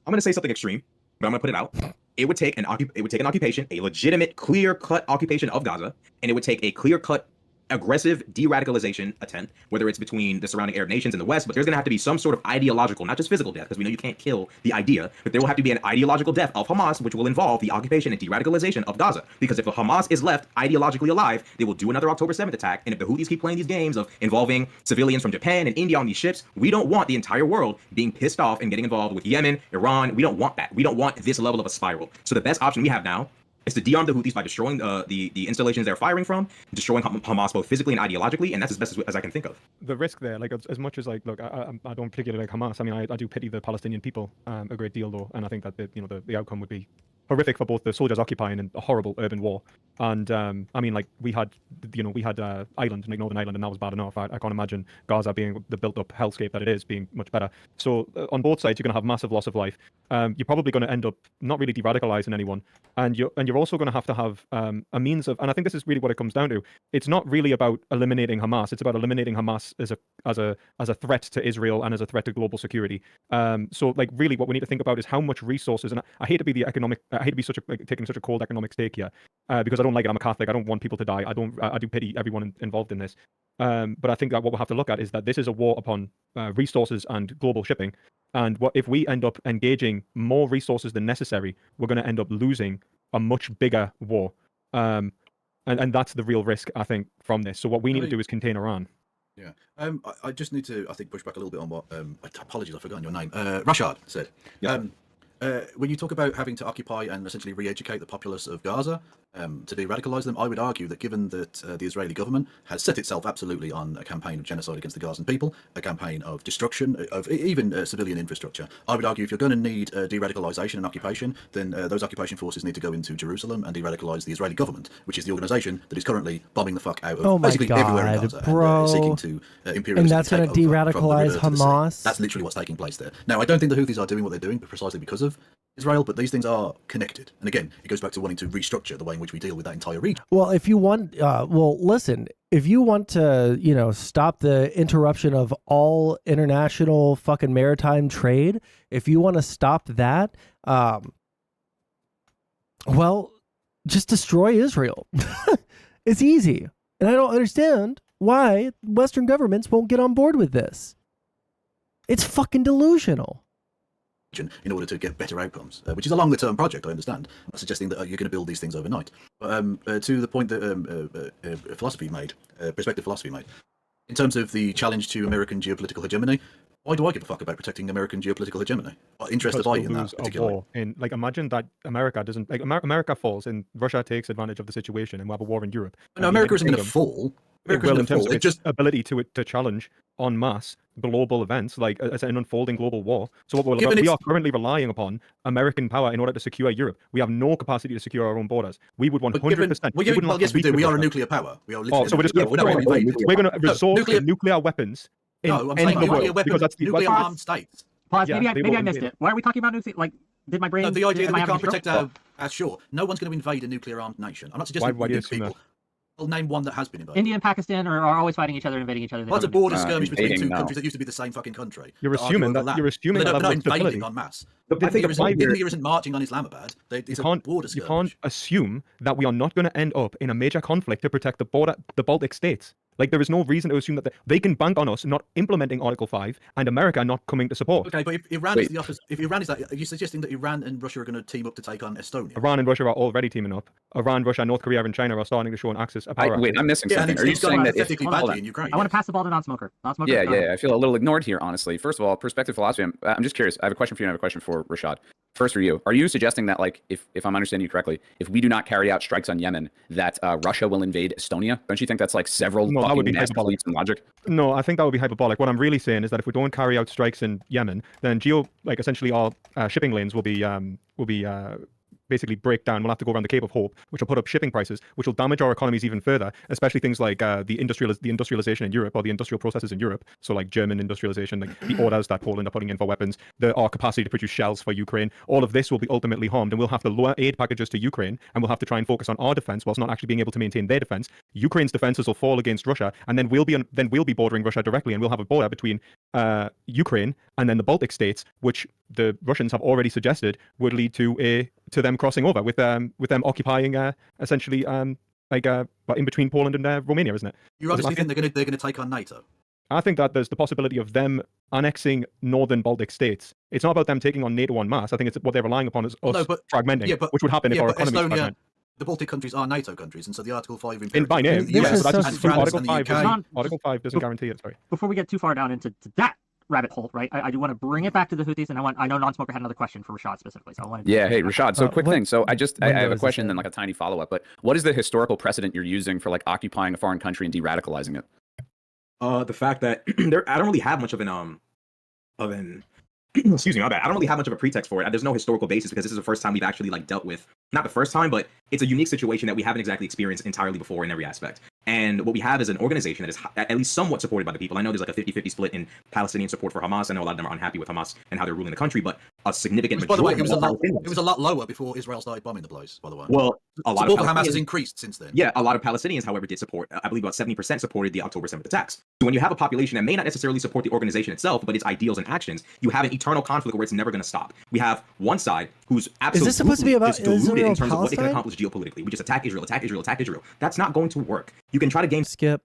I'm going to say something extreme, but I'm going to put it out. It would take an occupation, a legitimate, clear-cut occupation of Gaza, and it would take a clear-cut, aggressive de-radicalization attempt, whether it's between the surrounding Arab nations in the West, but there's going to have to be some sort of ideological, not just physical death, because we know you can't kill the idea, but there will have to be an ideological death of Hamas, which will involve the occupation and de-radicalization of Gaza. Because if the Hamas is left ideologically alive, they will do another October 7th attack, and if the Houthis keep playing these games of involving civilians from Japan and India on these ships, we don't want the entire world being pissed off and getting involved with Yemen, Iran. We don't want that. We don't want this level of a spiral. So the best option we have now is to de-arm the Houthis by destroying the installations they're firing from, destroying Hamas both physically and ideologically, and that's as best as I can think of. The risk there, like as much as like, look, I don't particularly like Hamas. I mean, I do pity the Palestinian people a great deal, though, and I think that the outcome would be horrific for both the soldiers occupying and a horrible urban war. And I mean, like we had Ireland, like Northern Ireland, and that was bad enough. I can't imagine Gaza being the built-up hellscape that it is being much better. So on both sides, you're going to have massive loss of life. You're probably going to end up not really de-radicalizing anyone, and you're also going to have a means of. And I think this is really what it comes down to. It's not really about eliminating Hamas. It's about eliminating Hamas as a threat to Israel and as a threat to global security. So like really, what we need to think about is how much resources. And I hate to be I hate to be taking such a cold economic stake here, because I don't like it. I'm a Catholic. I don't want people to die. I do pity everyone involved in this. But I think that what we'll have to look at is that this is a war upon resources and global shipping. And what if we end up engaging more resources than necessary, we're going to end up losing a much bigger war. And that's the real risk, I think, from this. So what we need to do is contain Iran. Yeah. I just need to, I think, push back a little bit on what, apologies, I've forgotten your name, Rashad said. Yeah. When you talk about having to occupy and essentially re-educate the populace of Gaza to de-radicalize them, I would argue that given that the Israeli government has set itself absolutely on a campaign of genocide against the Gazan people, a campaign of destruction of even civilian infrastructure, I would argue if you're going to need de-radicalization and occupation, then those occupation forces need to go into Jerusalem and de-radicalize the Israeli government, which is the organization that is currently bombing the fuck out of basically everywhere in Gaza and seeking to imperialistically. And that's going to de-radicalize Hamas? That's literally what's taking place there. Now, I don't think the Houthis are doing what they're doing precisely because of Israel, but these things are connected. And again, it goes back to wanting to restructure the way in which we deal with that entire region. Well, if you want, listen, if you want to, stop the interruption of all international fucking maritime trade, if you want to stop that, just destroy Israel. It's easy. And I don't understand why Western governments won't get on board with this. It's fucking delusional. In order to get better outcomes, which is a longer term project, I understand. I'm not suggesting that you're going to build these things overnight. But to the point that perspective philosophy made, in terms of the challenge to American geopolitical hegemony, why do I give a fuck about protecting American geopolitical hegemony? What interest have I in that particularly? And like, imagine that America doesn't like America falls and Russia takes advantage of the situation, and we have a war in Europe. No, America isn't going to fall. It will, in terms of its ability to challenge en masse global events, like as an unfolding global war. So what we are currently relying upon American power in order to secure Europe. We have no capacity to secure our own borders. We would 100%. Well, yes, we do. We are a nuclear power. We are literally. So we're going to resort to nuclear weapons. No, I'm saying nuclear weapons, nuclear armed states. Pause. Maybe I missed it. Why are we talking about nuclear? Like, did my brain? No, the idea that we can't protect our shore. No one's going to invade a nuclear armed nation. I'm not suggesting why do you nuke people. that? I'll name one that has been invaded. India and Pakistan are always fighting each other, invading each other. Well, it's a border skirmish between two countries that used to be the same fucking country. You're assuming that. You're assuming they're that not invading en masse. India isn't marching on Islamabad. It's a border skirmish. You can't assume that we are not going to end up in a major conflict to protect the Baltic states. Like, there is no reason to assume that they can bank on us not implementing Article 5 and America not coming to support. Okay, but if Iran is the opposite, if Iran is that, are you suggesting that Iran and Russia are going to team up to take on Estonia? Iran and Russia are already teaming up. Iran, Russia, North Korea, and China are starting to show an axis of power. Wait, I'm missing something. Are you saying that badly in Ukraine? I want to pass the ball to non-smoker. Yeah. I feel a little ignored here, honestly. First of all, perspective philosophy. I'm just curious. I have a question for you and I have a question for Rashad. First for you, are you suggesting that, like, if I'm understanding you correctly, if we do not carry out strikes on Yemen, that Russia will invade Estonia? Don't you think that's like several fucking massive leaps in logic? No, I think that would be hyperbolic. What I'm really saying is that if we don't carry out strikes in Yemen, then essentially all shipping lanes will be basically break down. We'll have to go around the Cape of Hope, which will put up shipping prices, which will damage our economies even further, especially things like the industrialization in Europe, or the industrial processes in Europe. So like German industrialization, like the orders that Poland are putting in for weapons, our capacity to produce shells for Ukraine. All of this will be ultimately harmed, and we'll have to lower aid packages to Ukraine, and we'll have to try and focus on our defense whilst not actually being able to maintain their defense. Ukraine's defenses will fall against Russia, and then we'll be bordering Russia directly, and we'll have a border between Ukraine and then the Baltic states, which the Russians have already suggested would lead to them crossing over, with them occupying essentially in between Poland and Romania, isn't it? You obviously think they're going to take on NATO? I think that there's the possibility of them annexing northern Baltic states. It's not about them taking on NATO en masse. I think it's what they're relying upon is us fragmenting, which would happen if our economies fragment. The Baltic countries are NATO countries, and so the Article 5 by name, yes, so that's Article 5 doesn't guarantee it. Sorry. Before we get too far down into that rabbit hole, right? I do want to bring it back to the Houthis, and I know non-smoker had another question for Rashad specifically, so I wanted to hey Rashad, so quick thing. So I have a question and like a tiny follow-up, but what is the historical precedent you're using for like occupying a foreign country and de-radicalizing it? The fact that I don't really have much of an excuse me, my bad. I don't really have much of a pretext for it. There's no historical basis because this is the first time we've actually like dealt with, not the first time, but it's a unique situation that we haven't exactly experienced entirely before in every aspect. And what we have is an organization that is at least somewhat supported by the people. I know there's like a 50-50 split in Palestinian support for Hamas. I know a lot of them are unhappy with Hamas and how they're ruling the country, but a significant majority. By the way, it was a lot lower before Israel started bombing the place, by the way. Well, a lot support of for Hamas has increased since then. Yeah, a lot of Palestinians, however, did support. I believe about 70% supported the October 7th attacks. So when you have a population that may not necessarily support the organization itself, but its ideals and actions, you have an eternal conflict where it's never going to stop. We have one side who's absolutely is this supposed to be about deluded in terms of what they can accomplish geopolitically. We just attack Israel. That's not going to work. You can try to game skip.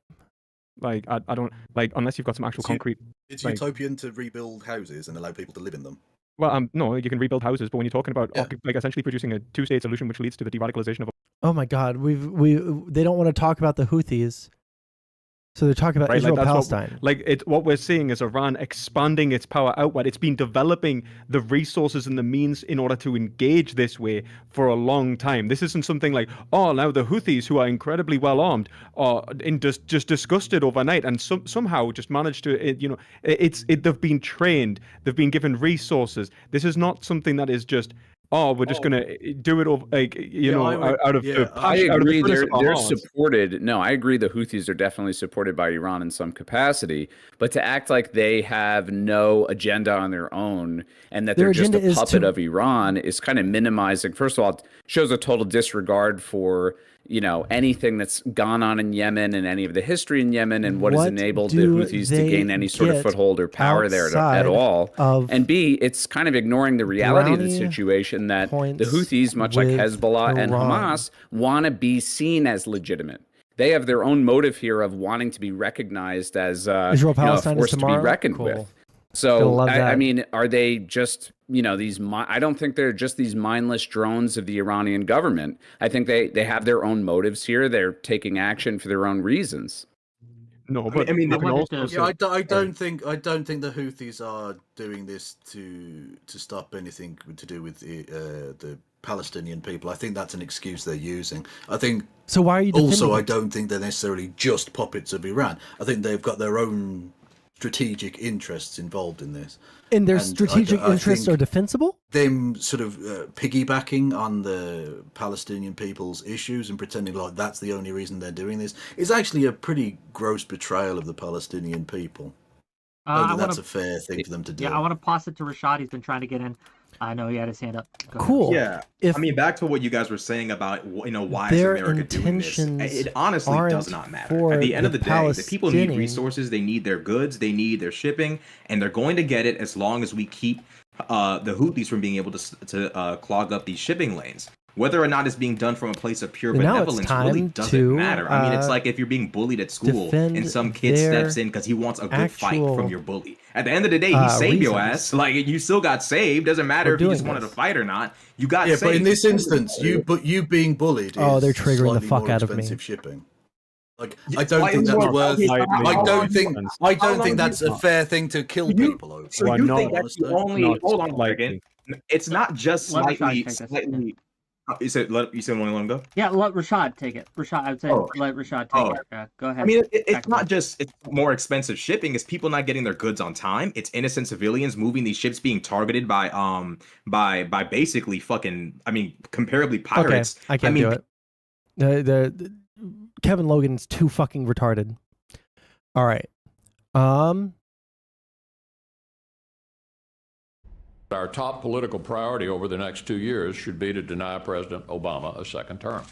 Like I don't like unless you've got some actual concrete. It's utopian to rebuild houses and allow people to live in them. Well, no, you can rebuild houses, but when you're talking about like essentially producing a two-state solution, which leads to the de-radicalization of. Oh my God, they don't want to talk about the Houthis. So they're talking about Israel, Palestine. What we're seeing is Iran expanding its power outward. It's been developing the resources and the means in order to engage this way for a long time. This isn't something like, now the Houthis, who are incredibly well armed, are just disgusted overnight and somehow just managed to, they've been trained, they've been given resources. This is not something that is just. We're just gonna do it all, out of the passion. I agree. They're hearts. supported. No, I agree. The Houthis are definitely supported by Iran in some capacity, but to act like they have no agenda on their own and that they're just a puppet of Iran is kind of minimizing. First of all, it shows a total disregard for anything that's gone on in Yemen and any of the history in Yemen and what has enabled the Houthis to gain any sort of foothold or power there at all. And B, it's kind of ignoring the reality of the situation that the Houthis, much like Hezbollah and Hamas, want to be seen as legitimate. They have their own motive here of wanting to be recognized as a force to be reckoned with. So, I mean, are they just, these, I don't think they're just these mindless drones of the Iranian government. I think they have their own motives here. They're taking action for their own reasons. No, but I mean, you can also yeah, I don't think the Houthis are doing this to stop anything to do with the Palestinian people. I think that's an excuse they're using. I think. So why are you Also, I defending it? don't think they're necessarily just puppets of Iran. I think they've got their own strategic interests involved in this. And their I strategic interests think are defensible? them sort of piggybacking on the Palestinian people's issues and pretending like that's the only reason they're doing this is actually a pretty gross betrayal of the Palestinian people. I think that's a fair thing for them to do. Yeah, I want to pass it to Rashad. He's been trying to get in. I know he had his hand up. Go ahead. Cool. Yeah. If I mean, back to what you guys were saying about, why is their America doing this? intentions It honestly does aren't not matter. for At the end of the the day, the people need Palestinians. resources, they need their goods, they need their shipping, and they're going to get it as long as we keep the Houthis from being able to clog up these shipping lanes. Whether or not it's being done from a place of pure And now it's benevolence time really doesn't to, matter. I mean, it's like if you're being bullied at school defend and some kid their steps in because he wants a good fight actual, from your bully. At the end of the day, he saved your reasons ass. Like, you still got saved. Doesn't matter for if you just doing wanted this. to fight or not. You got Yeah, saved. but in this instance, you being bullied. Oh, is they're triggering the slightly fuck more out of me. expensive shipping. Like, I don't think that's worth. I don't think that's a fair thing to kill people over. So you think that's the only? Hold on a second. It's not just Let Rashad slightly. take this. Slightly. You said want to let him go? Yeah, let Rashad take it. Rashad, I would say let Rashad take it. Go ahead. I mean, it's not just it's more expensive shipping. It's people not getting their goods on time. It's innocent civilians moving these ships being targeted by basically fucking. I mean, comparably pirates. Okay, I can't do it. The Kevin Logan's too fucking retarded. All right. Our top political priority over the next 2 years should be to deny President Obama a second term.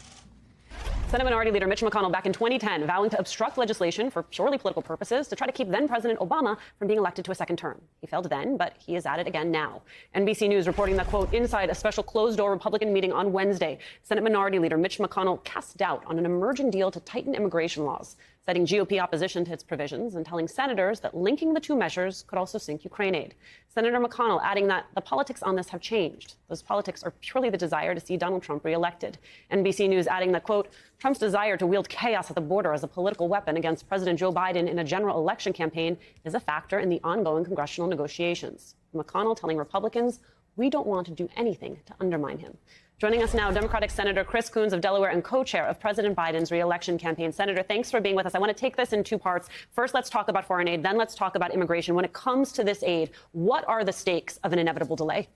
Senate Minority Leader Mitch McConnell back in 2010 vowing to obstruct legislation for purely political purposes to try to keep then-President Obama from being elected to a second term. He failed then, but he is at it again now. NBC News reporting that, quote, inside a special closed-door Republican meeting on Wednesday, Senate Minority Leader Mitch McConnell cast doubt on an emerging deal to tighten immigration laws, citing GOP opposition to its provisions and telling senators that linking the two measures could also sink Ukraine aid. Senator McConnell adding that the politics on this have changed. Those politics are purely the desire to see Donald Trump reelected. NBC News adding that, quote, Trump's desire to wield chaos at the border as a political weapon against President Joe Biden in a general election campaign is a factor in the ongoing congressional negotiations. McConnell telling Republicans, we don't want to do anything to undermine him. Joining us now, Democratic Senator Chris Coons of Delaware and co-chair of President Biden's re-election campaign. Senator, thanks for being with us. I want to take this in two parts. First, let's talk about foreign aid. Then let's talk about immigration. When it comes to this aid, what are the stakes of an inevitable delay?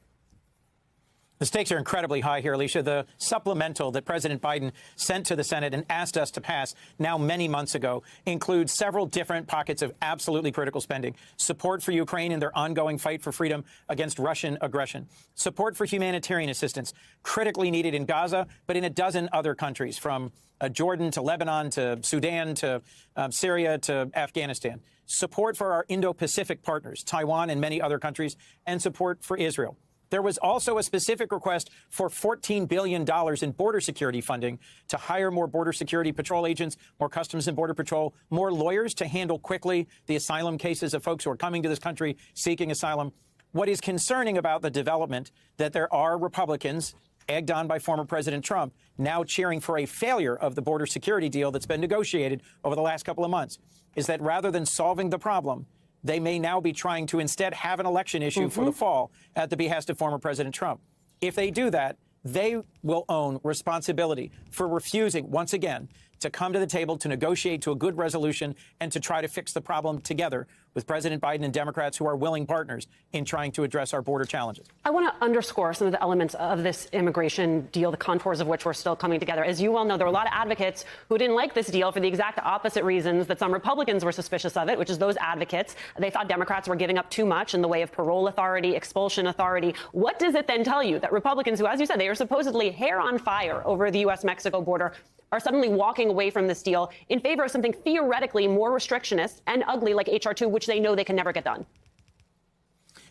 The stakes are incredibly high here, Alicia. The supplemental that President Biden sent to the Senate and asked us to pass now many months ago includes several different pockets of absolutely critical spending. Support for Ukraine in their ongoing fight for freedom against Russian aggression. Support for humanitarian assistance, critically needed in Gaza, but in a dozen other countries, from Jordan to Lebanon to Sudan to Syria to Afghanistan. Support for our Indo-Pacific partners, Taiwan and many other countries, and support for Israel. There was also a specific request for $14 billion in border security funding to hire more border security patrol agents, more Customs and Border Patrol, more lawyers to handle quickly the asylum cases of folks who are coming to this country seeking asylum. What is concerning about the development that there are Republicans, egged on by former President Trump, now cheering for a failure of the border security deal that's been negotiated over the last couple of months, is that rather than solving the problem, they may now be trying to instead have an election issue for the fall at the behest of former President Trump. If they do that, they will own responsibility for refusing, once again, to come to the table to negotiate to a good resolution and to try to fix the problem together with President Biden and Democrats who are willing partners in trying to address our border challenges. I want to underscore some of the elements of this immigration deal, the contours of which we're still coming together. As you well know, there were a lot of advocates who didn't like this deal for the exact opposite reasons that some Republicans were suspicious of it, which is those advocates. They thought Democrats were giving up too much in the way of parole authority, expulsion authority. What does it then tell you that Republicans who, as you said, they are supposedly hair on fire over the U.S.-Mexico border are suddenly walking away from this deal in favor of something theoretically more restrictionist and ugly like H.R. 2, which they know they can never get done?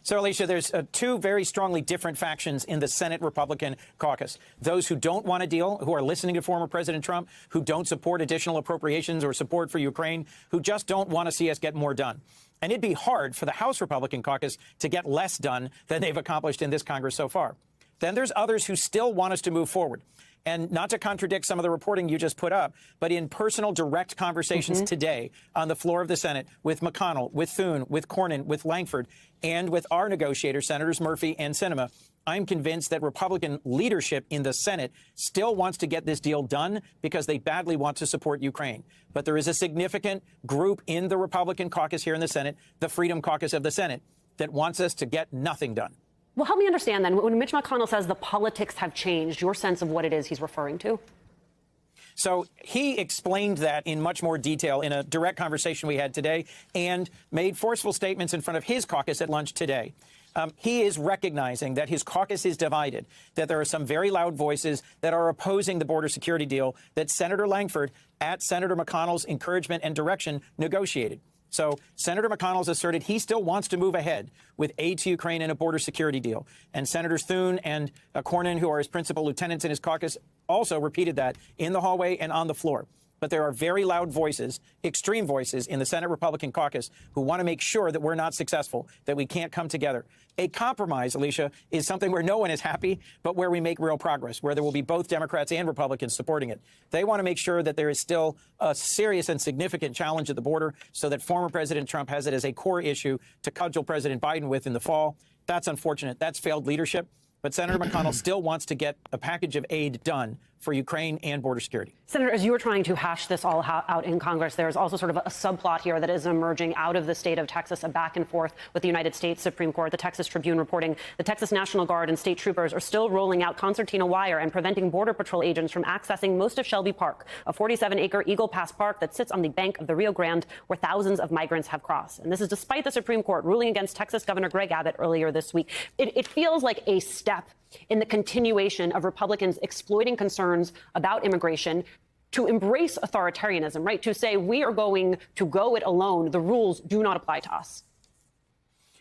So, Alicia, there's two very strongly different factions in the Senate Republican caucus. Those who don't want a deal, who are listening to former President Trump, who don't support additional appropriations or support for Ukraine, who just don't want to see us get more done. And it'd be hard for the House Republican caucus to get less done than they've accomplished in this Congress so far. Then there's others who still want us to move forward. And not to contradict some of the reporting you just put up, but in personal direct conversations today on the floor of the Senate with McConnell, with Thune, with Cornyn, with Langford, and with our negotiators, Senators Murphy and Sinema, I'm convinced that Republican leadership in the Senate still wants to get this deal done because they badly want to support Ukraine. But there is a significant group in the Republican caucus here in the Senate, the Freedom Caucus of the Senate, that wants us to get nothing done. Well, help me understand then, when Mitch McConnell says the politics have changed, your sense of what it is he's referring to? So he explained that in much more detail in a direct conversation we had today and made forceful statements in front of his caucus at lunch today. He is recognizing that his caucus is divided, that there are some very loud voices that are opposing the border security deal that Senator Langford, at Senator McConnell's encouragement and direction, negotiated. So Senator McConnell's asserted he still wants to move ahead with aid to Ukraine and a border security deal. And Senators Thune and Cornyn, who are his principal lieutenants in his caucus, also repeated that in the hallway and on the floor. But there are very loud voices, extreme voices in the Senate Republican caucus who want to make sure that we're not successful, that we can't come together. A compromise, Alicia, is something where no one is happy, but where we make real progress, where there will be both Democrats and Republicans supporting it. They want to make sure that there is still a serious and significant challenge at the border so that former President Trump has it as a core issue to cudgel President Biden with in the fall. That's unfortunate. That's failed leadership. But Senator McConnell still wants to get a package of aid done for Ukraine and border security. Senator, as you were trying to hash this all out in Congress, there's also sort of a subplot here that is emerging out of the state of Texas, a back and forth with the United States Supreme Court. The Texas Tribune reporting the Texas National Guard and state troopers are still rolling out concertina wire and preventing Border Patrol agents from accessing most of Shelby Park, a 47-acre Eagle Pass park that sits on the bank of the Rio Grande where thousands of migrants have crossed. And this is despite the Supreme Court ruling against Texas Governor Greg Abbott earlier this week. It feels like a step in the continuation of Republicans exploiting concerns about immigration to embrace authoritarianism, right? To say we are going to go it alone. The rules do not apply to us.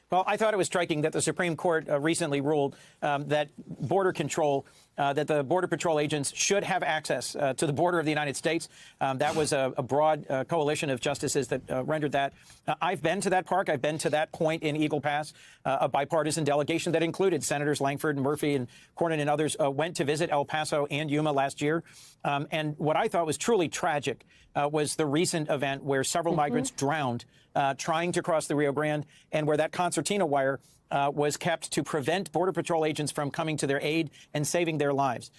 Well, I thought it was striking that the Supreme Court recently ruled that border control, that the Border Patrol agents should have access to the border of the United States. That was a broad coalition of justices that rendered that. I've been to that park. I've been to that point in Eagle Pass. A bipartisan delegation that included Senators Langford and Murphy and Cornyn and others went to visit El Paso and Yuma last year. And what I thought was truly tragic was the recent event where several migrants drowned trying to cross the Rio Grande, and where that concertina wire was kept to prevent Border Patrol agents from coming to their aid and saving their lives.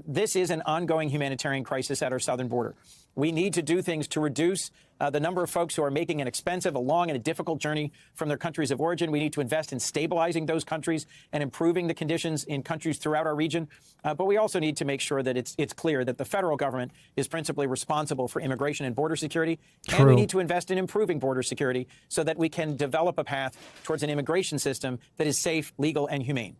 This is an ongoing humanitarian crisis at our southern border. We need to do things to reduce the number of folks who are making an expensive, a long, and a difficult journey from their countries of origin. We need to invest in stabilizing those countries and improving the conditions in countries throughout our region. But we also need to make sure that it's clear that the federal government is principally responsible for immigration and border security. And we need to invest in improving border security so that we can develop a path towards an immigration system that is safe, legal, and humane.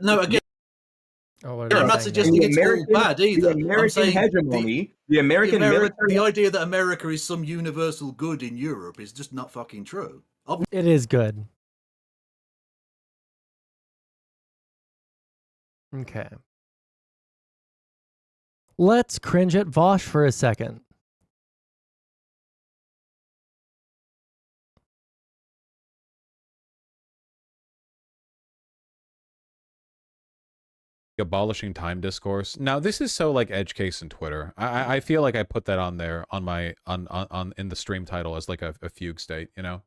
No, again, I'm not suggesting it's all bad either. The American hegemony, the American military. The idea that America is some universal good in Europe is just not fucking true. It is good. Okay. Let's cringe at Vosh for a second. Abolishing time discourse. Now this is so like edge case in Twitter. I feel like I put that on there on my on in the stream title as like a fugue state, you know.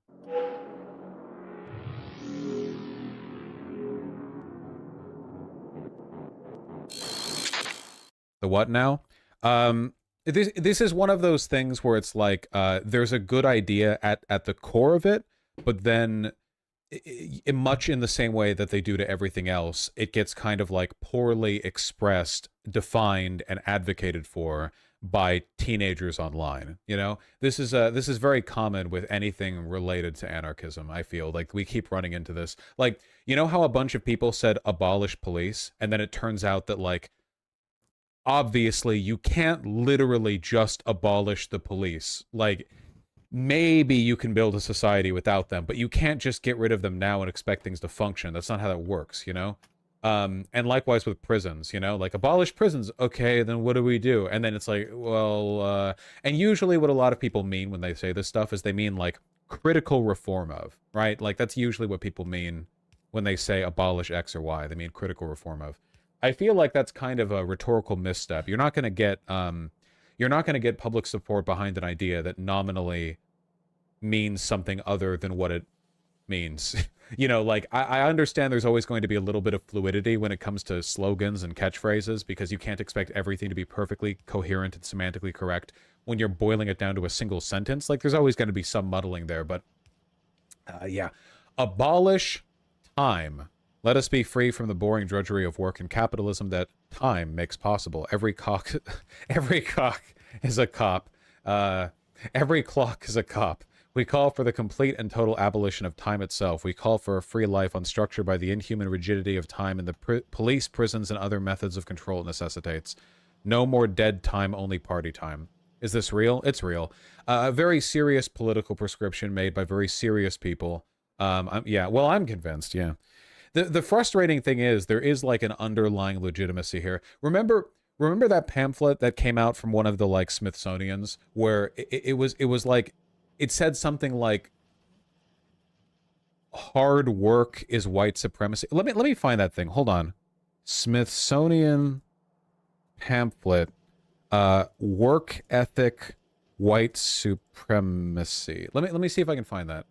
The what now? This is one of those things where it's like there's a good idea at the core of it, but then much in the same way that they do to everything else, it gets kind of like poorly expressed, defined, and advocated for by teenagers online. You know, this is very common with anything related to anarchism. I feel like we keep running into this. Like, you know how a bunch of people said abolish police, and then it turns out that like obviously you can't literally just abolish the police. Like, maybe you can build a society without them, but you can't just get rid of them now and expect things to function. That's not how that works, you know? And likewise with prisons, you know? Like, abolish prisons. Okay, then what do we do? And then it's like, well, and usually what a lot of people mean when they say this stuff is they mean, like, critical reform of, right? Like that's usually what people mean when they say abolish X or Y. They mean critical reform of. I feel like that's kind of a rhetorical misstep. You're not going to get public support behind an idea that nominally means something other than what it means. You know, like I understand there's always going to be a little bit of fluidity when it comes to slogans and catchphrases, because you can't expect everything to be perfectly coherent and semantically correct when you're boiling it down to a single sentence. Like there's always going to be some muddling there, but yeah. Abolish time. Let us be free from the boring drudgery of work and capitalism that time makes possible. Every cock is a cop. Every clock is a cop. We call for the complete and total abolition of time itself. We call for a free life unstructured by the inhuman rigidity of time and the police, prisons, and other methods of control it necessitates. No more dead time, only party time. Is this real? It's real. A very serious political prescription made by very serious people. Yeah, well, I'm convinced, yeah. The frustrating thing is there is like an underlying legitimacy here. Remember that pamphlet that came out from one of the like Smithsonians where it was like, it said something like hard work is white supremacy. Let me find that thing. Hold on. Smithsonian pamphlet, work ethic, white supremacy. Let me see if I can find that.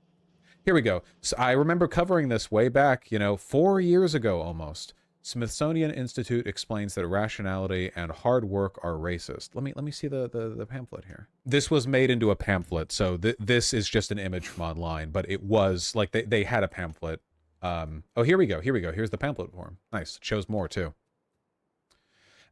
Here we go. So I remember covering this way back, 4 years ago almost. Smithsonian Institute explains that rationality and hard work are racist. Let me see the pamphlet here. This was made into a pamphlet, so this is just an image from online, but it was like they had a pamphlet. Oh, here we go. Here's the pamphlet form. Nice. It shows more too.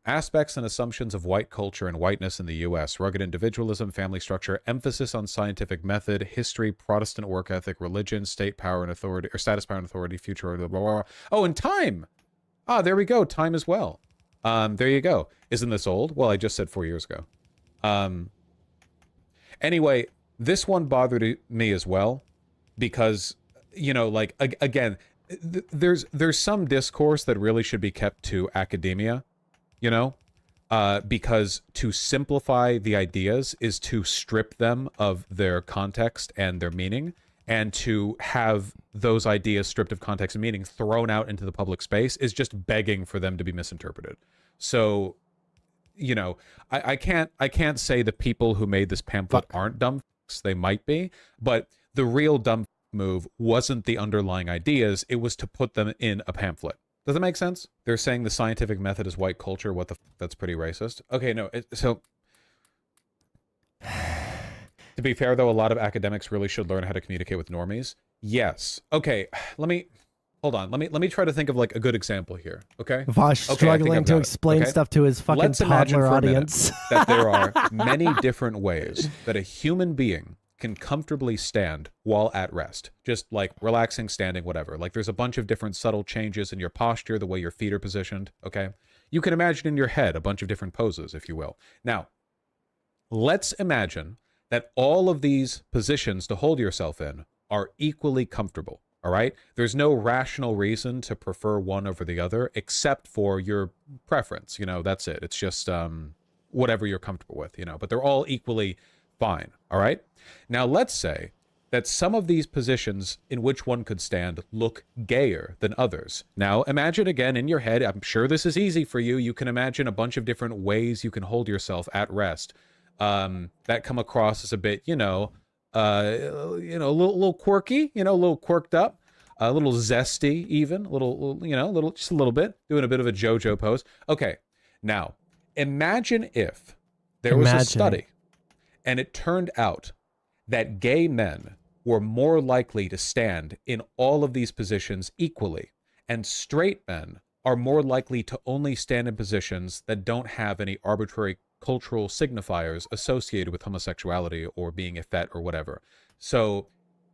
Aspects and assumptions of white culture and whiteness in the U.S. Rugged individualism, family structure, emphasis on scientific method, history, Protestant work ethic, religion, state power and authority, or status, power and authority, future, blah, blah, blah. Oh, and time. Ah, there we go. Time as well. There you go. Isn't this old? Well, I just said 4 years ago. Anyway, this one bothered me as well because, like, again, there's some discourse that really should be kept to academia, because to simplify the ideas is to strip them of their context and their meaning, and to have those ideas stripped of context and meaning thrown out into the public space is just begging for them to be misinterpreted. So, I can't say the people who made this pamphlet aren't dumb fucks. They might be, but the real dumb move wasn't the underlying ideas. It was to put them in a pamphlet. Does that make sense? They're saying the scientific method is white culture. What the f? That's pretty racist. Okay, no. So, to be fair, though, a lot of academics really should learn how to communicate with normies. Yes. Okay, hold on. Let me try to think of like a good example here. Okay. Vosh struggling to explain stuff to his fucking toddler audience. That there are many different ways that a human being can comfortably stand while at rest. Just like relaxing, standing, whatever. Like there's a bunch of different subtle changes in your posture, the way your feet are positioned, okay? You can imagine in your head a bunch of different poses, if you will. Now, let's imagine that all of these positions to hold yourself in are equally comfortable, all right? There's no rational reason to prefer one over the other except for your preference, that's it. It's just whatever you're comfortable with, but they're all equally fine, all right? Now, let's say that some of these positions in which one could stand look gayer than others. Now, imagine again in your head, I'm sure this is easy for you, you can imagine a bunch of different ways you can hold yourself at rest that come across as a bit, a little quirky, a little quirked up, a little zesty even, just a little bit, doing a bit of a JoJo pose. Okay, now, imagine if there was a study and it turned out that gay men were more likely to stand in all of these positions equally, and straight men are more likely to only stand in positions that don't have any arbitrary cultural signifiers associated with homosexuality or being a fet or whatever. So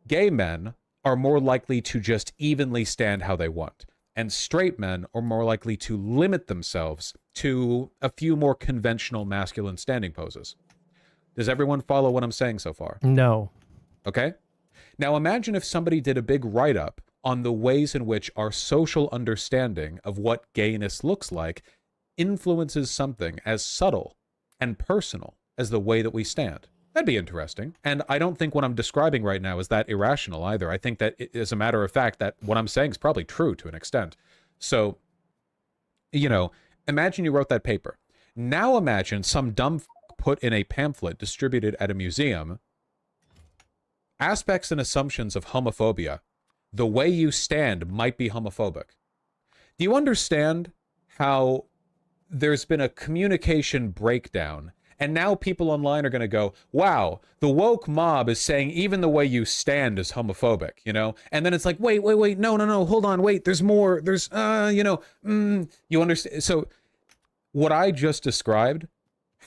gay men are more likely to just evenly stand how they want, and straight men are more likely to limit themselves to a few more conventional masculine standing poses. Does everyone follow what I'm saying so far? No. Okay. Now imagine if somebody did a big write-up on the ways in which our social understanding of what gayness looks like influences something as subtle and personal as the way that we stand. That'd be interesting. And I don't think what I'm describing right now is that irrational either. I think that it is a matter of fact that what I'm saying is probably true to an extent. So, you know, imagine you wrote that paper. Now imagine some dumb put in a pamphlet distributed at a museum aspects and assumptions of homophobia. The way you stand might be homophobic. Do you understand how there's been a communication breakdown? And now people online are going to go, wow, the woke mob is saying even the way you stand is homophobic, you know? And then it's like, wait, no, hold on, wait, there's more, there's, you understand? So what I just described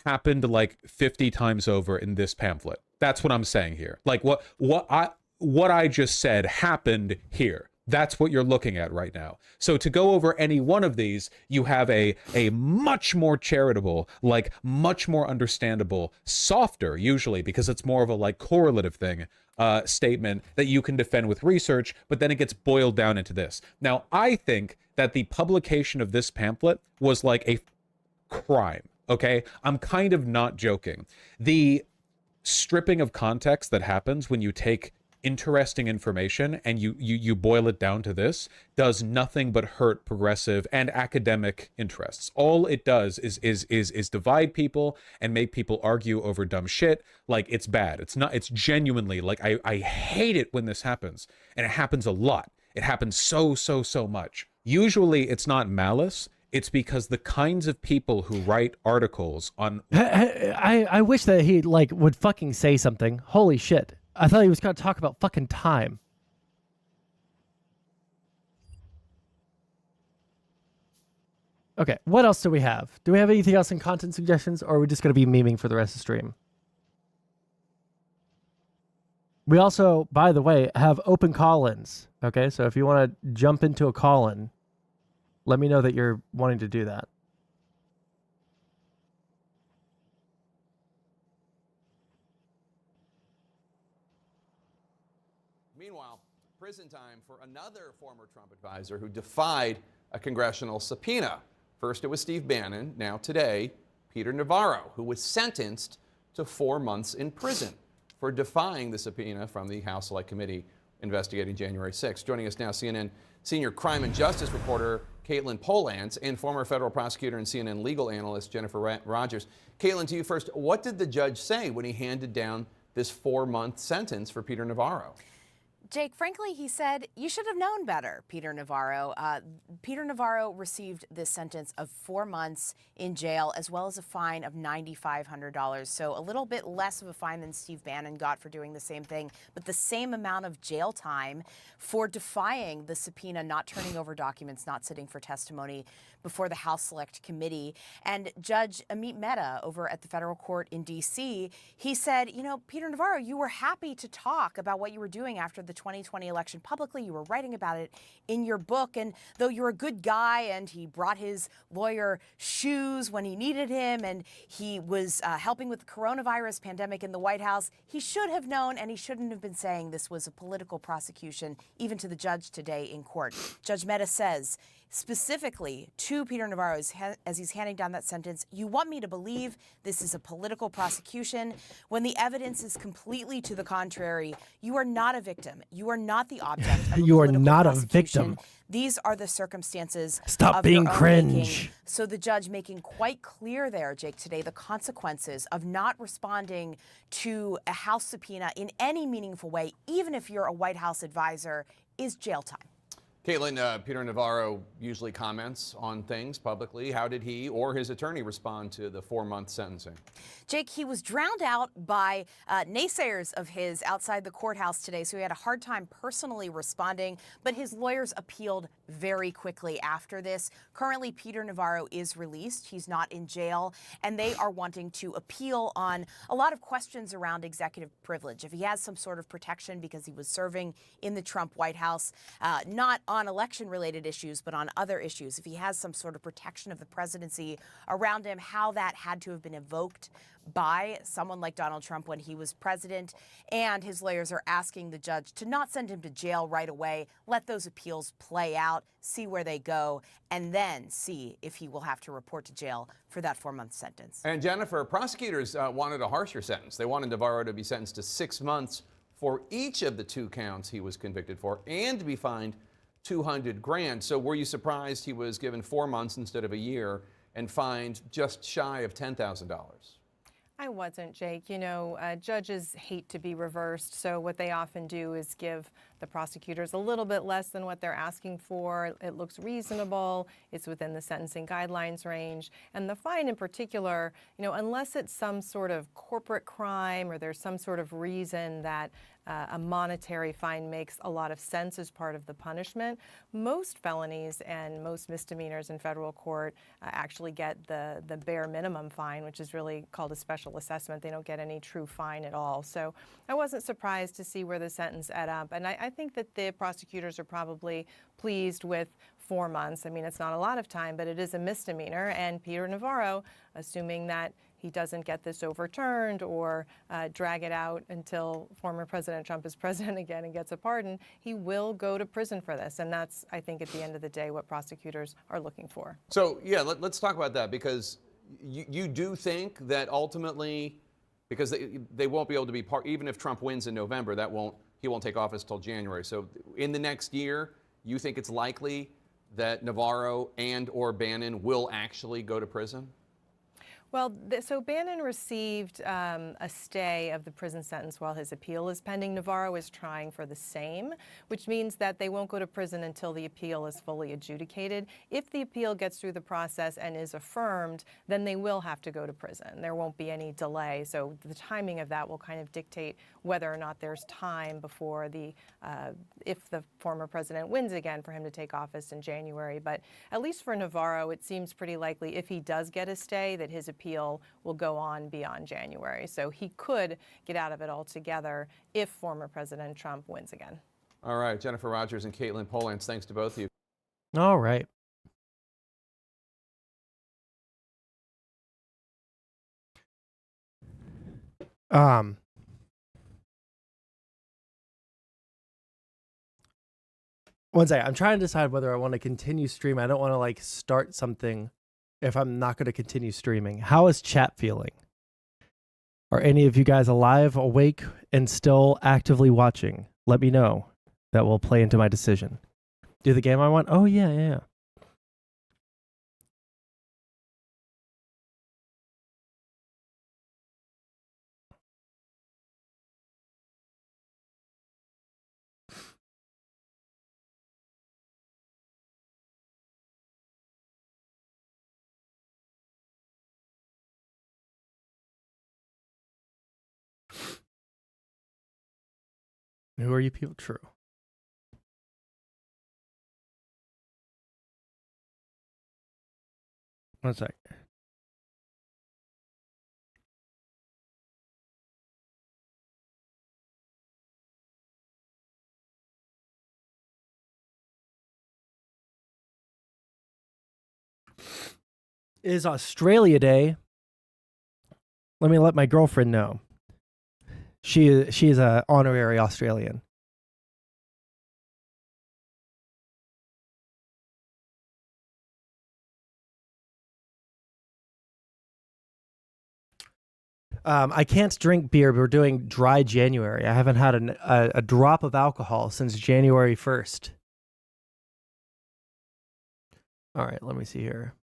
happened like 50 times over in this pamphlet. That's what I'm saying here. Like what I just said happened here. That's what you're looking at right now. So to go over any one of these, you have a much more charitable, like much more understandable, softer usually, because it's more of a like correlative thing, statement that you can defend with research, but then it gets boiled down into this. Now, I think that the publication of this pamphlet was like a crime, okay? I'm kind of not joking. The stripping of context that happens when you take interesting information and you boil it down to this does nothing but hurt progressive and academic interests. All it does is divide people and make people argue over dumb shit. Like, it's bad. It's genuinely like, I hate it when this happens, and it happens a lot. It happens so much. Usually it's not malice. It's because the kinds of people who write articles on I wish that he like would fucking say something. Holy shit. I thought he was going to talk about fucking time. Okay, what else do we have? Do we have anything else in content suggestions, or are we just going to be memeing for the rest of the stream? We also, by the way, have open call-ins. Okay, so if you want to jump into a call-in, let me know that you're wanting to do that. Meanwhile, prison time for another former Trump advisor who defied a congressional subpoena. First it was Steve Bannon, now today, Peter Navarro, who was sentenced to 4 months in prison for defying the subpoena from the House Select Committee investigating January 6th. Joining us now, CNN senior crime and justice reporter Caitlin Polantz and former federal prosecutor and CNN legal analyst Jennifer Rogers. Caitlin, to you first, what did the judge say when he handed down this 4-month sentence for Peter Navarro? Jake, frankly, he said, you should have known better, Peter Navarro. Peter Navarro received this sentence of 4 months in jail, as well as a fine of $9,500. So a little bit less of a fine than Steve Bannon got for doing the same thing, but the same amount of jail time for defying the subpoena, not turning over documents, not sitting for testimony before the House Select Committee. And Judge Amit Mehta over at the federal court in D.C., he said, you know, Peter Navarro, you were happy to talk about what you were doing after the 2020 election publicly. You were writing about it in your book. And though you're a good guy and he brought his lawyer shoes when he needed him and he was helping with the coronavirus pandemic in the White House, he should have known, and he shouldn't have been saying this was a political prosecution, even to the judge today in court. Judge Mehta says, specifically to Peter Navarro as he's handing down that sentence, you want me to believe this is a political prosecution when the evidence is completely to the contrary. You are not a victim. You are not the object of you are not a victim. These are the circumstances. Stop being cringe. Making. So the judge making quite clear there, Jake, today, the consequences of not responding to a House subpoena in any meaningful way, even if you're a White House advisor, is jail time. Caitlin, Peter Navarro usually comments on things publicly. How did he or his attorney respond to the 4-month sentencing? Jake, he was drowned out by naysayers of his outside the courthouse today, so he had a hard time personally responding, but his lawyers appealed very quickly after this. Currently, Peter Navarro is released. He's not in jail, and they are wanting to appeal on a lot of questions around executive privilege. If he has some sort of protection because he was serving in the Trump White House, not on election-related issues, but on other issues. If he has some sort of protection of the presidency around him, how that had to have been evoked by someone like Donald Trump when he was president. And his lawyers are asking the judge to not send him to jail right away, let those appeals play out. out, see where they go, and then see if he will have to report to jail for that 4-month sentence. And Jennifer, prosecutors wanted a harsher sentence. They wanted Navarro to be sentenced to 6 months for each of the 2 counts he was convicted for and to be fined $200,000. So were you surprised he was given 4 months instead of a year and fined just shy of $10,000? I wasn't, Jake. You know, judges hate to be reversed, so what they often do is give the prosecutors a little bit less than what they're asking for. It looks reasonable. It's within the sentencing guidelines range. And the fine in particular, you know, unless it's some sort of corporate crime or there's some sort of reason that a monetary fine makes a lot of sense as part of the punishment, most felonies and most misdemeanors in federal court actually get the bare minimum fine, which is really called a special assessment. They don't get any true fine at all. So I wasn't surprised to see where the sentence ended up. And I think that the prosecutors are probably pleased with 4 months. I mean, it's not a lot of time, but it is a misdemeanor. And Peter Navarro, assuming that he doesn't get this overturned or drag it out until former President Trump is president again and gets a pardon, he will go to prison for this. And that's, I think, at the end of the day, what prosecutors are looking for. So, yeah, let's talk about that, because you do think that ultimately, because they won't be able to be part, even if Trump wins in November, he won't take office till January. So in the next year, you think it's likely that Navarro and or Bannon will actually go to prison? Well, so Bannon received a stay of the prison sentence while his appeal is pending. Navarro is trying for the same, which means that they won't go to prison until the appeal is fully adjudicated. If the appeal gets through the process and is affirmed, then they will have to go to prison. There won't be any delay. So the timing of that will kind of dictate whether or not there's time before if the former president wins again, for him to take office in January. But at least for Navarro, it seems pretty likely, if he does get a stay, that his appeal will go on beyond January. So he could get out of it altogether if former President Trump wins again. All right, Jennifer Rogers and Caitlin Polans, thanks to both of you. All right. One second. I'm trying to decide whether I want to continue streaming. I don't want to like start something if I'm not going to continue streaming. How is chat feeling? Are any of you guys alive, awake, and still actively watching? Let me know. That will play into my decision. Do the game I want? Oh, yeah. Who are you people? True. One sec. It is Australia Day. Let me let my girlfriend know. She is an honorary Australian. I can't drink beer. We're doing dry January. I haven't had a drop of alcohol since January 1st. All right, let me see here.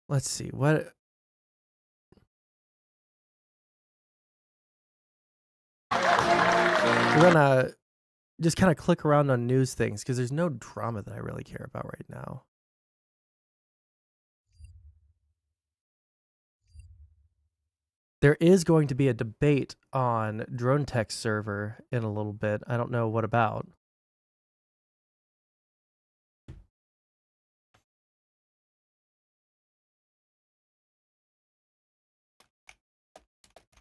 Let's see what. We're gonna just kind of click around on news things because there's no drama that I really care about right now. There is going to be a debate on Drone Tech server in a little bit. I don't know what about.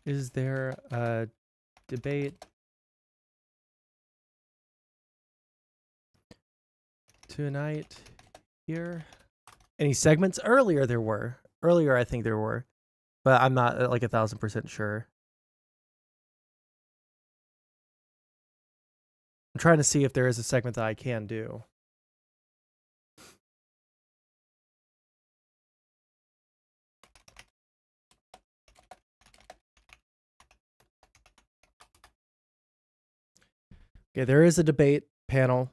Is there a debate tonight here? Any segments? Earlier there were. Earlier I think there were. but I'm not like 1,000% sure. I'm trying to see if there is a segment that I can do. Okay, there is a debate panel.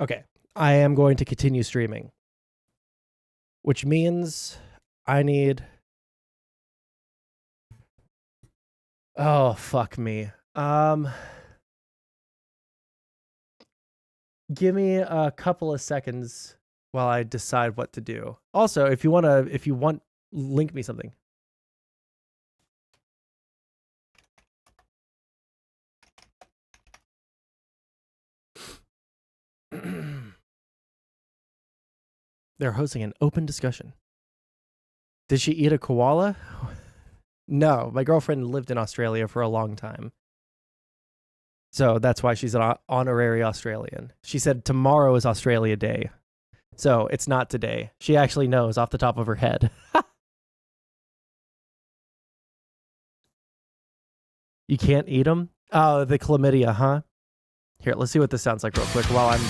Okay, I am going to continue streaming, which means I need... Oh, fuck me. Give me a couple of seconds while I decide what to do. Also, if you want, link me something. They're hosting an open discussion. Did she eat a koala? No, my girlfriend lived in Australia for a long time. So that's why she's an honorary Australian. She said tomorrow is Australia Day. So it's not today. She actually knows off the top of her head. You can't eat them? Oh, the chlamydia, huh? Here, let's see what this sounds like real quick while I'm...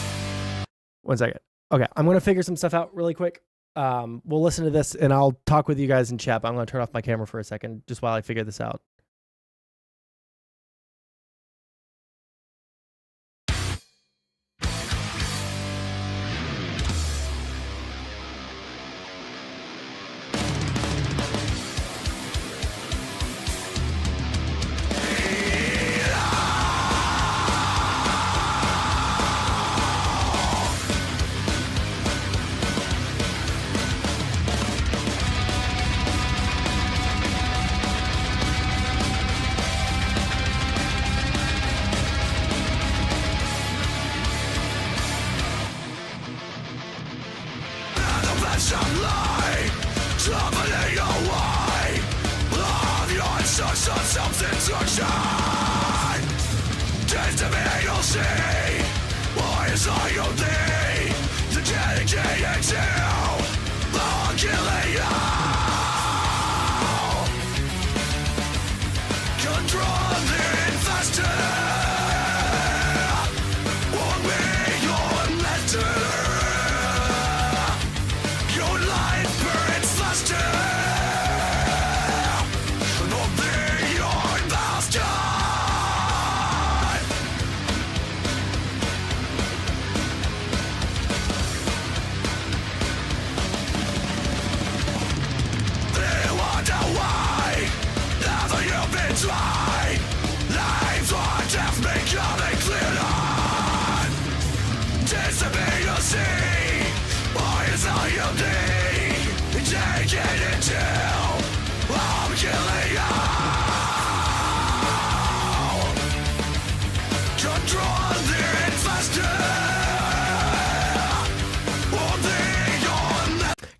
1 second. Okay, I'm going to figure some stuff out really quick. We'll listen to this and I'll talk with you guys in chat. But I'm going to turn off my camera for a second just while I figure this out.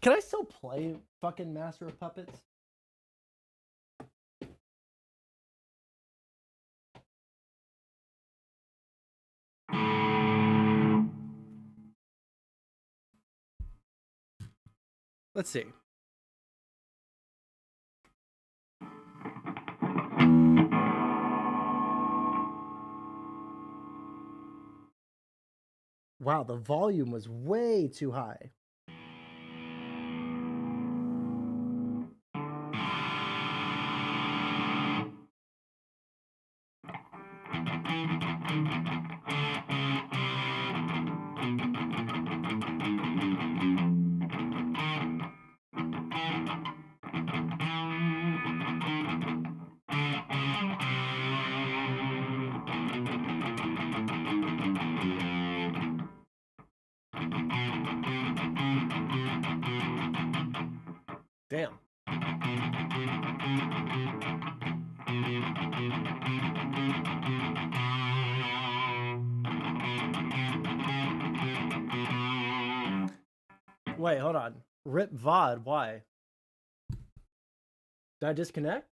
Can I still play fucking Master of Puppets? Let's see. Wow, the volume was way too high. Damn. Wait, hold on. Rip VOD, why? Did I disconnect?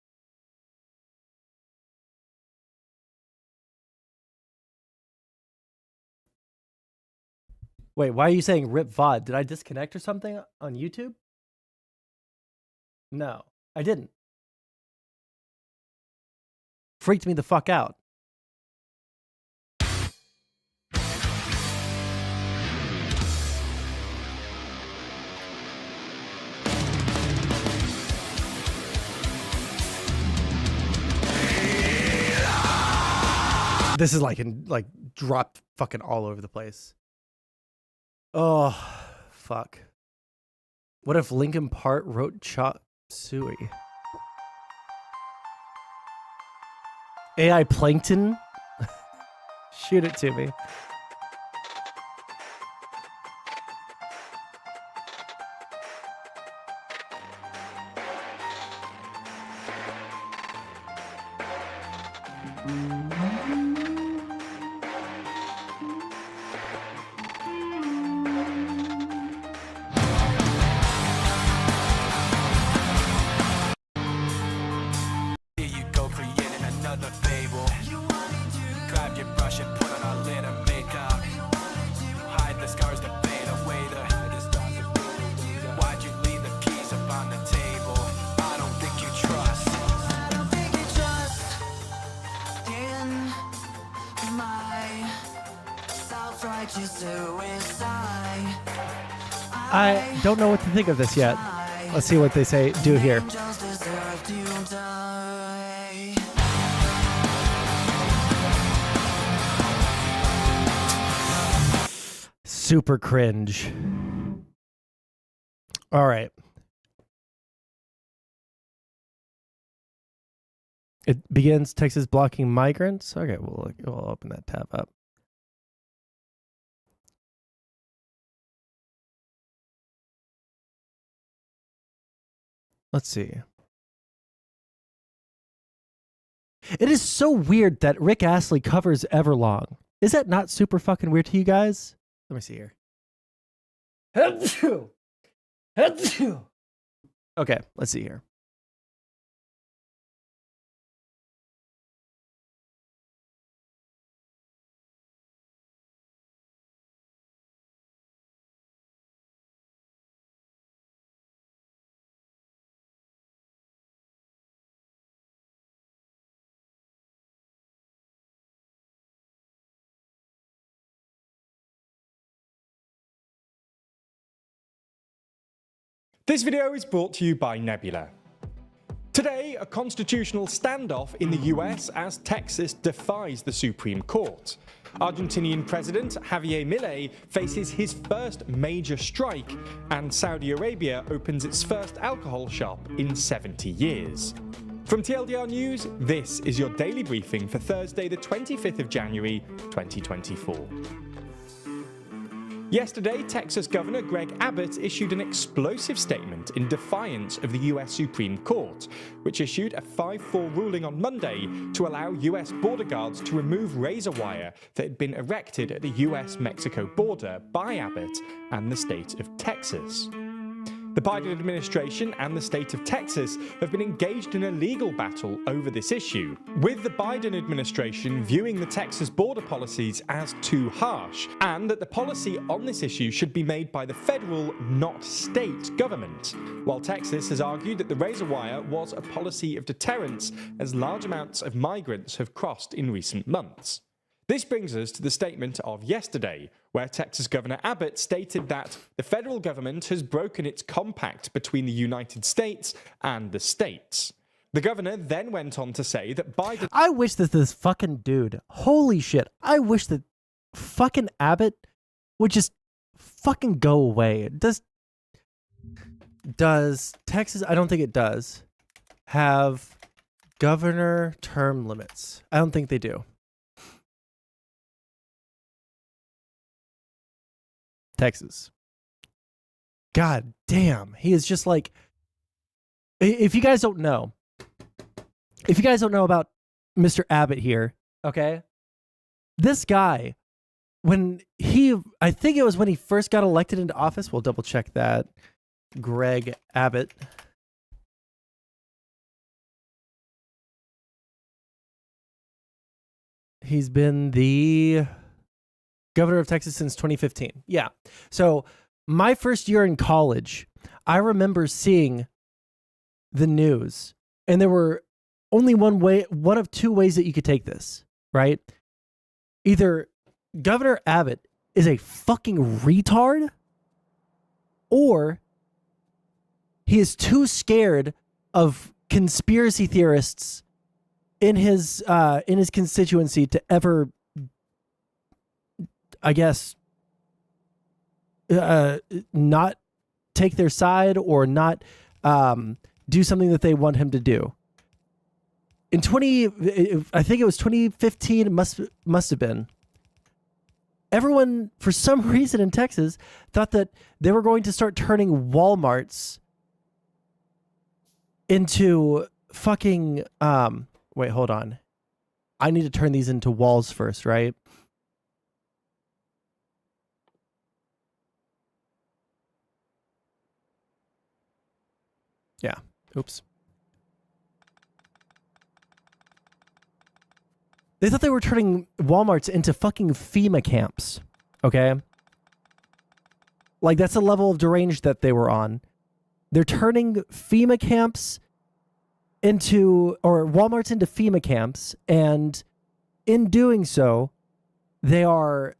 Wait, why are you saying rip VOD? Did I disconnect or something on YouTube? No, I didn't. Freaked me the fuck out. This is like dropped fucking all over the place. Oh, fuck. What if Linkin Park wrote Chop Suey? AI Plankton? Shoot it to me. I don't know what to think of this yet. Let's see what they say. Do here. Super cringe. All right. It begins Texas blocking migrants. Okay, we'll open that tab up. Let's see. It is so weird that Rick Astley covers Everlong. Is that not super fucking weird to you guys? Let me see here. Okay, let's see here. This video is brought to you by Nebula. Today, a constitutional standoff in the US as Texas defies the Supreme Court. Argentinian President Javier Milei faces his first major strike, and Saudi Arabia opens its first alcohol shop in 70 years. From TLDR News, this is your daily briefing for Thursday, the 25th of January, 2024. Yesterday, Texas Governor Greg Abbott issued an explosive statement in defiance of the US Supreme Court, which issued a 5-4 ruling on Monday to allow US border guards to remove razor wire that had been erected at the US-Mexico border by Abbott and the state of Texas. The Biden administration and the state of Texas have been engaged in a legal battle over this issue, with the Biden administration viewing the Texas border policies as too harsh, and that the policy on this issue should be made by the federal, not state government, while Texas has argued that the razor wire was a policy of deterrence as large amounts of migrants have crossed in recent months. This brings us to the statement of yesterday, where Texas Governor Abbott stated that the federal government has broken its compact between the United States and the states. The governor then went on to say that Biden... I wish that this fucking dude, holy shit, I wish that fucking Abbott would just fucking go away. Does Texas, I don't think it does, have governor term limits? I don't think they do. Texas. God damn. He is just like, if you guys don't know about Mr. Abbott here, okay? This guy, I think it was when he first got elected into office. We'll double check that. Greg Abbott. He's been the Governor of Texas since 2015. Yeah. So my first year in college, I remember seeing the news, and there were only one of two ways that you could take this, right? Either Governor Abbott is a fucking retard, or he is too scared of conspiracy theorists in his constituency to ever, I guess, not take their side or not do something that they want him to do. In I think it was 2015, must have been. Everyone, for some reason in Texas, thought that they were going to start turning Walmarts into fucking wait, hold on. I need to turn these into walls first, right? Yeah. Oops. They thought they were turning Walmarts into fucking FEMA camps. Okay? Like, that's the level of deranged that they were on. They're turning FEMA camps or Walmarts into FEMA camps, and in doing so, they are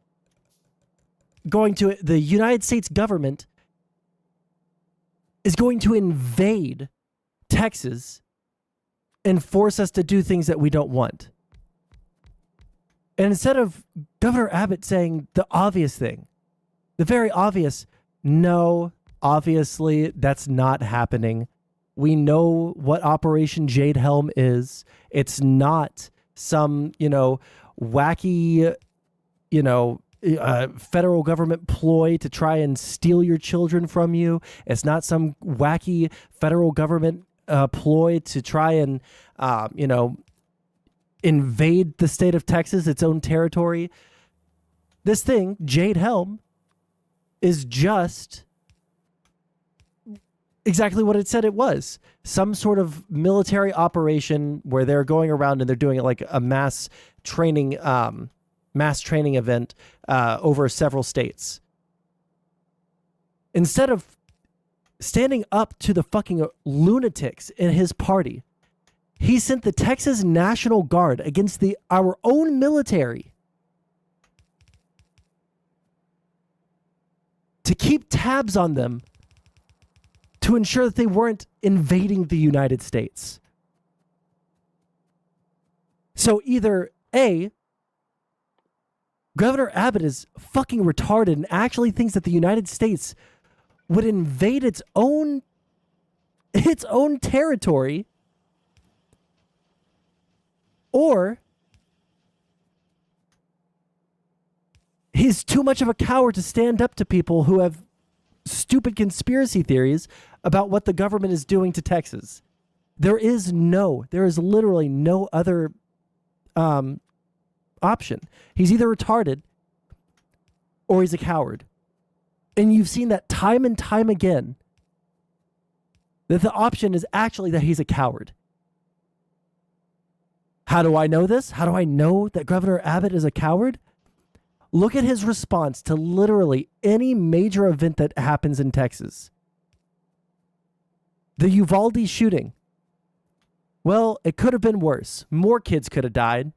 going to, the United States government is going to invade Texas and force us to do things that we don't want. And instead of Governor Abbott saying the obvious thing, the very obvious, no, obviously that's not happening. We know what Operation Jade Helm is. It's not some, wacky, federal government ploy to try and steal your children from you. It's not some wacky federal government ploy to try and, invade the state of Texas, its own territory. This thing, Jade Helm, is just exactly what it said it was. Some sort of military operation where they're going around and they're doing it like a mass training event over several states. Instead of standing up to the fucking lunatics in his party, he sent the Texas National Guard against our own military to keep tabs on them to ensure that they weren't invading the United States. So either A, Governor Abbott is fucking retarded and actually thinks that the United States would invade its own territory, or he's too much of a coward to stand up to people who have stupid conspiracy theories about what the government is doing to Texas. There is literally no other option. He's either retarded or he's a coward. And you've seen that time and time again, that the option is actually that he's a coward. How do I know this? How do I know that Governor Abbott is a coward? Look at his response to literally any major event that happens in Texas. The Uvalde shooting. Well, it could have been worse. More kids could have died.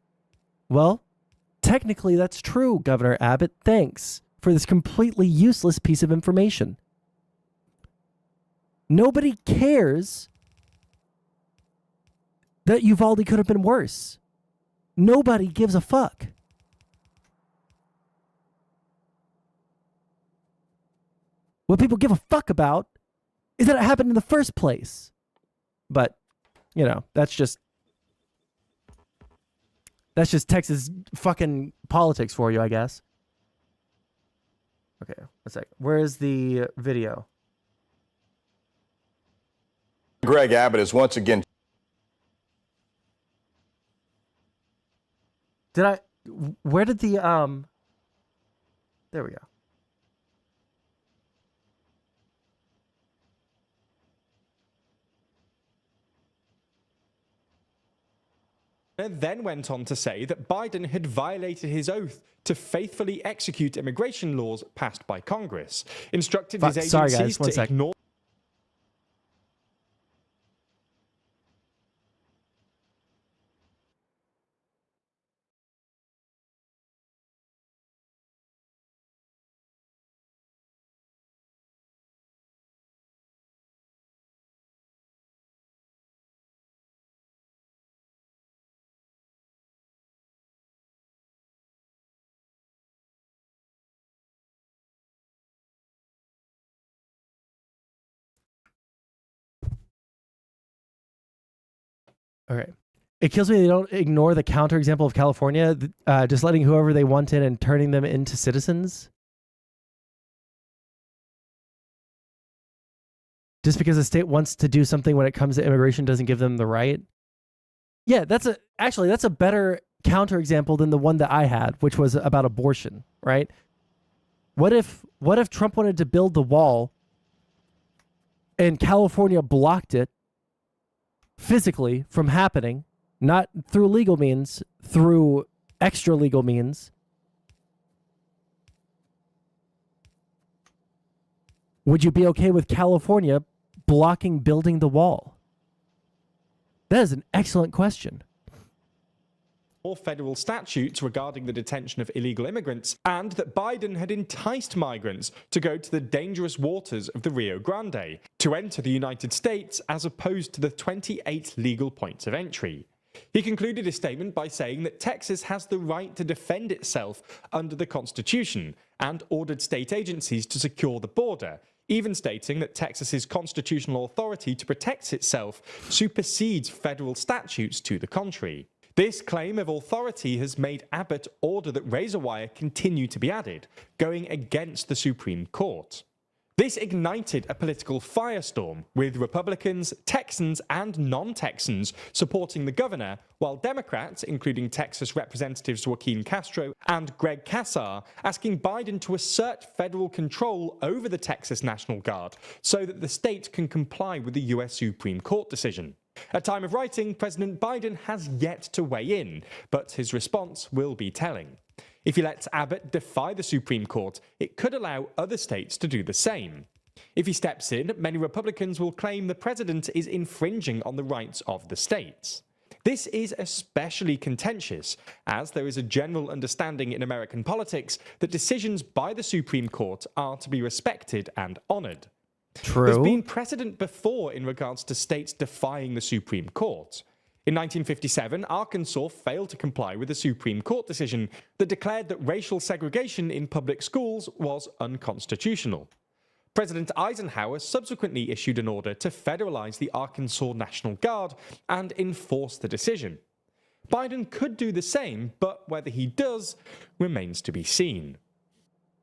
Well, technically that's true, Governor Abbott. Thanks for this completely useless piece of information. Nobody cares that Uvalde could have been worse. Nobody gives a fuck. What people give a fuck about is that it happened in the first place. But, that's just Texas fucking politics for you, I guess. Okay, a second. Where is the video? Greg Abbott is once again. Where did the, there we go. then went on to say that Biden had violated his oath to faithfully execute immigration laws passed by Congress, instructed his agencies sorry guys, one to sec. ignore. Okay. It kills me they don't ignore the counterexample of California, just letting whoever they want in and turning them into citizens. Just because a state wants to do something when it comes to immigration doesn't give them the right. Yeah, that's a better counterexample than the one that I had, which was about abortion, right? What if Trump wanted to build the wall and California blocked it physically from happening, not through legal means, through extra legal means? Would you be okay with California blocking building the wall? That is an excellent question. Or federal statutes regarding the detention of illegal immigrants, and that Biden had enticed migrants to go to the dangerous waters of the Rio Grande to enter the United States as opposed to the 28 legal points of entry. He concluded his statement by saying that Texas has the right to defend itself under the Constitution and ordered state agencies to secure the border, even stating that Texas's constitutional authority to protect itself supersedes federal statutes to the contrary. This claim of authority has made Abbott order that razor wire continue to be added, going against the Supreme Court. This ignited a political firestorm, with Republicans, Texans, and non-Texans supporting the governor, while Democrats, including Texas Representatives Joaquin Castro and Greg Casar, asking Biden to assert federal control over the Texas National Guard so that the state can comply with the US Supreme Court decision. At time of writing, President Biden has yet to weigh in, but his response will be telling. If he lets Abbott defy the Supreme Court, it could allow other states to do the same. If he steps in, many Republicans will claim the president is infringing on the rights of the states. This is especially contentious, as there is a general understanding in American politics that decisions by the Supreme Court are to be respected and honored. True. There's been precedent before in regards to states defying the Supreme Court. In 1957, Arkansas failed to comply with a Supreme Court decision that declared that racial segregation in public schools was unconstitutional. President Eisenhower subsequently issued an order to federalize the Arkansas National Guard and enforce the decision. Biden could do the same, but whether he does remains to be seen.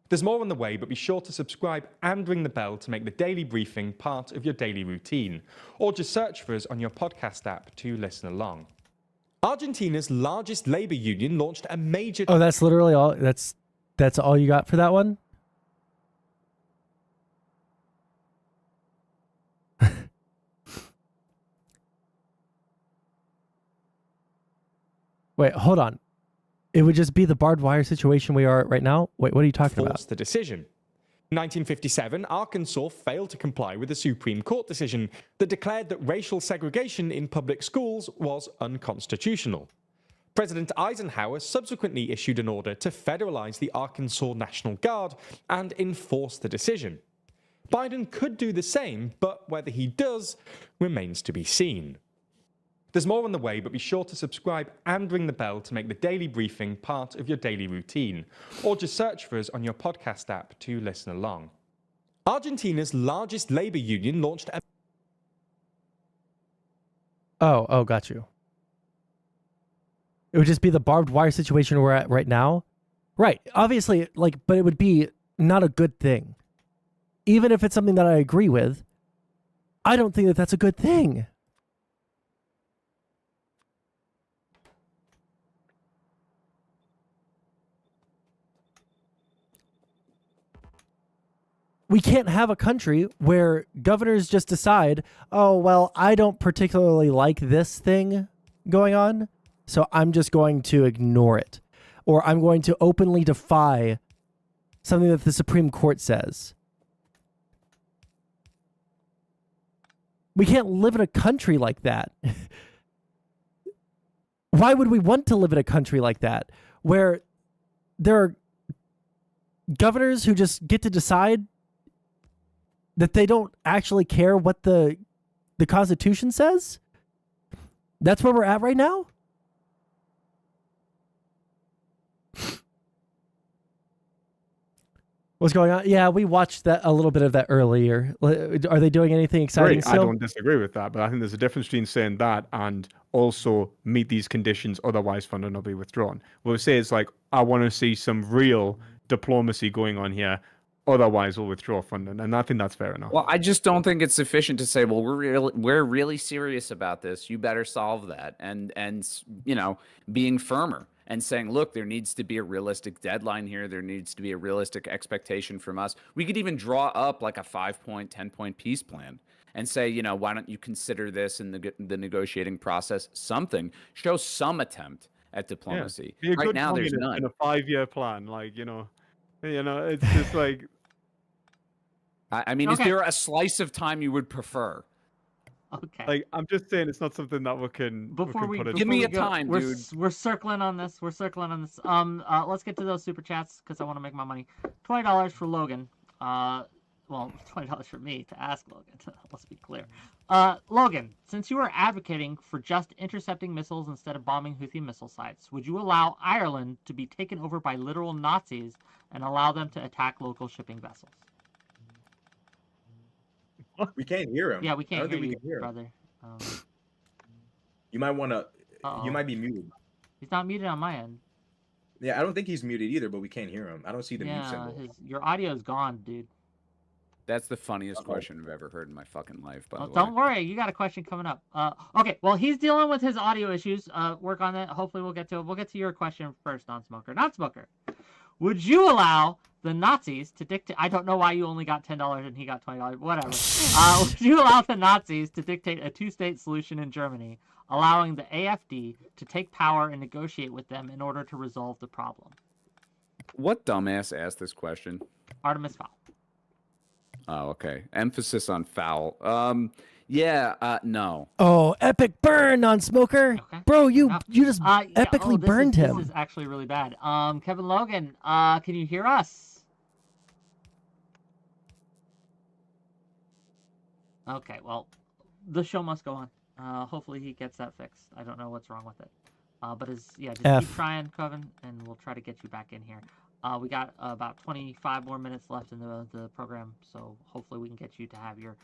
There's more on the way, but be sure to subscribe and ring the bell to make the daily briefing part of your daily routine, or just search for us on your podcast app to listen along. Argentina's largest labor union launched a major... Oh, that's literally all? That's all you got for that one? Wait, hold on. It would just be the barbed wire situation we are at right now? Wait, what are you talking about? The decision. In 1957, Arkansas failed to comply with a Supreme Court decision that declared that racial segregation in public schools was unconstitutional. President Eisenhower subsequently issued an order to federalize the Arkansas National Guard and enforce the decision. Biden could do the same, but whether he does remains to be seen. There's more on the way, but be sure to subscribe and ring the bell to make the daily briefing part of your daily routine, or just search for us on your podcast app to listen along. Argentina's largest labor union launched a... Oh, got you. It would just be the barbed wire situation we're at right now? Right, obviously, but it would be not a good thing. Even if it's something that I agree with, I don't think that that's a good thing. We can't have a country where governors just decide, oh, well, I don't particularly like this thing going on, so I'm just going to ignore it. Or I'm going to openly defy something that the Supreme Court says. We can't live in a country like that. Why would we want to live in a country like that, where there are governors who just get to decide that they don't actually care what the Constitution says? That's where we're at right now? What's going on? Yeah, we watched that a little bit of that earlier. Are they doing anything exciting still? I don't disagree with that, but I think there's a difference between saying that and also meet these conditions, otherwise funding will be withdrawn. What we say is like, I want to see some real diplomacy going on here, otherwise we'll withdraw funding, and I think that's fair enough. Well, I just don't think it's sufficient to say, well, we're really serious about this. You better solve that, and you know, being firmer and saying, look, there needs to be a realistic deadline here. There needs to be a realistic expectation from us. We could even draw up like a 5-point, 10-point peace plan and say, you know, why don't you consider this in the negotiating process? Something, show some attempt at diplomacy. Yeah. Right now, there's none. In a 5-year plan, like, you know, it's just like. I mean, is there a slice of time you would prefer? Okay. Like, I'm just saying, it's not something that we can. Give me a time, dude. We're circling on this. Let's get to those super chats because I want to make my money. $20 for Logan. Well, $20 for me to ask Logan. Let's be clear. Logan, since you are advocating for just intercepting missiles instead of bombing Houthi missile sites, would you allow Ireland to be taken over by literal Nazis and allow them to attack local shipping vessels? We can't hear him. Yeah, we can't hear we you, can hear him. brother. You might want to. You might be muted. He's not muted on my end. Yeah, I don't think he's muted either, but we can't hear him. I don't see the mute symbol. Your audio is gone, dude. That's the funniest question I've ever heard in my fucking life, by the way. Don't worry, you got a question coming up. Okay, well, he's dealing with his audio issues. Work on that. Hopefully we'll get to it. We'll get to your question first, non-smoker. Non-smoker, would you allow the Nazis to dictate... I don't know why you only got $10 and he got $20. Whatever. Would you allow the Nazis to dictate a two-state solution in Germany, allowing the AfD to take power and negotiate with them in order to resolve the problem? What dumbass asked this question? Artemis Fowl. Oh, okay. Emphasis on foul. No. Oh, epic burn on Smoker. Okay. Bro, you just epically burned him. This is actually really bad. Kevin Logan, can you hear us? Okay, well, the show must go on. Hopefully he gets that fixed. I don't know what's wrong with it. But just keep trying, Kevin, and we'll try to get you back in here. We got about 25 more minutes left in the program, so hopefully we can get you to have your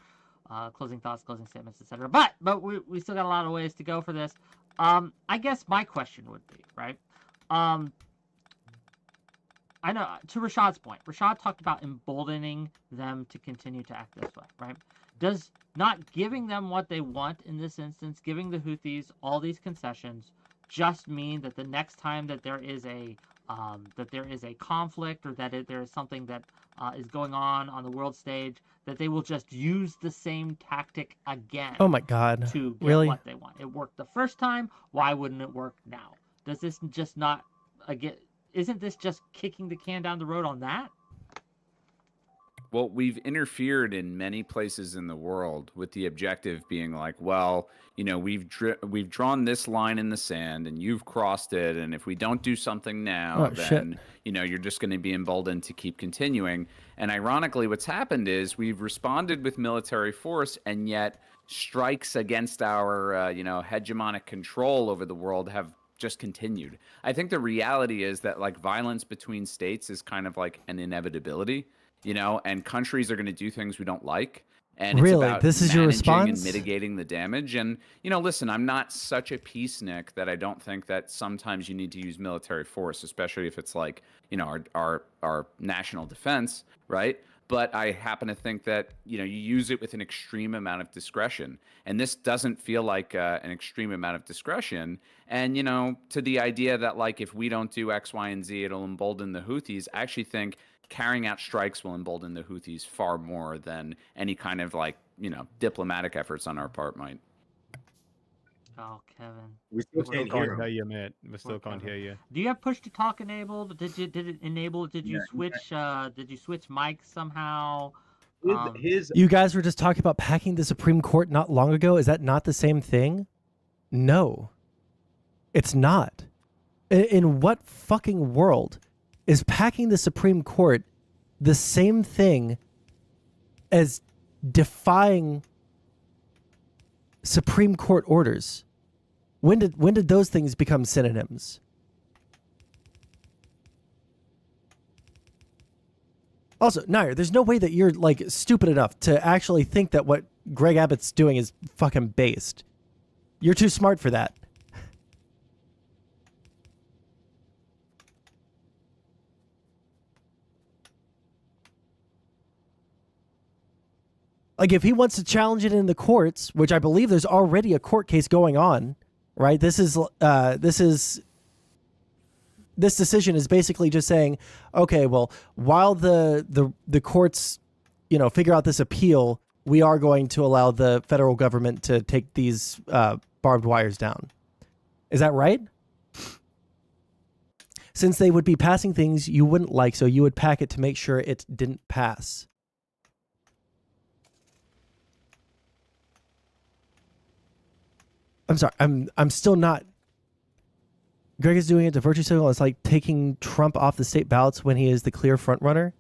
closing thoughts, closing statements, etc. But we still got a lot of ways to go for this. I guess my question would be, right? I know, to Rashad's point, Rashad talked about emboldening them to continue to act this way, right? Does not giving them what they want in this instance, giving the Houthis all these concessions, just mean that the next time that there is a conflict or that there is something that is going on the world stage, that they will just use the same tactic again? Oh my God! To get really? What they want. It worked the first time. Why wouldn't it work now? Does this just not again? Isn't this just kicking the can down the road on that? Well, we've interfered in many places in the world with the objective being like, well, you know, we've drawn this line in the sand and you've crossed it, and if we don't do something now, then you know, you're just going to be emboldened to keep continuing. And ironically, what's happened is we've responded with military force, and yet strikes against our hegemonic control over the world have just continued. I think the reality is that like violence between states is kind of like an inevitability. You know, and countries are going to do things we don't like. And it's about this is your response? And mitigating the damage. And, you know, listen, I'm not such a peacenik that I don't think that sometimes you need to use military force, especially if it's like, you know, our national defense, right? But I happen to think that, you know, you use it with an extreme amount of discretion. And this doesn't feel like an extreme amount of discretion. And, you know, to the idea that, like, if we don't do X, Y, and Z, it'll embolden the Houthis, I actually think carrying out strikes will embolden the Houthis far more than any kind of, like, you know, diplomatic efforts on our part might. Oh, Kevin. We still can't hear you, mate. We still can't hear you. Do you have push to talk enabled? Did it enable? Did you switch? Did you switch mics somehow? You guys were just talking about packing the Supreme Court not long ago. Is that not the same thing? No, it's not. In what fucking world is packing the Supreme Court the same thing as defying Supreme Court orders? When did those things become synonyms? Also, Nair, there's no way that you're like stupid enough to actually think that what Greg Abbott's doing is fucking based. You're too smart for that. Like, if he wants to challenge it in the courts, which I believe there's already a court case going on, right? This decision is basically just saying, okay, well, while the courts, figure out this appeal, we are going to allow the federal government to take these barbed wires down. Is that right? Since they would be passing things you wouldn't like, so you would pack it to make sure it didn't pass. I'm sorry. I'm still not. Greg is doing it to virtue signal. It's like taking Trump off the state ballots when he is the clear front runner.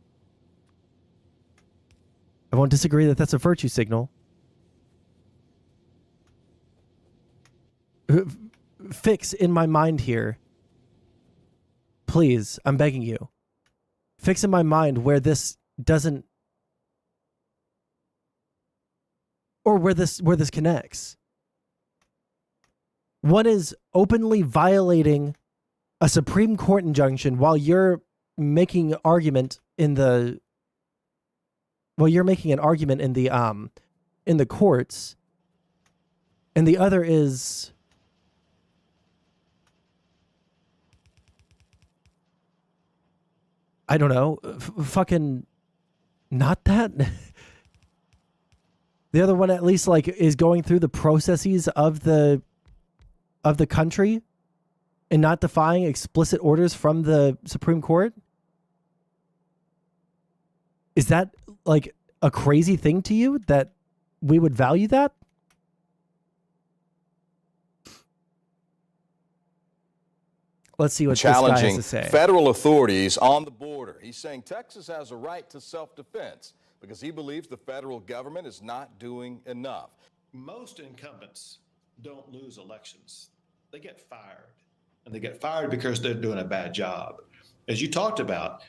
I won't disagree that that's a virtue signal. Fix in my mind here. Please, I'm begging you. Fix in my mind where this doesn't, or where this connects. One is openly violating a Supreme Court injunction while you're making an argument in the courts, and the other is I don't know, fucking not that. The other one at least like is going through the processes of the country and not defying explicit orders from the Supreme Court? Is that like a crazy thing to you that we would value that? Let's see what this guy has to say. Federal authorities on the border. He's saying Texas has a right to self-defense because he believes the federal government is not doing enough. Most incumbents don't lose elections. They get fired. And they get fired because they're doing a bad job. As you talked about,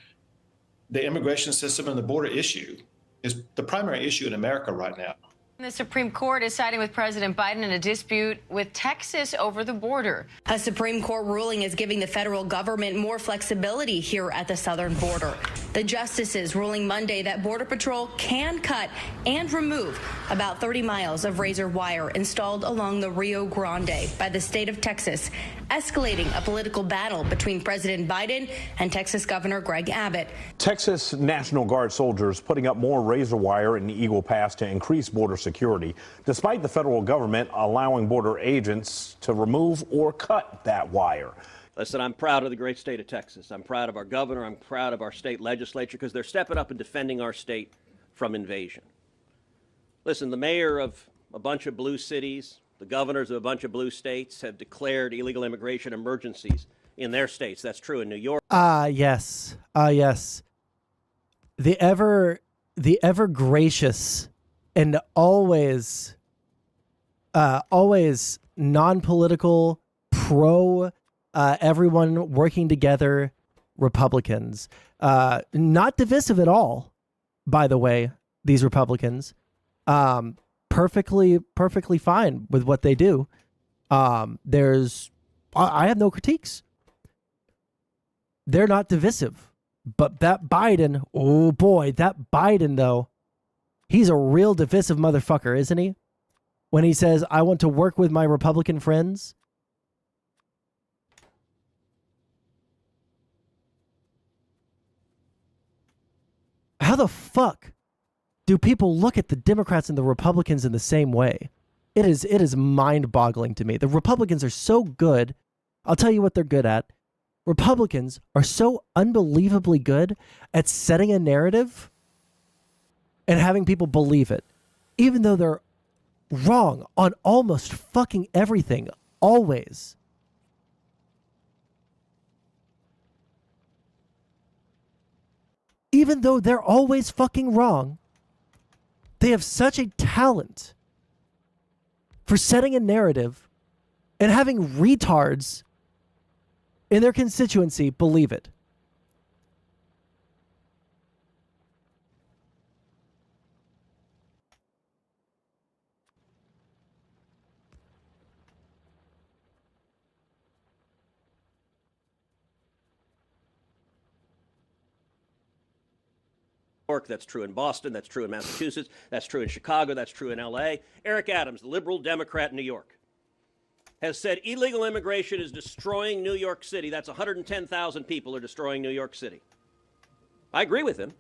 the immigration system and the border issue is the primary issue in America right now. The Supreme Court is siding with President Biden in a dispute with Texas over the border. A Supreme Court ruling is giving the federal government more flexibility here at the southern border. The justices ruling Monday that Border Patrol can cut and remove about 30 miles of razor wire installed along the Rio Grande by the state of Texas, escalating a political battle between President Biden and Texas Governor Greg Abbott. Texas National Guard soldiers putting up more razor wire in Eagle Pass to increase border security, despite the federal government allowing border agents to remove or cut that wire. Listen, I'm proud of the great state of Texas. I'm proud of our governor. I'm proud of our state legislature because they're stepping up and defending our state from invasion. Listen, the mayor of a bunch of blue cities, the governors of a bunch of blue states have declared illegal immigration emergencies in their states. That's true in New York. Yes. Yes. The ever gracious and always non-political, pro everyone working together Republicans. Not divisive at all, by the way, these Republicans. Perfectly fine with what they do. I have no critiques. They're not divisive. But that Biden, oh boy, that Biden though, he's a real divisive motherfucker, isn't he? When he says, I want to work with my Republican friends. How the fuck do people look at the Democrats and the Republicans in the same way? It is mind-boggling to me. The Republicans are so good. I'll tell you what they're good at. Republicans are so unbelievably good at setting a narrative and having people believe it, even though they're wrong on almost fucking everything, always. Even though they're always fucking wrong, they have such a talent for setting a narrative and having retards in their constituency believe it. York, that's true in Boston, that's true in Massachusetts, that's true in Chicago, that's true in LA. Eric Adams, the liberal Democrat in New York, has said illegal immigration is destroying New York City. That's 110,000 people are destroying New York City. I agree with him.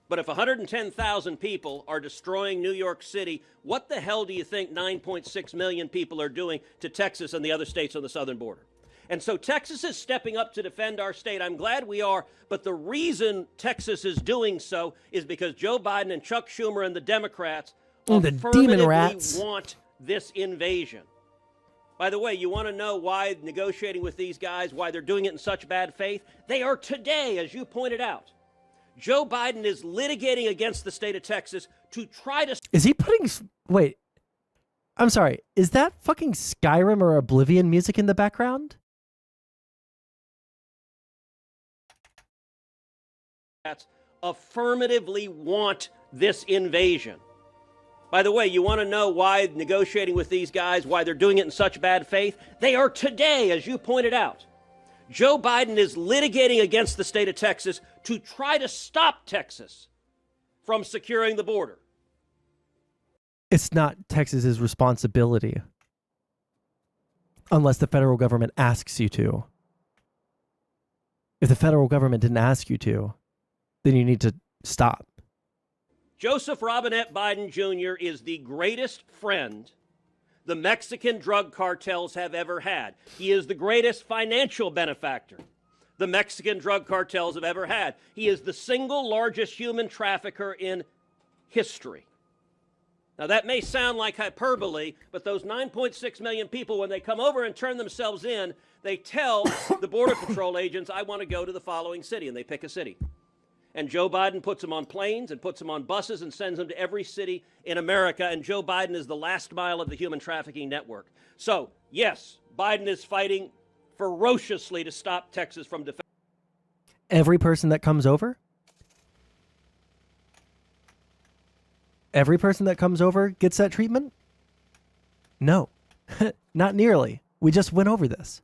But if 110,000 people are destroying New York City, what the hell do you think 9.6 million people are doing to Texas and the other states on the southern border? And so Texas is stepping up to defend our state. I'm glad we are. But the reason Texas is doing so is because Joe Biden and Chuck Schumer and the Democrats affirmatively want this invasion. By the way, you want to know why negotiating with these guys, why they're doing it in such bad faith? They are today, as you pointed out. Joe Biden is litigating against the state of Texas to try to... Is he putting... Wait. I'm sorry. Is that fucking Skyrim or Oblivion music in the background? Affirmatively want this invasion. By the way, you want to know why negotiating with these guys, why they're doing it in such bad faith? They are today, as you pointed out. Joe Biden is litigating against the state of Texas to try to stop Texas from securing the border. It's not Texas's responsibility unless the federal government asks you to. If the federal government didn't ask you to, then you need to stop. Joseph Robinette Biden Jr. is the greatest friend the Mexican drug cartels have ever had. He is the greatest financial benefactor the Mexican drug cartels have ever had. He is the single largest human trafficker in history. Now, that may sound like hyperbole, but those 9.6 million people, when they come over and turn themselves in, they tell the Border Patrol agents, I want to go to the following city, and they pick a city. And Joe Biden puts them on planes and puts them on buses and sends them to every city in America. And Joe Biden is the last mile of the human trafficking network. So, yes, Biden is fighting ferociously to stop Texas from defending. Every person that comes over? Every person that comes over gets that treatment? No, not nearly. We just went over this.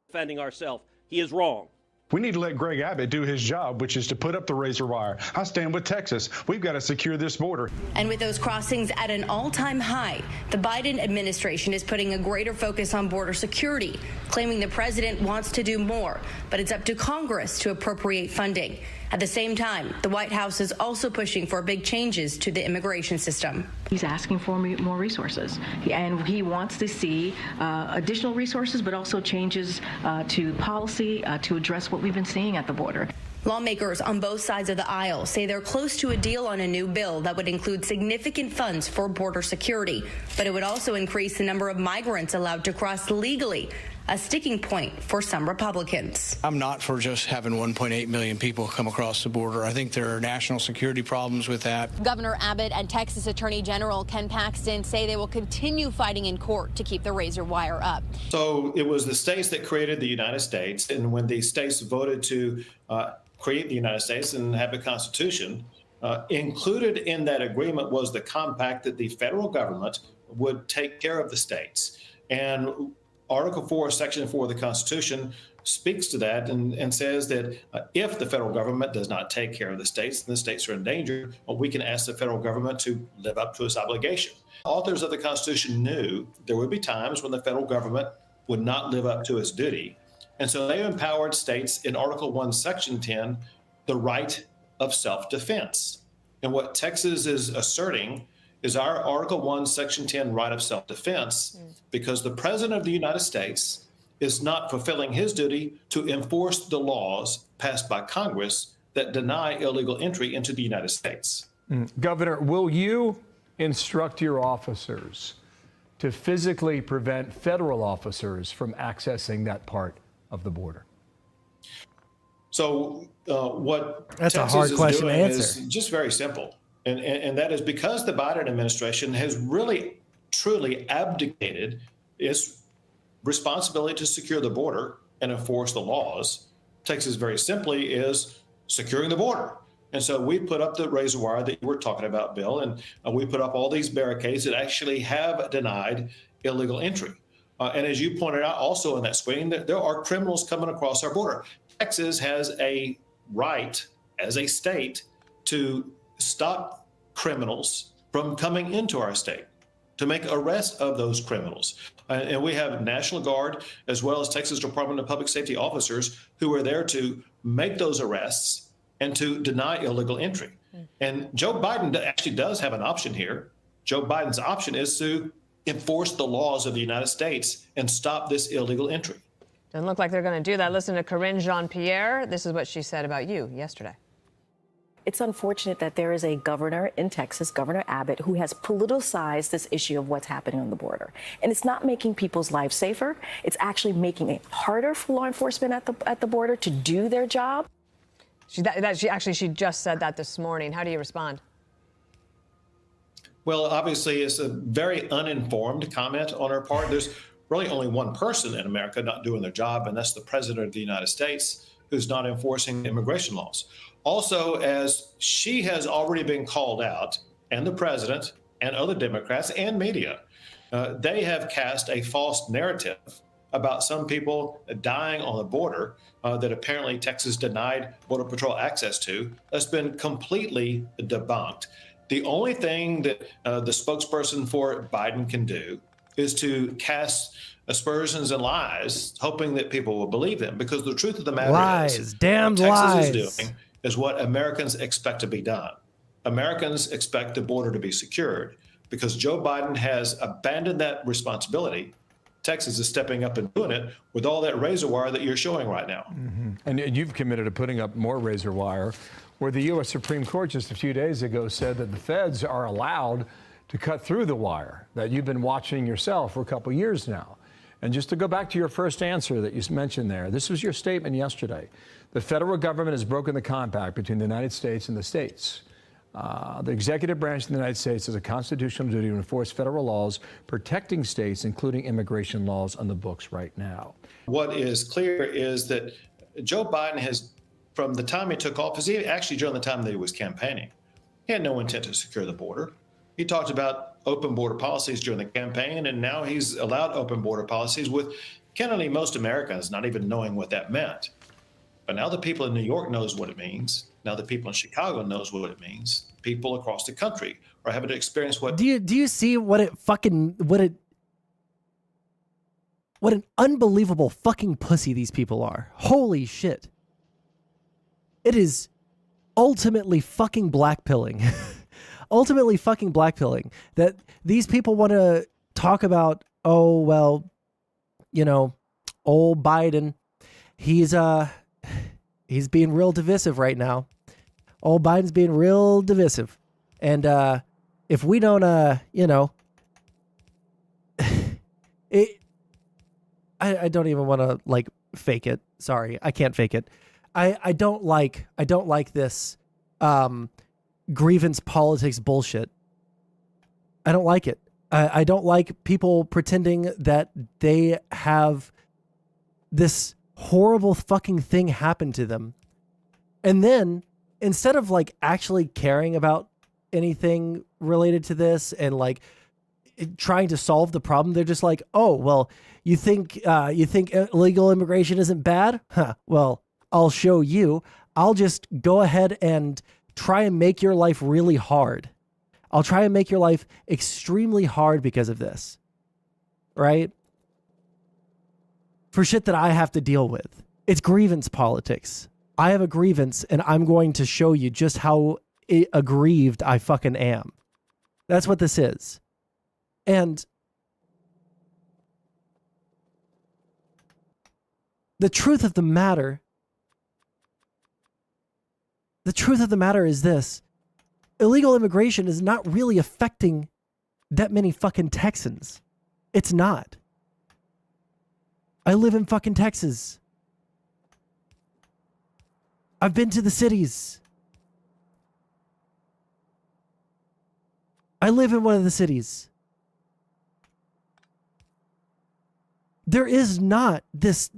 Defending ourselves. He is wrong. We need to let Greg Abbott do his job, which is to put up the razor wire. I stand with Texas. We've got to secure this border. And with those crossings at an all-time high, the Biden administration is putting a greater focus on border security, claiming the president wants to do more, but it's up to Congress to appropriate funding. At the same time, the White House is also pushing for big changes to the immigration system. He's asking for more resources, and he wants to see additional resources, but also changes to policy to address what we've been seeing at the border. Lawmakers on both sides of the aisle say they're close to a deal on a new bill that would include significant funds for border security, but it would also increase the number of migrants allowed to cross legally, a sticking point for some Republicans. I'm not for just having 1.8 million people come across the border. I think there are national security problems with that. Governor Abbott and Texas Attorney General Ken Paxton say they will continue fighting in court to keep the razor wire up. So it was the states that created the United States, and when the states voted to create the United States and have a constitution, included in that agreement was the compact that the federal government would take care of the states. And Article 4, Section 4 of the Constitution speaks to that and says that if the federal government does not take care of the states, then the states are in danger. Well, we can ask the federal government to live up to its obligation. Authors of the Constitution knew there would be times when the federal government would not live up to its duty. And so they empowered states in Article 1, Section 10, the right of self-defense. And what Texas is asserting is our Article 1, Section 10 right of self-defense, because the President of the United States is not fulfilling his duty to enforce the laws passed by Congress that deny illegal entry into the United States. Governor, will you instruct your officers to physically prevent federal officers from accessing that part of the border? So what That's Texas a hard is question to doing answer. is just very simple. And that is because the Biden administration has really, truly abdicated its responsibility to secure the border and enforce the laws. Texas very simply is securing the border. And so we put up the razor wire that you were talking about, Bill, and we put up all these barricades that actually have denied illegal entry. And as you pointed out also in that screen, there are criminals coming across our border. Texas has a right as a state to stop criminals from coming into our state, to make arrests of those criminals. And we have National Guard as well as Texas Department of Public Safety officers who are there to make those arrests and to deny illegal entry. And Joe Biden actually does have an option here. Joe Biden's option is to enforce the laws of the United States and stop this illegal entry. Doesn't look like they're going to do that. Listen to Corinne Jean-Pierre. This is what she said about you yesterday. It's unfortunate that there is a governor in Texas, Governor Abbott, who has politicized this issue of what's happening on the border. And it's not making people's lives safer. It's actually making it harder for law enforcement at the border to do their job. She just said that this morning. How do you respond? Well, obviously, it's a very uninformed comment on her part. There's really only one person in America not doing their job, and that's the President of the United States, who's not enforcing immigration laws. Also, as she has already been called out, and the president and other Democrats and media, they have cast a false narrative about some people dying on the border that apparently Texas denied Border Patrol access to. That's been completely debunked. The only thing that the spokesperson for Biden can do is to cast aspersions and lies, hoping that people will believe them. Because the truth of the matter is, damned what Texas lies. is doing is what Americans expect to be done. Americans expect the border to be secured. Because Joe Biden has abandoned that responsibility, Texas is stepping up and doing it with all that razor wire that you're showing right now. And you've committed to putting up more razor wire, where the U.S. Supreme Court just a few days ago said that the feds are allowed to cut through the wire that you've been watching yourself for a couple years now. And just to go back to your first answer that you mentioned there, this was your statement yesterday. The federal government has broken the compact between the United States and the states. The executive branch of the United States has a constitutional duty to enforce federal laws protecting states, including immigration laws on the books right now. What is clear is that Joe Biden has, from the time he took office, actually during the time that he was campaigning, he had no intent to secure the border. He talked about open border policies during the campaign, and now he's allowed open border policies with candidly most Americans not even knowing what that meant. But now the people in New York knows what it means. Now the people in Chicago knows what it means. People across the country are having to experience what. Do you see what an unbelievable fucking pussy these people are? Holy shit. It is ultimately fucking blackpilling. Ultimately fucking blackpilling that these people want to talk about. Oh, well, you know, old Biden, he's being real divisive right now. Old Biden's being real divisive. And if we don't, I don't even want to like fake it. Sorry, I can't fake it. I don't like this grievance politics bullshit. I don't like it. I don't like people pretending that they have this horrible fucking thing happen to them. And then instead of like actually caring about anything related to this and like trying to solve the problem, they're just like, oh, well, you think illegal immigration isn't bad? Huh. Well, I'll show you. I'll just go ahead and try and make your life really hard. I'll try and make your life extremely hard because of this. Right? for shit that I have to deal with. It's grievance politics. I have a grievance, and I'm going to show you just how aggrieved I fucking am. That's what this is. And the truth of the matter is this. Illegal immigration is not really affecting that many fucking Texans. It's not. I live in fucking Texas. I've been to the cities. I live in one of the cities. There is not this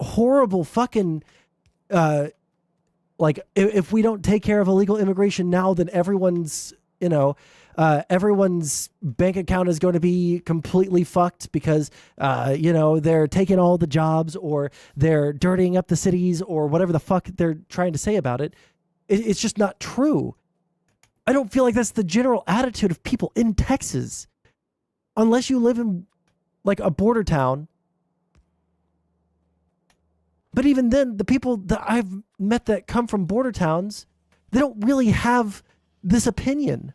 horrible fucking like if we don't take care of illegal immigration now, then everyone's everyone's bank account is going to be completely fucked because they're taking all the jobs, or they're dirtying up the cities, or whatever the fuck they're trying to say about it. It's just not true. I don't feel like that's the general attitude of people in Texas, unless you live in like a border town. But even then, the people that I've met that come from border towns, they don't really have this opinion.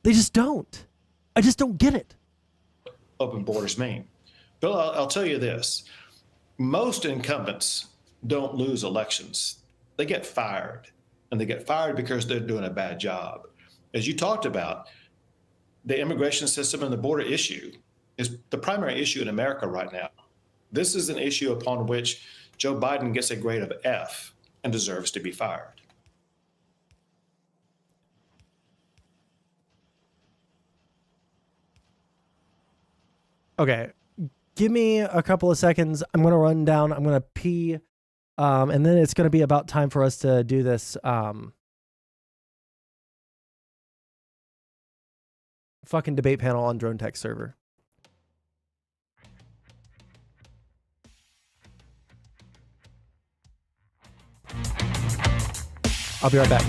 They just don't. I just don't get it. Open borders mean. Bill, I'll tell you this. Most incumbents don't lose elections. They get fired. And they get fired because they're doing a bad job. As you talked about, the immigration system and the border issue is the primary issue in America right now. This is an issue upon which Joe Biden gets a grade of F and deserves to be fired. Okay, give me a couple of seconds. I'm going to run down. I'm going to pee. And then it's going to be about time for us to do this fucking debate panel on Drone Tech server. I'll be right back.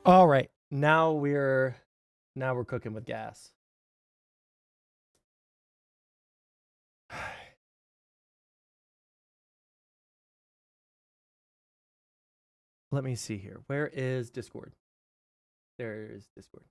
All right, now we're cooking with gas. Let me see here. Where is Discord? There's Discord.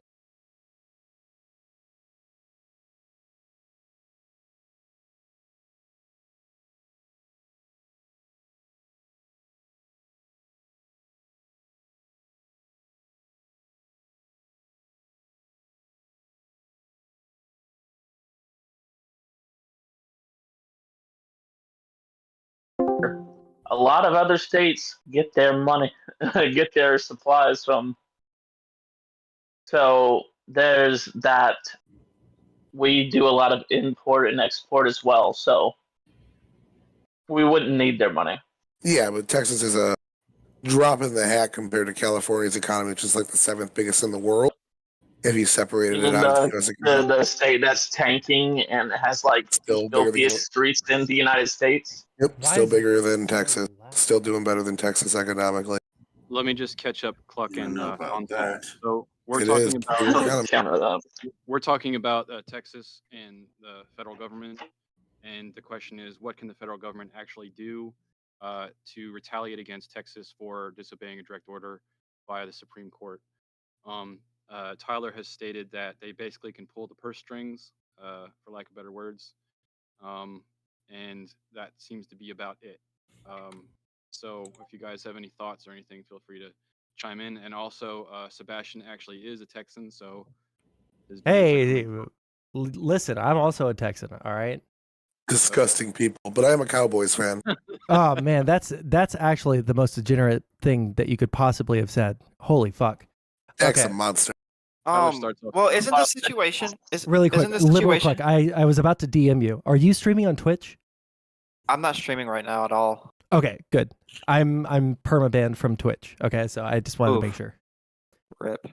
A lot of other states get their money, get their supplies from. So there's that. We do a lot of import and export as well, so we wouldn't need their money. Yeah, but Texas is a drop in the hat compared to California's economy, which is like the 7th biggest in the world. If you separated it out, The state that's tanking and has like the filthiest streets in the United States. Yep, still bigger than Texas. Still doing better than Texas economically. Let me just catch up, Cluck and Sondsol. So we're talking about Texas and the federal government, and the question is, what can the federal government actually do to retaliate against Texas for disobeying a direct order via the Supreme Court? Tyler has stated that they basically can pull the purse strings, for lack of better words, and that seems to be about it. So if you guys have any thoughts or anything, feel free to chime in. And also, Sebastian actually is a Texan, so Hey, listen, I'm also a Texan. All right. Disgusting people, but I am a Cowboys fan. Oh man, that's actually the most degenerate thing that you could possibly have said. Holy fuck. X a monster. Well, isn't the situation Really quick, Isn't the liberal situation? quick. I was about to DM you. Are you streaming on Twitch? I'm not streaming right now at all. Okay, good. I'm perma-banned from Twitch. Okay, so I just wanted to make sure. Rip.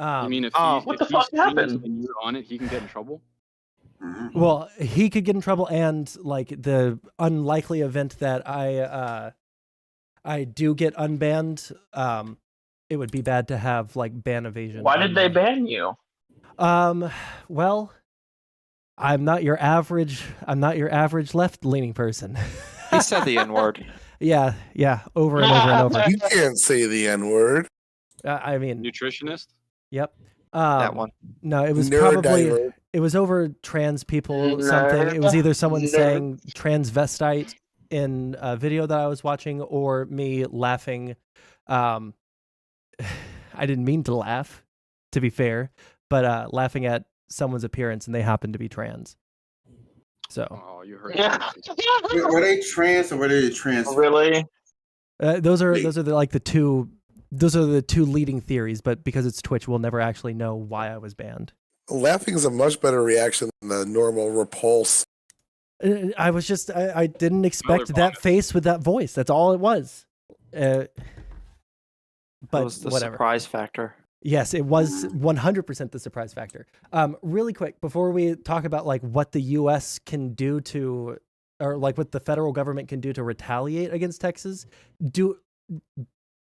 You mean if what the fuck happened? And you're on it, he can get in trouble? Well, he could get in trouble, and like the unlikely event that I do get unbanned, it would be bad to have like ban evasion. Why did they ban you? Well, I'm not your average left-leaning person. He said the N-word. Yeah, over and over and over. You can't say the N-word. I mean, nutritionist. Yep. That one. No, it was Neurodiverse. it was over trans people something. It was either someone saying transvestite in a video that I was watching, or me laughing. I didn't mean to laugh, to be fair, but laughing at someone's appearance, and they happened to be trans. So. Oh, you heard. Yeah. Were they trans or were they trans? Really? Those are the two. Those are the two leading theories, but because it's Twitch, we'll never actually know why I was banned. Laughing is a much better reaction than the normal repulse. I was just, I didn't expect that face with that voice. That's all it was. But It was the whatever. surprise factor. Yes, it was 100% the surprise factor. Really quick, before we talk about like what the U.S. can do to, or like what the federal government can do to retaliate against Texas,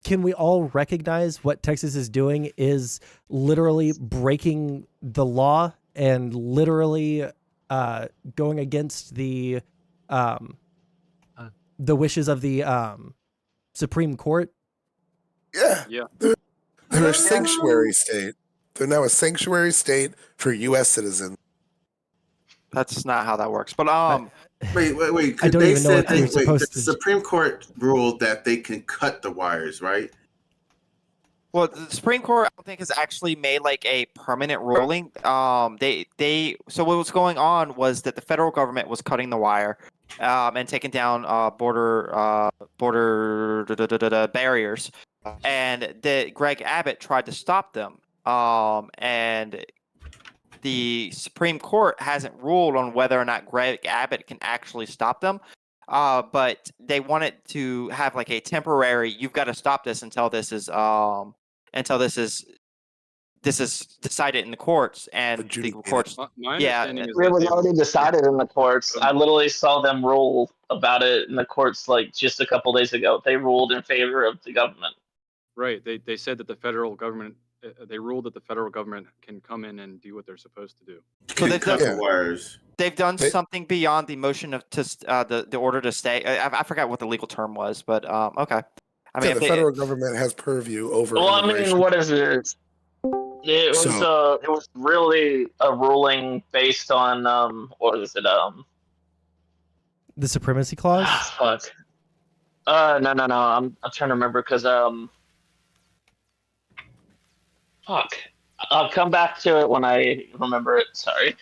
can we all recognize what Texas is doing is literally breaking the law and literally going against the wishes of the Supreme Court? Yeah. They're a sanctuary state. They're now a sanctuary state for U.S. citizens. That's not how that works. But Wait. I don't even know what they're the supposed to. Supreme Court ruled that they can cut the wires, right? Well, the Supreme Court, I don't think, has actually made like a permanent ruling. So what was going on was that the federal government was cutting the wire, and taking down border barriers, and Greg Abbott tried to stop them. And the Supreme Court hasn't ruled on whether or not Greg Abbott can actually stop them. But they wanted to have like a temporary, you've got to stop this until this is decided in the courts, and the courts. It was already decided in the courts. I literally saw them rule about it in the courts like just a couple days ago. They ruled in favor of the government. Right. They said that the federal government they ruled that the federal government can come in and do what they're supposed to do. So they've Cut the wires. They've done something beyond the motion of the order to stay. I forgot what the legal term was, but okay. I mean, the federal government has purview over. Well, I mean, what is it? It was really a ruling based on what is it? The supremacy clause. Fuck. No. I'm trying to remember because fuck. I'll come back to it when I remember it. Sorry.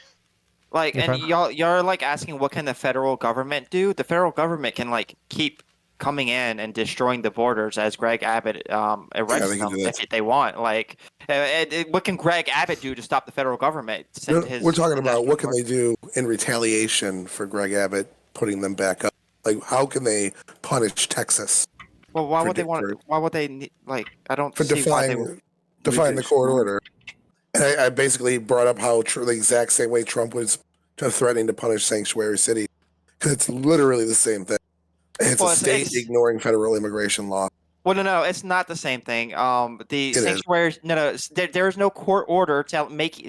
Like, and y'all like asking what can the federal government do? The federal government can like keep coming in and destroying the borders as Greg Abbott erects them if they want. Like, what can Greg Abbott do to stop the federal government? We're talking about what can they do in retaliation for Greg Abbott putting them back up? Like, how can they punish Texas? Well, why would they want? Why would they like? I don't for see defying the court order. And I basically brought up how the exact same way Trump was threatening to punish sanctuary city, because it's literally the same thing. It's a state ignoring federal immigration law. Well, no, it's not the same thing. The sanctuary, there is no court order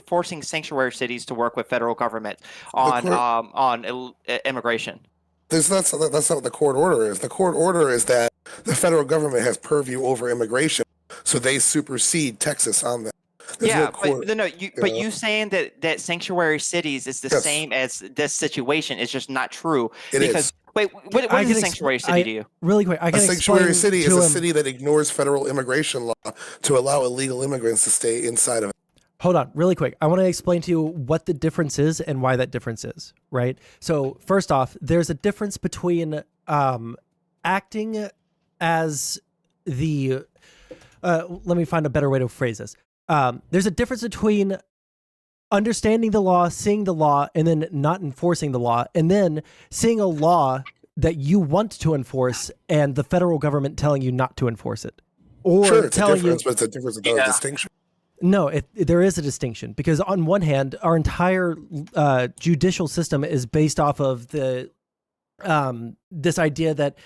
forcing sanctuary cities to work with federal government on immigration. That's not what the court order is. The court order is that the federal government has purview over immigration, so they supersede Texas on that. But you saying that sanctuary cities is the same as this situation is just not true. Wait, what is a sanctuary city to you? Really quick, a sanctuary city is a city that ignores federal immigration law to allow illegal immigrants to stay inside of it. Hold on, really quick. I want to explain to you what the difference is and why that difference is, right? So first off, there's a difference between acting as the... let me find a better way to phrase this. There's a difference between understanding the law, seeing the law, and then not enforcing the law, and then seeing a law that you want to enforce and the federal government telling you not to enforce it. Or sure, it's telling a difference, but it's a difference without a distinction. No, there is a distinction, because on one hand, our entire judicial system is based off of the this idea that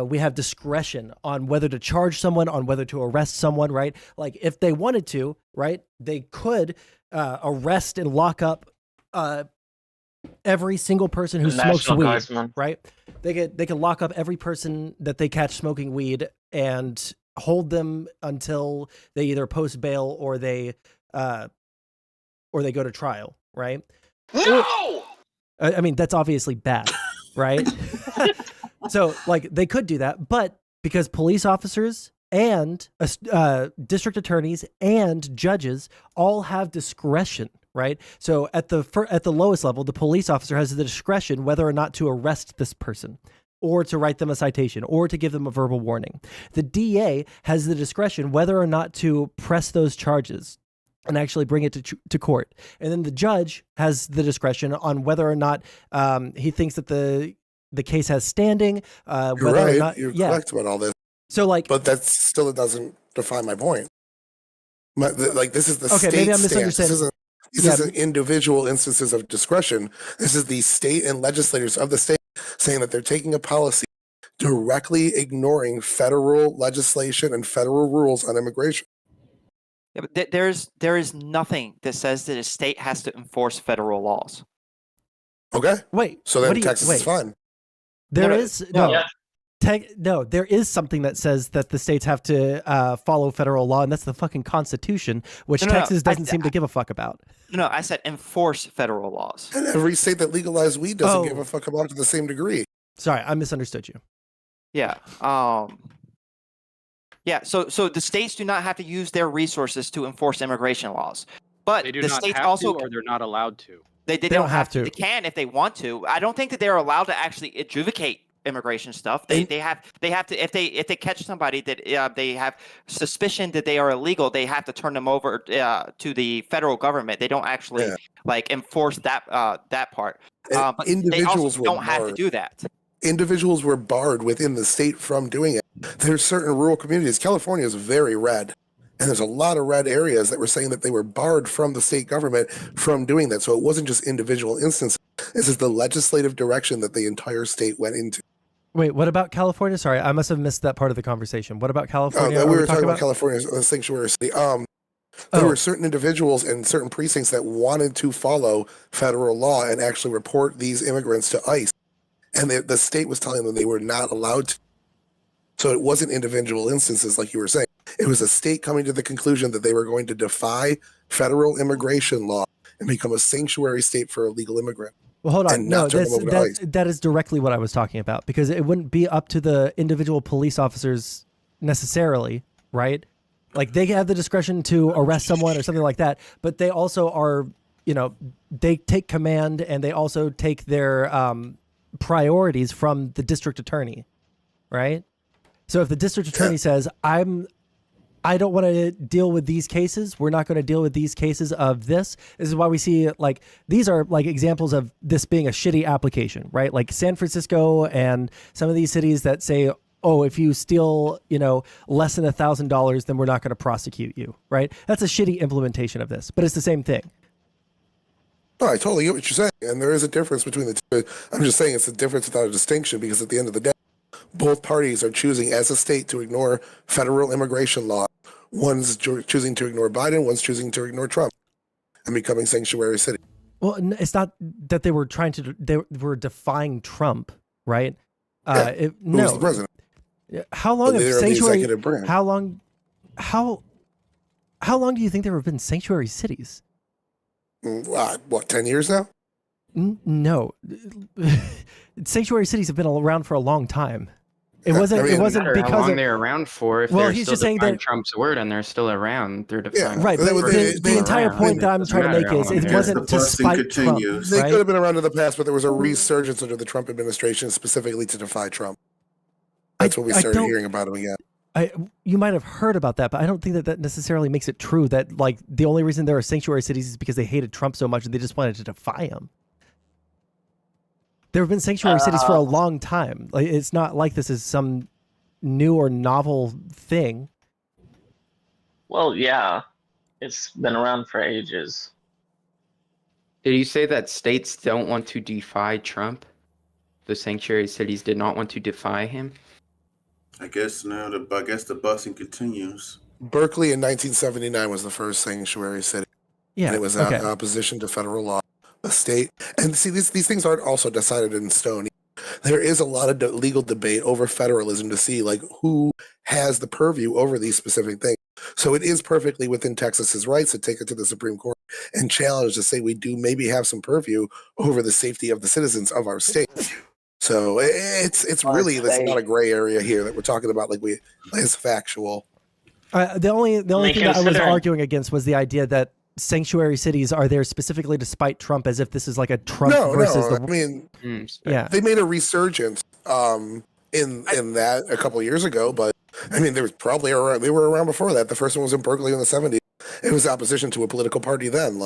we have discretion on whether to charge someone, on whether to arrest someone, right? Like, if they wanted to, right, they could arrest and lock up every single person who smokes weed, right? They could lock up every person that they catch smoking weed and hold them until they either post bail or they go to trial, right? No! I mean, that's obviously bad, right? So, like, they could do that, but because police officers and district attorneys and judges all have discretion, right? So at the lowest level, the police officer has the discretion whether or not to arrest this person, or to write them a citation, or to give them a verbal warning. The DA has the discretion whether or not to press those charges and actually bring it to court. And then the judge has the discretion on whether or not he thinks that the case has standing. You're whether right. Or not, You're correct about all this. So, like, but that still doesn't define my point. This is the okay, state maybe I'm stance. misunderstanding. This isn't individual instances of discretion. This is the state and legislators of the state saying that they're taking a policy directly ignoring federal legislation and federal rules on immigration. Yeah, but there is nothing that says that a state has to enforce federal laws. Okay. Wait. So then Texas is fine. There is something that says that the states have to follow federal law, and that's the fucking Constitution, which Texas doesn't seem to give a fuck about. No, I said enforce federal laws. And every state that legalized weed doesn't give a fuck about it to the same degree. Sorry, I misunderstood you. Yeah. Yeah. So the states do not have to use their resources to enforce immigration laws, but They do the not Oh, have also to, or they're not allowed to. They don't have to. They can if they want to. I don't think that they're allowed to actually adjudicate immigration stuff. They have to if they catch somebody that they have suspicion that they are illegal, they have to turn them over to the federal government. They don't actually like enforce that part. But they also don't have to do that. Individuals were barred within the state from doing it. There's certain rural communities. California is very red. And there's a lot of red areas that were saying that they were barred from the state government from doing that. So it wasn't just individual instances. This is the legislative direction that the entire state went into. Wait, what about California? Sorry, I must have missed that part of the conversation. What about California? We were talking about California's sanctuary city. There were certain individuals in certain precincts that wanted to follow federal law and actually report these immigrants to ICE. And the state was telling them they were not allowed to. So it wasn't individual instances like you were saying. It was a state coming to the conclusion that they were going to defy federal immigration law and become a sanctuary state for illegal immigrants. Well, hold on. And No, not turn them over to ICE. that is directly what I was talking about, because it wouldn't be up to the individual police officers necessarily, right? Like they have the discretion to arrest someone or something like that, but they also are, you know, they take command and they also take their priorities from the district attorney, right? So if the district attorney says, I don't want to deal with these cases, we're not going to deal with these cases of this. This is why we see like, these are like examples of this being a shitty application, right? Like San Francisco and some of these cities that say, oh, if you steal, you know, less than $1,000, then we're not going to prosecute you, right? That's a shitty implementation of this, but it's the same thing. No, I totally get what you're saying. And there is a difference between the two. I'm just saying it's a difference without a distinction, because at the end of the day, both parties are choosing as a state to ignore federal immigration law. One's choosing to ignore Biden, one's choosing to ignore Trump and becoming sanctuary city. Well, it's not that they were they were defying Trump, right? Who's the president? How long The have leader of the sanctuary? executive branch. How long do you think there have been sanctuary cities? What, 10 years now? No, sanctuary cities have been around for a long time. It Yeah, wasn't. I mean, it wasn't How because long of, they're around for? If Well, they're he's still just saying defying that- Trump's word and they're still around, they're defying. right. But the entire point that I'm trying to make is it wasn't to spite Trump. They Right? could have been around in the past, but there was a resurgence under the Trump administration specifically to defy Trump. That's when we I started don't- hearing about him again. You might have heard about that, but I don't think that necessarily makes it true that like the only reason there are sanctuary cities is because they hated Trump so much and they just wanted to defy him. There have been sanctuary cities for a long time. Like it's not like this is some new or novel thing. Well, yeah, it's been around for ages. Did you say that states don't want to defy Trump? The sanctuary cities did not want to defy him? I guess now the busing continues. Berkeley in 1979 was the first sanctuary city. Yeah, And it was okay. in opposition to federal law. A state, and see, these things aren't also decided in stone. There is a lot of legal debate over federalism to see like who has the purview over these specific things. So it is perfectly within Texas's rights to take it to the Supreme Court and challenge to say we do maybe have some purview over the safety of the citizens of our state. So it's really there's not a gray area here that we're talking about it's factual. The only thing that I was considering- arguing against was the idea that sanctuary cities are there specifically to spite Trump, as if this is like a Trump versus I the. mean, Yeah. they made a resurgence in that a couple years ago, but I mean, there was probably around, they were around before that. The first one was in Berkeley in the 70s. It was opposition to a political party then,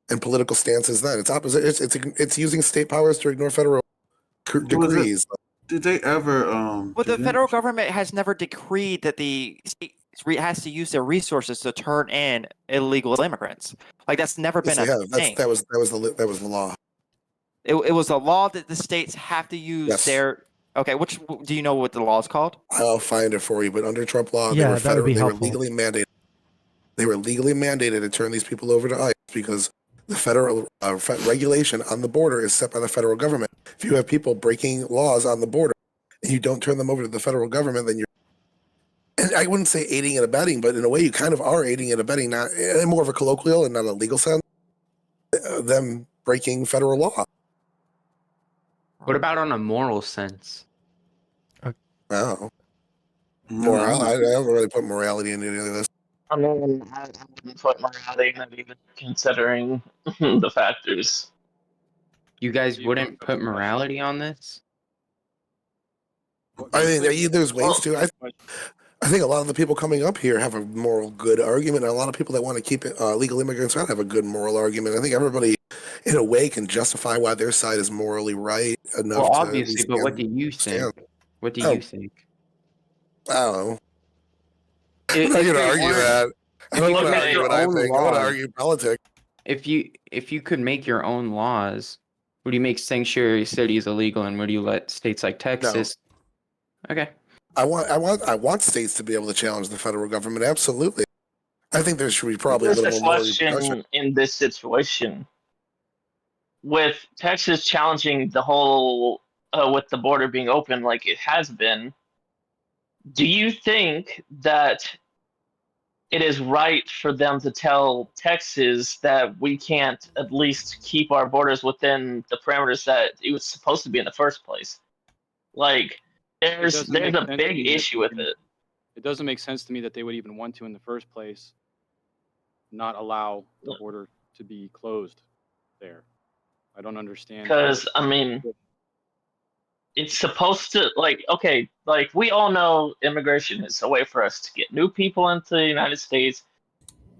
and political stances then. It's opposite. It's using state powers to ignore federal decrees. Did they ever? Well, the federal government has never decreed that the state has to use their resources to turn in illegal immigrants. Like that's never been Yes, a they have. thing. That was the law. It was a law that the states have to use their. Okay, which do you know what the law is called? I'll find it for you. But under Trump law, Yeah, they were that would be they were helpful. legally mandated. They were legally mandated to turn these people over to ICE because the federal regulation on the border is set by the federal government. If you have people breaking laws on the border and you don't turn them over to the federal government, then you're, and I wouldn't say aiding and abetting, but in a way you kind of are aiding and abetting, not in more of a colloquial and not a legal sense, them breaking federal law. What about on a moral sense? Oh. I don't really put morality into any of this. I mean, I wouldn't put morality in it, even considering the factors. You guys wouldn't put morality on this? I mean, there's ways to. I think a lot of the people coming up here have a moral good argument, and a lot of people that want to keep legal immigrants out have a good moral argument. I think everybody, in a way, can justify why their side is morally right enough. Well, to obviously, but what do you think? What do you think? I don't know. If I'm not going to they argue weren't- that. I'm not if you going to make argue your what I own think. I want to laws- argue politics. If you could make your own laws, would you make sanctuary cities illegal, and would you let states like Texas? Okay. I want states to be able to challenge the federal government. Absolutely. I think there should be probably a There's little a more question in this situation with Texas challenging the whole with the border being open like it has been. Do you think that it is right for them to tell Texas that we can't at least keep our borders within the parameters that it was supposed to be in the first place? Like, there's a big issue with it. It doesn't make sense to me that they would even want to, in the first place, not allow the border to be closed there. I don't understand. Because, I mean, it's supposed to, like, okay, like, we all know immigration is a way for us to get new people into the United States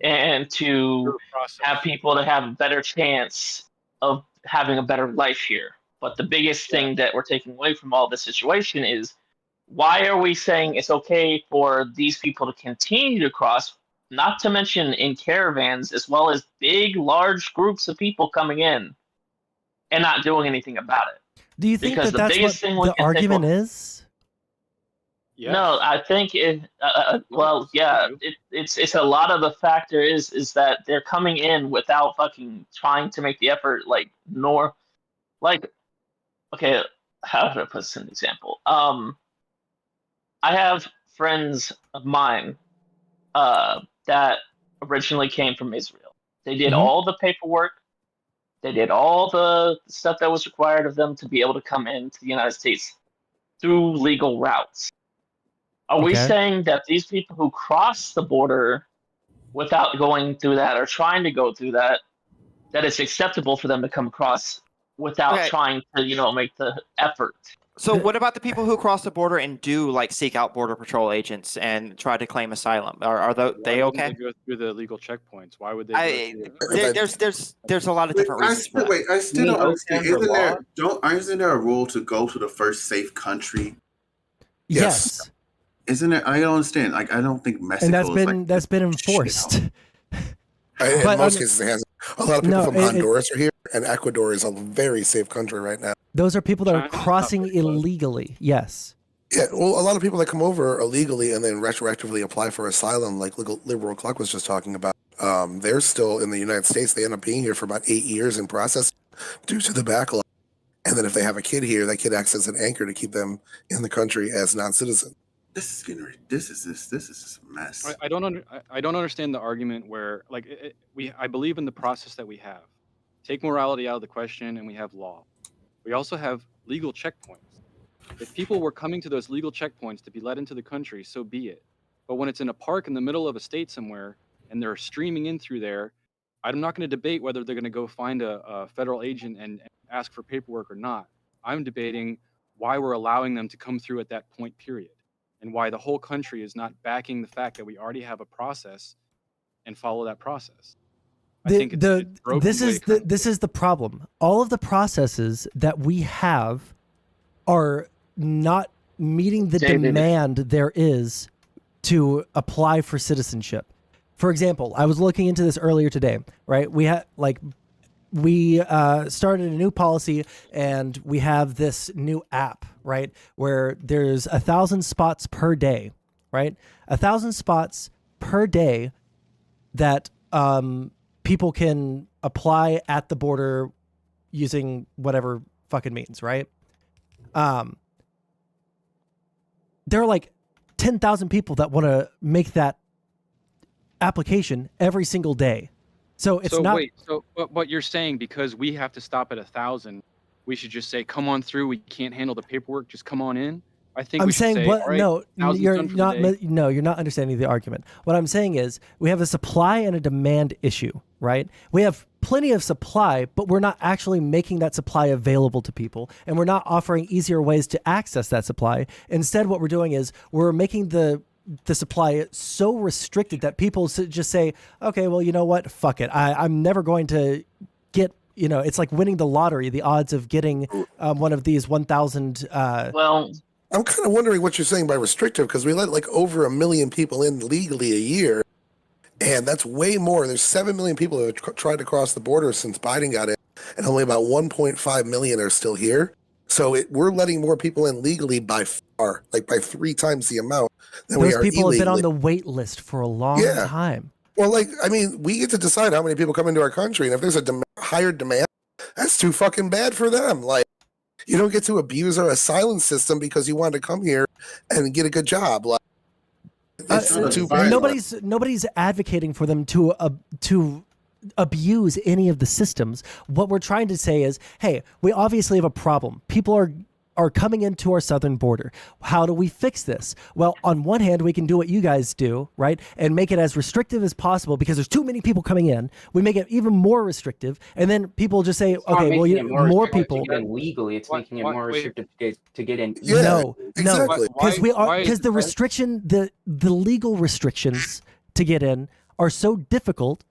and to have people to have a better chance of having a better life here. But the biggest thing that we're taking away from all this situation is, why are we saying it's okay for these people to continue to cross, not to mention in caravans, as well as big, large groups of people coming in and not doing anything about it? Do you think Because that that's what the argument is? No, I think it's a lot of the factor is that they're coming in without fucking trying to make the effort, okay, how do I put this in an example? I have friends of mine that originally came from Israel. They did all the paperwork. They did all the stuff that was required of them to be able to come into the United States through legal routes. Are we saying that these people who cross the border without going through that or trying to go through that, that it's acceptable for them to come across without trying to, make the effort? So what about the people who cross the border and do seek out Border Patrol agents and try to claim asylum? Are they okay? They go through the legal checkpoints. Why would they? There's a lot of different reasons. I still don't understand. Isn't there a rule to go to the first safe country? Yes. Isn't it? I don't understand. I don't think Mexico. And that's been enforced. In most cases, it hasn't. A lot of people from Honduras are here, and Ecuador is a very safe country right now. Those are people that are crossing illegally. Yes. Yeah, well, a lot of people that come over illegally and then retroactively apply for asylum, like Liberal Cluck was just talking about, they're still in the United States. They end up being here for about 8 years in process due to the backlog. And then if they have a kid here, that kid acts as an anchor to keep them in the country as non-citizen. This is just a mess. I don't understand the argument where I believe in the process that we have. Take morality out of the question, and we have law. We also have legal checkpoints. If people were coming to those legal checkpoints to be let into the country, so be it. But when it's in a park in the middle of a state somewhere and they're streaming in through there, I'm not going to debate whether they're going to go find a federal agent and ask for paperwork or not. I'm debating why we're allowing them to come through at that point period, and why the whole country is not backing the fact that we already have a process and follow that process. This is the problem. All of the processes that we have are not meeting the demand there is to apply for citizenship. For example, I was looking into this earlier today, right? We started a new policy, and we have this new app, right? Where there's 1,000 spots per day, right? 1,000 spots per day that people can apply at the border using whatever fucking means, right? There are 10,000 people that want to make that application every single day. So it's not. Wait, so what you're saying, because we have to stop at 1,000, we should just say, come on through. We can't handle the paperwork. Just come on in. I think I'm we should saying say, what? all right, No, 1,000's you're done for not. the day. No, you're not understanding the argument. What I'm saying is we have a supply and a demand issue, right? We have plenty of supply, but we're not actually making that supply available to people, and we're not offering easier ways to access that supply. Instead, what we're doing is we're making the supply so restricted that people just say, okay, well, you know what? Fuck it. I'm never going to get, it's like winning the lottery, the odds of getting one of these 1,000. Well, I'm kind of wondering what you're saying by restrictive, because we let over 1 million people in legally a year, and that's way more. There's 7 million people who have tried to cross the border since Biden got in, and only about 1.5 million are still here. So we're letting more people in legally by far, by 3 times the amount than we are illegally. Those people have been on the wait list for a long time. Well, like, I mean, we get to decide how many people come into our country, and if there's a higher demand, that's too fucking bad for them. Like, you don't get to abuse our asylum system because you want to come here and get a good job. Like, it's too bad. Nobody's advocating for them to abuse any of the systems. What we're trying to say is, hey, we obviously have a problem. People are coming into our southern border. How do we fix this? Well, on one hand, we can do what you guys do, right? And make it as restrictive as possible because there's too many people coming in. We make it even more restrictive. And then people just say, okay, well, more people. To get in legally, it's making it more restrictive to get in. Yeah, No, exactly. Because the restriction, the legal restrictions to get in are so difficult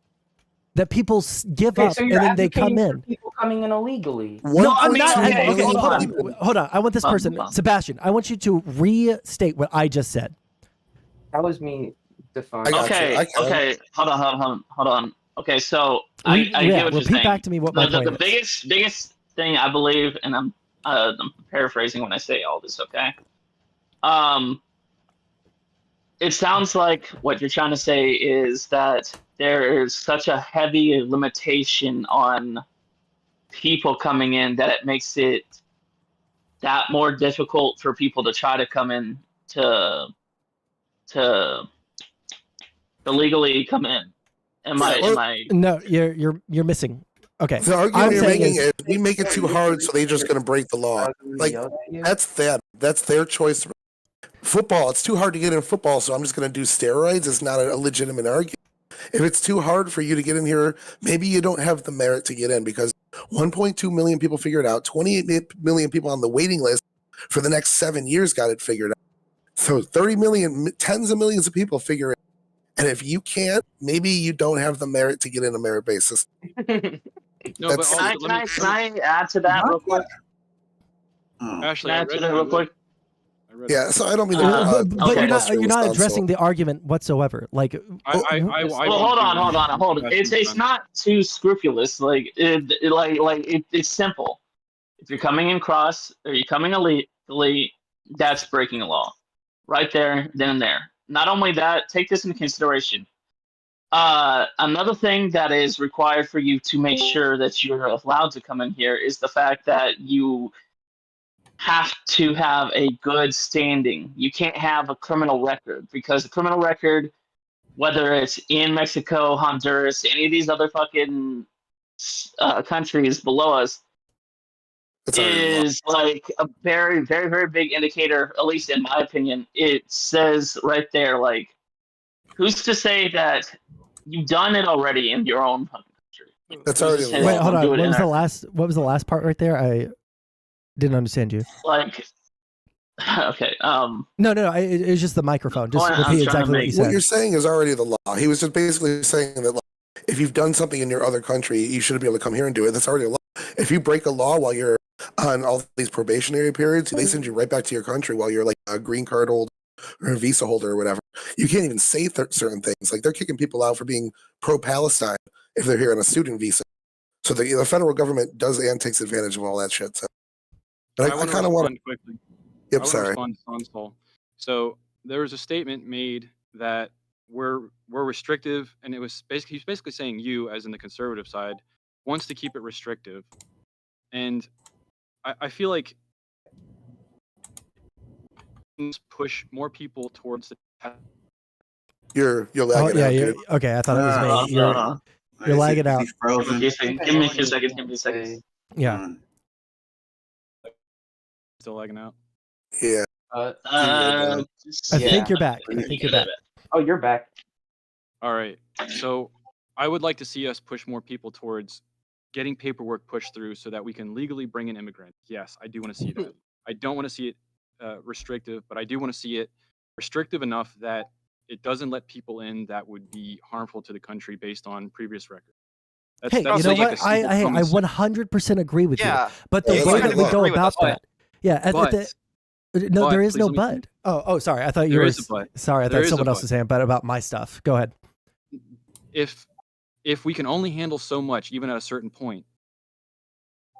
that people give up so and you're then they come advocating in. for people coming in illegally. No, I'm not. Okay, Okay, hold hold on. I want this person, Sebastian. I want you to restate what I just said. That was me defining. Okay. Hold on. Okay, so I get what you're repeat saying. back to me what my point the is. biggest thing I believe, and I'm paraphrasing when I say all this. Okay. It sounds like what you're trying to say is that there is such a heavy limitation on people coming in that it makes it that more difficult for people to try to come in to legally come in. Am I? No, you're missing. Okay. The argument you're making is we make it too hard, so they're just going to break the law. Like, that's them. That's their choice. Football, it's too hard to get in football, so I'm just going to do steroids. It's not a legitimate argument. If it's too hard for you to get in here, maybe you don't have the merit to get in because 1.2 million people figured it out. 28 million people on the waiting list for the next 7 years got it figured out. So 30 million, tens of millions of people figure it out. And if you can't, maybe you don't have the merit to get in a merit basis. Can I add to that real quick? Actually, Can I add to that real quick? Yeah, so I don't mean to. But you're not addressing the argument whatsoever. Like, well, hold on. It's not too scrupulous. Like, it's simple. If you're coming in cross or you're coming illegally, that's breaking the law, right there, then and there. Not only that, take this into consideration. Another thing that is required for you to make sure that you're allowed to come in here is the fact that you have to have a good standing. You can't have a criminal record because the criminal record, whether it's in Mexico, Honduras, any of these other fucking countries below us, is like a very, very, very big indicator, at least in my opinion. It says right there, like, who's to say that you've done it already in your own country? That's already. Wait, hold on. What was the last part right there? I didn't understand you. Like, okay. No. It's just the microphone. Just repeat exactly what you said. What you're saying is already the law. He was just basically saying that, like, if you've done something in your other country, you shouldn't be able to come here and do it. That's already a law. If you break a law while you're on all these probationary periods, they send you right back to your country while you're like a green card holder or a visa holder or whatever. You can't even say certain things. Like, they're kicking people out for being pro-Palestine if they're here on a student visa. So the federal government does and takes advantage of all that shit. So. But I kind of want to quickly. Yep, I sorry. Respond to Sondsol. So there was a statement made that we're restrictive, and he's basically saying you, as in the conservative side, wants to keep it restrictive, and I feel like push more people towards the. You're lagging out. Okay, I thought it was me. You're lagging out. Give me a few seconds. Yeah. Still lagging out. Yeah. I think you're back. Oh, you're back. All right. So I would like to see us push more people towards getting paperwork pushed through so that we can legally bring in immigrants. Yes, I do want to see that. I don't want to see it restrictive, but I do want to see it restrictive enough that it doesn't let people in that would be harmful to the country based on previous records. Hey, you know what? I 100% agree with you. But the way that we go about that. Yeah, there is no but. Oh, sorry. I thought you were. Sorry, I thought someone else was saying but about my stuff. Go ahead. If we can only handle so much, even at a certain point,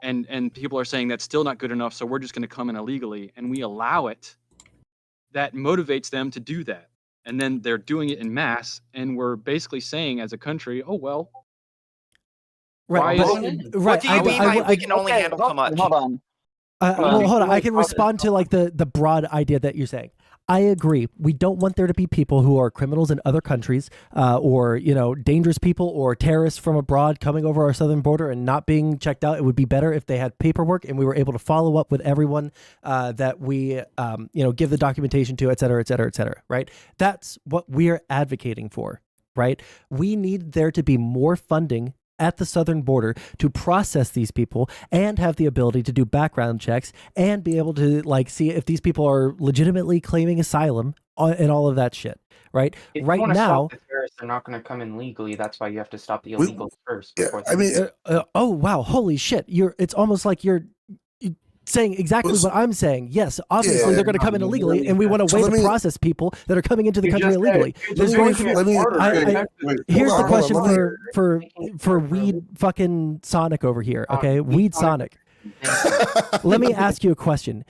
and people are saying that's still not good enough, so we're just going to come in illegally, and we allow it, that motivates them to do that. and then they're doing it in mass, and we're basically saying as a country, oh well. Right. Why But, is right. What do you mean by we can only handle so much? Hold on. Well, hold on. I can respond to like the broad idea that you're saying. I agree. We don't want there to be people who are criminals in other countries, or dangerous people or terrorists from abroad coming over our southern border and not being checked out. It would be better if they had paperwork and we were able to follow up with everyone that we give the documentation to, et cetera, et cetera, et cetera. Right? That's what we're advocating for. Right? We need there to be more funding at the southern border to process these people and have the ability to do background checks and be able to see if these people are legitimately claiming asylum and all of that shit. Right? If Right you want to now, stop the terrorists, they're not going to come in legally. That's why you have to stop the illegals first. Yeah, Before I mean, oh wow, holy shit! It's almost like you're saying exactly what I'm saying. Yes, obviously they're going to come in illegally, and we want a way to process people that are coming into the country illegally. Here's the question for Weed fucking Sonic over here. Okay, Weed Sonic. Let me ask you a question.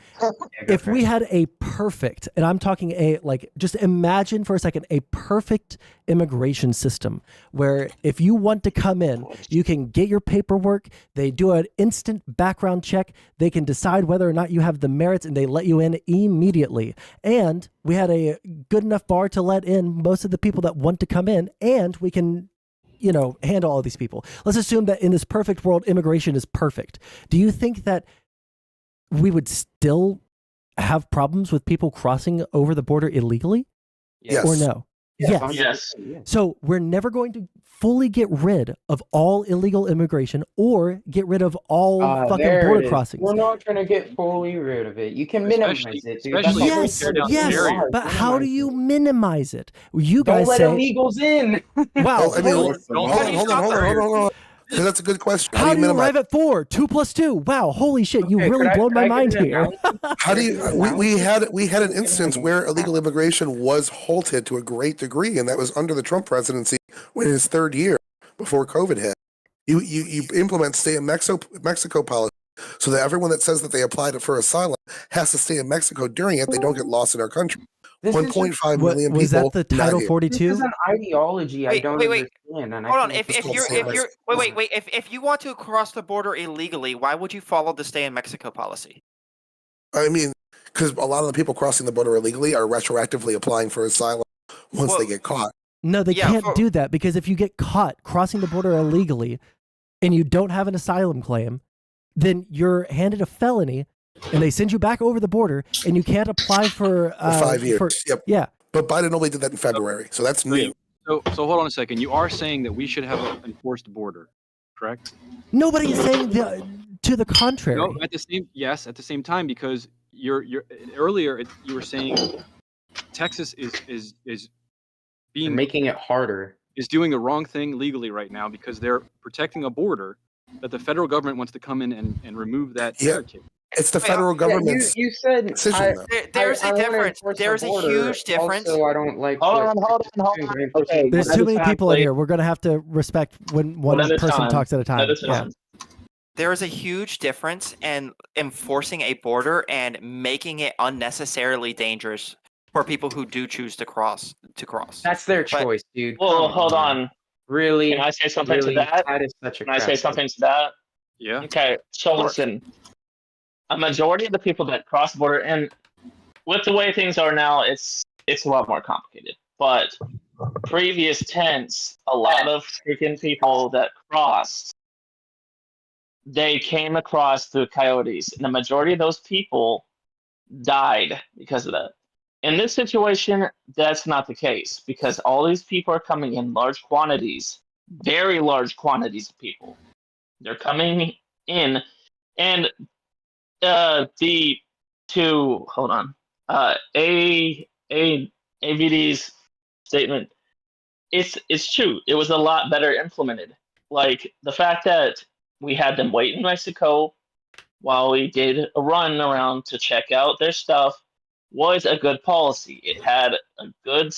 If we had a perfect, and I'm talking just imagine for a second a perfect immigration system where if you want to come in, you can get your paperwork, they do an instant background check, they can decide whether or not you have the merits, and they let you in immediately. And we had a good enough bar to let in most of the people that want to come in, and we can handle all these people. Let's assume that in this perfect world, immigration is perfect. Do you think that we would still have problems with people crossing over the border illegally? Yes. Or no? Yes. So we're never going to fully get rid of all illegal immigration or get rid of all fucking border crossings. We're not going to get fully rid of it. You can minimize it, dude. Yes, but how do you minimize it? You Don't guys let say illegals in. Wow. I mean, hold on. That's a good question. How do you arrive at 4? 2 + 2. Wow, holy shit! You really blown my mind here. How do you? We had an instance where illegal immigration was halted to a great degree, and that was under the Trump presidency, when in his third year before COVID hit. You implement stay in Mexico policy, so that everyone that says that they applied for asylum has to stay in Mexico during it. They don't get lost in our country. 1.5 million people. Was that the Title 42? This is an ideology I don't understand. And Hold on. If you want to cross the border illegally, why would you follow the stay in Mexico policy? I mean, because a lot of the people crossing the border illegally are retroactively applying for asylum once they get caught. No, they can't do that, because if you get caught crossing the border illegally and you don't have an asylum claim, then you're handed a felony and they send you back over the border and you can't apply for 5 years. Yep. Yeah. But Biden only did that in February, so that's new. So hold on a second. You are saying that we should have an enforced border, correct? Nobody is saying to the contrary. No, at the same time, because earlier you were saying Texas is making it harder. Is doing the wrong thing legally right now because they're protecting a border that the federal government wants to come in and remove that barricade. It's the federal government's you said decision. There's a difference. There's a huge difference. Also, I don't like. Hold on. Okay, There's too many people in here. We're going to have to respect when one person talks at a time. Yeah. There is a huge difference in enforcing a border and making it unnecessarily dangerous for people who do choose to cross. That's their choice, dude. Well, hold on. Really? Can I say something to that? That is such a Can I say something to that? Yeah. Okay, so listen. A majority of the people that cross the border, and with the way things are now, it's a lot more complicated. But previous tense, a lot of freaking people that crossed, they came across through coyotes, and the majority of those people died because of that. In this situation, that's not the case, because all these people are coming in large quantities, very large quantities of people. They're coming in, and AVD's statement, it's true. It was a lot better implemented. Like the fact that we had them wait in Mexico while we did a run around to check out their stuff was a good policy. It had a good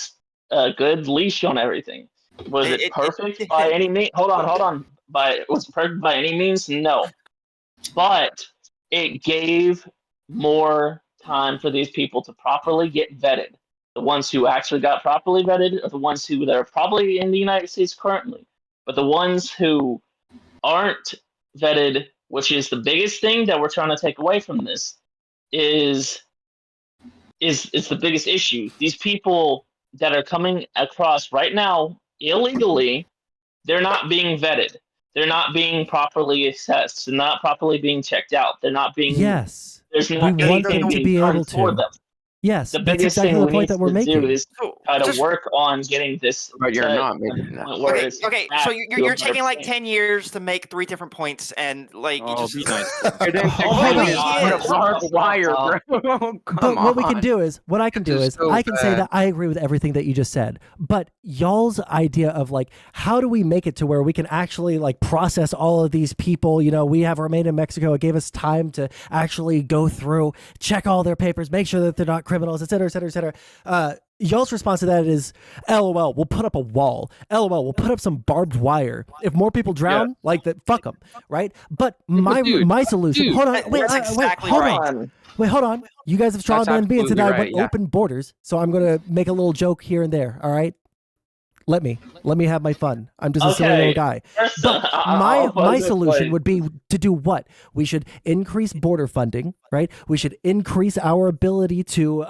leash on everything. Was it perfect by any means? Hold on. Was it perfect by any means? No. But it gave more time for these people to properly get vetted. The ones who actually got properly vetted are the ones who that are probably in the United States currently. But the ones who aren't vetted, which is the biggest thing that we're trying to take away from this, is the biggest issue. These people that are coming across right now illegally, they're not being vetted. They're not being properly assessed. They're not properly being checked out. They're not being. Yes. There's not We want anything them to being be done able for to. them. Yes, The that's biggest exactly thing the we point need that we're to making. do is try to work on getting this. But you're to not the making that. point where it's Okay, back so to you're a better taking like point. 10 years to make 3 different points, and like you just be nice. And then Hold on. barbed wire, bro. But what we can do is, what I can do This is, is so I can say bad. that I agree with everything that you just said. But y'all's idea of like, how do we make it to where we can actually like process all of these people? You know, we have remained in Mexico. It gave us time to actually go through, check all their papers, make sure that they're not criminals, et cetera, et cetera, et cetera. Y'all's response to that is, LOL, we'll put up a wall. LOL, we'll put up some barbed wire. If more people drown, like that, fuck them, right? But my solution, hold on, wait, hold on. Wait, hold on. You guys have strong That's man being said that I absolutely want right, open borders, so I'm gonna make a little joke here and there. All right, let me have my fun. I'm just a silly little guy. But my solution would be to do what? We should increase border funding, right? We should increase our ability to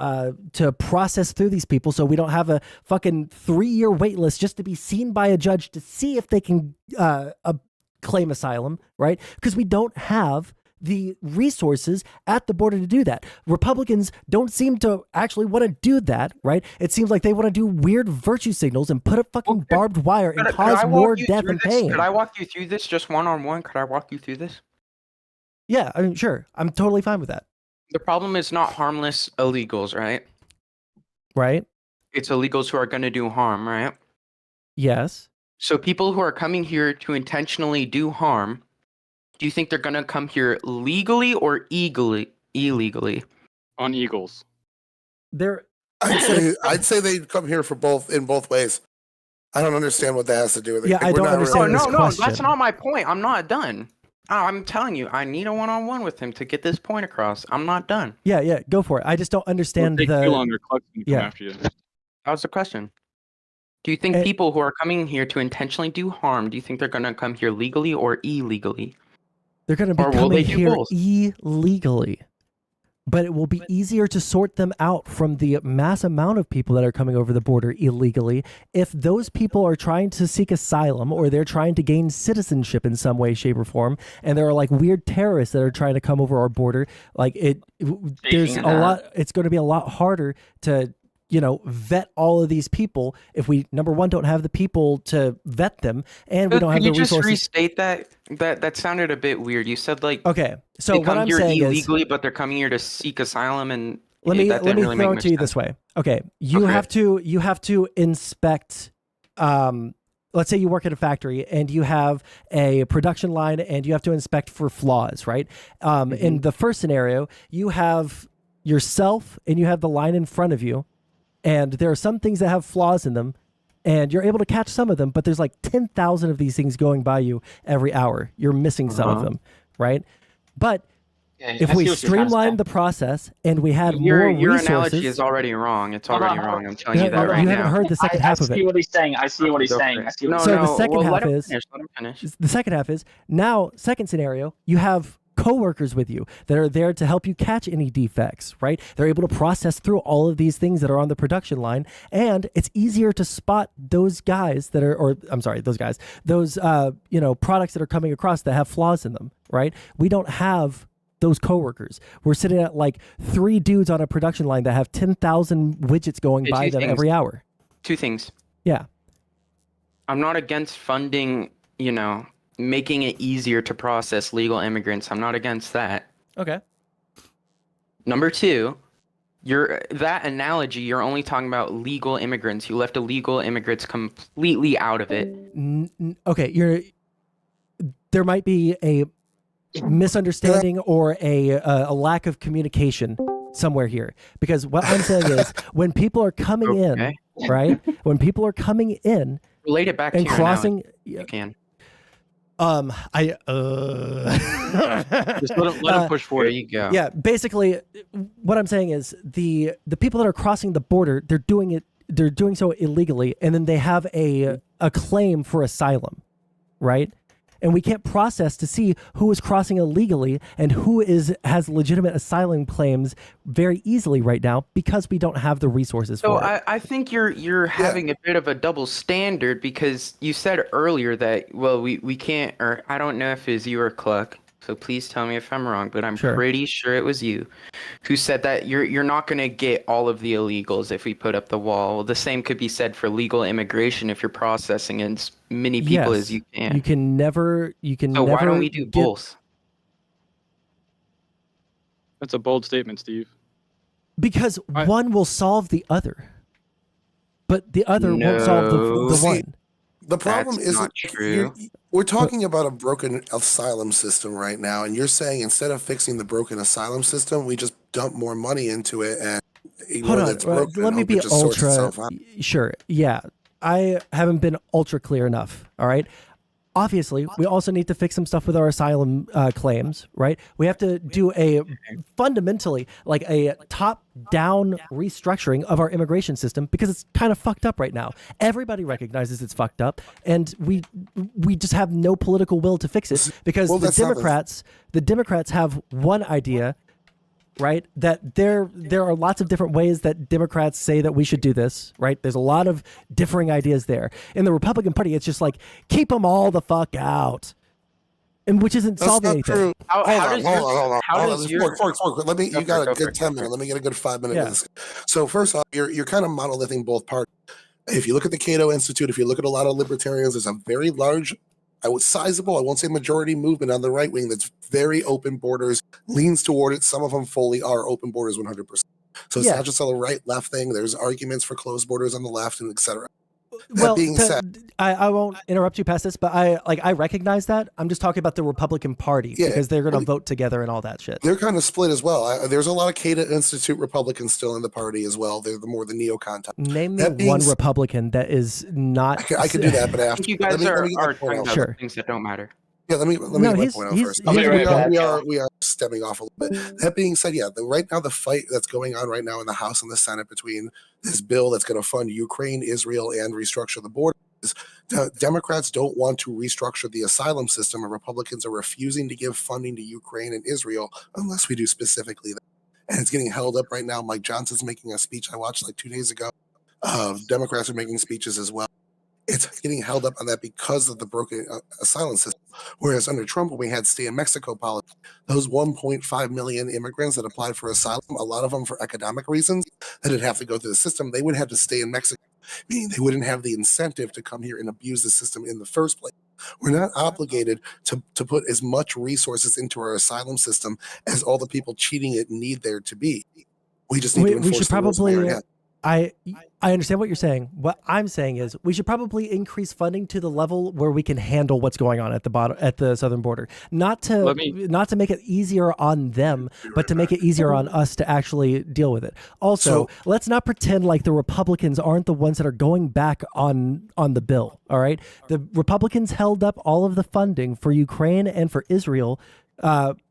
process through these people, so we don't have a fucking 3-year wait list just to be seen by a judge to see if they can claim asylum, right? Because we don't have the resources at the border to do that. Republicans don't seem to actually want to do that, right? It seems like they want to do weird virtue signals and put up fucking barbed wire and cause more death and pain. Could I walk you through this just one-on-one? Could I walk you through this? Yeah, I mean, sure. I'm totally fine with that. The problem is not harmless illegals, right? Right? It's illegals who are going to do harm, right? Yes. So people who are coming here to intentionally do harm, do you think they're going to come here legally or illegally? On Eagles. I'd say they'd come here for in both ways. I don't understand what that has to do with it. Yeah, I don't understand this No, question. that's not my point. I'm not done. I'm telling you, I need a one-on-one with him to get this point across. I'm not done. Yeah, go for it. I just don't understand It'll take too long. Your clock's gonna come after you. That was the question. Do you think people who are coming here to intentionally do harm, do you think they're going to come here legally or illegally? They're going to be coming here illegally. But it will be easier to sort them out from the mass amount of people that are coming over the border illegally if those people are trying to seek asylum or they're trying to gain citizenship in some way, shape, or form, and there are like weird terrorists that are trying to come over our border. Like there's a lot. It's going to be a lot harder to vet all of these people if we, number one, don't have the people to vet them, and we don't have the resources. Can you just restate that? That sounded a bit weird. You said like, okay, so they what come I'm here illegally, illegally, but they're coming here to seek asylum, and let me really throw it to you this way. Okay, you have to inspect. Let's say you work at a factory and you have a production line and you have to inspect for flaws, right? In the first scenario, you have yourself and you have the line in front of you. And there are some things that have flaws in them, and you're able to catch some of them, but there's like 10,000 of these things going by you every hour. You're missing some of them, right? But if we streamlined the process and we had more resources... Your analogy is already wrong. It's already wrong. I'm telling you that right now. You haven't heard the second half of it. I see what he's saying. The second half is... Let him finish. The second half is, now, second scenario, you have co-workers with you that are there to help you catch any defects, right? They're able to process through all of these things that are on the production line, and it's easier to spot those guys that are, those products that are coming across that have flaws in them, right? We don't have those coworkers. We're sitting at like 3 dudes on a production line that have 10,000 widgets going by them every hour. 2 things. Yeah. I'm not against funding, making it easier to process legal immigrants. I'm not against that. Okay. Number 2, that analogy, you're only talking about legal immigrants. You left illegal immigrants completely out of it. Okay, there might be a misunderstanding or a lack of communication somewhere here, because what I'm saying is when people are coming in, right? When people are coming in, relate it back and to your crossing, analogy. You can. I Just let him push forward. There you go. Yeah, basically, what I'm saying is the people that are crossing the border, they're doing so illegally, and then they have a claim for asylum, right? And we can't process to see who is crossing illegally and who has legitimate asylum claims very easily right now because we don't have the resources So for it. I think you're having a bit of a double standard because you said earlier that, well, we can't, or I don't know if it's you or Cluck, so please tell me if I'm wrong, but I'm Sure. pretty sure it was you who said that you're not going to get all of the illegals if we put up the wall. Well, the same could be said for legal immigration if you're processing as many people as you can. You can never. So why don't we do both? That's a bold statement, Steve. Because one will solve the other, but the other won't solve the one. The problem That's is not that true. we're talking about a broken asylum system right now, and you're saying instead of fixing the broken asylum system, we just dump more money into it and ignore Hold that on, it's broken. let and me hope be it just sorts ultra. itself out. Sure, yeah, I haven't been ultra clear enough. All right. Obviously, we also need to fix some stuff with our asylum claims, right? We have to do fundamentally like a top-down restructuring of our immigration system because it's kind of fucked up right now. Everybody recognizes it's fucked up, and we just have no political will to fix it because the Democrats have one idea, right? That there are lots of different ways that Democrats say that we should do this, right? There's a lot of differing ideas there. In the Republican Party, it's just like, keep them all the fuck out. And which isn't solving anything. True. Hold on. Fork. Let me. You got a good 10 minutes. Let me get a good 5 minutes. So first off, you're kind of monolithing both parties. If you look at the Cato Institute, if you look at a lot of libertarians, there's a very large, sizable, I won't say majority movement on the right wing that's very open borders, leans toward it. Some of them fully are open borders 100%. So it's not just a right left thing. There's arguments for closed borders on the left and etc. Well, being said, I won't interrupt you past this, but I recognize that. I'm just talking about the Republican Party because they're going to vote together and all that shit. They're kind of split as well. There's a lot of Cato Institute Republicans still in the party as well. They're the neocon type. Name me one Republican that is not. I could do that, but after. I think you guys are talking about things that don't matter. Yeah, let me get my point out first. We are stepping off a little bit. That being said, right now the fight that's going on right now in the House and the Senate between this bill that's going to fund Ukraine, Israel, and restructure the border is Democrats don't want to restructure the asylum system, and Republicans are refusing to give funding to Ukraine and Israel unless we do specifically that. And it's getting held up right now. Mike Johnson's making a speech I watched like 2 days ago. Democrats are making speeches as well. It's getting held up on that because of the broken asylum system. Whereas under Trump, when we had stay in Mexico policy, those 1.5 million immigrants that applied for asylum, a lot of them for economic reasons, that would have to go through the system. They would have to stay in Mexico, meaning they wouldn't have the incentive to come here and abuse the system in the first place. We're not obligated to put as much resources into our asylum system as all the people cheating it need there to be. We just need to enforce we should the rules probably. in the area. I understand what you're saying. What I'm saying is we should probably increase funding to the level where we can handle what's going on at the southern border. Not to make it easier on them, but to make it easier on us to actually deal with it. Also, let's not pretend like the Republicans aren't the ones that are going back on the bill. All right, the Republicans held up all of the funding for Ukraine and for Israel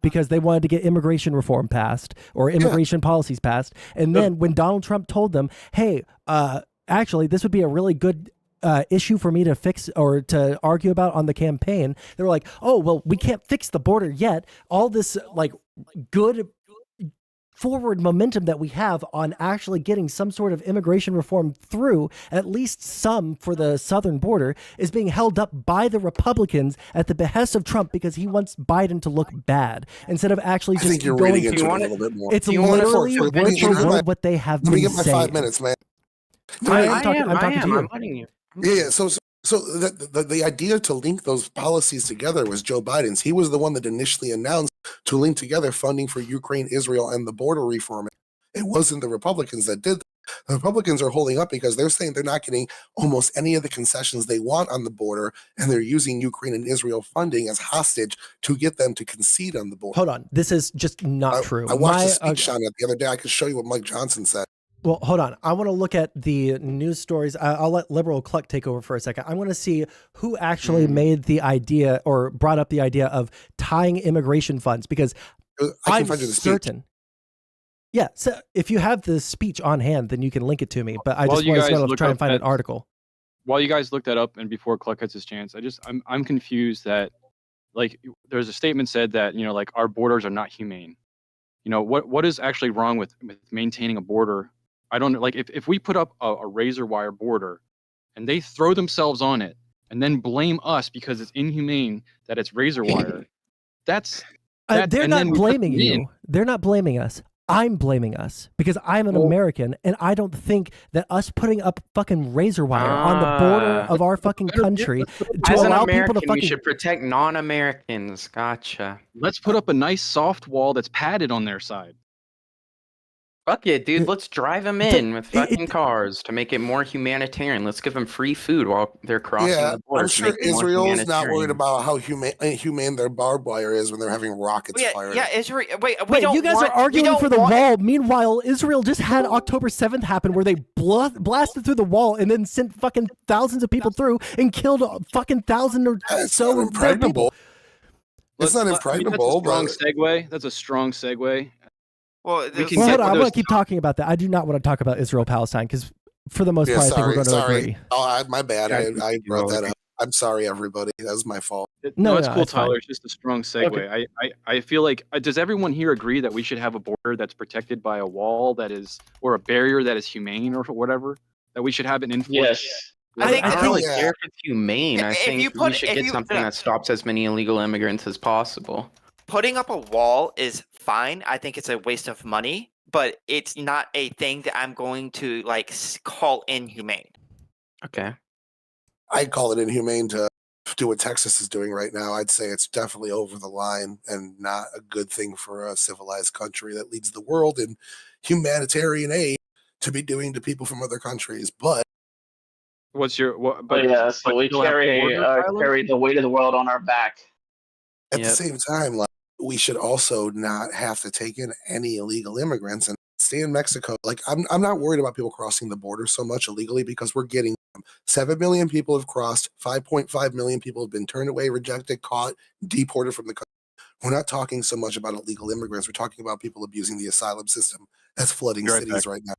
because they wanted to get immigration reform passed or immigration policies passed. And then when Donald Trump told them, hey, actually, this would be a really good issue for me to fix or to argue about on the campaign, they were like, oh, well, we can't fix the border yet. All this like good forward momentum that we have on actually getting some sort of immigration reform through, at least some for the southern border, is being held up by the Republicans at the behest of Trump because he wants Biden to look bad instead of actually just going into it a little bit more. It's literally word for word what they have been saying. Let me get my 5 minutes, man. I'm letting you. Yeah. So the idea to link those policies together was Joe Biden's. He was the one that initially announced to link together funding for Ukraine, Israel, and the border reform. It wasn't the Republicans that did that. The Republicans are holding up because they're saying they're not getting almost any of the concessions they want on the border, and they're using Ukraine and Israel funding as hostage to get them to concede on the border. Hold on. This is just not true. I watched a speech on it the other day. I could show you what Mike Johnson said. Well, hold on. I want to look at the news stories. I'll let Liberal Cluck take over for a second. I want to see who actually made the idea or brought up the idea of tying immigration funds, because I'm certain. Yeah, so if you have the speech on hand, then you can link it to me. But I just want to try and find an article. While you guys look that up, and before Cluck gets his chance, I'm confused that, like, there's a statement said that, you know, like, our borders are not humane. You know, what is actually wrong with maintaining a border? I don't know. Like, if we put up a razor wire border and they throw themselves on it and then blame us because it's inhumane that it's razor wire, they're not blaming you. They're not blaming us. I'm blaming us because I'm an American, and I don't think that us putting up fucking razor wire on the border of our fucking country to As allow an American, people to fucking... we should protect non-Americans. Gotcha. Let's put up a nice soft wall that's padded on their side. Fuck it, dude. Let's drive them in with fucking cars to make it more humanitarian. Let's give them free food while they're crossing the border. I'm sure Israel's not worried about how inhumane their barbed wire is when they're having rockets fired. Yeah, Israel. Wait, you guys are arguing for the wall. Meanwhile, Israel just had October 7th happen where they blasted through the wall and then sent fucking thousands of people through and killed fucking thousands or so people. It's not impregnable. That's a strong segue. Well, hold on. I want to keep talking about that. I do not want to talk about Israel-Palestine because, for the most part, I think we're going to agree. Oh, my bad. I brought that up. I'm sorry, everybody. That was my fault. No, it's cool, Tyler. It's just a strong segue. Okay. I feel like, does everyone here agree that we should have a border that's protected by a wall that is, or a barrier that is humane or whatever? That we should have an influence? Yes. I don't really care if it's humane. I think we should get something that stops as many illegal immigrants as possible. Putting up a wall is fine. I think it's a waste of money, but it's not a thing that I'm going to like call inhumane. Okay. I'd call it inhumane to do what Texas is doing right now. I'd say it's definitely over the line and not a good thing for a civilized country that leads the world in humanitarian aid to be doing to people from other countries. But what's your so we carry the weight of the world on our back. At the same time, like, we should also not have to take in any illegal immigrants and stay in Mexico. Like, I'm not worried about people crossing the border so much illegally because we're getting 7 million people have crossed, 5.5 million people have been turned away, rejected, caught, deported from the country. We're not talking so much about illegal immigrants. We're talking about people abusing the asylum system that's flooding cities right now.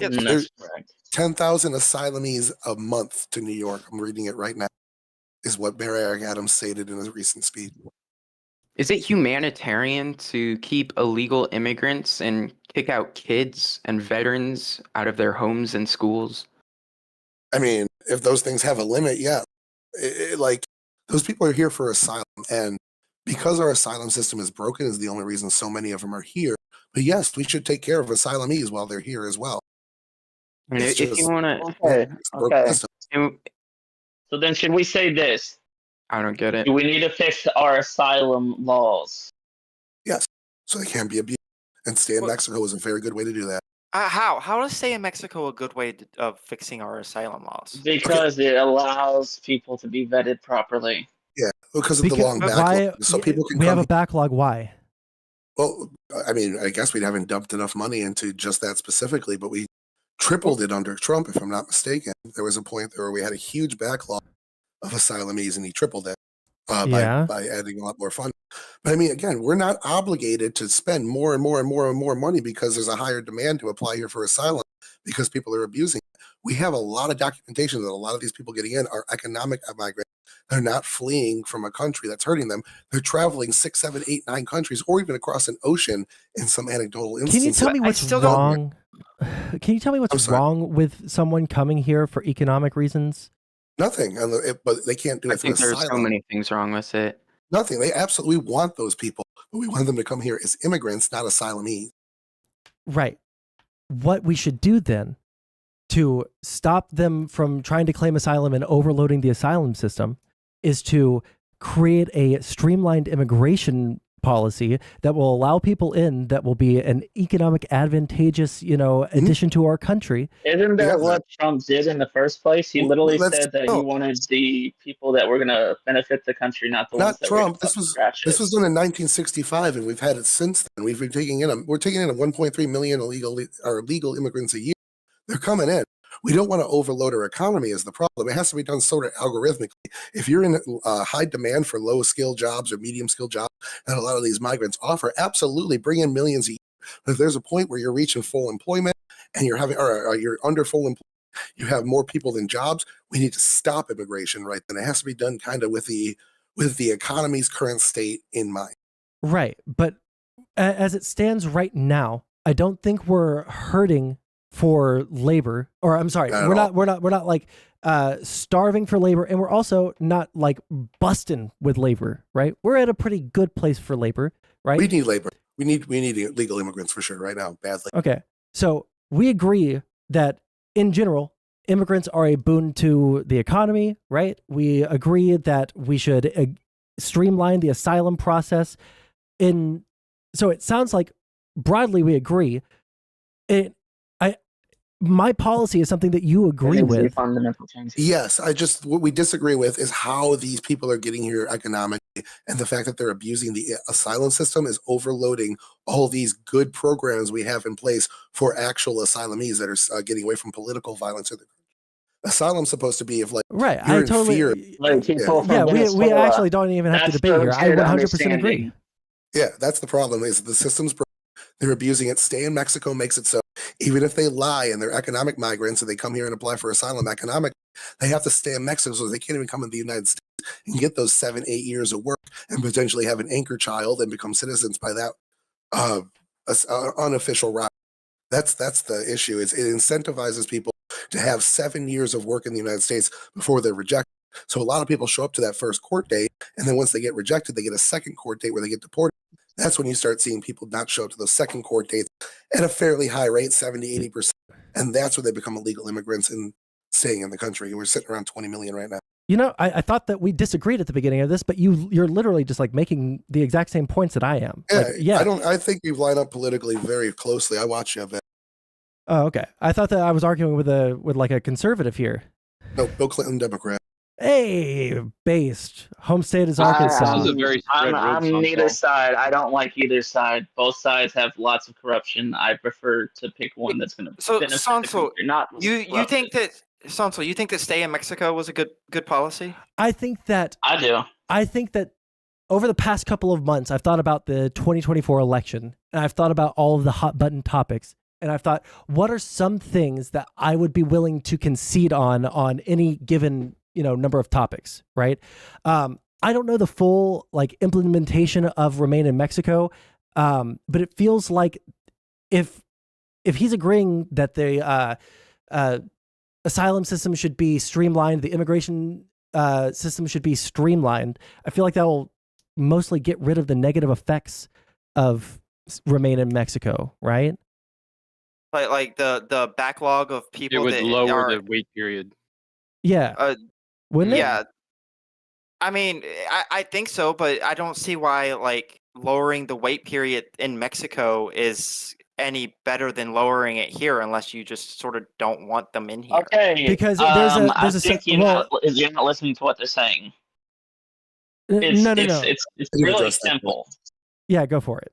There's 10,000 asylees a month to New York. I'm reading it right now. Is what Mayor Eric Adams stated in his recent speech. Is it humanitarian to keep illegal immigrants and kick out kids and veterans out of their homes and schools? I mean, if those things have a limit, yeah. Like, those people are here for asylum, and because our asylum system is broken is the only reason so many of them are here. But yes, we should take care of asylees while they're here as well. And if you want to... So then should we say this? I don't get it. Do we need to fix our asylum laws? Yes, so they can't be abused. And stay in Mexico is a very good way to do that. How is stay in Mexico a good way of fixing our asylum laws? Because it allows people to be vetted properly. Yeah, because of the long backlog. So people can have a backlog. Why? Well, I mean, I guess we haven't dumped enough money into just that specifically, but we tripled it under Trump, if I'm not mistaken. There was a point there where we had a huge backlog of asylees, and he tripled it by adding a lot more funding. But I mean, again, we're not obligated to spend more and more and more and more money because there's a higher demand to apply here for asylum because people are abusing it. We have a lot of documentation that a lot of these people getting in are economic migrants. They're not fleeing from a country that's hurting them. They're traveling 6, 7, 8, 9 countries, or even across an ocean in some anecdotal instances. Can you tell me what's wrong? Can you tell me what's wrong with someone coming here for economic reasons? Nothing, but they can't do it. I think there's so many things wrong with it. Nothing. They absolutely want those people, but we want them to come here as immigrants, not asylees. Right. What we should do then to stop them from trying to claim asylum and overloading the asylum system is to create a streamlined immigration policy that will allow people in that will be an economic advantageous, addition to our country. Isn't that what Trump did in the first place? He literally said that he wanted the people that were going to benefit the country, not the ones that Trump. were This was done in 1965, and we've had it since then. We're taking in 1.3 million illegal immigrants a year. They're coming in. We don't want to overload our economy is the problem. It has to be done sort of algorithmically. If you're in high demand for low skill jobs or medium skill jobs that a lot of these migrants offer, absolutely bring in millions a year. But if there's a point where you're reaching full employment and you're you're under full employment, you have more people than jobs, we need to stop immigration right then. It has to be done kind of with the economy's current state in mind. Right. But as it stands right now, I don't think we're hurting for labor, or I'm sorry, we're not like starving for labor, and we're also not like busting with labor, right? We're at a pretty good place for labor, right? We need labor. We need legal immigrants for sure right now, badly. Okay. So we agree that in general, immigrants are a boon to the economy, right? We agree that we should streamline the asylum process. So it sounds like broadly we agree. My policy is something that you agree with. Fundamental changes. Yes, what we disagree with is how these people are getting here economically, and the fact that they're abusing the asylum system is overloading all these good programs we have in place for actual asylees that are getting away from political violence. Asylum's supposed to be if right. You're I totally in fear. We actually don't even have to debate here. I 100% agree. Yeah, that's the problem. Is the system's broken. They're abusing it. Stay in Mexico makes it so. Even if they lie and they're economic migrants and they come here and apply for asylum economic, they have to stay in Mexico, so they can't even come in the United States and get those 7-8 years of work and potentially have an anchor child and become citizens by that unofficial route. That's the issue. It incentivizes people to have 7 years of work in the United States before they're rejected. So a lot of people show up to that first court date, and then once they get rejected, they get a second court date where they get deported. That's when you start seeing people not show up to those second court dates at a fairly high rate, 70-80%. And that's when they become illegal immigrants and staying in the country. We're sitting around 20 million right now. I thought that we disagreed at the beginning of this, but you're literally just like making the exact same points that I am. Yeah, I think we line up politically very closely. I watch you have that. Oh, okay. I thought that I was arguing with like a conservative here. No, Bill Clinton, Democrat. Hey, based. Home state is Arkansas. I'm neither side. I don't like either side. Both sides have lots of corruption. I prefer to pick one that's going to benefit Sondsol, you think that Sondsol, you think that stay in Mexico was a good policy? I think that I do. I think that over the past couple of months, I've thought about the 2024 election, and I've thought about all of the hot button topics. And I've thought, what are some things that I would be willing to concede on any given number of topics, right? I don't know the full like implementation of Remain in Mexico, but it feels like if he's agreeing that the asylum system should be streamlined, the immigration system should be streamlined, I feel like that will mostly get rid of the negative effects of Remain in Mexico, right? Like the backlog of people. It would that lower the wait period. Yeah. Wouldn't it? Yeah. I mean, I think so, but I don't see why like lowering the wait period in Mexico is any better than lowering it here, unless you just sort of don't want them in here. Okay. Because you're not listening to what they're saying. It's really simple. Yeah, go for it.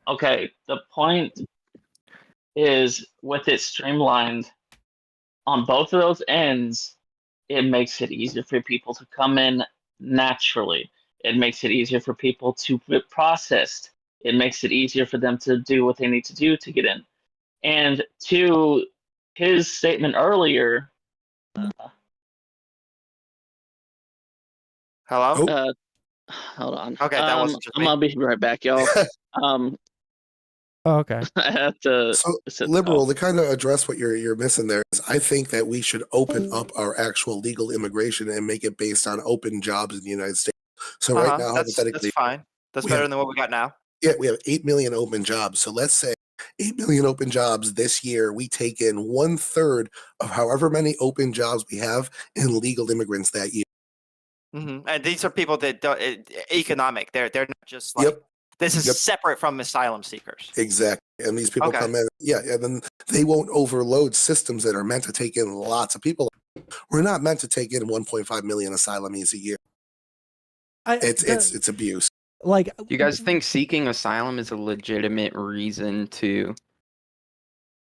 Okay, the point is with it streamlined on both of those ends, it makes it easier for people to come in naturally. It makes it easier for people to get processed. It makes it easier for them to do what they need to do to get in. And to his statement earlier, hello? Hold on. Okay, that wasn't just me. I'll be right back, y'all. Oh, okay. I have to. So, liberal, to kind of address what you're missing there is, I think that we should open up our actual legal immigration and make it based on open jobs in the United States. So right now, hypothetically, that's fine. That's better than what we got now. Yeah, we have 8 million open jobs. So let's say 8 million open jobs this year. We take in 1/3 of however many open jobs we have in legal immigrants that year. And these are people that economic. They're not just like this is separate from asylum seekers. Exactly. And these people come in, and then they won't overload systems that are meant to take in lots of people. We're not meant to take in 1.5 million asylees a year. It's abuse. Do you guys think seeking asylum is a legitimate reason to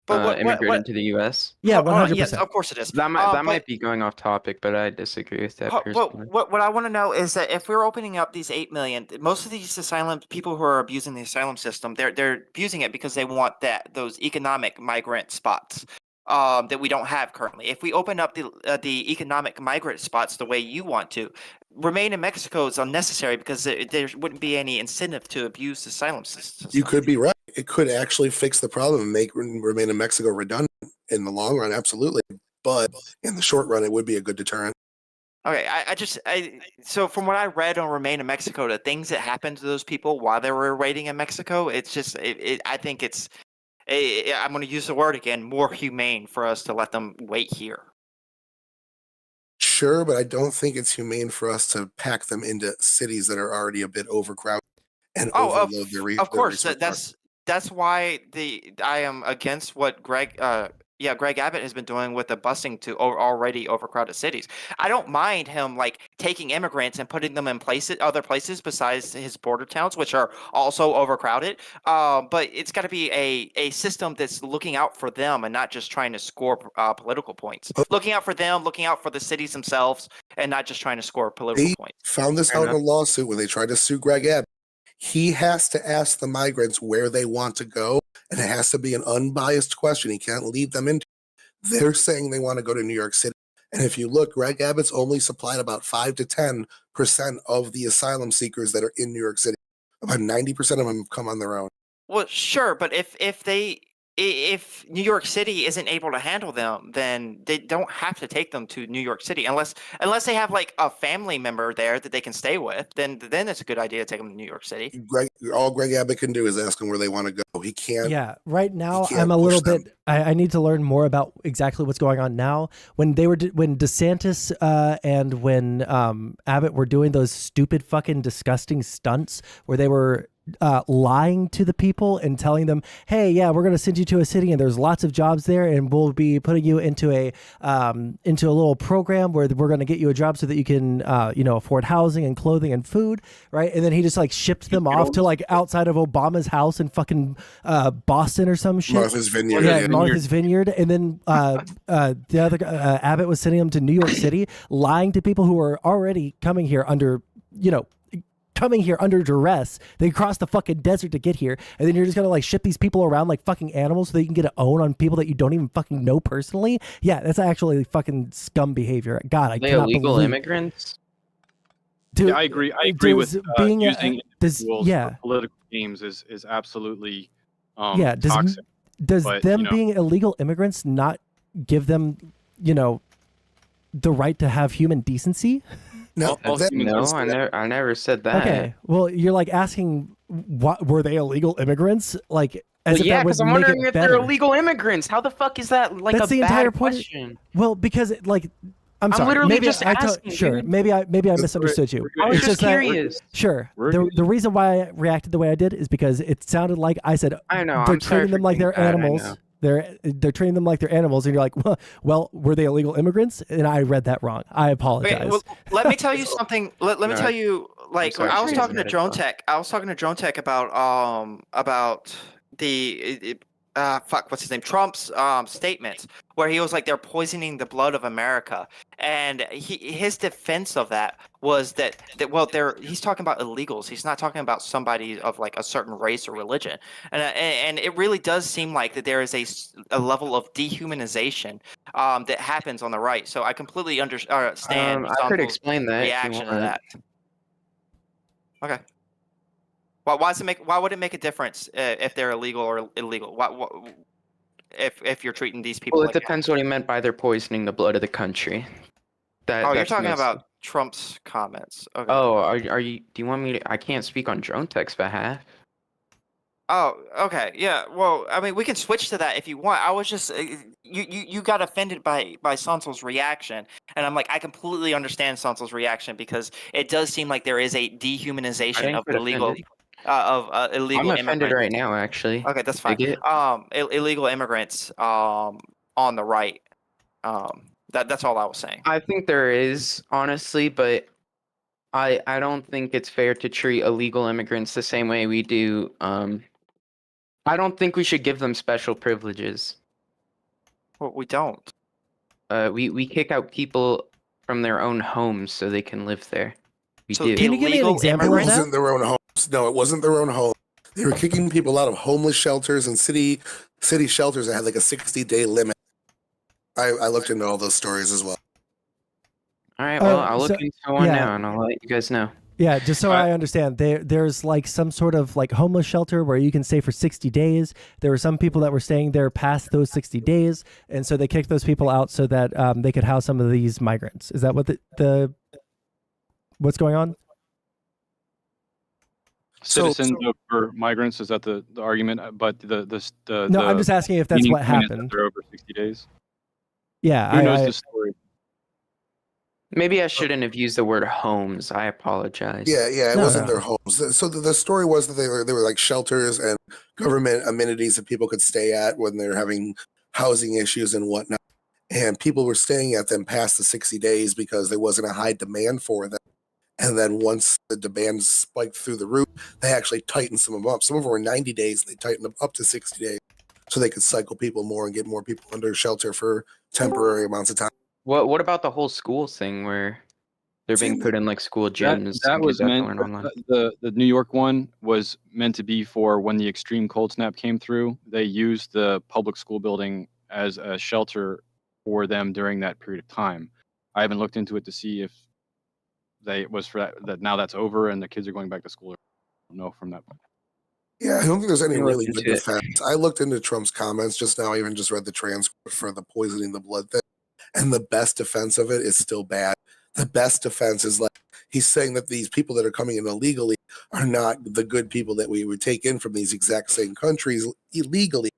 immigrate into the U.S.? Yeah, 100%. Yes, of course it is. That might be going off topic, but I disagree with that personally. What I want to know is that if we're opening up these 8 million, most of these asylum people who are abusing the asylum system, they're abusing it because they want those economic migrant spots that we don't have currently. If we open up the economic migrant spots the way you want to, remain in Mexico is unnecessary because there wouldn't be any incentive to abuse the asylum system. You could be right. It could actually fix the problem and make remain in Mexico redundant in the long run, absolutely. But in the short run, it would be a good deterrent. Okay, so from what I read on Remain in Mexico, the things that happened to those people while they were waiting in Mexico, it's just, I think it's, I'm going to use the word again, more humane for us to let them wait here. Sure, but I don't think it's humane for us to pack them into cities that are already a bit overcrowded and overload their resources. Of course, that's why I am against what Greg Abbott has been doing with the busing to already overcrowded cities. I don't mind him taking immigrants and putting them in other places besides his border towns, which are also overcrowded. But it's got to be a system that's looking out for them and not just trying to score political points. Looking out for them, looking out for the cities themselves, and not just trying to score political points. Found this out in a lawsuit when they tried to sue Greg Abbott. He has to ask the migrants where they want to go, and it has to be an unbiased question. He can't lead them into. They're saying they want to go to New York City. And if you look, Greg Abbott's only supplied about 5 to 10% of the asylum seekers that are in New York City. About 90% of them have come on their own. Well, sure, but if New York City isn't able to handle them, then they don't have to take them to New York City unless they have a family member there that they can stay with. Then it's a good idea to take them to New York City. All Greg Abbott can do is ask them where they want to go. He can't. Yeah, right now I'm a little bit. I need to learn more about exactly what's going on now. When DeSantis and when Abbott were doing those stupid fucking disgusting stunts where they were lying to the people and telling them, hey, yeah, we're going to send you to a city and there's lots of jobs there and we'll be putting you into a little program where we're going to get you a job so that you can afford housing and clothing and food, right? And then he just shipped them off to outside of Obama's house in fucking Boston or some shit. Martha's Vineyard. Yeah, Martha's Vineyard. And then the other Abbott was sending them to New York City, lying to people who are already coming here under duress. They crossed the fucking desert to get here, and then you're just gonna ship these people around like fucking animals so that you can get an own on people that you don't even fucking know personally. Yeah, that's actually fucking scum behavior. God, I cannot illegal believe immigrants. Dude, yeah, I agree with being using individuals for political games is absolutely toxic. Does them being illegal immigrants not give them, the right to have human decency? No, I never said that. Okay, well, you're asking, what were they illegal immigrants? Because I'm wondering if they're illegal immigrants. How the fuck is that That's the entire point. question? Well, because I'm sorry. literally maybe just asking. Sure, Dude. maybe I misunderstood you. I was just curious. Sure. The reason why I reacted the way I did is because it sounded like I said I know they're treating them like they're animals. They're treating them like they're animals, and you're like, well, were they illegal immigrants? And I read that wrong. I apologize. Okay, well, let me tell you something. Let me tell you. I was talking to Drone Tech. I was talking to Drone Tech about the what's his name? Trump's statements where he was like, they're poisoning the blood of America, and his defense of that was that he's talking about illegals. He's not talking about somebody of a certain race or religion, and it really does seem like that there is a level of dehumanization that happens on the right. So I completely understand. I could explain that reaction to that. Okay. Why would it make a difference if they're illegal or illegal? If you're treating these people? Well, it depends what he meant by they're poisoning the blood of the country. You're talking about Trump's comments. Okay. Oh, are you? Do you want me to? I can't speak on Drone Tech's behalf. Oh, okay, yeah. Well, I mean, we can switch to that if you want. I was just, you got offended by Sonsol's reaction, and I'm like, I completely understand Sonsol's reaction because it does seem like there is a I dehumanization didn't of get illegal offended. illegal I'm offended immigrants. right now, actually. Okay, that's fine. Bigot. Illegal immigrants on the right. That's all I was saying. I think there is, honestly, but I don't think it's fair to treat illegal immigrants the same way we do. I don't think we should give them special privileges. Well, we don't. We kick out people from their own homes so they can live there. We So do. Can you give me an example It of that? wasn't their own homes. No, it wasn't their own home. They were kicking people out of homeless shelters and city shelters that had like a 60-day limit. I looked into all those stories as well. All right, well, Oh, I'll look so- into one yeah. now, and I'll let you guys know. Yeah, just so I understand, there's like some sort of like homeless shelter where you can stay for 60 days. There were some people that were staying there past those 60 days, and so they kicked those people out so that they could house some of these migrants. Is that what the what's going on? Citizens over migrants, is that the argument? But No, I'm just asking if that's meaning what point is that happened. they're over 60 days. Yeah, Who knows the story? Maybe I shouldn't have used the word homes. I apologize. Yeah, it wasn't their homes. So the story was that they were like shelters and government amenities that people could stay at when they're having housing issues and whatnot. And people were staying at them past the 60 days because there wasn't a high demand for them. And then once the demand spiked through the roof, they actually tightened some of them up. Some of them were 90 days. They tightened them up to 60 days so they could cycle people more and get more people under shelter for temporary amounts of time. What about the whole school thing where they're being put in like school gyms? That and was kids have to meant. learn online? The New York one was meant to be for when the extreme cold snap came through. They used the public school building as a shelter for them during that period of time. I haven't looked into it to see if it was for that now that's over and the kids are going back to school. I don't know from that point. Yeah, I don't think there's any You really looked good into it. defense. I looked into Trump's comments just now. I even just read the transcript for the poisoning the blood thing. And the best defense of it is still bad. The best defense is like he's saying that these people that are coming in illegally are not the good people that we would take in from these exact same countries illegally.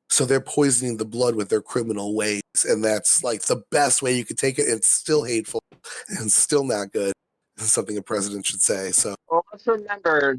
So they're poisoning the blood with their criminal ways. And that's like the best way you could take it. It's still hateful and still not good. It's something a president should say. So Well, let's remember,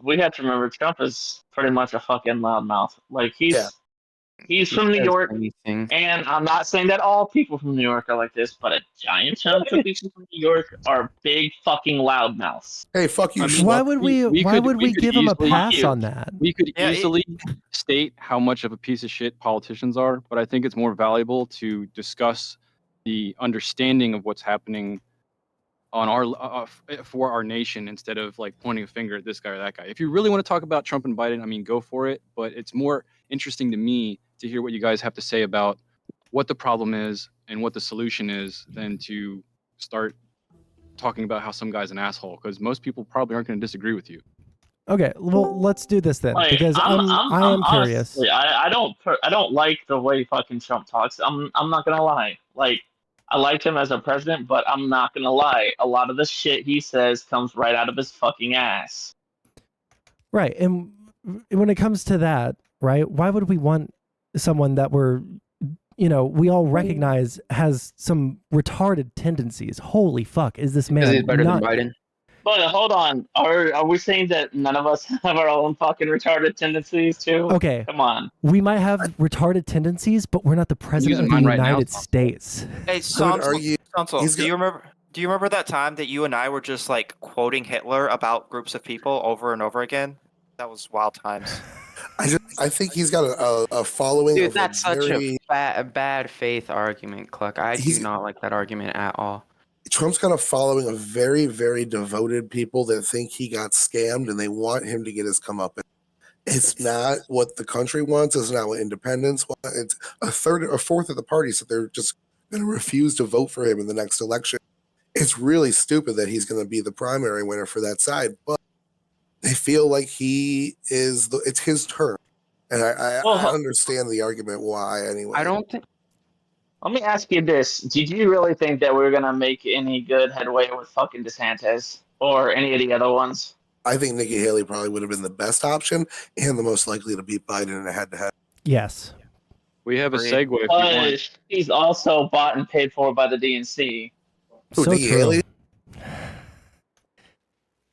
we have to remember Trump is pretty much a fucking loudmouth. Like he's from New York, and I'm not saying that all people from New York are like this, but a giant chunk of people from New York are big fucking loudmouths. Hey, fuck you. Why would we could give him a easily- pass on that? We could easily state how much of a piece of shit politicians are, but I think it's more valuable to discuss the understanding of what's happening on our for our nation instead of like pointing a finger at this guy or that guy. If you really want to talk about Trump and Biden, I mean, go for it. But it's more interesting to me to hear what you guys have to say about what the problem is and what the solution is than to start talking about how some guy's an asshole, because most people probably aren't going to disagree with you. Okay, well, let's do this then Like, because I'm curious. Honestly, I don't like the way fucking Trump talks. I'm not gonna lie. Like, I liked him as a president, but I'm not gonna lie. A lot of the shit he says comes right out of his fucking ass. Right, and when it comes to that, right? Why would we want someone that we all recognize has some retarded tendencies? Holy fuck, is this man Because he's better not? than Biden. But hold on, are we saying that none of us have our own fucking retarded tendencies too? Okay, Come on. we might have retarded tendencies, but we're not the president of using the mine right now, United Sondsol. States. Hey, Sondsol, do you remember that time that you and I were just like quoting Hitler about groups of people over and over again? That was wild times. I think he's got a following. Dude, of that's such very, a bad faith argument, Cluck. I do not like that argument at all. Trump's got a following of very, very devoted people that think he got scammed and they want him to get his comeuppance. It's not what the country wants. It's not what independents want. It's a fourth of the parties that they're just going to refuse to vote for him in the next election. It's really stupid that he's going to be the primary winner for that side, but they feel like it's his turn. And I understand the argument why anyway. I don't think. Let me ask you this. Did you really think that we were going to make any good headway with fucking DeSantis or any of the other ones? I think Nikki Haley probably would have been the best option and the most likely to beat Biden in a head-to-head. Yes. We have a segue if you But want. he's also bought and paid for by the DNC. Who, So Nikki true. Haley?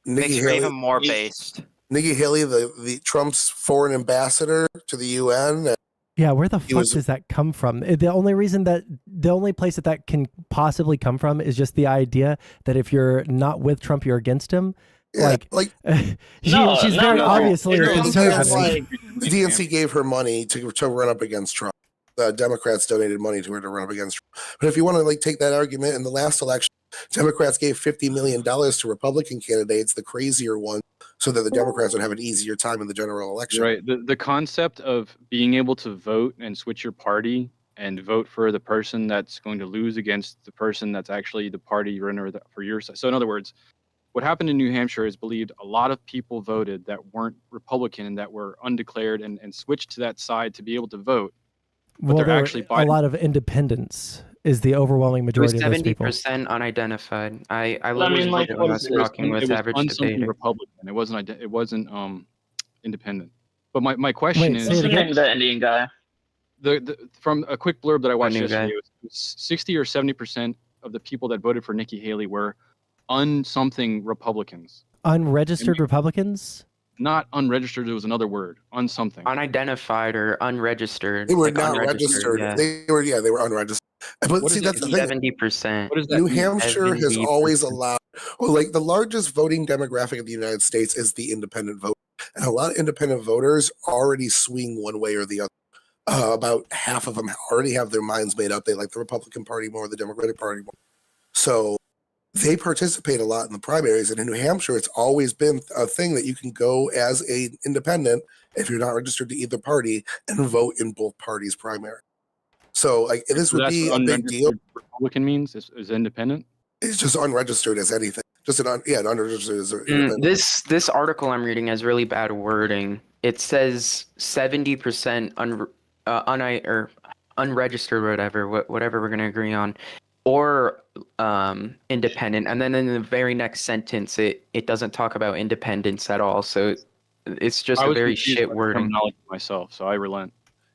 Makes her even more based. Nikki Haley, the Trump's foreign ambassador to the UN. Yeah, where the fuck does that come from? The only place that can possibly come from is just the idea that if you're not with Trump, you're against him. Yeah, she's very obviously a conservative. The DNC gave her money to run up against Trump. The Democrats donated money to her to run up against Trump. But if you want to take that argument, in the last election, Democrats gave $50 million to Republican candidates, the crazier one, so that the Democrats would have an easier time in the general election. Right. The concept of being able to vote and switch your party and vote for the person that's going to lose against the person that's actually the party runner for your side. So in other words, what happened in New Hampshire is believed a lot of people voted that weren't Republican and that were undeclared and switched to that side to be able to vote. But Well, they're actually a lot of independents is the overwhelming It was majority of those people. 70% unidentified. I I literally mean, like, was what is it? talking with average unsomething debater. Republican. It wasn't independent. But my question is, What's the name of that Indian guy? From a quick blurb that I watched new guy. yesterday, it was 60 or 70% of the people that voted for Nikki Haley were unsomething Republicans. Unregistered Republicans? Not unregistered. There was another word. Unsomething. Unidentified or unregistered. They were like not unregistered, registered. Yeah. They were unregistered. But see, that's the thing. 70%. What does that New mean? Hampshire has 70%. always allowed, the largest voting demographic of the United States is the independent vote. And a lot of independent voters already swing one way or the other. About half of them already have their minds made up. They like the Republican Party more, the Democratic Party more. So they participate a lot in the primaries. And in New Hampshire, it's always been a thing that you can go as an independent if you're not registered to either party and vote in both parties' primary. So this would be a big deal. Republican means is independent. It's just unregistered as anything. Just unregistered as independent. This article I'm reading has really bad wording. It says 70% unregistered, whatever we're gonna agree on, or independent, and then in the very next sentence, it doesn't talk about independence at all. So it's just a very shit wording. Terminology myself, so I relent.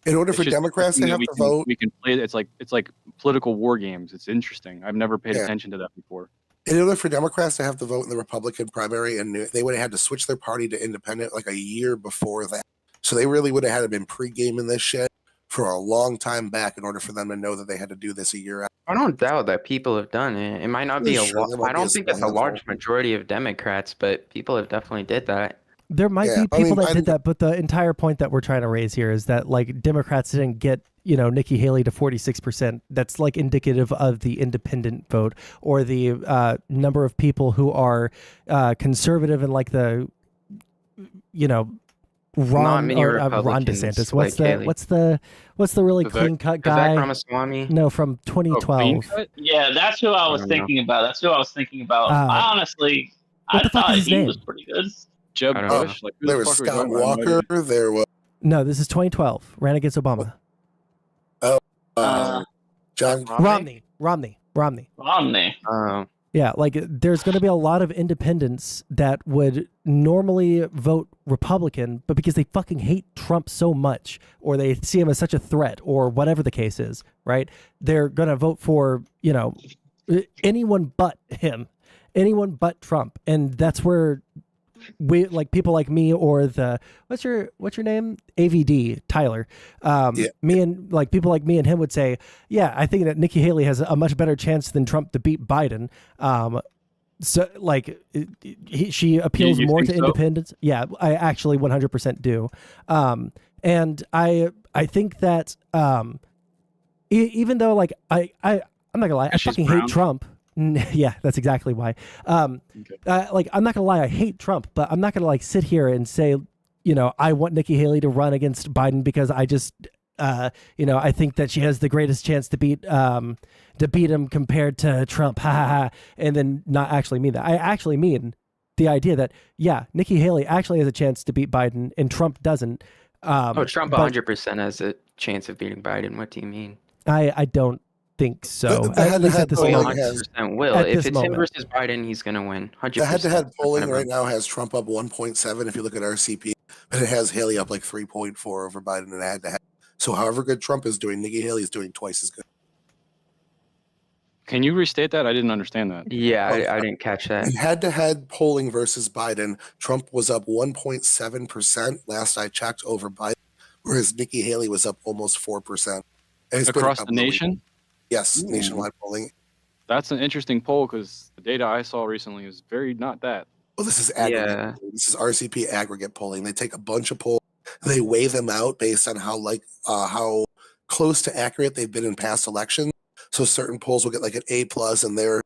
In order It's for just Democrats to something have that to vote, we can play. It's like political war games. It's interesting. I've never paid Yeah. attention to that before. in order for Democrats to have to vote in the Republican primary, and they would have had to switch their party to independent like a year before that. So they really would have had to been pre-gaming this shit for a long time back in order for them to know that they had to do this a year out. I don't doubt that people have done it. It might not be Sure, there might I be don't a think it's a small large handful. majority of Democrats, but people have definitely did that. There might Yeah, be I people mean, that did that, but the entire point that we're trying to raise here is that Democrats didn't get Nikki Haley to 46%. That's indicative of the independent vote or the number of people who are conservative and the Ron DeSantis. What's the really clean cut guy? Ramaswamy? No, from 2012. Yeah, that's who I was thinking about. I honestly, I thought he was pretty good. Jeb Bush. There was Scott Walker. There was No, this is 2012. Ran against Obama. John Romney. Yeah, there's going to be a lot of independents that would normally vote Republican, but because they fucking hate Trump so much, or they see him as such a threat, or whatever the case is, right? They're going to vote for, anyone but him, anyone but Trump. And that's where we people like me or what's your name? AVD Tyler. Me and people like me and him would say, yeah, I think that Nikki Haley has a much better chance than Trump to beat Biden. So she appeals more to independents. Yeah, I actually 100% do. And I think that even though I'm not gonna lie, I fucking hate Trump. Yeah, that's exactly why. I'm not gonna lie, I hate Trump, but I'm not gonna sit here and say, I want Nikki Haley to run against Biden because I just, I think that she has the greatest chance to beat him compared to Trump, and then not actually mean that. I actually mean the idea that Nikki Haley actually has a chance to beat Biden and Trump doesn't. Trump 100% has a chance of beating Biden. What do you mean? I don't think so. At least at this moment, 100% will. If it's him versus Biden, he's going to win. 100%. The head-to-head polling right now has Trump up 1.7 if you look at RCP, but it has Haley up 3.4 over Biden in a head-to-head. So however good Trump is doing, Nikki Haley is doing twice as good. Can you restate that? I didn't understand that. Yeah, I didn't catch that. In head-to-head polling versus Biden, Trump was up 1.7% last I checked over Biden, whereas Nikki Haley was up almost 4%. Across the nation? Yes, nationwide polling. That's an interesting poll because the data I saw recently is very not that. Well, this is aggregate. This is RCP aggregate polling. They take a bunch of polls, they weigh them out based on how close to accurate they've been in past elections. So certain polls will get like an A+, and their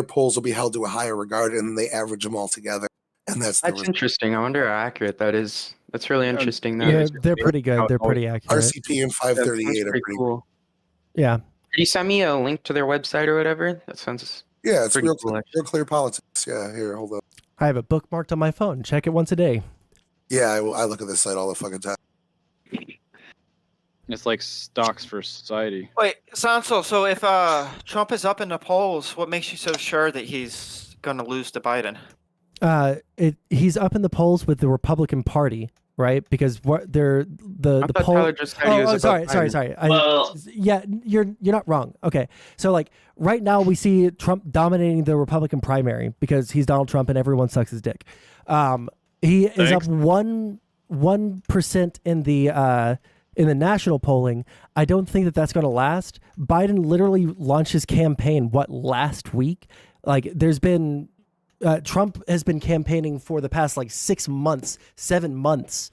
polls will be held to a higher regard, and then they average them all together. And that's interesting. I wonder how accurate that is. That's really interesting. Yeah, they're pretty good. They're pretty accurate. RCP and 538 are pretty cool. Yeah. Can you send me a link to their website or whatever? That sounds it's pretty real, cool. real clear politics. Yeah, here, hold on. I have it bookmarked on my phone. Check it once a day. Yeah, I look at this site all the fucking time. It's like stocks for society. Wait, Sondsol, so if Trump is up in the polls, what makes you so sure that he's going to lose to Biden? He's up in the polls with the Republican Party, right? Because the poll. Sorry. Yeah, you're not wrong. Okay, so like right now we see Trump dominating the Republican primary because he's Donald Trump and everyone sucks his dick. He is up 1% in the national polling. I don't think that that's going to last. Biden literally launched his campaign last week. Like there's been. Trump has been campaigning for the past 7 months,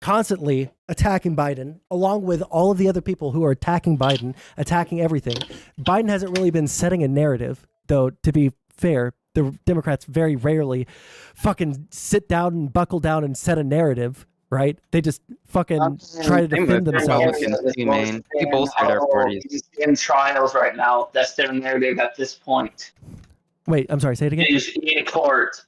constantly attacking Biden, along with all of the other people who are attacking Biden, attacking everything. Biden hasn't really been setting a narrative, though, to be fair. The Democrats very rarely fucking sit down and buckle down and set a narrative, right? They just fucking try to defend themselves. We both had our parties. In trials right now. That's their narrative at this point. Wait, I'm sorry, say it again. He's in court.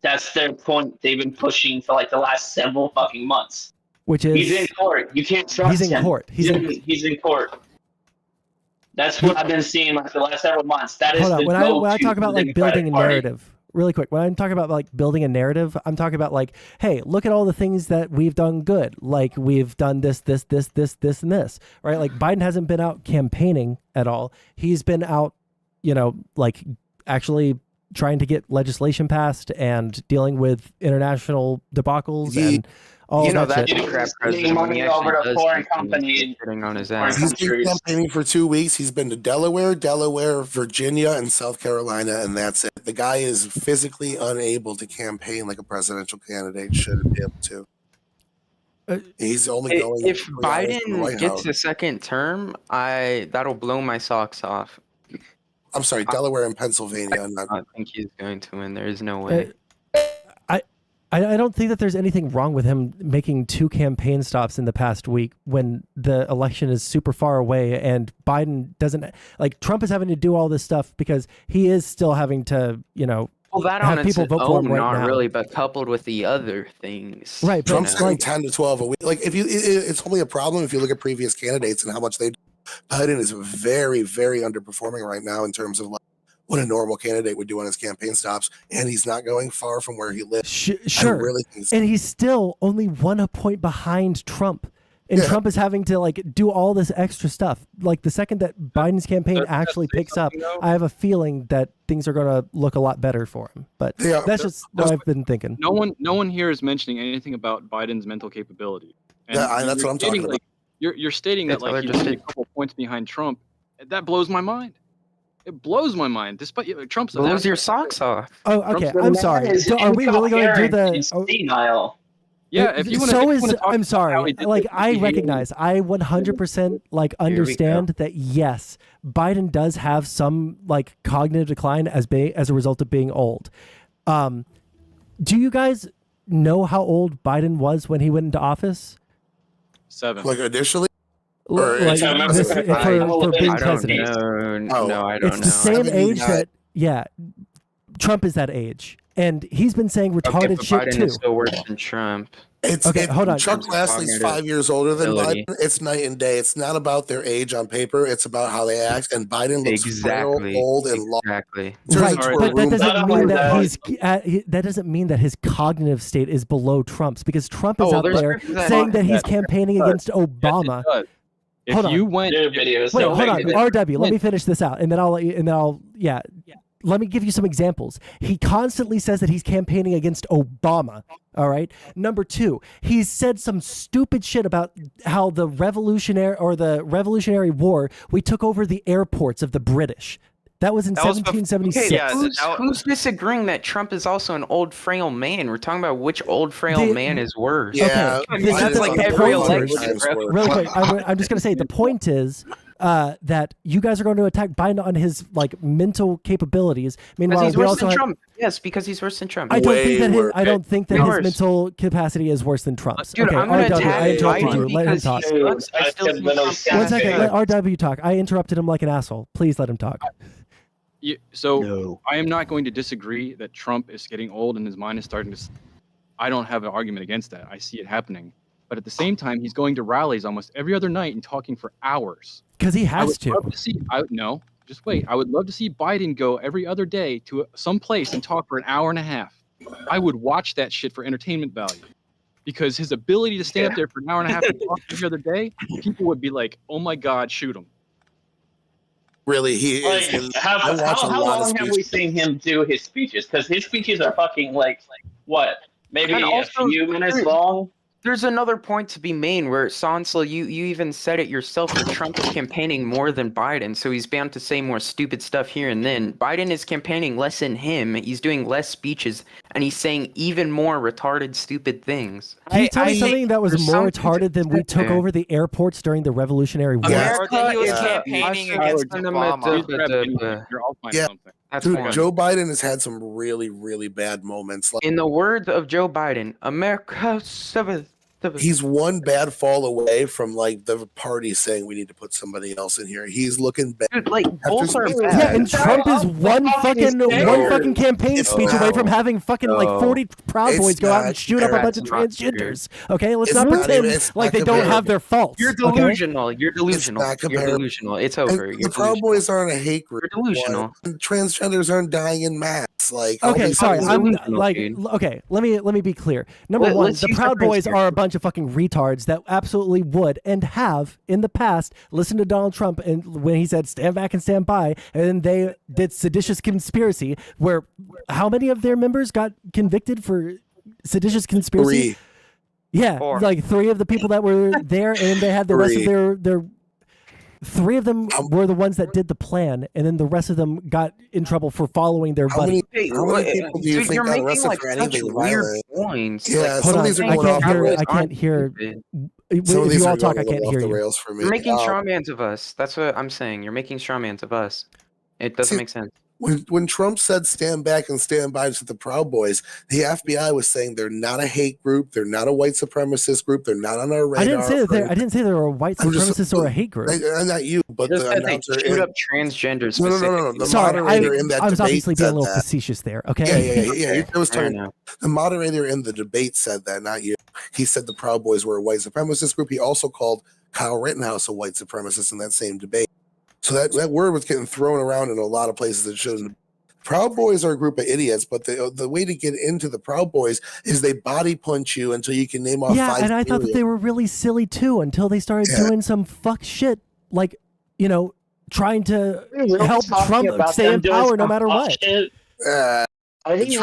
That's their point they've been pushing for the last several fucking months. Which is he's in court. You can't trust him. He's in court. He's in court. That's what I've been seeing the last several months. That is Hold on. When I talk about building a Party. narrative, really quick, when I'm talking about building a narrative, I'm talking about hey, look at all the things that we've done good. Like we've done this, and this, right? Like Biden hasn't been out campaigning at all. He's been out, actually trying to get legislation passed and dealing with international debacles and all that shit. President money over to foreign companies on his ass. He's been campaigning for 2 weeks. He's been to Delaware, Virginia, and South Carolina, and that's it. The guy is physically unable to campaign like a presidential candidate should be able to. He's only going. If Biden gets a second term, that'll blow my socks off. I'm sorry, Delaware and Pennsylvania. I don't think he's going to win. There is no way. I don't think that there's anything wrong with him making 2 campaign stops in the past week when the election is super far away and Biden doesn't Trump is having to do all this stuff because he is still having to, well, that have on people its vote for him own, right not now. really, but coupled with the other things. Right. Trump's getting 10 to 12 a week. It's only a problem if you look at previous candidates and how much they do. Biden is very, very underperforming right now in terms of what a normal candidate would do on his campaign stops, and he's not going far from where he lives. Sure, really and he's still only 1 point behind Trump, and Trump is having to do all this extra stuff. The second that Biden's campaign actually picks up, I have a feeling that things are going to look a lot better for him. But that's just what I've been thinking. No one here is mentioning anything about Biden's mental capability. And that's what I'm talking about. You're stating that he's just a couple points behind Trump. That blows my mind. It blows my mind. Despite Trump's blows your socks off. Oh, okay. I'm sorry. So are we really going to do the? Yeah. If you want to, I'm sorry. I recognize. I 100% understand that. Yes, Biden does have some cognitive decline as a result of being old. Do you guys know how old Biden was when he went into office? 7. Initially? For being president. No, I don't know. It's the same age that, Trump is that age. And he's been saying retarded shit Biden too. is still worse than Trump. Hold on. Chuck Grassley's 5 years older than Biden. It's night and day. It's not about their age on paper. It's about how they act. And Biden looks frail, old, and long. Right, but that doesn't mean that doesn't mean that his cognitive state is below Trump's, because Trump is out there saying that he's campaigning against Obama. If Hold on. you went, Wait, hold on, RW. Let me finish this out, and then I'll let me give you some examples. He constantly says that he's campaigning against Obama. All right. Number 2, he's said some stupid shit about how the Revolutionary War, we took over the airports of the British. That was in 1776. Okay, who's disagreeing that Trump is also an old, frail man? We're talking about which old, frail man is worse. Yeah, that's like every election. Real quick, I'm just going to say the point is that you guys are going to attack Biden on his mental capabilities. Meanwhile, he's worse than Trump. Yes, because he's worse than Trump. I don't think that his mental capacity is worse than Trump's. Dude, okay, I'm going to RW, attack I interrupted you. Biden Let him talk. One second, let RW talk. I interrupted him like an asshole. Please let him talk. I am not going to disagree that Trump is getting old and his mind is starting to. I don't have an argument against that. I see it happening. But at the same time, he's going to rallies almost every other night and talking for hours. Because he has to. No, just wait. I would love to see Biden go every other day to some place and talk for an hour and a half. I would watch that shit for entertainment value. Because his ability to stand up there for an hour and a half and talk every other day, people would be like, oh my God, shoot him. Really, he is. How long have we seen him do his speeches? Because his speeches are fucking what? Maybe a few minutes long? There's another point to be made where Sondsol, you even said it yourself, that Trump is campaigning more than Biden, so he's bound to say more stupid stuff here and then. Biden is campaigning less than him. He's doing less speeches, and he's saying even more retarded, stupid things. Can you tell me something that was more retarded than we took over the airports during the Revolutionary War? Or that he was campaigning against Obama. Dude, Joe Biden has had some really, really bad moments. In the words of Joe Biden, America. He's one bad fall away from the party saying we need to put somebody else in here. He's looking bad. Dude, both are bad. Yeah, and Trump is one fucking campaign speech away from having fucking 40 Proud Boys go out and shoot up a bunch of transgenders. Okay, let's not pretend they don't have their faults. You're delusional. You're delusional. You're delusional. It's over. The Proud Boys aren't a hate group. You're delusional. Transgenders aren't dying in mass. Okay, sorry. Okay. Let me be clear. Number one, the Proud Boys are a bunch of fucking retards that absolutely would and have in the past listened to Donald Trump and when he said stand back and stand by, and then they did seditious conspiracy. Where how many of their members got convicted for seditious conspiracy? 3. Yeah, 3 of the people that were there, and they had the rest of their. 3 of them were the ones that did the plan, and then the rest of them got in trouble for following their buddy. How many people do you think got arrested for anything violent? Points. Yeah, some of these are going off the rails. I can't hear. If Some of these you all are talk, going I can't off hear the you. rails for me. You're making strawmans of us. That's what I'm saying. You're making strawmans of us. It doesn't make sense. When Trump said stand back and stand by to the Proud Boys, the FBI was saying they're not a hate group, they're not a white supremacist group, they're not on our radar. I didn't say they were a white supremacist or a hate group. Not you, but the announcer shoot up transgenders. No. The Sorry, moderator in that I was debate obviously being a little said that. facetious there. Okay. Yeah. It was the moderator in the debate said that, not you. He said the Proud Boys were a white supremacist group. He also called Kyle Rittenhouse a white supremacist in that same debate. So that word was getting thrown around in a lot of places that shouldn't. Proud Boys are a group of idiots, but the way to get into the Proud Boys is they body punch you until you can name off 5. Yeah, and I thought that they were really silly too until they started doing some fuck shit, trying to help Trump stay in power no matter what. I think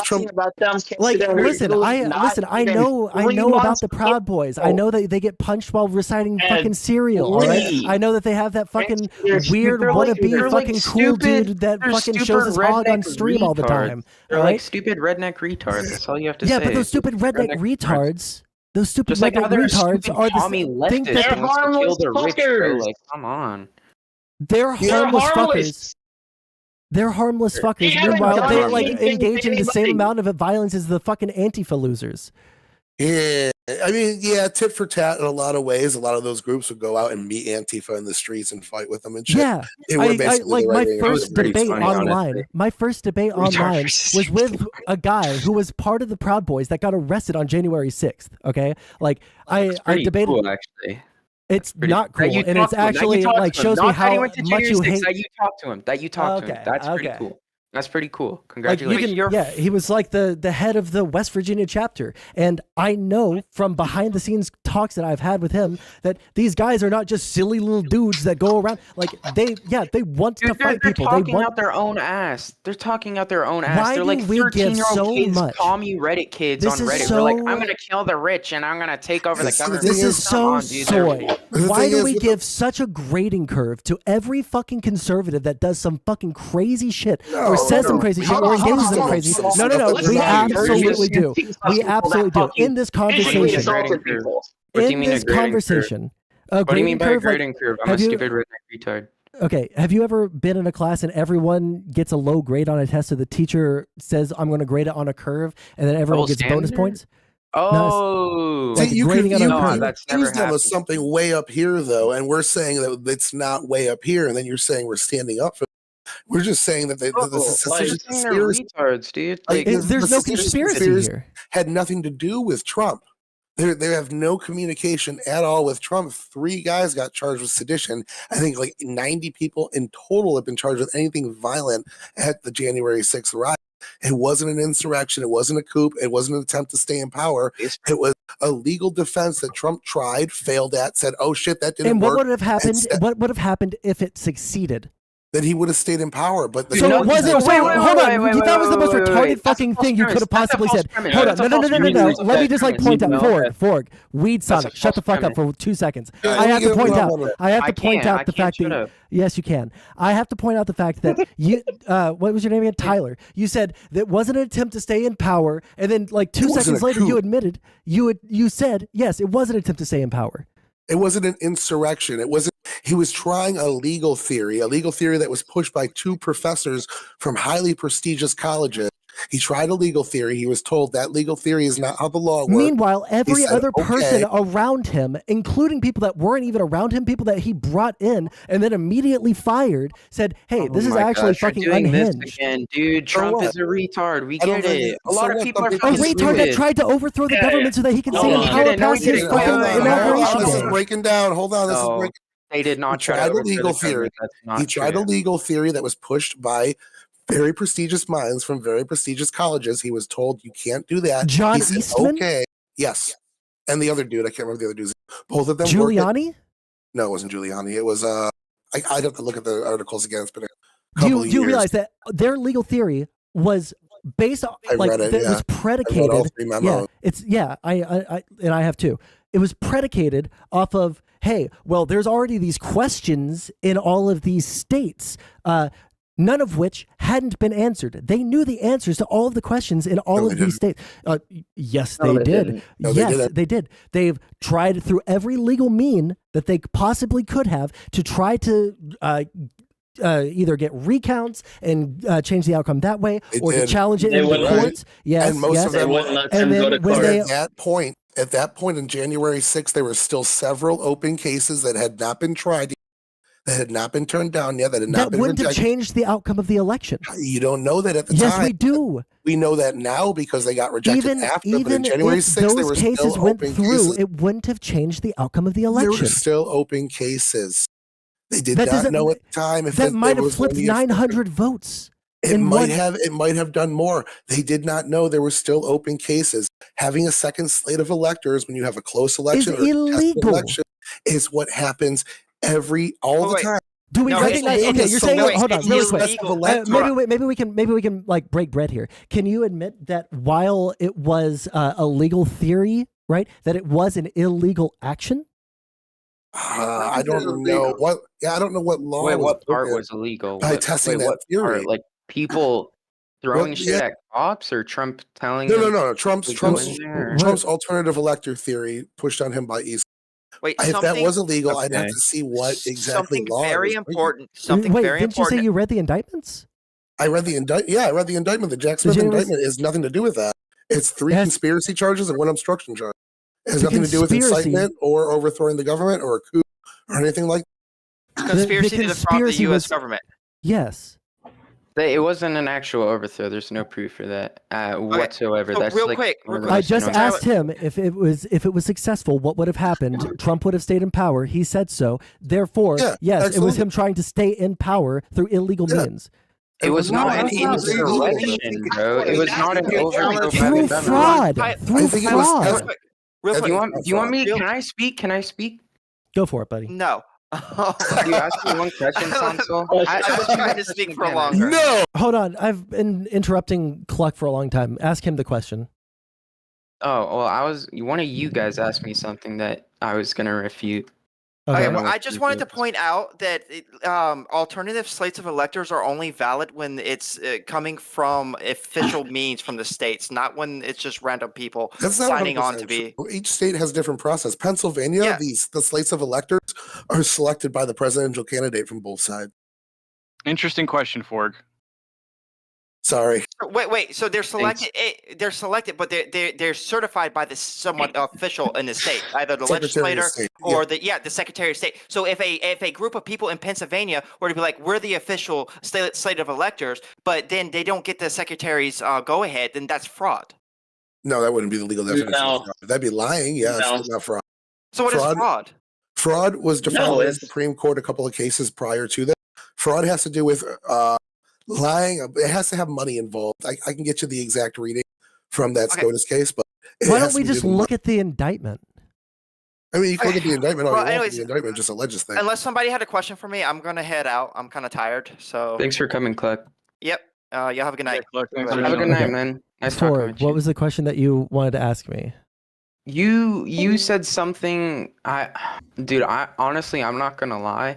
Trump about them. Listen, I know about the Proud Boys. I know that they get punched while reciting fucking cereal. All right, I know that they have that fucking weird wannabe fucking cool dude that fucking shows his hog on stream all the time. They're like stupid redneck retards. That's all you have to say. Yeah, but those stupid redneck retards. Those stupid redneck retards are the thing that they're harmless fuckers. Come on, they're harmless fuckers. They're harmless fuckers. Meanwhile, they engage in the same amount of violence as the fucking Antifa losers. Yeah. I mean, yeah, tit for tat in a lot of ways. A lot of those groups would go out and meet Antifa in the streets and fight with them and shit. Yeah, They were basically like the my right wing first extremists. debate funny, online. honestly. My first debate online was with a guy who was part of the Proud Boys that got arrested on January 6th. Okay, like I debated. Cool, actually. It's not cool, That you and talked it's to him, that actually you talked like to him. shows me Not that how he went to much January you 6th, hate. That you talked to him. That you talked to him. That's pretty okay. cool. That's pretty cool. Like Congratulations. you can, he was like the head of the West Virginia chapter, and I know from behind the scenes talks that I've had with him that these guys are not just silly little dudes that go around like they want to fight They're people. talking They want out their own ass. They're talking out their own ass. Why They're do like we give 13-year-old so kids, much? commie Reddit kids This on is Reddit. We're like, so- I'm gonna kill the rich and I'm gonna take over the government. This is Come so on, dude. soy. Why do we with give such a grading curve to every fucking conservative that does some fucking crazy shit or says some crazy shit or engages in crazy? No. We absolutely do. We absolutely do. In this conversation. What do you mean In this a grading conversation. What do you mean by a curve, like, grading curve? I'm a have you- stupid redneck retard. Okay, have you ever been in a class and everyone gets a low grade on a test, so the teacher says, I'm going to grade it on a curve, and then everyone gets bonus standard? points? Oh, Like See, you grading could on a you curve. could that's never use them happened. as something way up here, though, and we're saying that it's not way up here, and then you're saying we're standing up for. We're just saying that this is such a They're conspiracy. retards, dude. Like, There's the no secession conspiracy here. had nothing to do with Trump. They have no communication at all with Trump. 3 guys got charged with sedition. I think like 90 people in total have been charged with anything violent at the January 6th riot. It wasn't an insurrection. It wasn't a coup. It wasn't an attempt to stay in power. It was a legal defense that Trump tried, failed at, said, oh shit, that didn't And work. what would have happened? and said What would have happened if it succeeded? that he would have stayed in power. But the So it wasn't. wait, So wait, hold wait, on. wait, That was the most wait, retarded wait. That's fucking a false thing you could have premise. That's a possibly false said. premise. Hold on. That's a No. false premise. Let me just like point out. Forg. Weed That's a Sonic. Shut the false fuck up premise. for 2 seconds. Yeah, I have to point out. I have I to point can't. out the I can't fact shut that up. yes, you can. I have to point out the fact that you. What was your name again? Tyler. You said that wasn't an attempt to stay in power, and then like 2 wasn't seconds a later, coup. you admitted you said yes, it was an attempt to stay in power. It wasn't an insurrection. It wasn't. He was trying a legal theory that was pushed by 2 professors from highly prestigious colleges. He tried a legal theory. He was told that legal theory is not how the law works. Meanwhile, every He said, other person "Okay." around him, including people that weren't even around him, people that he brought in and then immediately fired, said, "Hey, this is my actually gosh, you're fucking doing this unhinged." again, dude. So Trump what? is a retard. We I don't get think it. it- A lot so of what? people are Some A fucking people- retard that stupid. tried to overthrow the government so that he can stay No, in he power didn't. No, past he his didn't. fucking Wait, wait, wait, inauguration This is day. breaking down. Hold on. This is No, breaking. they did not He try to tried a overthrow legal the theory. government. That's not He tried a true. legal theory that was pushed by very prestigious minds from very prestigious colleges. He was told you can't do that. John He said, Eastman? Okay. Yes. And the other dude, I can't remember the other dudes. Both of them. worked at- Giuliani? No, it wasn't Giuliani. It was I'd have to look at the articles again. It's been a Do couple you, of do you years. realize that their legal theory was based on I like read it, that yeah. was I read all predicated? 3 Yeah, memos. it's I and I have too. It was predicated off of, hey, well, there's already these questions in all of these states, none of which hadn't been answered. They knew the answers to all of the questions in all No, of they these states. Yes, No, they they did. didn't. No, they Yes, didn't. they did. They've tried through every legal mean that they possibly could have to try to either get recounts and change the outcome that way, They or to did. challenge it They in the wouldn't. courts. Yes, And most yes. of them They wouldn't let And them then go to when court. they- At that point in January 6th, there were still several open cases that had not been tried, that had not been turned down yet, that had not that been wouldn't have rejected. changed the outcome of the election. You don't know that at the Yes, time. we do. We know that now because they got rejected Even after. But in even January if 6th, there those were cases still went open through, cases. it wouldn't have changed the outcome of the There election. were still open cases. They did That not doesn't- know at the time if that it, might there have was flipped going to be a 900 votes. It in might one- have. It might have done more. They did not know there were still open cases. Having a second slate of electors when you have a close election or a contested illegal. election is what happens all the time. Do we No, recognize? it's- Okay, it's you're saying. select- Hold on, it's really quick. successive electoral. Maybe we can like break bread here. Can you admit that while it was a legal theory, right, that it was an illegal action? I don't know what. Yeah, I don't know what law. Wait, was what part broken was illegal? by What- testing wait, that what theory? part? Like people throwing What- shit yeah. at cops, or Trump telling No, them Trump's to go in there? Trump's alternative elector theory pushed on him by East. Wait, If that something- was illegal, I'd have Okay. to see what exactly something law. it very was breaking. important. Something Wait, very didn't important. you say you read the indictments? I read the indictment. Yeah, I read the indictment. The Jack Smith January- indictment has nothing to do with that. It's 3 Yes. conspiracy charges and 1 obstruction charge. It has nothing to do with conspiracy. incitement or overthrowing the government or a coup or anything like that. Conspiracy to defraud the conspiracy U.S. was- government. Yes. It wasn't an actual overthrow. There's no proof for that whatsoever. so That's real like quick, one of the I most just annoying- asked him if it was successful, what would have happened? Trump would have stayed in power. He said so. Therefore, yes, it was him trying to stay in power through illegal means. It was not an insurrection, bro. It was not an overthrow by Through the government. fraud. Through think it was- fraud. Real quick. Do you want me? Can I speak? Can I speak? Go for it, buddy. No. You asked me one question, Sondsol. I was trying to speak for longer. No. Hold on. I've been interrupting Cluck for a long time. Ask him the question. Oh, well, one of you guys asked me something that I was going to refute. Okay, Okay. well, I just wanted to point out that alternative slates of electors are only valid when it's coming from official means from the states, not when it's just random people That's not signing on 100% to be. true. Each state has a different process. Pennsylvania, the slates of electors are selected by the presidential candidate from both sides. Interesting question, Forg. Sorry. Wait. So they're selected. They're selected, but they're certified by the someone official in the state, either the Secretary of legislator State, or the Secretary of State. So if a group of people in Pennsylvania were to be like, we're the official slate of electors, but then they don't get the secretary's go ahead, then that's fraud. No, that wouldn't be the legal definition of fraud. That'd be lying. Yes, but not fraud. So what is fraud? Fraud was defined No, by the it's- Supreme Court a couple of cases prior to that. Fraud has to do with lying. It has to have money involved. I can get you the exact reading from that SCOTUS case, but Why don't we just look at the indictment? I mean, you can look at the indictment all Well, you want. anyways, The indictment just alleges things. Unless somebody had a question for me, I'm gonna head out. I'm kind of tired. So Thanks for coming, Cluck. Yep. Y'all have a good night. Have a good night, man. Nice talking Ford, with you. what was the question that you wanted to ask me? You said something. Dude, honestly, I'm not gonna lie.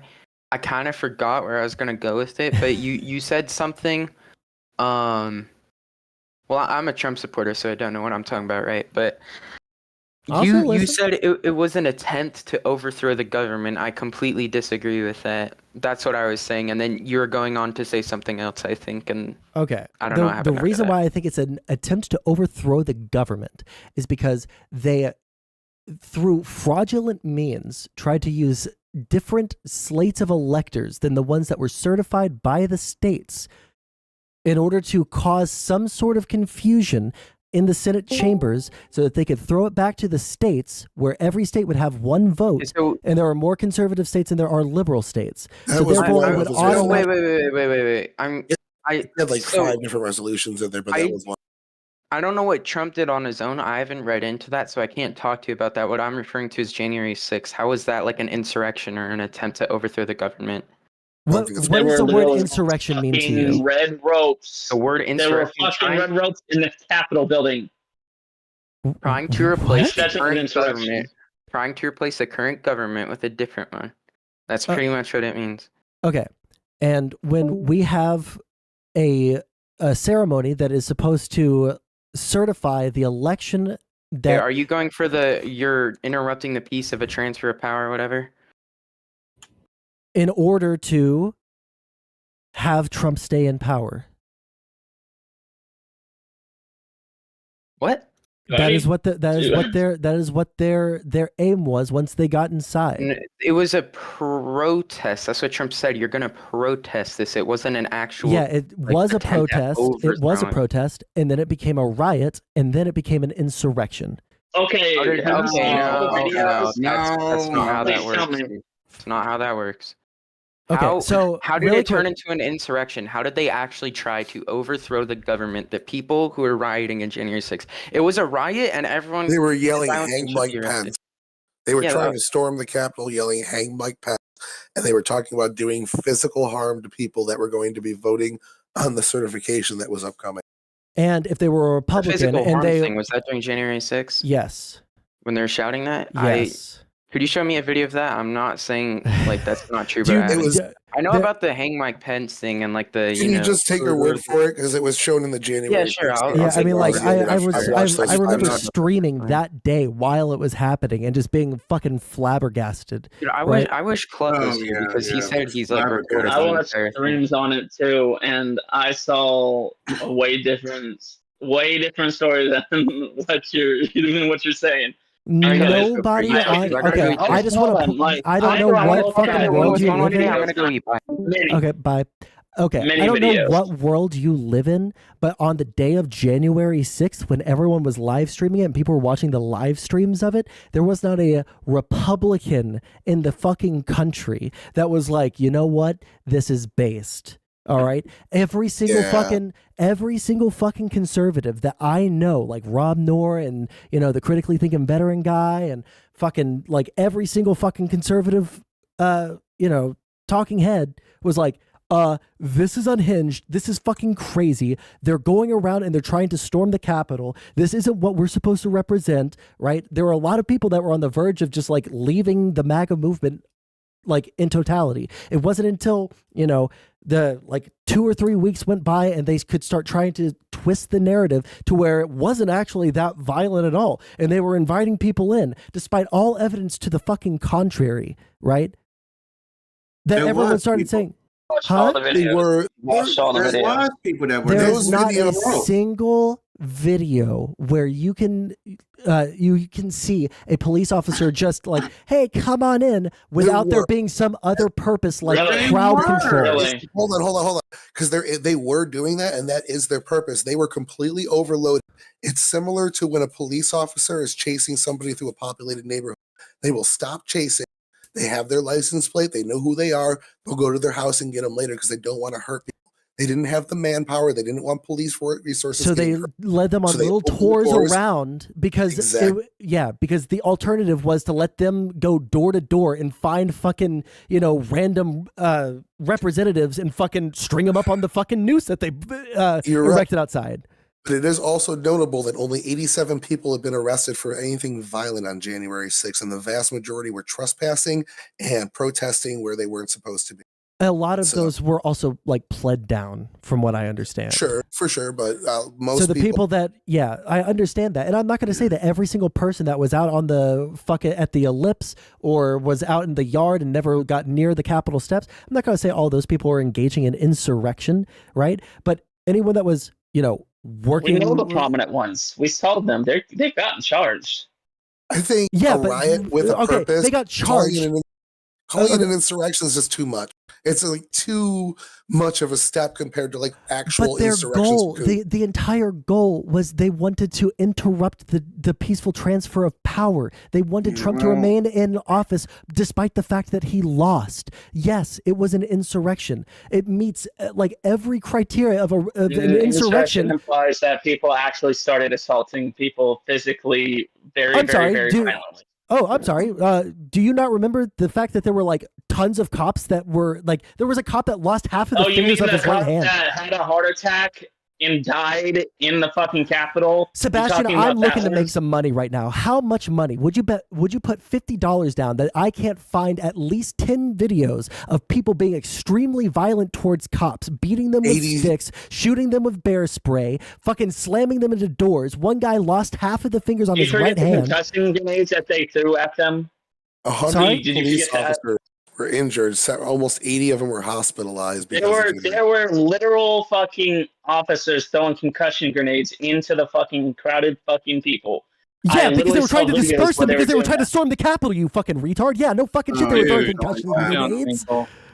I kind of forgot where I was gonna go with it, but you said something. Well, I'm a Trump supporter, so I don't know what I'm talking about, right? But you said it was an attempt to overthrow the government. I completely disagree with that. That's what I was saying, and then you were going on to say something else, I think, and Okay. I don't know. I The haven't heard of reason that. why I think it's an attempt to overthrow the government is because they, through fraudulent means, tried to use different slates of electors than the ones that were certified by the states in order to cause some sort of confusion in the Senate chambers so that they could throw it back to the states where every state would have one vote. And there are more conservative states than there are liberal states. So therefore, it would automatically... Wait. It had like 5 different resolutions in there, but that was one. I don't know what Trump did on his own. I haven't read into that, so I can't talk to you about that. What I'm referring to is January 6th. How is that like an insurrection or an attempt to overthrow the government? What does the word insurrection mean to you? Red ropes. The word There were insurrection. fucking red ropes in the Capitol building. Trying to replace the That's an current insurrection. government. Trying to replace the current government with a different one. That's pretty much what it means. Okay. And when we have a ceremony that is supposed to certify the election that... Okay, are you going for you're interrupting the piece of a transfer of power or whatever? In order to have Trump stay in power. What? That is what their aim was once they got inside. It was a protest. That's what Trump said. You're going to protest this. It wasn't an actual. Yeah, it was a attempt at protest. It was a overthrowing. protest, and then it became a riot, and then it became an insurrection. Okay. No, that's not how that Please works. tell me. It's not how that works. Okay, so how did really it turn quick- into an insurrection? How did they actually try to overthrow the government, the people who were rioting in January 6th? It was a riot and everyone... They were yelling, violence hang should Mike be arrested. Pence. They were Yeah, trying that- to storm the Capitol, yelling, hang Mike Pence. And they were talking about doing physical harm to people that were going to be voting on the certification that was upcoming. And if they were a The Republican physical and harm they... thing, was that during January 6th? Yes. When they were shouting that? Yes. Could you show me a video of that? I'm not saying like that's not true, Dude, but it was- I know the- about the hang Mike Pence thing and like the Can you just take her word for it? Because it was shown in the January. Yeah, sure. I'll Yeah, I take mean, your like, word. I remember I'm not- streaming that day while it was happening and just being fucking flabbergasted. Dude, I right? wish Cluck was here because he said he's like recorded I the watched entire thing. streams on it too, and I saw a way different story than what you're saying. Nobody on. Okay, I just want to. I don't know what fucking world you live in. Okay, bye. Okay, I don't know what world you live in, but on the day of January 6th, when everyone was live streaming it and people were watching the live streams of it, there was not a Republican in the fucking country that was like, you know what? This is based. All right. Every single fucking conservative that I know, like Rob Noor and, you know, the critically thinking veteran guy and fucking like every single fucking conservative, you know, talking head was like, this is unhinged. This is fucking crazy. They're going around and they're trying to storm the Capitol. This isn't what we're supposed to represent, right? There were a lot of people that were on the verge of just like leaving the MAGA movement like in totality. It wasn't until, you know, the like 2 or 3 weeks went by and they could start trying to twist the narrative to where it wasn't actually that violent at all. And they were inviting people in despite all evidence to the fucking contrary, right? That everyone started saying, huh? There was people that were there. There's not a single video where you can see a police officer just like, hey, come on in, without there being some other purpose like crowd control. Hold on, because they were doing that, and that is their purpose. They were completely overloaded. It's similar to when a police officer is chasing somebody through a populated neighborhood. They will stop chasing. They have their license plate. They know who they are. They'll go to their house and get them later because they don't want to hurt people. They didn't have the manpower. They didn't want police resources. So they led them on little tours around because, because the alternative was to let them go door to door and find fucking, you know, random representatives and fucking string them up on the fucking noose that they erected outside. But it is also notable that only 87 people have been arrested for anything violent on January 6th, and the vast majority were trespassing and protesting where they weren't supposed to be. A lot of those were also like pled down, from what I understand. Sure, for sure, but most. So the people that, I understand that, and I'm not going to say that every single person that was out on the at the ellipse or was out in the yard and never got near the Capitol steps. I'm not going to say all those people were engaging in insurrection, right? But anyone that was, you know, working. We know the prominent ones. We saw them. They've gotten charged. I think a riot with a purpose. They got charged. Calling it an insurrection is just too much. It's like too much of a step compared to like actual but their insurrections. Goal, the entire goal was they wanted to interrupt the peaceful transfer of power. They wanted Trump to remain in office despite the fact that he lost. Yes, it was an insurrection. It meets like every criteria of an insurrection. Implies that people actually started assaulting people physically very violently. Oh, I'm sorry. Do you not remember the fact that there were like tons of cops that were like, there was a cop that lost half of the fingers of his right hand. That had a heart attack and died in the fucking Capitol. Sebastian, I'm looking to make some money right now. How much money would you bet? Would you put $50 down that I can't find at least 10 videos of people being extremely violent towards cops, beating them with sticks, shooting them with bear spray, fucking slamming them into doors? One guy lost half of the fingers on his right hand. Concussion grenades that they threw at them. 100 police officers were injured. Almost 80 of them were hospitalized. There were literal fucking officers throwing concussion grenades into the fucking crowded fucking people. Yeah, because they were trying to disperse them because they were trying to storm the Capitol, you fucking retard. Yeah, no fucking shit. They were throwing concussion grenades.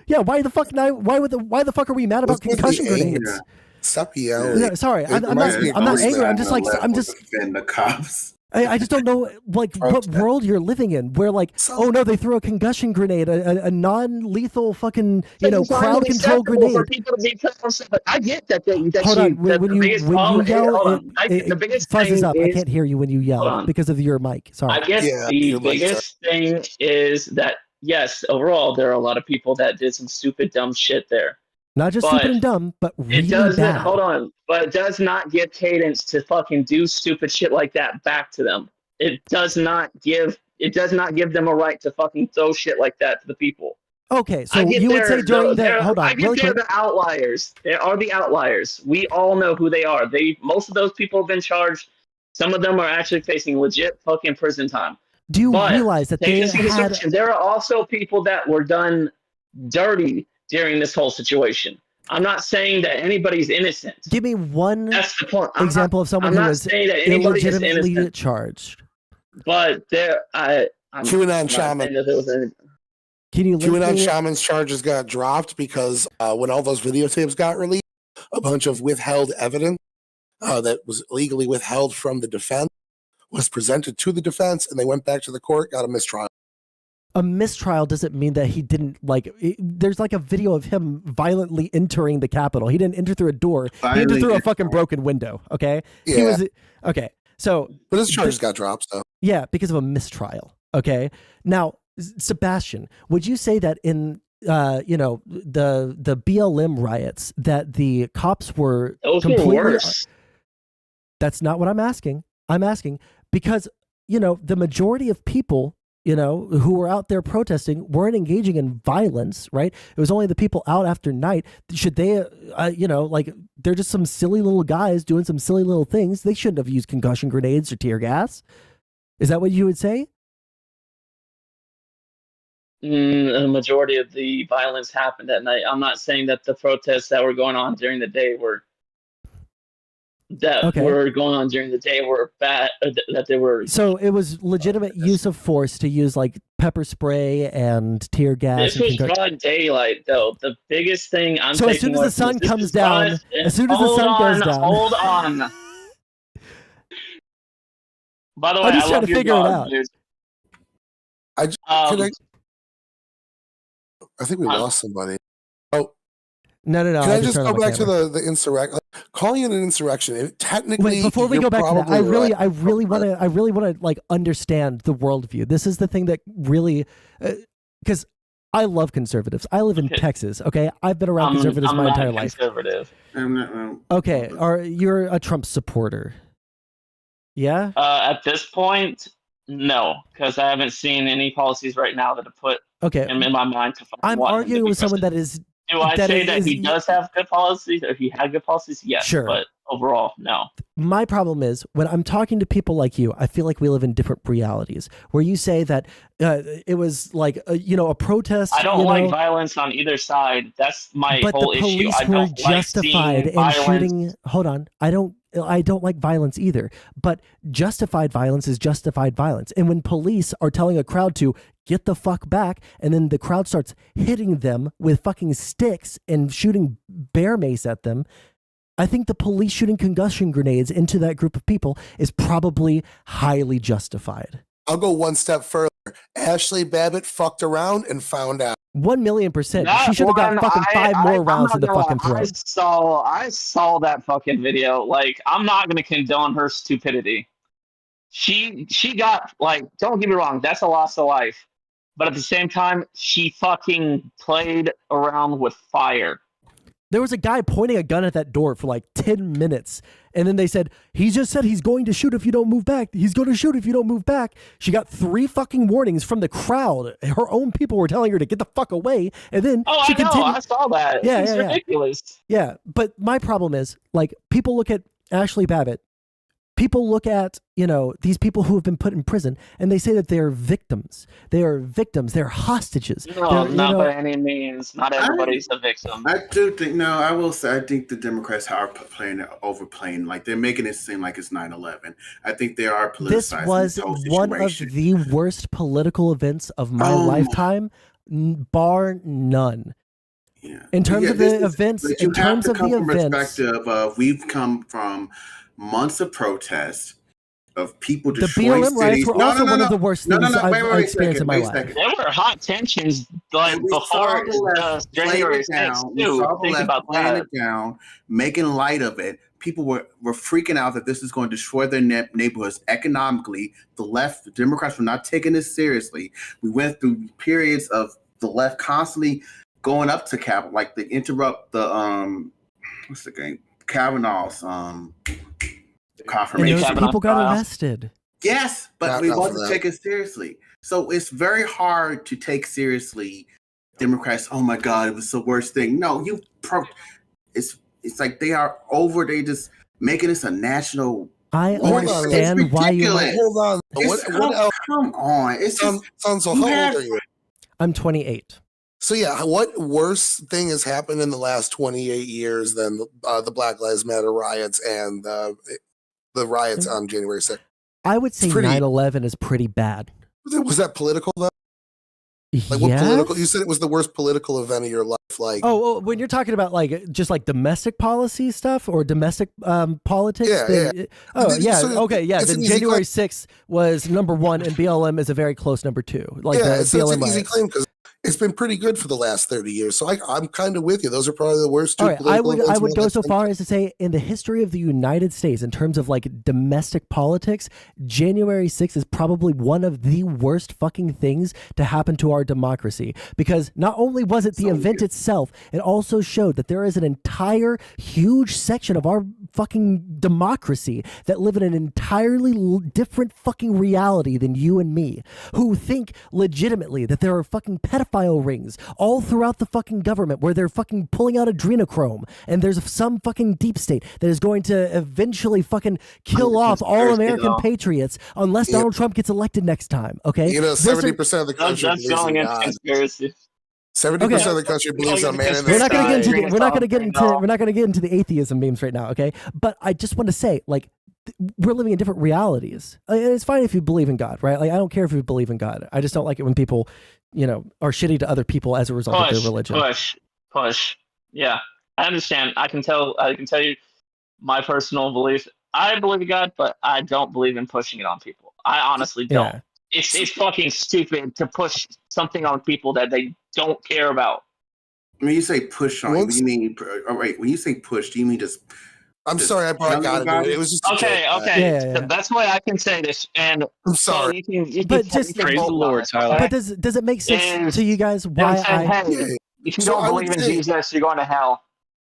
Yeah, why the fuck are we mad about concussion grenades? Stop yelling. Yeah, sorry, I'm not angry. I'm just defend the cops. I just don't know like what world you're living in where like, oh no, they threw a concussion grenade, a non-lethal fucking, you know, crowd control grenade. For people to be I get that. Hold on, when you yell, it fuzzes up. I can't hear you when you yell because of your mic. Sorry. I guess the biggest thing is that yes, overall there are a lot of people that did some stupid, dumb shit there. Not just stupid and dumb, but really bad. Hold on, but it does not give cadence to fucking do stupid shit like that back to them. It does not give them a right to fucking throw shit like that to the people. Okay, so you would say during that. Hold on, I get they're the outliers. They are the outliers. We all know who they are. Most of those people have been charged. Some of them are actually facing legit fucking prison time. Do you realize that there are also people that were done dirty during this whole situation? I'm not saying that anybody's innocent. Give me one example of someone who was illegitimately charged. But I'm QAnon not shaman. saying that there was any. Can you link QAnon me? shaman's charges got dropped because when all those videotapes got released, a bunch of withheld evidence that was legally withheld from the defense was presented to the defense, and they went back to the court, got a mistrial. A mistrial doesn't mean that he didn't there's like a video of him violently entering the Capitol. He didn't enter through a door. He entered through a fucking broken window. Okay. Yeah. He was okay. So, but his charges got dropped. So yeah, because of a mistrial. Okay. Now, Sebastian, would you say that in the BLM riots that the cops were completely worse? That's not what I'm asking. I'm asking because the majority of people who were out there protesting weren't engaging in violence, right? It was only the people out after night. Should they, they're just some silly little guys doing some silly little things. They shouldn't have used concussion grenades or tear gas. Is that what you would say? The majority of the violence happened at night. I'm not saying that the protests that were going on during the day were bad. That they were. So it was legitimate use of force to use like pepper spray and tear gas. This was broad daylight, though. The biggest thing I'm so as soon as the sun comes down, as soon as the sun goes down, hold on. By the way, I'm just I trying love to your figure it out. Dude. I think we lost somebody. Oh. No. Can I just go back to the insurrection? Calling it an insurrection, technically. Wait, before we go back to that, I really right. want to like understand the worldview. This is the thing that really, because I love conservatives. I live in Texas. Okay, I've been around conservatives my entire life. Conservative. Okay, you're a Trump supporter? Yeah. At this point, no, because I haven't seen any policies right now that have put him in my mind to. I'm arguing with someone that is. Do I say that he does have good policies? If he had good policies, yes. Sure. But overall, no. My problem is when I'm talking to people like you, I feel like we live in different realities. Where you say that it was like a protest. I don't like violence on either side. That's my whole issue. But the police were justified in shooting. Hold on, I don't like violence either. But justified violence is justified violence. And when police are telling a crowd to get the fuck back, and then the crowd starts hitting them with fucking sticks and shooting bear mace at them, I think the police shooting concussion grenades into that group of people is probably highly justified. I'll go one step further. Ashley Babbitt fucked around and found out. 1,000,000%. She should have got fucking 5 more rounds in the fucking throat. I saw that fucking video. Like, I'm not gonna condone her stupidity. She got, like, don't get me wrong, that's a loss of life. But at the same time, she fucking played around with fire. There was a guy pointing a gun at that door for like 10 minutes. And then they said, he just said he's going to shoot if you don't move back. He's going to shoot if you don't move back. She got 3 fucking warnings from the crowd. Her own people were telling her to get the fuck away. And then she continued. I saw that. Yeah, it's ridiculous. Yeah, but my problem is, like, people look at Ashley Babbitt. People look at, these people who have been put in prison, and they say that they're victims. They are victims. They're hostages. No, not by any means. Not everybody's a victim. I do think, I will say, I think the Democrats are overplaying. Like, they're making it seem like it's 9/11. I think they are politicizing this was this whole one of situation. the worst political events of my lifetime, bar none. Yeah. In terms of the events, in terms of the events, perspective of we've come from months of protest, of people the destroying BLM riots cities. were also one of the worst things I've experienced in my life. There were hot tensions like before January 6th, too. Think about that. Down, making light of it. People were freaking out that this is going to destroy their neighborhoods economically. The Democrats were not taking this seriously. We went through periods of the left constantly going up to Capitol, like they interrupt the what's the game? Kavanaugh's confirmation. And those people got arrested. Yes, but we wasn't taken seriously. So it's very hard to take seriously Democrats. Oh my God, it was the worst thing. No, it's like they are over. They just making this a national. I understand why you. Hold on. What else? Come on. It's just Sondsol, how old are you? I'm 28. So yeah, what worse thing has happened in the last 28 years than the Black Lives Matter riots and the riots on January 6th? I would say 9/11 is pretty bad. Was that political though? Like what political? You said it was the worst political event of your life. Like, oh, well, when you're talking about like just like domestic policy stuff or domestic politics, then, oh yeah, okay, yeah. Then January 6th was #1, and BLM is a very close #2. Like it's BLM an easy claim because it's been pretty good for the last 30 years. So I'm kind of with you. Those are probably the worst two. All right, I would go so far as to say in the history of the United States, in terms of like domestic politics, January 6th is probably one of the worst fucking things to happen to our democracy. Because not only was it the event itself, it also showed that there is an entire huge section of our fucking democracy that live in an entirely different fucking reality than you and me, who think legitimately that there are fucking pedophiles rings all throughout the fucking government where they're fucking pulling out adrenochrome, and there's some fucking deep state that is going to eventually fucking kill off all American patriots unless Donald Trump gets elected next time. Okay, 70% of the country believes in God. 70% of the country believes in man in the We're not going to get into the atheism memes right now. Okay, but I just want to say, like, we're living in different realities. It's fine if you believe in God, right? Like, I don't care if you believe in God. I just don't like it when people, are shitty to other people as a result of their religion. Push. Yeah, I understand. I can tell you my personal belief. I believe in God, but I don't believe in pushing it on people. I honestly don't. Yeah. It's fucking stupid to push something on people that they don't care about. When you say push on, you mean? All right. When you say push, do you mean just? I'm sorry, I probably got it. It was just okay. Yeah. That's why I can say this, and I'm sorry. So you can but just praise the Lord, Tyler. But does it make sense to you guys why if you don't believe in Jesus, you're going to hell.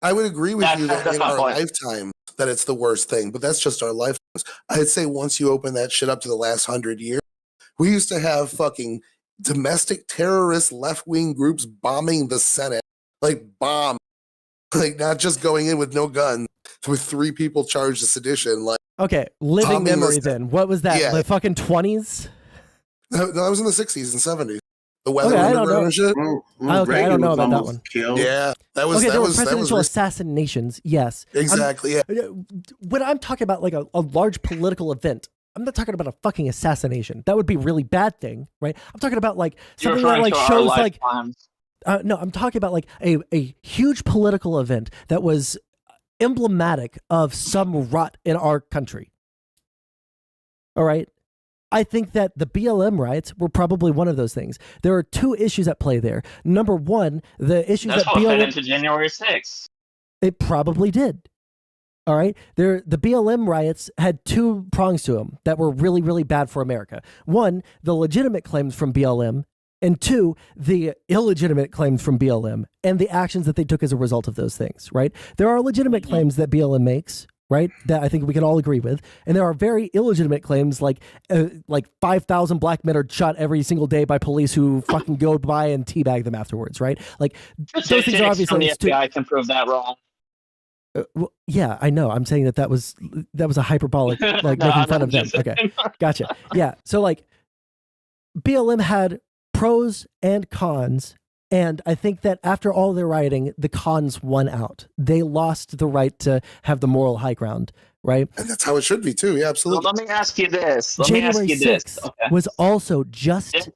I would agree with you that in our lifetime that it's the worst thing, but that's just our lifetimes. I'd say once you open that shit up to the last 100 years, we used to have fucking domestic terrorist left-wing groups bombing the Senate, like not just going in with no guns. With 3 people charged of sedition, like okay, living memory. Then what was that? The fucking 20s? No, that was in the 60s and 70s. The weather underground and shit. Okay, I don't know about that one. Yeah, that was. Okay, there were presidential assassinations. Yes, exactly. When I'm talking about like a large political event, I'm not talking about a fucking assassination. That would be a really bad thing, right? I'm talking about like something that like shows like. No, I'm talking about like a huge political event that was emblematic of some rot in our country. All right. I think that the BLM riots were probably one of those things. There are 2 issues at play there. Number one, the issues that BLM fed into January 6th. It probably did. All right. The BLM riots had 2 prongs to them that were really, really bad for America. One, the legitimate claims from BLM. And 2, the illegitimate claims from BLM and the actions that they took as a result of those things, right? There are legitimate claims that BLM makes, right? That I think we can all agree with. And there are very illegitimate claims like 5,000 black men are shot every single day by police who fucking go by and teabag them afterwards, right? Like those things are obviously... The FBI can prove that wrong. Well, yeah, I know. I'm saying that was a hyperbolic, like making fun of them. Okay, gotcha. Yeah, so like BLM had pros and cons, and I think that after all their rioting, the cons won out. They lost the right to have the moral high ground, right? And that's how it should be too. Yeah, absolutely. Well, let me ask you this. January 6th was also just as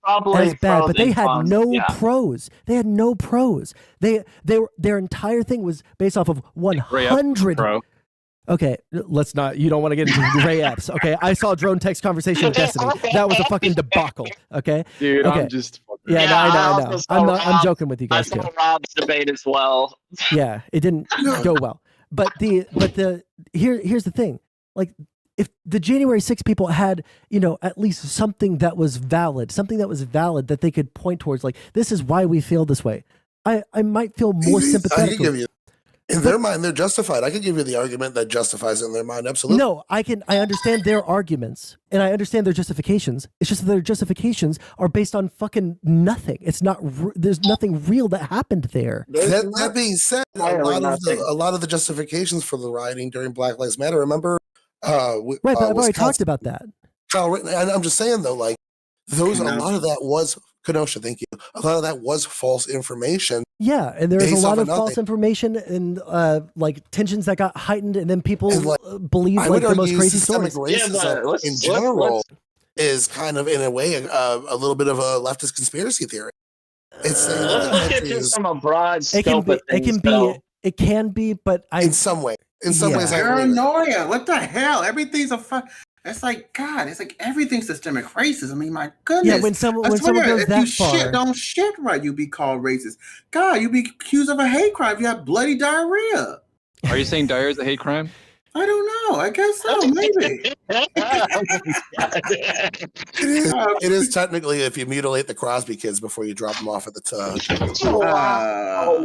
bad, but they had no pros. They had no pros. Their entire thing was based off of 100. Okay, let's not. You don't want to get into Ray Epps. Okay, I saw Drone Text Conversation with Destiny. That was a fucking debacle. Okay, dude, okay. I'm just. Yeah, no, I know. I'm joking with you guys too. I saw Rob's debate as well. Yeah, it didn't go well. But here's the thing. Like, if the January 6 people had, at least something that was valid that they could point towards, like, this is why we feel this way. I might feel more sympathetic. In their mind, they're justified. I could give you the argument that justifies it in their mind. Absolutely. No, I understand their arguments and I understand their justifications. It's just that their justifications are based on fucking nothing. It's not. There's nothing real that happened there. That being said, a lot of the justifications for the rioting during Black Lives Matter. Remember, right? But I've already talked about that. And I'm just saying though, like a lot of that was Kenosha, thank you. A lot of that was false information. Yeah, and there's a based lot off of false nothing. information and like tensions that got heightened, and then people And, like, believe I like would the most argue crazy systemic stories. racism in general is kind of, in a way, a little bit of a leftist conspiracy theory. It's saying that Let's the look country at this is from a broad It scope of things, though. it can be, but in some way. In some ways, I agree. Paranoia. What the hell? Everything's it's like, God, it's like everything's systemic racism. I mean, my goodness. Yeah, when someone I swear, goes if that you far, don't shit right, you be called racist. God, you be accused of a hate crime if you have bloody diarrhea. Are you saying diarrhea is a hate crime? I don't know. I guess so. Maybe. It is technically if you mutilate the Crosby kids before you drop them off at the Wow.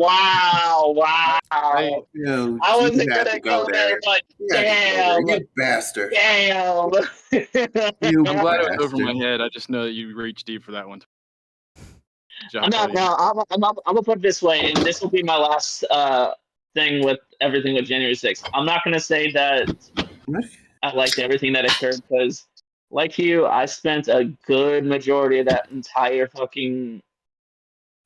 I wasn't going to go there, but damn. You bastard. Damn. You I'm glad it was bastard. over my head. I just know that you reached deep for that one. I'm gonna put it this way, and this will be my last thing with everything with January 6th. I'm not gonna say that I liked everything that occurred, because, like you, I spent a good majority of that entire fucking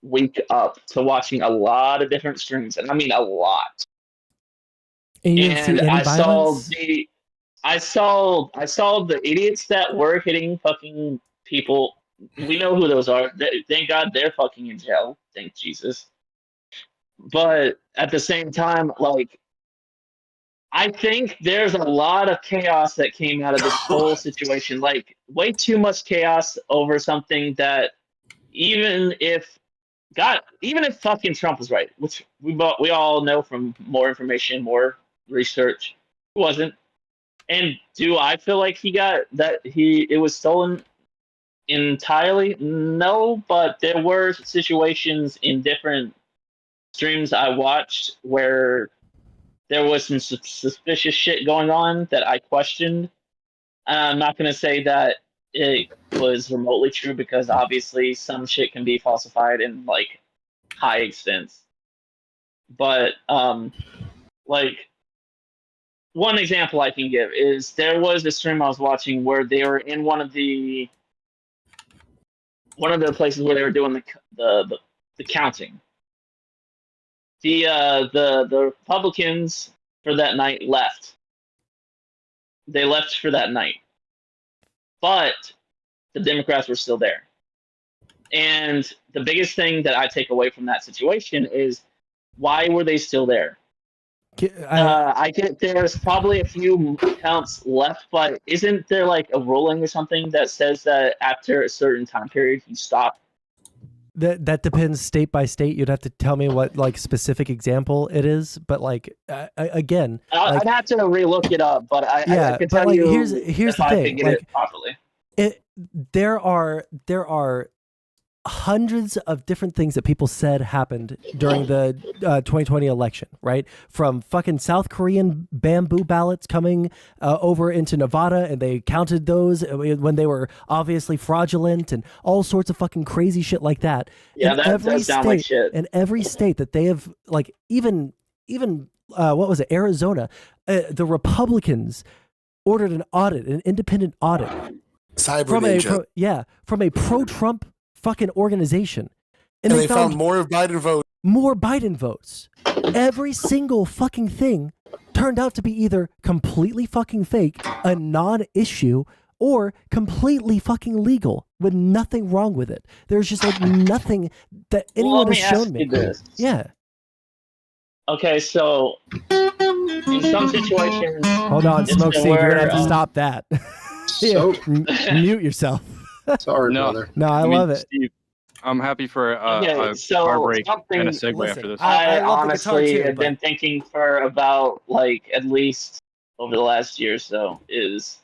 week up to watching a lot of different streams, and I mean a lot. and you didn't see any violence. I saw the idiots that were hitting fucking people. We know who those are. Thank God they're fucking in jail. Thank Jesus. But at the same time, like, I think there's a lot of chaos that came out of this whole situation. Like, way too much chaos over something that even if fucking Trump was right, which we all know from more information, more research, he wasn't. And do I feel like it was stolen entirely? No, but there were situations in different streams I watched where there was some suspicious shit going on that I questioned. I'm not going to say that it was remotely true, because obviously some shit can be falsified in like high extents. But like, one example I can give is there was a stream I was watching where they were in one of the places where they were doing the counting. The Republicans for that night left. They left for that night, but the Democrats were still there. And the biggest thing that I take away from that situation is, why were they still there? I get there's probably a few counts left, but isn't there like a ruling or something that says that after a certain time period you stop? That depends state by state. You'd have to tell me what like specific example it is, but like again, I'd have to relook it up. But I could tell like, you here's the if I thing, could get it properly. There are hundreds of different things that people said happened during the 2020 election, right? From fucking South Korean bamboo ballots coming over into Nevada, and they counted those when they were obviously fraudulent, and all sorts of fucking crazy shit like that. Yeah, that does sound like shit. In every state that they have, like, even what was it, Arizona, the Republicans ordered an independent audit from a pro-Trump fucking organization, and they found more Biden votes. Every single fucking thing turned out to be either completely fucking fake, a non-issue, or completely fucking legal with nothing wrong with it. There's just like nothing that anyone has shown me. This. Yeah. Okay, so in some situations, hold on, Smoke Steve, you're gonna have to stop that. Mute yourself. Sorry, brother. No, I love it. Steve, I'm happy for a car break and a segue after this. I honestly have been thinking for about like at least over the last year or so is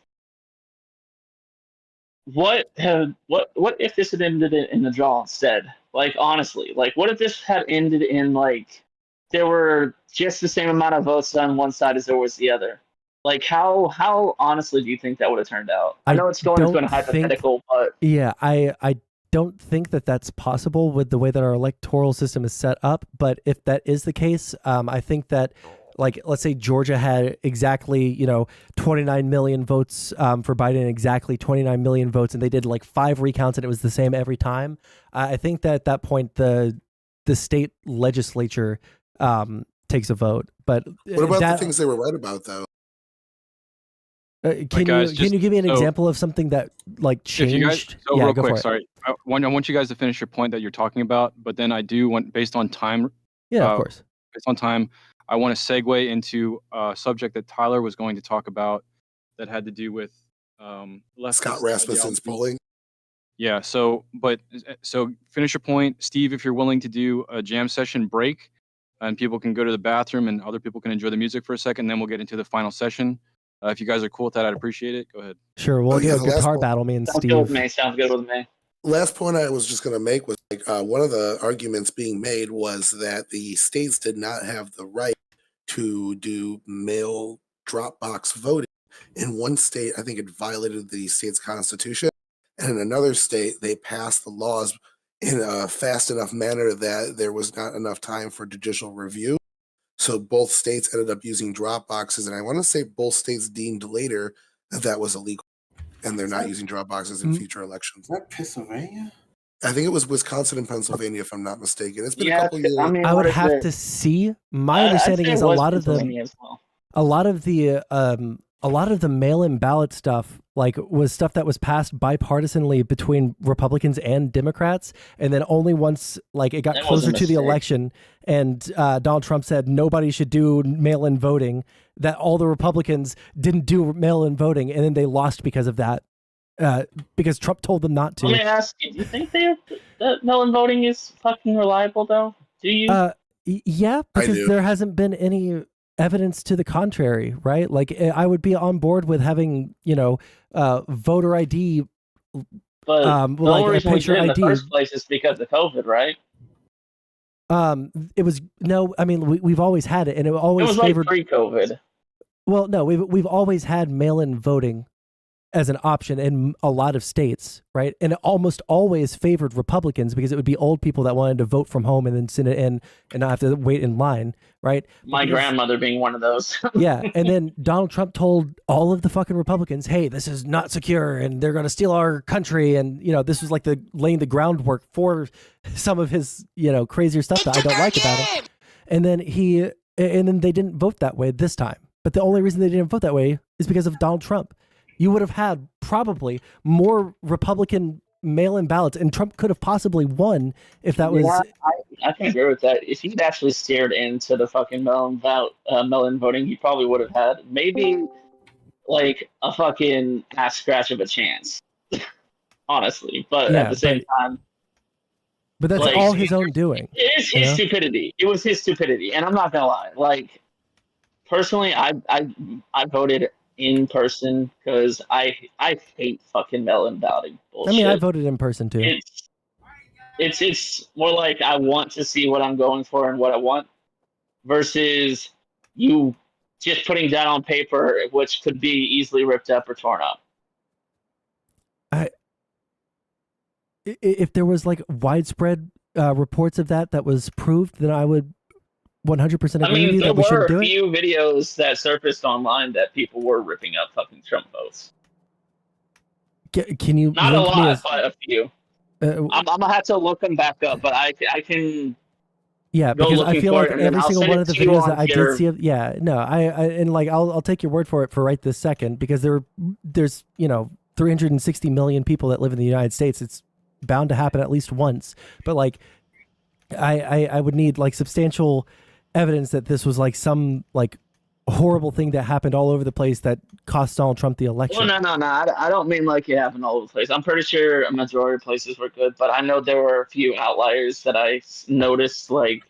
what if this had ended in the draw instead? Like, honestly, like, what if this had ended in like there were just the same amount of votes on one side as there was the other? Like, how honestly do you think that would have turned out? I know it's going into a hypothetical, but yeah, I don't think that that's possible with the way that our electoral system is set up. But if that is the case, I think that like, let's say Georgia had exactly, 29 million votes for Biden, exactly 29 million votes, and they did like 5 recounts and it was the same every time. I think that at that point, the state legislature takes a vote. But what about the things they were right about, though? Can you give me an example of something that like changed? If you guys, real quick, sorry. I want you guys to finish your point that you're talking about, but then I do want, based on time. Yeah, of course. Based on time, I want to segue into a subject that Tyler was going to talk about that had to do with Scott Rasmussen's polling. Yeah. So finish your point, Steve. If you're willing to do a jam session break, and people can go to the bathroom and other people can enjoy the music for a second, then we'll get into the final session. If you guys are cool with that, I'd appreciate it. Go ahead. Sure. We'll do a guitar battle, me and Steve. Sounds good with me. Last point I was just going to make was like one of the arguments being made was that the states did not have the right to do mail drop box voting. In one state, I think it violated the state's constitution, and in another state, they passed the laws in a fast enough manner that there was not enough time for judicial review. So both states ended up using drop boxes, and I want to say both states deemed later that was illegal, and they're not using drop boxes in future elections. Is that Pennsylvania? I think it was Wisconsin and Pennsylvania, if I'm not mistaken. It's been a couple years. I would have to see. My understanding is a lot of the mail-in ballot stuff was stuff that was passed bipartisanly between Republicans and Democrats, and then only once it got closer to the election and Donald Trump said nobody should do mail-in voting, that all the Republicans didn't do mail-in voting, and then they lost because of that, because Trump told them not to. Let me ask you: do you think that mail-in voting is fucking reliable, though? Do you? Yeah, because there hasn't been any evidence to the contrary, right? Like, I would be on board with having, voter ID. But the only reason we did it in the ID. first place is because of COVID, right? It was we've always had it, and it always favored pre-COVID. Well, no, we've always had mail-in voting as an option in a lot of states, right? And it almost always favored Republicans because it would be old people that wanted to vote from home and then send it in and not have to wait in line, right? My grandmother being one of those. Yeah, and then Donald Trump told all of the fucking Republicans, hey, this is not secure and they're going to steal our country, and this was like laying the groundwork for some of his, crazier stuff that I don't like about him. And then they didn't vote that way this time. But the only reason they didn't vote that way is because of Donald Trump. You would have had probably more Republican mail-in ballots, and Trump could have possibly won if that was. I can agree with that. If he'd actually steered into the fucking mail-in voting, he probably would have had maybe like a fucking ass scratch of a chance, honestly. But at the same time, but that's all his own doing. It is his stupidity. It was his stupidity, and I'm not gonna lie. Like, personally, I voted in person because I hate fucking mail-in balloting bullshit. I mean, I voted in person too. It's more like I want to see what I'm going for and what I want, versus you just putting that on paper, which could be easily ripped up or torn up. If there was like widespread reports of that was proved, then I would 100% agree with you that we should do it. There were a few videos that surfaced online that people were ripping up fucking Trump votes. Can you? Not a lot, but a few. I'm gonna have to look them back up, but I can. Yeah, because I feel like every single one of the videos that I did see, I'll take your word for it for right this second, because there's 360 million people that live in the United States. It's bound to happen at least once, but like, I would need like substantial evidence that this was like some like horrible thing that happened all over the place that cost Donald Trump the election. Well, no. I don't mean like it happened all over the place. I'm pretty sure a majority of places were good, but I know there were a few outliers that I noticed. Like,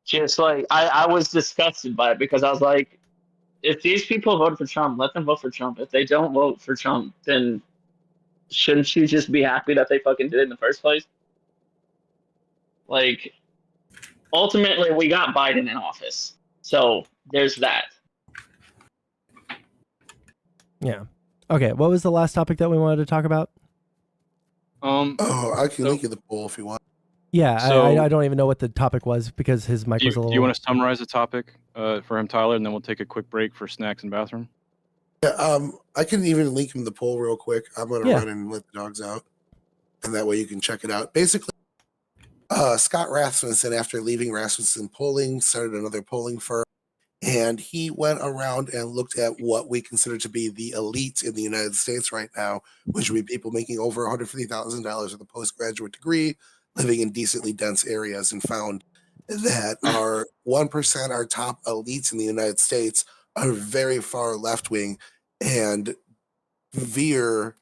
just like I was disgusted by it, because I was like, if these people voted for Trump, let them vote for Trump. If they don't vote for Trump, then shouldn't you just be happy that they fucking did it in the first place? Like, ultimately, we got Biden in office. So there's that. Yeah. Okay. What was the last topic that we wanted to talk about? I can link you the poll if you want. Yeah. I don't even know what the topic was because his mic was a little. Do you want to summarize the topic? for him, Tyler, and then we'll take a quick break for snacks and bathroom. Yeah, I can even link him the poll real quick. I'm gonna run and let the dogs out, and that way you can check it out. Basically, Scott Rasmussen, after leaving Rasmussen Polling, started another polling firm, and he went around and looked at what we consider to be the elite in the United States right now, which would be people making over $150,000 with a postgraduate degree, living in decently dense areas, and found that our 1%, our top elites in the United States, are very far left wing and veer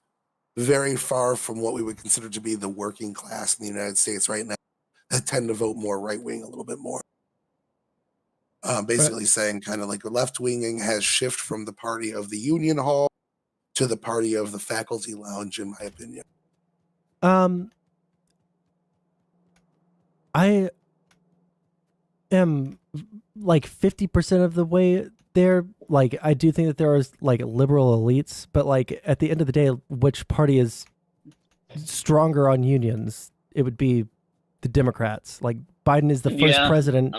very far from what we would consider to be the working class in the United States right now, that tend to vote more right wing a little bit more. Basically saying kind of like the left winging has shifted from the party of the Union Hall to the party of the faculty lounge, in my opinion. I am like 50% of the way there. Like, I do think that there are like liberal elites, but like at the end of the day, which party is stronger on unions? It would be the Democrats. Like, Biden is the first president.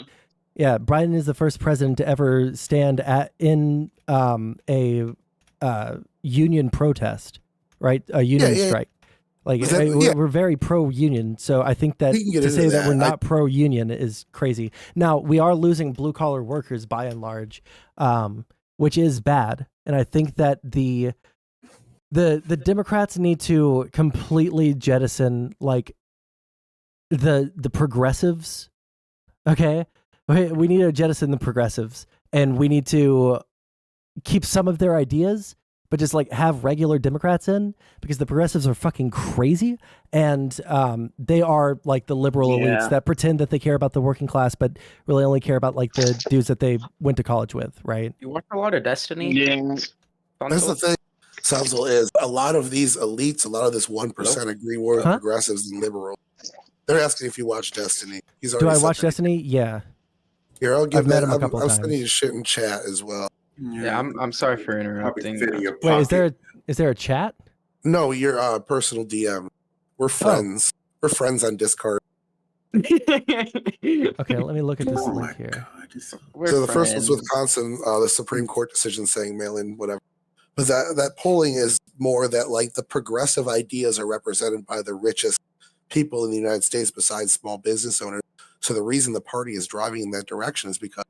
Yeah, Biden is the first president to ever stand in a union protest, right? A union strike. Like, we're very pro-union, so I think that to say that we're not pro-union is crazy. Now, we are losing blue-collar workers by and large, which is bad, and I think that the Democrats need to completely jettison like the progressives. Okay, we need to jettison the progressives, and we need to keep some of their ideas, but just like have regular Democrats in, because the progressives are fucking crazy, and they are like the liberal elites that pretend that they care about the working class, but really only care about like the dudes that they went to college with, right? You watch a lot of Destiny? Yeah. That's the thing. Sondsol is a lot of these elites, a lot of this 1% agree with progressives and liberals. They're asking if you watch Destiny. Do I watch Destiny? Yeah. Here, I'll give I've met him a couple I'm times. sending you shit in chat as well. Yeah, I'm sorry for interrupting. Wait, is there a chat? No, your personal DM. We're friends. We're friends on Discord. Okay, let me look at this link here. So the first one's Wisconsin, the Supreme Court decision saying mail-in, whatever. But that polling is more that like the progressive ideas are represented by the richest people in the United States besides small business owners. So the reason the party is driving in that direction is because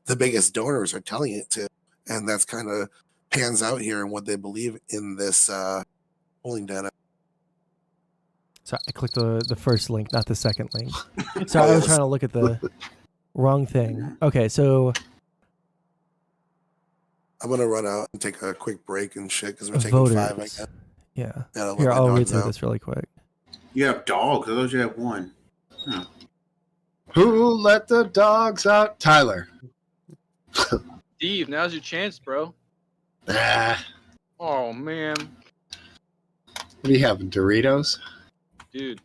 the biggest donors are telling it to. And that's kind of pans out here in what they believe in this polling data. So I clicked the first link, not the second link. So I was trying to look at the wrong thing. Okay, so I'm going to run out and take a quick break and shit because we're taking voters. 5, I guess. Yeah. I'll Here, I'll read through this really quick. You have dogs. I thought you had one. Huh. Who let the dogs out? Tyler. Steve, now's your chance, bro. Ah. Oh, man. What are you having, Doritos? Dude.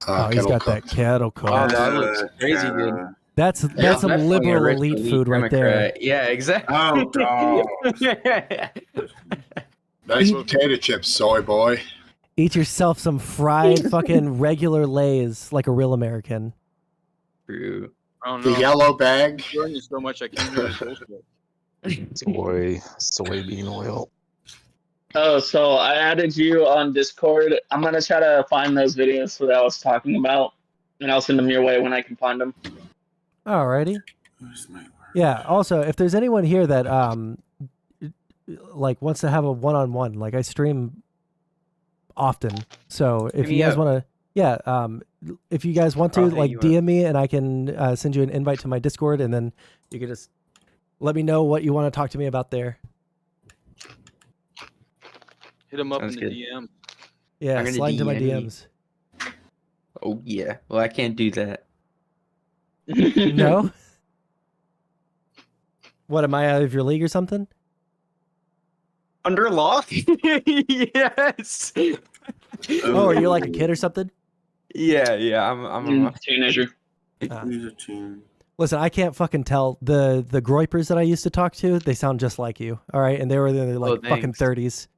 Oh, he's got that kettle cooked. Oh, that looks crazy good. That's some liberal elite food right there. Yeah, exactly. Oh, dog. Nice potato chips, soy boy. Eat yourself some fried fucking regular Lay's like a real American. True. Oh, no. The yellow bag. I'm enjoying you so much I can't really soybean oil. Oh, so I added you on Discord. I'm gonna try to find those videos that I was talking about, and I'll send them your way when I can find them. Alrighty. Yeah. Also, if there's anyone here that like wants to have a one-on-one, like I stream often, so if you guys want to, if you guys want to, like DM me and I can send you an invite to my Discord, and then you can just let me know what you want to talk to me about there. Hit him up Sounds in good. the DM. Yeah, slide into my DMs. Oh yeah. Well, I can't do that. No. What, am I out of your league or something? Under law? Yes. Oh, are you like a kid or something? Yeah. I'm a teenager. Listen, I can't fucking tell. The groypers that I used to talk to, they sound just like you. All right, and they were in their like fucking 30s.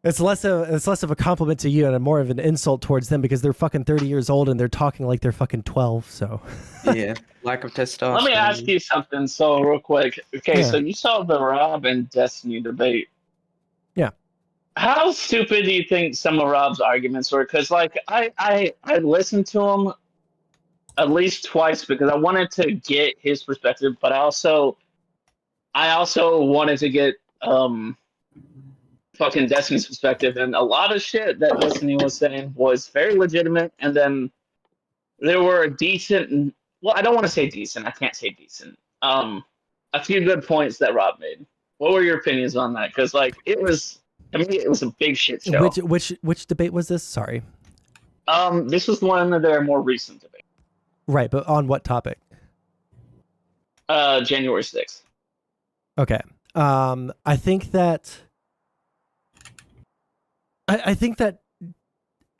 It's less of a compliment to you and more of an insult towards them because they're fucking 30 years old and they're talking like they're fucking 12. So Yeah, lack of testosterone. Let me ask you something. So real quick. Okay, so you saw the Rob and Destiny debate. Yeah. How stupid do you think some of Rob's arguments were? Because like I listened to him at least twice because I wanted to get his perspective, but I also wanted to get fucking Destiny's perspective, and a lot of shit that Destiny was saying was very legitimate, and then there were decent. Well, I don't want to say decent. I can't say decent. A few good points that Rob made. What were your opinions on that? Because like it was, I mean, it was a big shit show. Which debate was this? Sorry. This was one of their more recent debates. Right, but on what topic? January 6th. Okay. I think that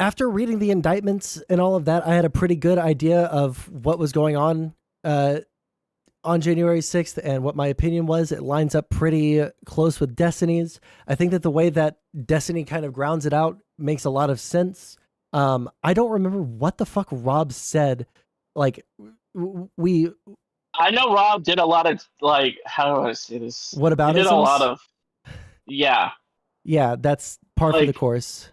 after reading the indictments and all of that, I had a pretty good idea of what was going on January 6th and what my opinion was. It lines up pretty close with Destiny's. I think that the way that Destiny kind of grounds it out makes a lot of sense. I don't remember what the fuck Rob said. Like, I know Rob did a lot of, like, how do I say this? What about He did a lot of, yeah. Yeah, that's par for the course.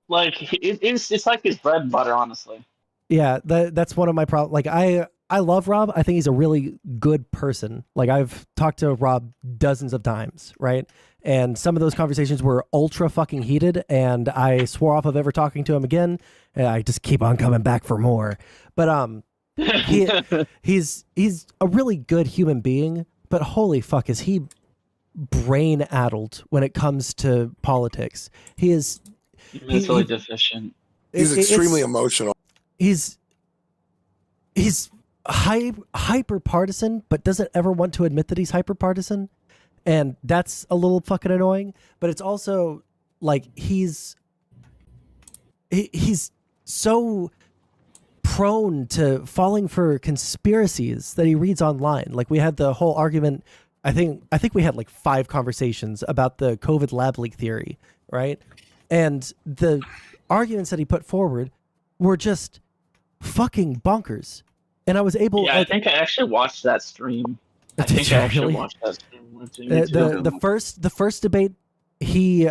Like, it's like his bread and butter, honestly. Yeah, that's one of my problems. Like, I love Rob. I think he's a really good person. Like, I've talked to Rob dozens of times, right? And some of those conversations were ultra fucking heated, and I swore off of ever talking to him again. And I just keep on coming back for more. But he's a really good human being, but holy fuck, is he brain addled when it comes to politics. He is mentally deficient. He's extremely emotional. He's hyper partisan, but doesn't ever want to admit that he's hyper partisan, and that's a little fucking annoying. But it's also like he's so prone to falling for conspiracies that he reads online. Like, we had the whole argument. I think we had like 5 conversations about the COVID lab leak theory, right? And the arguments that he put forward were just fucking bonkers. And I was able. Yeah, I think I actually watched that stream. I think I actually watched that stream. The first debate, he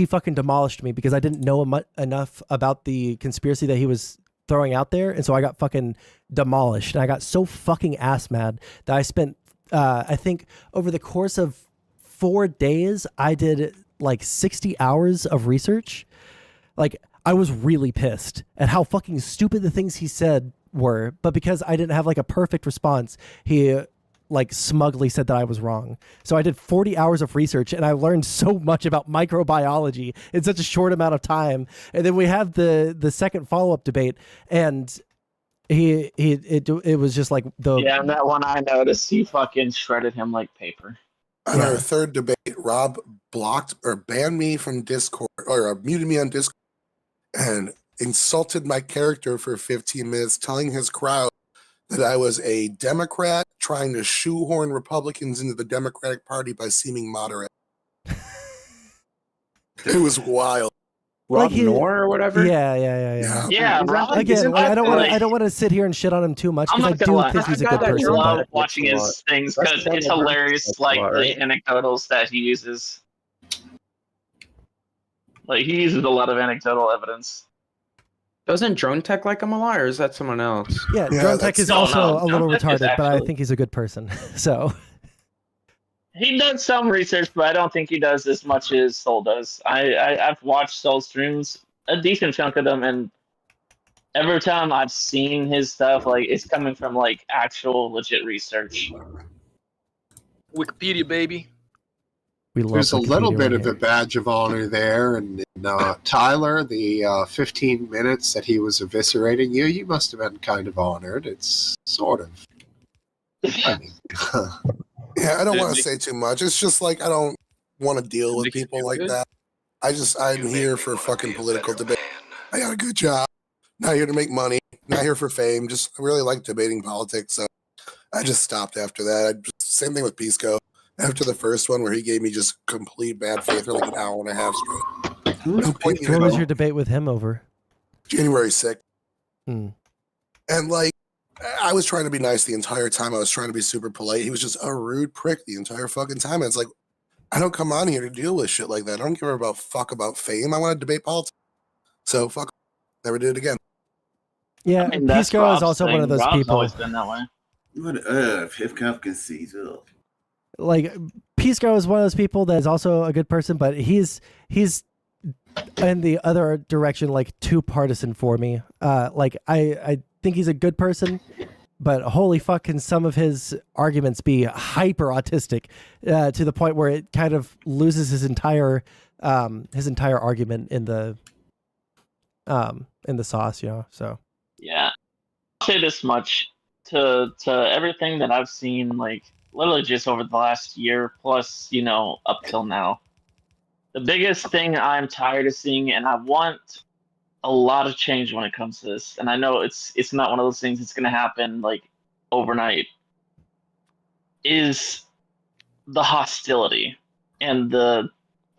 fucking demolished me because I didn't know enough about the conspiracy that he was throwing out there, and so I got fucking demolished. And I got so fucking ass mad that I spent, I think over the course of 4 days, I did like 60 hours of research. Like, I was really pissed at how fucking stupid the things he said were, but because I didn't have like a perfect response, he like smugly said that I was wrong. So I did 40 hours of research and I learned so much about microbiology in such a short amount of time. And then we have the second follow-up debate, and it was just like yeah, and that one I noticed he fucking shredded him like paper. On our third debate, Rob blocked or banned me from Discord, or muted me on Discord, and insulted my character for 15 minutes, telling his crowd that I was a Democrat trying to shoehorn Republicans into the Democratic Party by seeming moderate. It was wild. Rob Noor or whatever. Yeah. Yeah, Rob, again, like, I don't want to sit here and shit on him too much because I do think he's a good person. I love watching his things because it's hilarious, like the anecdotals that he uses. Like, he uses a lot of anecdotal evidence. Doesn't Drone Tech like him a lot, or is that someone else? Yeah, Drone Tech is also a little retarded, but I think he's a good person. So he does some research, but I don't think he does as much as Soul does. I've watched Soul streams, a decent chunk of them, and every time I've seen his stuff, like, it's coming from like actual legit research. Wikipedia, baby. There's a little bit of a badge of honor there, and Tyler, the 15 minutes that he was eviscerating you, you must have been kind of honored. It's sort of. I mean, yeah, I don't want to say too much. It's just like I don't want to deal with people like that. I'm here for fucking political debate. I got a good job. Not here to make money. Not here for fame. Just I really like debating politics. So I just stopped after that. Same thing with Pisco. After the first one where he gave me just complete bad faith for like an hour and a half straight. No point What was your debate with him over? January 6th. Hmm. And like, I was trying to be nice the entire time. I was trying to be super polite. He was just a rude prick the entire fucking time. And it's like, I don't come on here to deal with shit like that. I don't care about fame. I want to debate politics. So fuck. Never did it again. Yeah, I mean, that's Pisco is Rob's also one thing. of those Rob's people. always been that way. What if competencies? Like Pisco is one of those people that is also a good person, but he's in the other direction, like too partisan for me. Like I think he's a good person, but holy fuck, can some of his arguments be hyper autistic to the point where it kind of loses his entire argument in the sauce, you know. So Yeah. I'll say this much to everything that I've seen, like literally just over the last year plus, you know, up till now. The biggest thing I'm tired of seeing, and I want a lot of change when it comes to this, and I know it's not one of those things that's going to happen like overnight, is the hostility and the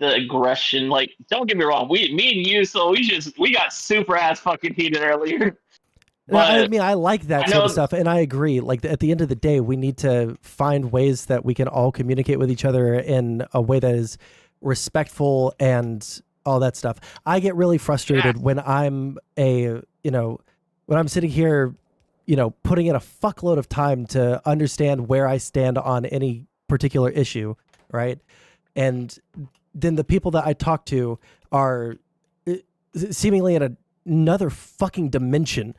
aggression. Like, don't get me wrong, me and you, so we got super ass fucking heated earlier. I mean, I like that I sort know- of stuff, and I agree. Like at the end of the day, we need to find ways that we can all communicate with each other in a way that is respectful and all that stuff. I get really frustrated when I'm when I'm sitting here, putting in a fuckload of time to understand where I stand on any particular issue, right? And then the people that I talk to are seemingly in another fucking dimension,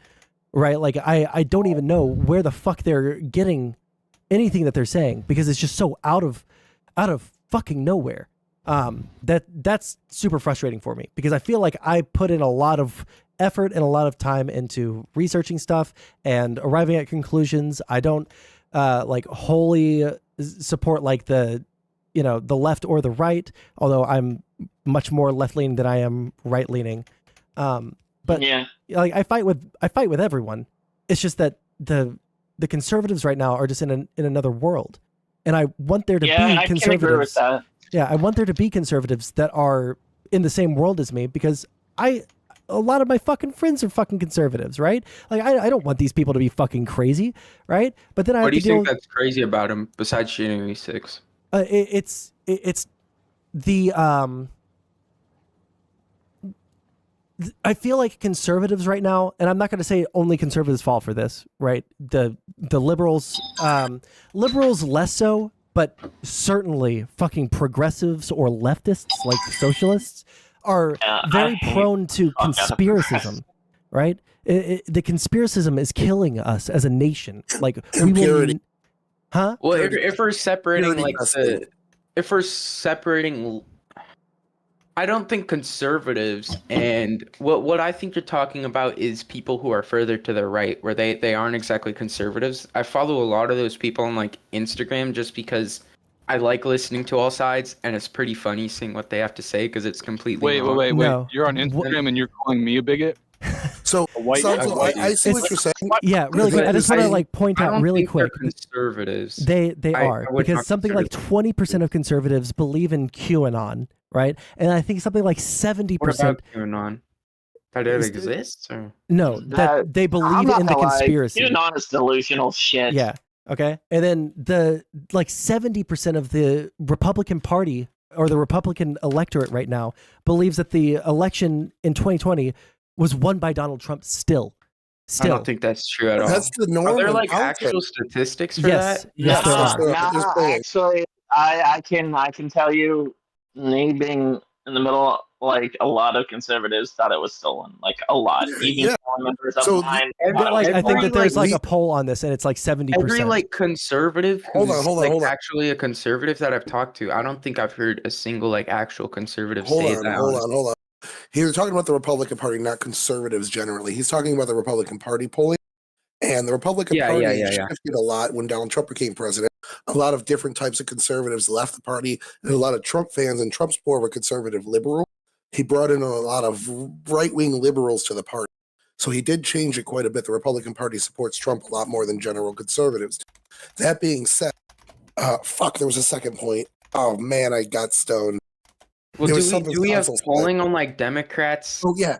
right? Like I don't even know where the fuck they're getting anything that they're saying because it's just so out of fucking nowhere. That's super frustrating for me because I feel like I put in a lot of effort and a lot of time into researching stuff and arriving at conclusions. I don't wholly support like the left or the right, although I'm much more left leaning than I am right leaning. But yeah, like I fight with everyone. It's just that the conservatives right now are just in another world, and I want there to be I can conservatives. agree with that. Yeah, I want there to be conservatives that are in the same world as me because a lot of my fucking friends are fucking conservatives, right? Like I don't want these people to be fucking crazy, right? But then I What have do to you deal think that's crazy about him besides January 6th? It's the I feel like conservatives right now, and I'm not going to say only conservatives fall for this, right? The liberals, liberals less so, but certainly fucking progressives or leftists like socialists are very prone to conspiracism, right? The conspiracism is killing us as a nation. Like we will, huh? Well, if we're separating I don't think conservatives and what I think you're talking about is people who are further to the right, where they aren't exactly conservatives. I follow a lot of those people on like Instagram just because I like listening to all sides, and it's pretty funny seeing what they have to say because it's completely wrong. Wait. No. You're on Instagram and you're calling me a bigot? So I see what you're saying. Yeah, really quick. I just want to like point I out don't really think they're quick. conservatives. They I are would because not something like 20% of conservatives believe in QAnon, right? And I think something like 70%. What about QAnon? That it exists? Or? No, that they I'm believe not in the gonna lie, conspiracy. QAnon is delusional shit. Yeah. Okay. And then the 70% of the Republican Party or the Republican electorate right now believes that the election in 2020 was won by Donald Trump still. I don't think that's true at all. That's the norm. Are there in like politics. actual statistics for Yes. that? Yes, there are. Nah, actually, I can tell you, me being in the middle, like a lot of conservatives thought it was stolen. Like a lot, even members of mine. I think that there's like a poll on this, and it's like 70%. Every like conservative Hold who's on, like hold on. actually a conservative that I've talked to, I don't think I've heard a single like actual conservative Hold say on, that. hold on. He was talking about the Republican Party, not conservatives generally. He's talking about the Republican Party polling. And the Republican Party shifted a lot when Donald Trump became president. A lot of different types of conservatives left the party, and a lot of Trump fans, and Trump's more of a conservative liberal. He brought in a lot of right-wing liberals to the party. So he did change it quite a bit. The Republican Party supports Trump a lot more than general conservatives. That being said, Fuck, there was a second point. Oh man, I got stoned. Well, There was do we have Sondsol said. polling on like Democrats? Oh yeah.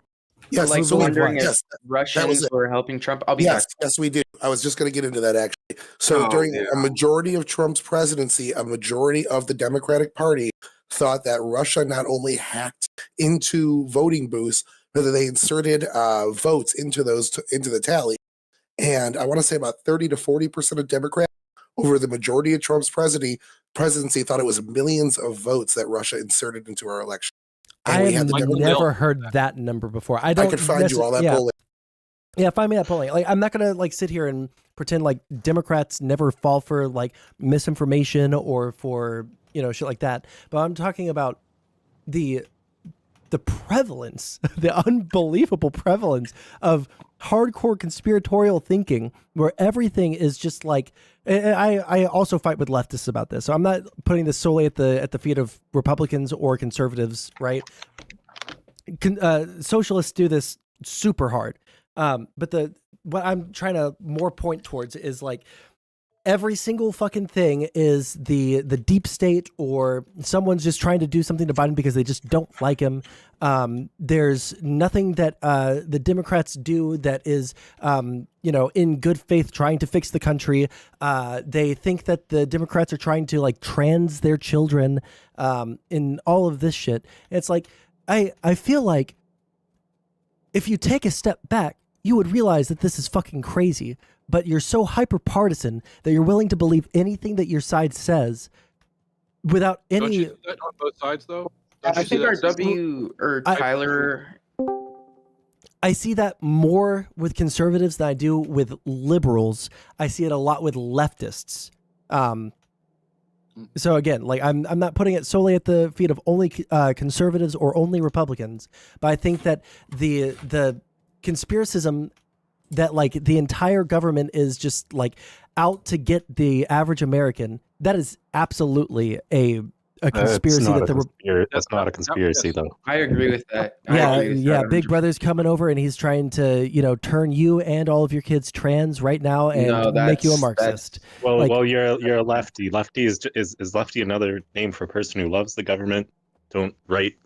Yes, like so we have wondering one. if Yes, that was Russians it. were helping Trump. I'll be Yes, back. yes, we do. I was just going to get into that actually. So during a majority of Trump's presidency, a majority of the Democratic Party thought that Russia not only hacked into voting booths, but that they inserted votes into the tally. And I want to say about 30 to 40% of Democrats over the majority of Trump's presidency thought it was millions of votes that Russia inserted into our election. And I have never heard that number before. I could find you all that polling. Yeah, find me that polling. Like, I'm not gonna like sit here and pretend like Democrats never fall for like misinformation or for shit like that. But I'm talking about the prevalence, the unbelievable prevalence of hardcore conspiratorial thinking, where everything is just like. I also fight with leftists about this, so I'm not putting this solely at the feet of Republicans or conservatives, right? Socialists do this super hard, but what I'm trying to more point towards is like every single fucking thing is the deep state, or someone's just trying to do something to Biden because they just don't like him. There's nothing that the Democrats do that is in good faith trying to fix the country. They think that the Democrats are trying to like trans their children in all of this shit. And it's like I feel like if you take a step back, you would realize that this is fucking crazy. But you're so hyper partisan that you're willing to believe anything that your side says without any. Don't you see that on both sides, though? I think our Tyler. I see that more with conservatives than I do with liberals. I see it a lot with leftists. So again, like I'm not putting it solely at the feet of only conservatives or only Republicans, but I think that the conspiracism that like the entire government is just like out to get the average American, that is absolutely a conspiracy. That's not a conspiracy, though. I agree with that. Yeah. Big Brother's coming over and he's trying to, turn you and all of your kids trans right now and make you a Marxist. Well, you're a lefty. Lefty is lefty another name for a person who loves the government? Right.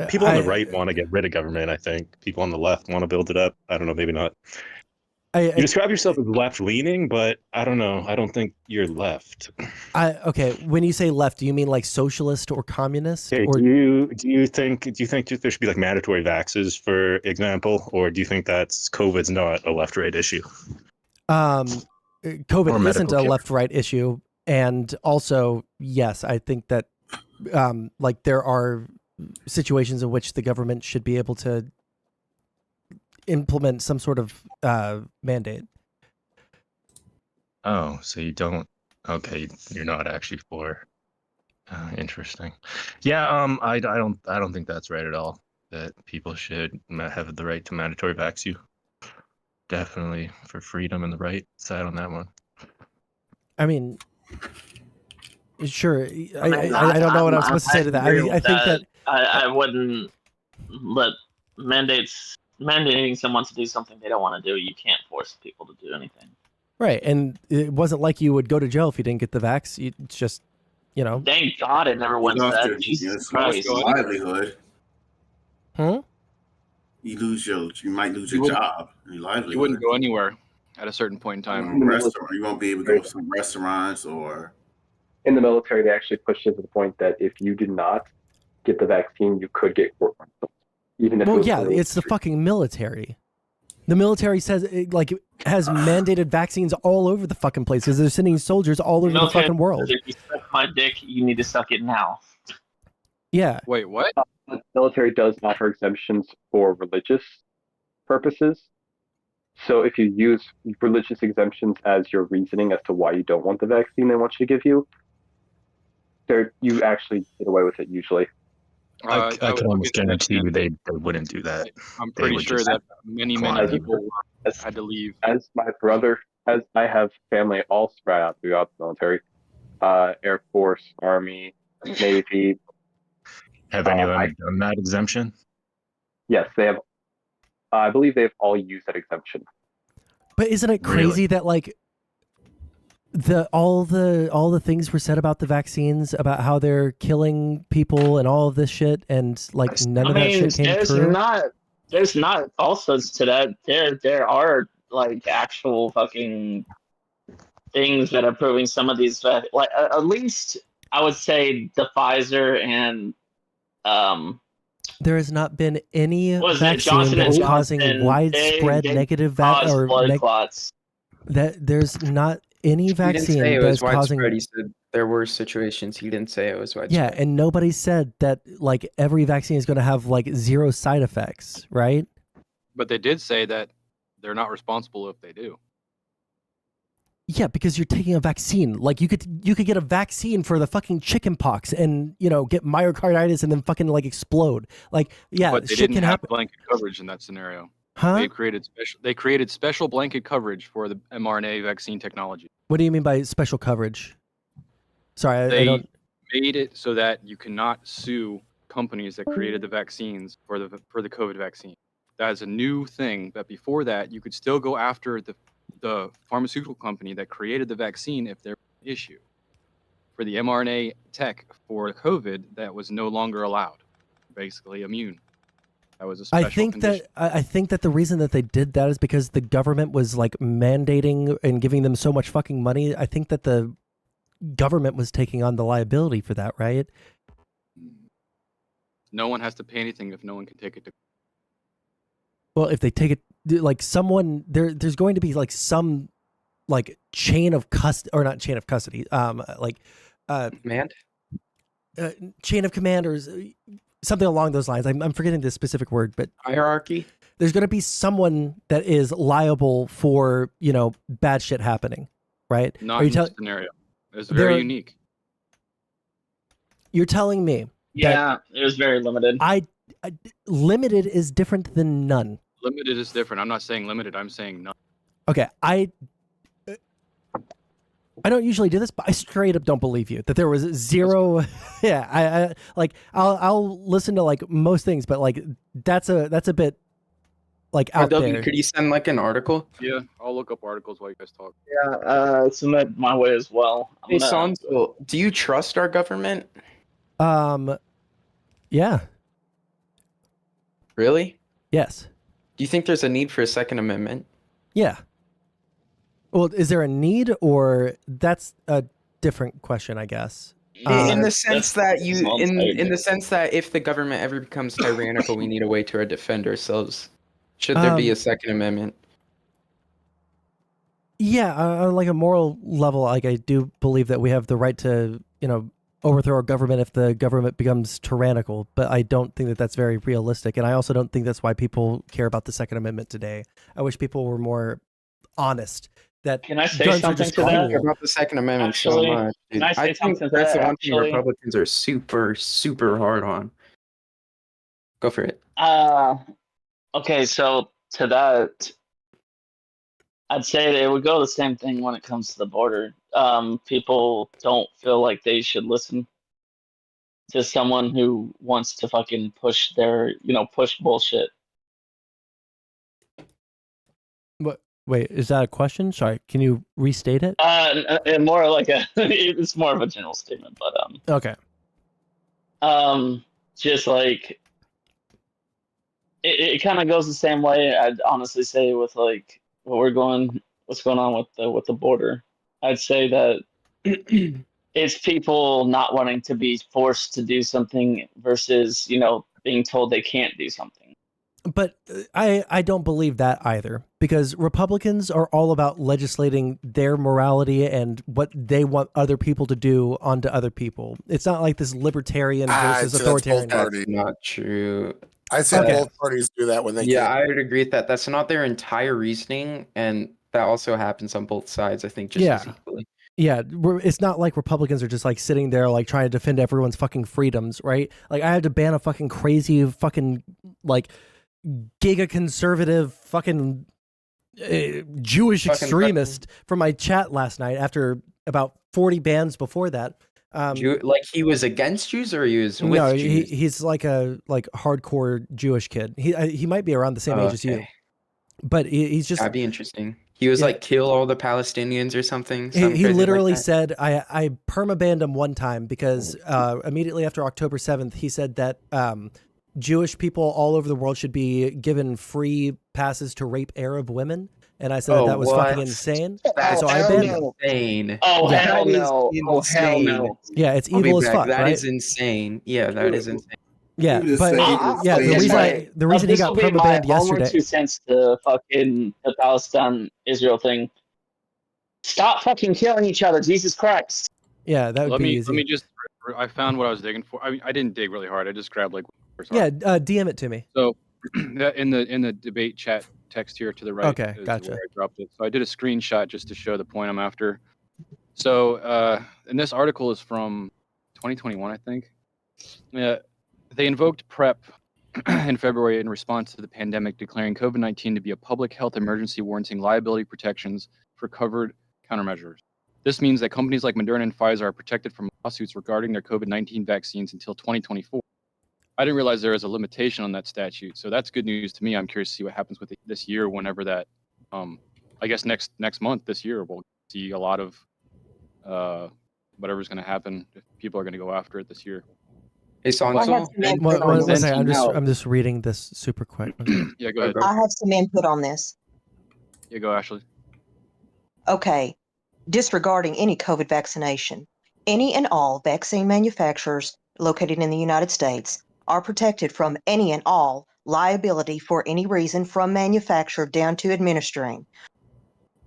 People on the right want to get rid of government. I think people on the left want to build it up. I don't know. Maybe not. You describe yourself as left-leaning, but I don't know. I don't think you're left. Okay, when you say left, do you mean like socialist or communist? Okay, or do you think there should be like mandatory vaxes, for example, or do you think that's COVID's not a left-right issue? COVID isn't a left-right issue, and also yes, I think that like there are situations in which the government should be able to implement some sort of mandate. Oh, so you don't? Okay, you're not actually for. Interesting. Yeah. I don't think that's right at all. That people should have the right to mandatory vax you. Definitely for freedom and the right side on that one. I mean, sure. I don't know what I'm supposed to say to that. I think that I wouldn't let mandating someone to do something they don't want to do. You can't force people to do anything. Right, and it wasn't like you would go to jail if you didn't get the vax. It's just, Thank God it never went to that. Jesus Christ. Livelihood. Huh? You might lose your job. Your livelihood. You wouldn't go anywhere at a certain point in time. Restaurant. You won't be able to go to some restaurants or. In the military, they actually pushed it to the point that if you did not get the vaccine, you could get court martial. Even if it's the fucking military. The military says has mandated vaccines all over the fucking place because they're sending soldiers all over the fucking world. If you suck my dick, you need to suck it now. Yeah. Wait, what? The military does offer exemptions for religious purposes. So if you use religious exemptions as your reasoning as to why you don't want the vaccine they want you to give you, you actually get away with it usually. I can almost guarantee you they wouldn't do that. I'm pretty sure that many people had to leave. As I have family all spread out throughout the military, Air Force, Army, Navy. Have any of them done that exemption? Yes, they have. I believe they've all used that exemption. But isn't it crazy that all the things were said about the vaccines, about how they're killing people and all of this shit, and like none of that shit came true. There's not also to that. There are like actual fucking things that are proving some of these, like at least I would say the Pfizer and there has not been any was it vaccine Johnson and that's Johnson? causing widespread they negative caused blood clots. that there's not any He didn't vaccine say it was that's causing. widespread. He said there were situations. He didn't say it was widespread. Yeah, and nobody said that like every vaccine is going to have like zero side effects, right? But they did say that they're not responsible if they do. Yeah, because you're taking a vaccine. Like you could get a vaccine for the fucking chicken pox and get myocarditis and then fucking like explode. Like yeah, But they shit didn't can have happen. blanket coverage in that scenario. Huh? They created special blanket coverage for the mRNA vaccine technology. What do you mean by special coverage? Sorry, I They don't. made it so that you cannot sue companies that created the vaccines for the COVID vaccine. That is a new thing. But before that, you could still go after the pharmaceutical company that created the vaccine if there was an issue. For the mRNA tech for COVID, that was no longer allowed. Basically immune. That was a special condition. I think that the reason that they did that is because the government was like mandating and giving them so much fucking money. I think that the government was taking on the liability for that, right? No one has to pay anything if no one can take it to. Well, if they take it, like someone there's going to be like some like chain of custody, or not chain of custody, command, chain of command, or something along those lines. I'm forgetting the specific word, but hierarchy. There's going to be someone that is liable for bad shit happening, right? Not in this scenario. It's very unique. You're telling me? Yeah, it was very limited. Limited is different than none. Limited is different. I'm not saying limited. I'm saying none. Okay, I don't usually do this, but I straight up don't believe you that there was zero. Yeah, I'll listen to like most things, but like that's a bit like out there. Could you send like an article? Yeah, I'll look up articles while you guys talk. Yeah, send that my way as well. Hey, Sondsol, do you trust our government? Yeah. Really? Yes. Do you think there's a need for a Second Amendment? Yeah. Well, is there a need, or that's a different question, I guess. In the sense that in the sense that if the government ever becomes tyrannical, we need a way to defend ourselves. Should there be a Second Amendment? Yeah, on like a moral level, like I do believe that we have the right to, overthrow our government if the government becomes tyrannical, but I don't think that that's very realistic, and I also don't think that's why people care about the Second Amendment today. I wish people were more honest. That can I say something to that about the Second Amendment so much? Can I say something to that's that? The one thing Republicans are super hard on. Go for it. Okay, so to that, I'd say that it would go the same thing when it comes to the border. People don't feel like they should listen to someone who wants to fucking push their, push bullshit. What? Wait, is that a question? Sorry, can you restate it? And more like it's more of a general statement, but okay. Just like it kind of goes the same way. I'd honestly say with like what's going on with the border. I'd say that it's people not wanting to be forced to do something versus being told they can't do something. But I don't believe that either, because Republicans are all about legislating their morality and what they want other people to do onto other people. It's not like this libertarian versus authoritarian. That's not true. I say both parties do that when they can. I would agree with that. That's not their entire reasoning, and that also happens on both sides, I think, just as equally. Yeah, it's not like Republicans are just like sitting there like trying to defend everyone's fucking freedoms, right? Like I had to ban a fucking crazy fucking like giga conservative fucking Jewish extremist from my chat last night after about 40 bans before that. Like he was against Jews, or he was with Jews? He's like a hardcore Jewish kid. He might be around the same age as you, but he's just. That'd be interesting. He was like, kill all the Palestinians or something. He literally said, I permabanned him one time because immediately after October 7th, he said that Jewish people all over the world should be given free passes to rape Arab women. And I said that was fucking insane. So I banned him. Insane. Oh, Yeah. hell That is no. Oh, hell no. insane. Yeah, it's I'll be evil as back. fuck, That right? is insane. Yeah, that is insane. Yeah, but yeah, the reason he this got will be my permabanned only yesterday. 2 cents to fucking the Palestine Israel thing. Stop fucking killing each other, Jesus Christ. Yeah, that would be easy. Let me just. I found what I was digging for. I mean, I didn't dig really hard. I just grabbed like. Yeah, DM it to me. So, in the debate chat text here to the right. Okay, is gotcha. where I dropped it. So I did a screenshot just to show the point I'm after. So, and this article is from 2021, I think. Yeah, they invoked PrEP in February in response to the pandemic, declaring COVID-19 to be a public health emergency, warranting liability protections for covered countermeasures. This means that companies like Moderna and Pfizer are protected from lawsuits regarding their COVID-19 vaccines until 2024. I didn't realize there was a limitation on that statute, so that's good news to me. I'm curious to see what happens with it this year. Whenever that, I guess next month, this year, we'll see a lot of whatever's going to happen. If people are going to go after it this year. Hey, Sondsol. One second, I'm just reading this super quick. Yeah, go ahead. I have some input on this. Yeah, go, Ashley. Okay. Disregarding any COVID vaccination, any and all vaccine manufacturers located in the United States are protected from any and all liability for any reason from manufacturer down to administering.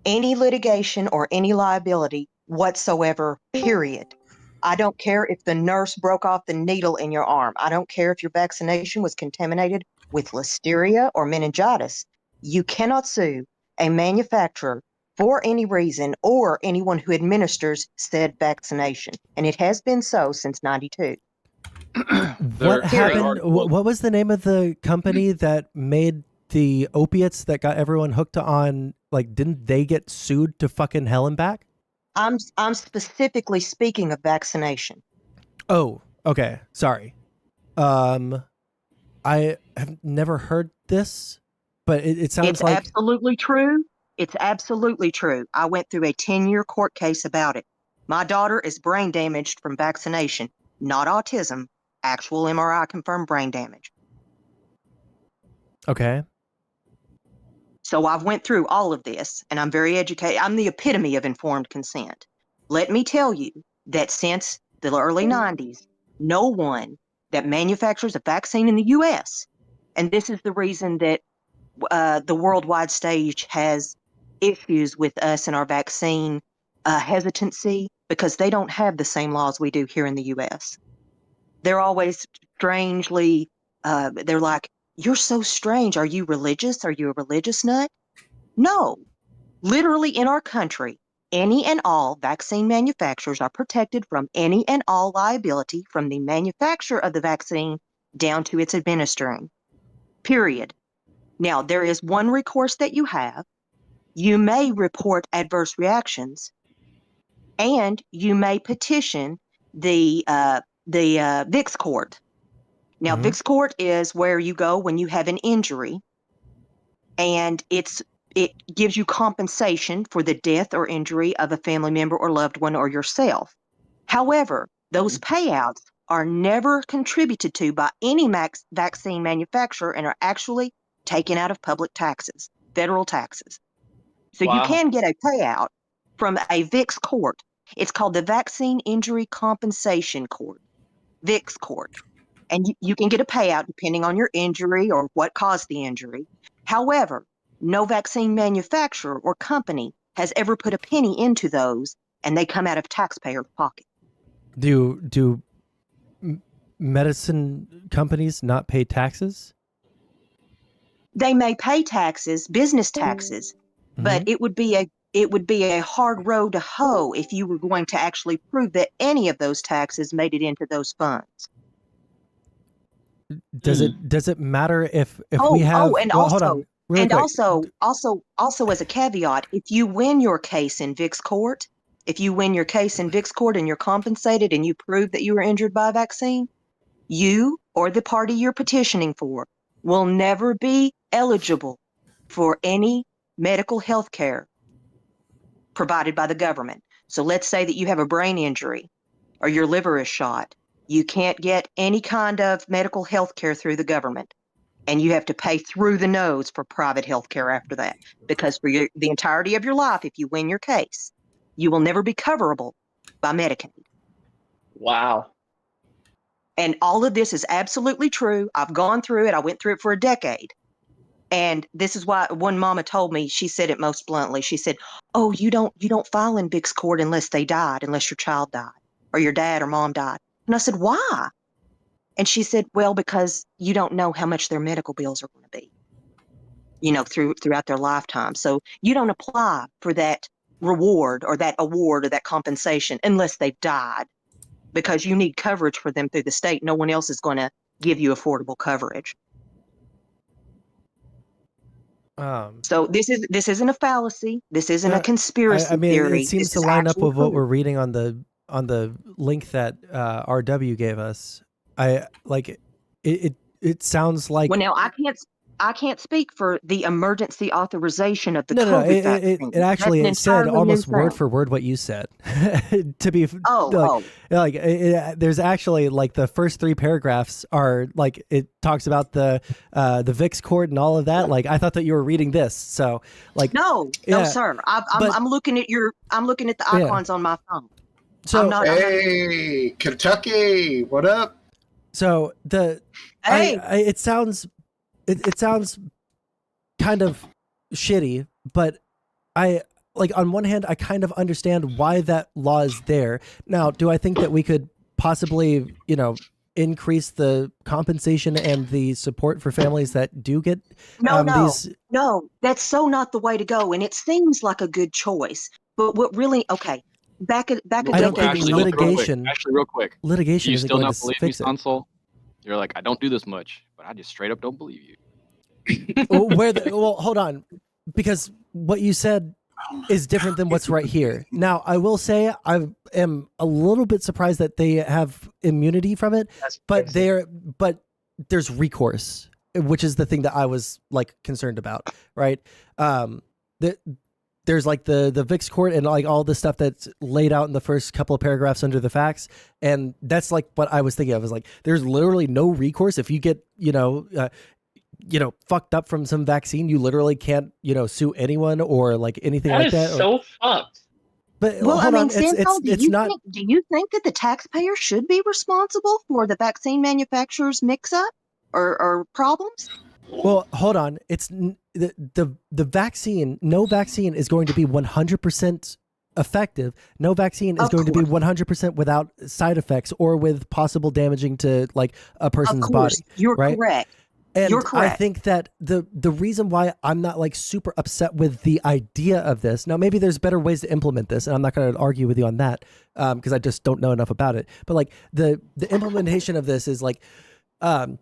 Any litigation or any liability whatsoever, period. I don't care if the nurse broke off the needle in your arm. I don't care if your vaccination was contaminated with listeria or meningitis. You cannot sue a manufacturer for any reason or anyone who administers said vaccination. And it has been so since 92. What happened? What was the name of the company that made the opiates that got everyone hooked on? Like, didn't they get sued to fucking hell and back? I'm specifically speaking of vaccination. Oh, okay. Sorry. I have never heard this, but it sounds It's like absolutely true. It's absolutely true. I went through a 10-year court case about it. My daughter is brain damaged from vaccination, not autism, actual MRI confirmed brain damage. Okay. So I've went through all of this, and I'm very educated. I'm the epitome of informed consent. Let me tell you that since the early 90s, no one that manufactures a vaccine in the U.S., and this is the reason that the worldwide stage has issues with us and our vaccine hesitancy, because they don't have the same laws we do here in the U.S. They're always strangely, they're like, you're so strange. Are you religious? Are you a religious nut? No. Literally in our country, any and all vaccine manufacturers are protected from any and all liability from the manufacturer of the vaccine down to its administering. Period. Now, there is one recourse that you have. You may report adverse reactions, and you may petition the VIX court. Now, VIX court is where you go when you have an injury, and it gives you compensation for the death or injury of a family member or loved one or yourself. However, those payouts are never contributed to by any vaccine manufacturer and are actually taken out of public taxes, federal taxes. So you can get a payout from a VIX court. It's called the Vaccine Injury Compensation Court, VIX court. And you can get a payout depending on your injury or what caused the injury. However, no vaccine manufacturer or company has ever put a penny into those, and they come out of taxpayers' pocket. Do medicine companies not pay taxes? They may pay taxes, business taxes, but it would be a hard road to hoe if you were going to actually prove that any of those taxes made it into those funds. Does it matter if we have? And well, also, hold on, really and quick. also as a caveat, if you win your case in VIX court, and you're compensated and you prove that you were injured by a vaccine, you or the party you're petitioning for will never be eligible for any medical health care provided by the government. So let's say that you have a brain injury or your liver is shot. You can't get any kind of medical health care through the government. And you have to pay through the nose for private health care after that. Because for the entirety of your life, if you win your case, you will never be coverable by Medicaid. Wow. And all of this is absolutely true. I've gone through it. I went through it for a decade. And this is why one mama told me, she said it most bluntly. She said, "Oh, you don't file in Big's court unless they died, unless your child died or your dad or mom died." And I said, "Why?" And she said, "Well, because you don't know how much their medical bills are going to be, throughout their lifetime. So you don't apply for that reward or that award or that compensation unless they've died, because you need coverage for them through the state. No one else is going to give you affordable coverage." So this isn't a fallacy. This isn't a conspiracy I mean, theory. it seems This to is line up actual with what proof. we're reading on the link that RW gave us. It sounds like Well, now I can't speak for the emergency authorization of the no. COVID vaccine. It actually That's an said entirely almost new word thing. for word what you said. To be Oh. there's actually like the first 3 paragraphs are like it talks about the VIX court and all of that. Like I thought that you were reading this. So like No, yeah, sir. I'm looking at the icons on my phone. So hey, Kentucky, what up? So it sounds kind of shitty, but I like on one hand I kind of understand why that law is there. Now, do I think that we could possibly, increase the compensation and the support for families that do get these? No, that's so not the way to go. And it seems like a good choice, but what really? Okay, back a I don't think decade ago. litigation. Actually, real quick. Litigation Do you isn't still going not to believe me, fix it. Sondsol? You're like, I don't do this much, but I just straight up don't believe you. Well, hold on, because what you said is different than what's right here. Now, I will say I am a little bit surprised that they have immunity from it, but there's recourse, which is the thing that I was like concerned about, right? There's like the VIX court and like all the stuff that's laid out in the first couple of paragraphs under the facts. And that's like what I was thinking of, is like, there's literally no recourse. If you get, fucked up from some vaccine, you literally can't, sue anyone or like anything like that. That is so fucked. But Well, hold on, Sondsol, it's not. Do you think that the taxpayer should be responsible for the vaccine manufacturer's mix-up or problems? Well, hold on. It's the vaccine. No vaccine is going to be 100% effective. No vaccine is going to be 100% without side effects or with possible damaging to like a person's body. You're right? correct. And You're correct. I think that the reason why I'm not like super upset with the idea of this, now maybe there's better ways to implement this, and I'm not going to argue with you on that because I just don't know enough about it. But like the implementation of this is like kind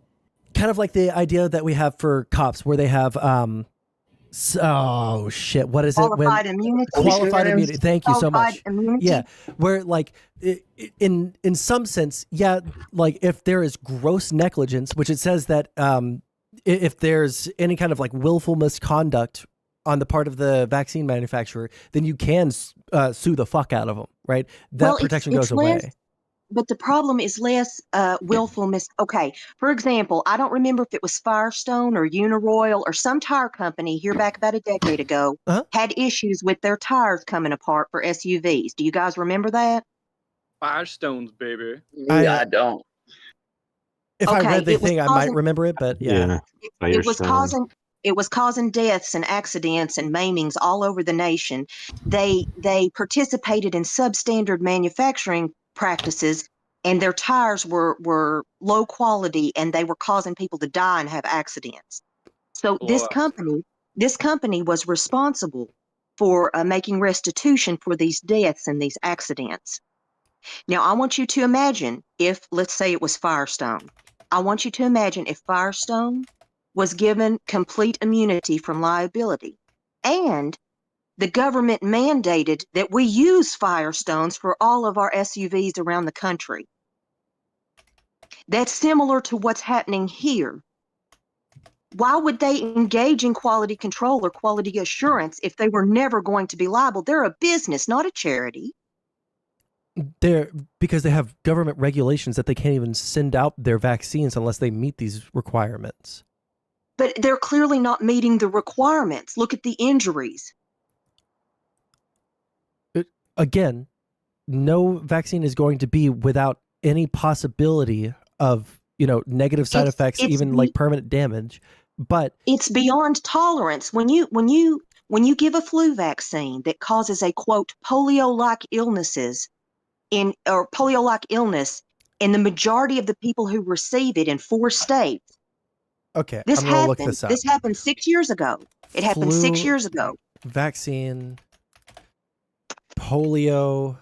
of like the idea that we have for cops, where they have oh shit, what is Qualified immunity. Qualified immunity. Thank you so much. Immunity. Yeah, where like in some sense, yeah, like if there is gross negligence, which it says that if there's any kind of like willful misconduct on the part of the vaccine manufacturer, then you can sue the fuck out of them, right? That protection goes away. But the problem is less willful Okay, for example, I don't remember if it was Firestone or Uniroyal or some tire company here back about a decade ago had issues with their tires coming apart for SUVs. Do you guys remember that? Firestones, baby. I don't. If I read the thing, I might remember it, but yeah. It was causing deaths and accidents and maimings all over the nation. They participated in substandard manufacturing practices, and their tires were low quality, and they were causing people to die and have accidents. So this company was responsible for making restitution for these deaths and these accidents. Now, I want you to imagine if, let's say it was Firestone. I want you to imagine if Firestone was given complete immunity from liability, and the government mandated that we use Firestones for all of our SUVs around the country. That's similar to what's happening here. Why would they engage in quality control or quality assurance if they were never going to be liable? They're a business, not a charity. Because they have government regulations that they can't even send out their vaccines unless they meet these requirements. But they're clearly not meeting the requirements. Look at the injuries. Again, no vaccine is going to be without any possibility of, negative side effects, even like permanent damage. But it's beyond tolerance. When you give a flu vaccine that causes a quote polio-like illness in the majority of the people who receive it in 4 states. Okay, This I'm gonna happened. look this up. This happened 6 years ago. It happened 6 years ago. Vaccine, polio.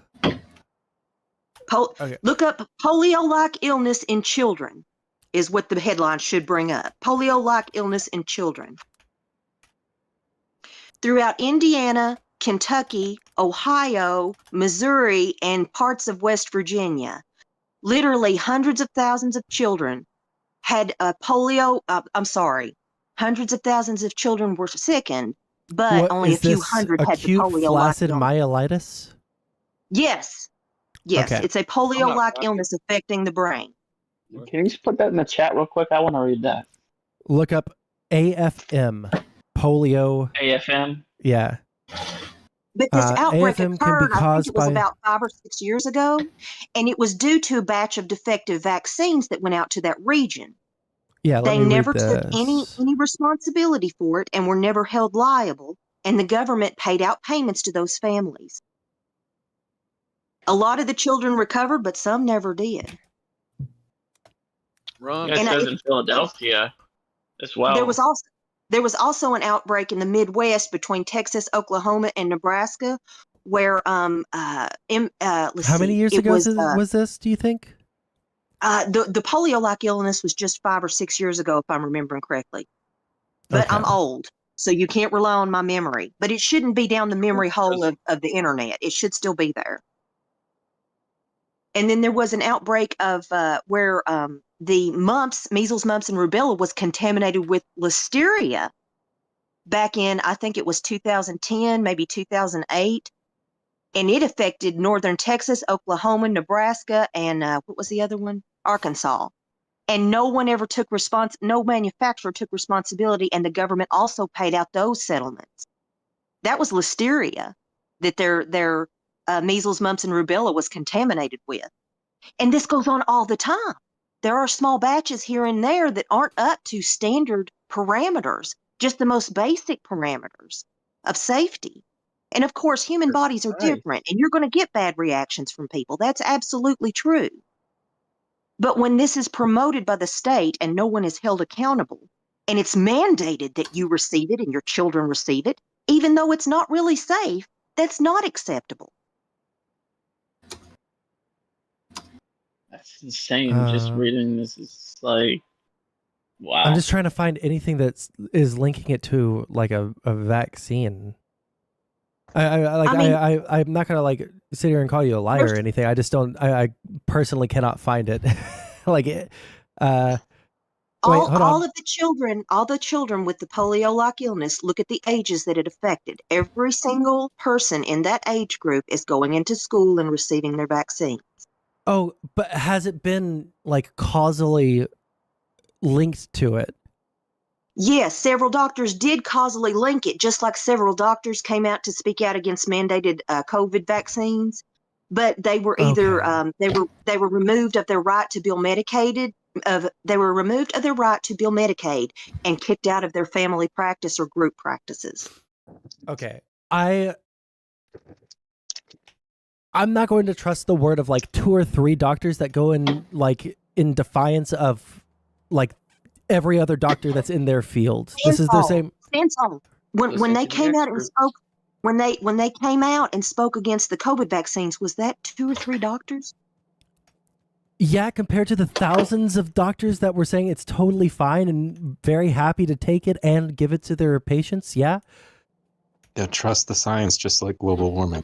Okay. Look up polio-like illness in children is what the headline should bring up. Polio-like illness in children. Throughout Indiana, Kentucky, Ohio, Missouri, and parts of West Virginia, literally hundreds of thousands of children had polio. Hundreds of thousands of children were sickened, but only a few hundred had the polio-like flaccid illness. myelitis? Yes. Yes, Okay. it's a polio-like illness affecting the brain. Can you just put that in the chat real quick? I want to read that. Look up AFM, polio. AFM? Yeah. But this outbreak AFM can occurred, be I think caused it was by about 5 or 6 years ago, and it was due to a batch of defective vaccines that went out to that region. Yeah, let They me read never took this. any responsibility for it and were never held liable, and the government paid out payments to those families. A lot of the children recovered, but some never did. Ron, And it says in Philadelphia as well. There was also an outbreak in the Midwest between Texas, Oklahoma, and Nebraska, where How many years ago was this? Do you think? The polio-like illness was just 5 or 6 years ago, if I'm remembering correctly. But Okay. I'm old, so you can't rely on my memory. But it shouldn't be down the memory hole of the internet. It should still be there. And then there was an outbreak of where the measles, mumps, and rubella was contaminated with listeria back in, I think it was 2010, maybe 2008. And it affected northern Texas, Oklahoma, Nebraska, and what was the other one? Arkansas. And no one ever took no manufacturer took responsibility, and the government also paid out those settlements. That was listeria that their measles, mumps, and rubella was contaminated with. And this goes on all the time. There are small batches here and there that aren't up to standard parameters, just the most basic parameters of safety. And of course, human bodies are different, and you're going to get bad reactions from people. That's absolutely true. But when this is promoted by the state and no one is held accountable, and it's mandated that you receive it and your children receive it, even though it's not really safe, that's not acceptable. That's insane. Just reading this is like, wow. I'm just trying to find anything that is linking it to like a vaccine. I'm not gonna like sit here and call you a liar or anything. I just don't. I personally cannot find it. All of the children with the polio-like illness, look at the ages that it affected. Every single person in that age group is going into school and receiving their vaccine. Oh, but has it been like causally linked to it? Yes, several doctors did causally link it, just like several doctors came out to speak out against mandated COVID vaccines. But they were either they were removed of their right to bill Medicaid. They were removed of their right to bill Medicaid and kicked out of their family practice or group practices. Okay, I'm not going to trust the word of like 2 or 3 doctors that go in like in defiance of like every other doctor that's in their field. This is the same. Sondsol. When they came out and spoke, when they came out and spoke against the COVID vaccines, was that 2 or 3 doctors? Yeah, compared to the thousands of doctors that were saying it's totally fine and very happy to take it and give it to their patients. Yeah. Yeah, trust the science, just like global warming.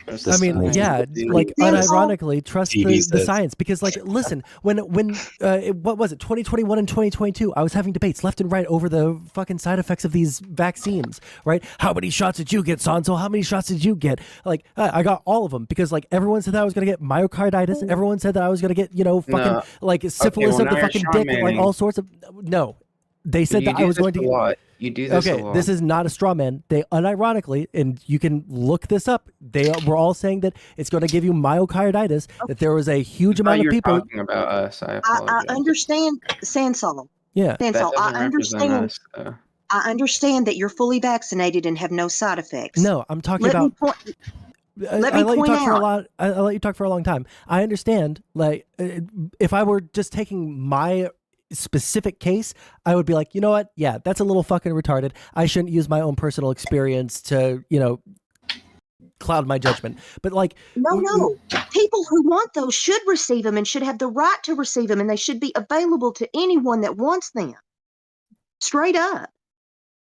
I mean, yeah, like unironically, trust the science because, like, listen, when what was it, 2021 and 2022, I was having debates left and right over the fucking side effects of these vaccines, right? How many shots did you get, Sondsol? How many shots did you get? Like, I got all of them because, like, everyone said that I was gonna get myocarditis. Everyone said that I was gonna get, fucking like syphilis of the fucking dick, and, like all sorts of no. They said that I was going to. You do this a lot. This is not a straw man. They unironically, and you can look this up. They were all saying that it's going to give you myocarditis. That there was a huge amount of people. Talking about us. I understand, Sondsol. Yeah, Sondsol. I understand that you're fully vaccinated and have no side effects. No, I'm talking about. I let you talk for a long time. I understand. Like, if I were just taking my specific case, I would be like, you know what? Yeah, that's a little fucking retarded. I shouldn't use my own personal experience to, cloud my judgment. But like, no, people who want those should receive them and should have the right to receive them, and they should be available to anyone that wants them. Straight up.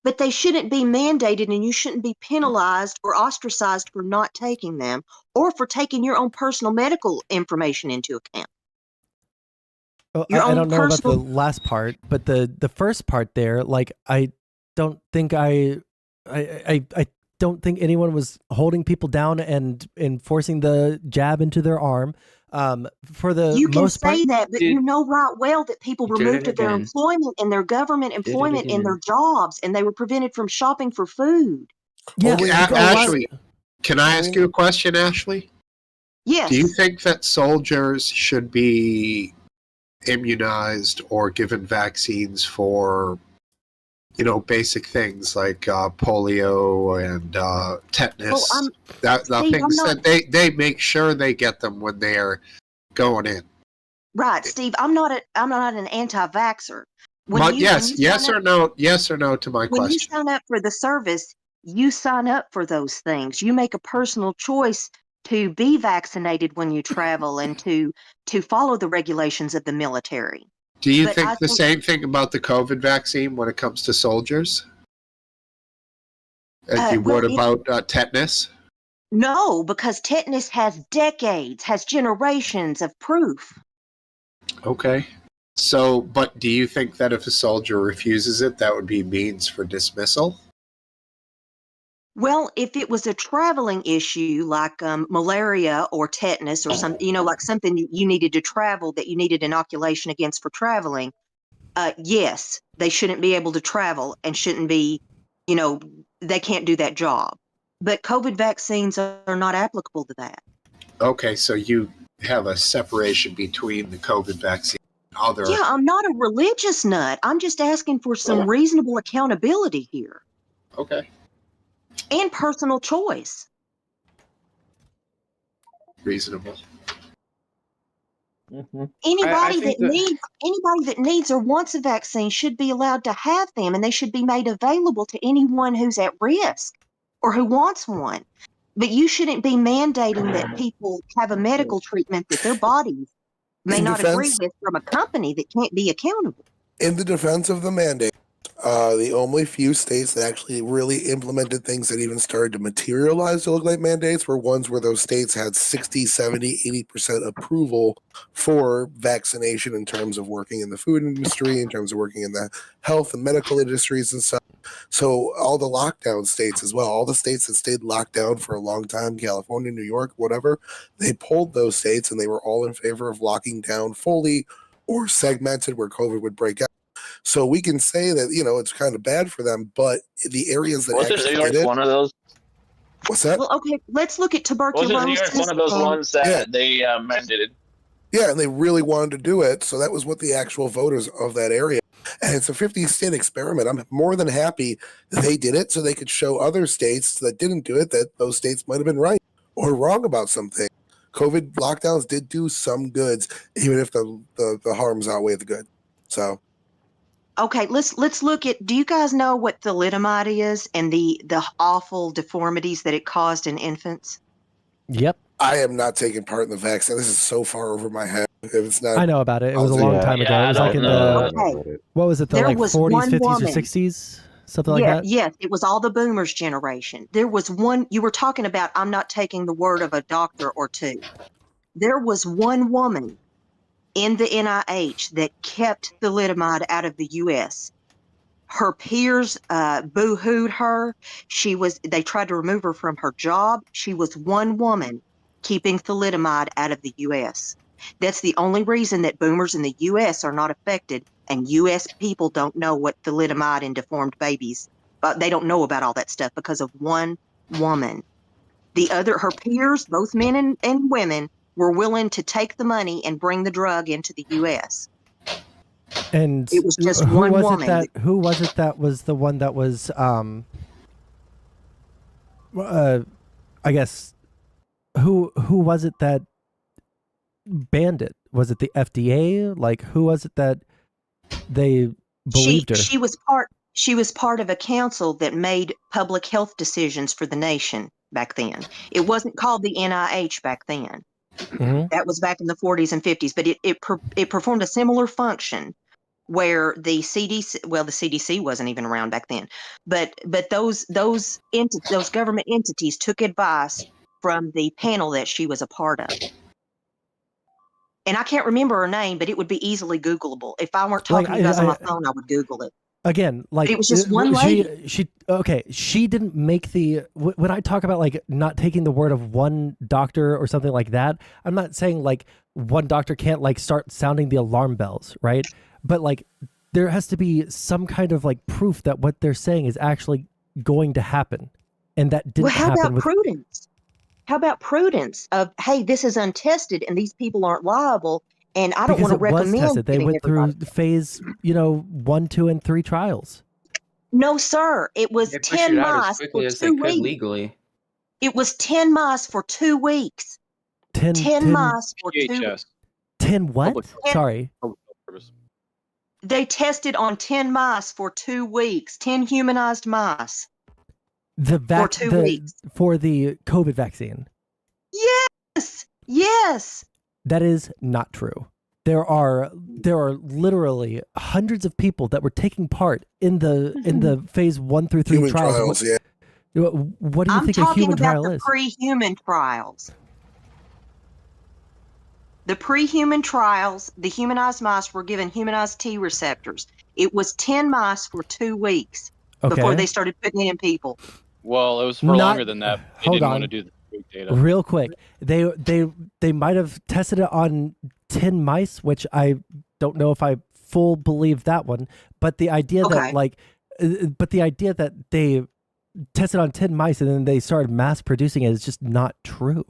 But they shouldn't be mandated, and you shouldn't be penalized or ostracized for not taking them or for taking your own personal medical information into account. Well, I don't know about the last part, but the first part there, like, I don't think I don't think anyone was holding people down and enforcing the jab into their arm. For the you can most part, say that, but you know right well that people removed their employment and their government employment and their jobs, and they were prevented from shopping for food. Yeah, Ashley, can I ask you a question, Ashley? Yes. Do you think that soldiers should be immunized or given vaccines for, basic things like polio and tetanus? That they make sure they get them when they're going in. Right, Steve. I'm not an anti-vaxxer. Yes or no to my question. When you sign up for the service, you sign up for those things. You make a personal choice to be vaccinated when you travel and to follow the regulations of the military. Do you think the same thing about the COVID vaccine when it comes to soldiers as you would about tetanus? No, because tetanus has decades, has generations of proof. Okay. So, but do you think that if a soldier refuses it, that would be means for dismissal? Well, if it was a traveling issue like malaria or tetanus or something, like something you needed to travel that you needed inoculation against for traveling, yes, they shouldn't be able to travel and shouldn't be, they can't do that job. But COVID vaccines are not applicable to that. Okay, so you have a separation between the COVID vaccine and other. Yeah, I'm not a religious nut. I'm just asking for some reasonable accountability here. Okay. And personal choice. Reasonable. Mm-hmm. Anybody that needs or wants a vaccine should be allowed to have them, and they should be made available to anyone who's at risk or who wants one. But you shouldn't be mandating that people have a medical treatment that their bodies may not agree with from a company that can't be accountable. In the defense of the mandate, the only few states that actually really implemented things that even started to materialize to look like mandates were ones where those states had 60, 70, 80% approval for vaccination in terms of working in the food industry, in terms of working in the health and medical industries and stuff. So all the lockdown states as well, all the states that stayed locked down for a long time, California, New York, whatever, they pulled those states and they were all in favor of locking down fully or segmented where COVID would break out. So we can say that, it's kind of bad for them, but the areas that New York one of those? What's that? Well, okay, let's look at tuberculosis. Wasn't New York one of those ones that they mandated? Yeah, and they really wanted to do it, so that was what the actual voters of that area. And it's a 50-state experiment. I'm more than happy that they did it so they could show other states that didn't do it that those states might have been right or wrong about something. COVID lockdowns did do some goods, even if the harms outweigh the good. So... Okay, let's look at, do you guys know what thalidomide is and the awful deformities that it caused in infants? Yep. I am not taking part in the vaccine. This is so far over my head. If it's not, I know about it. It was a long time ago. It was like in the, what was it, the 40s, 50s, or 60s? something like that? Yes, it was all the boomers generation. There was one, you were talking about, I'm not taking the word of a doctor or two. There was one woman in the NIH that kept thalidomide out of the U.S. Her peers boo-hooed her. They tried to remove her from her job. She was one woman keeping thalidomide out of the U.S. That's the only reason that boomers in the U.S. are not affected, and U.S. people don't know what thalidomide in deformed babies, but they don't know about all that stuff because of one woman. Her peers, both men and women, were willing to take the money and bring the drug into the U.S. And it was just who one was woman. who was it that was the one that was I guess who was it that banned it? Was it the FDA? Like, who was it that they believed her? She was part of a council that made public health decisions for the nation back then. It wasn't called the NIH back then. Mm-hmm. That was back in the 40s and 50s, but it performed a similar function where the CDC, well, the CDC wasn't even around back then, but those government entities took advice from the panel that she was a part of. And I can't remember her name, but it would be easily Googleable. If I weren't talking to you guys on my phone, I would Google it. Again, like, it was just one lady. She didn't make when I talk about like not taking the word of one doctor or something like that, I'm not saying like one doctor can't like start sounding the alarm bells, right? But like there has to be some kind of like proof that what they're saying is actually going to happen. And that didn't happen. How about prudence? How about prudence of, hey, this is untested and these people aren't liable, and I don't want to recommend. Was tested. They went through phase, 1, 2, and 3 trials. No, sir. It was 10 mice for 2 weeks. Legally. It was 10 mice for 2 weeks. 10 mice for 2 weeks. 10 what? Sorry. They tested on 10 mice for 2 weeks. 10 humanized mice. For 2 weeks. For the COVID vaccine. Yes. That is not true. There are literally hundreds of people that were taking part in the phase 1 through 3 human trials. What do you think a human trial is? I'm talking about the pre-human trials. The pre-human trials, the humanized mice were given humanized T receptors. It was 10 mice for 2 weeks before they started putting it in people. Well, it was for longer than that. They didn't want to do the big data. Real quick, they might have tested it on 10 mice, which I don't know if I full believe that one. But the idea that they tested on 10 mice and then they started mass producing it is just not true.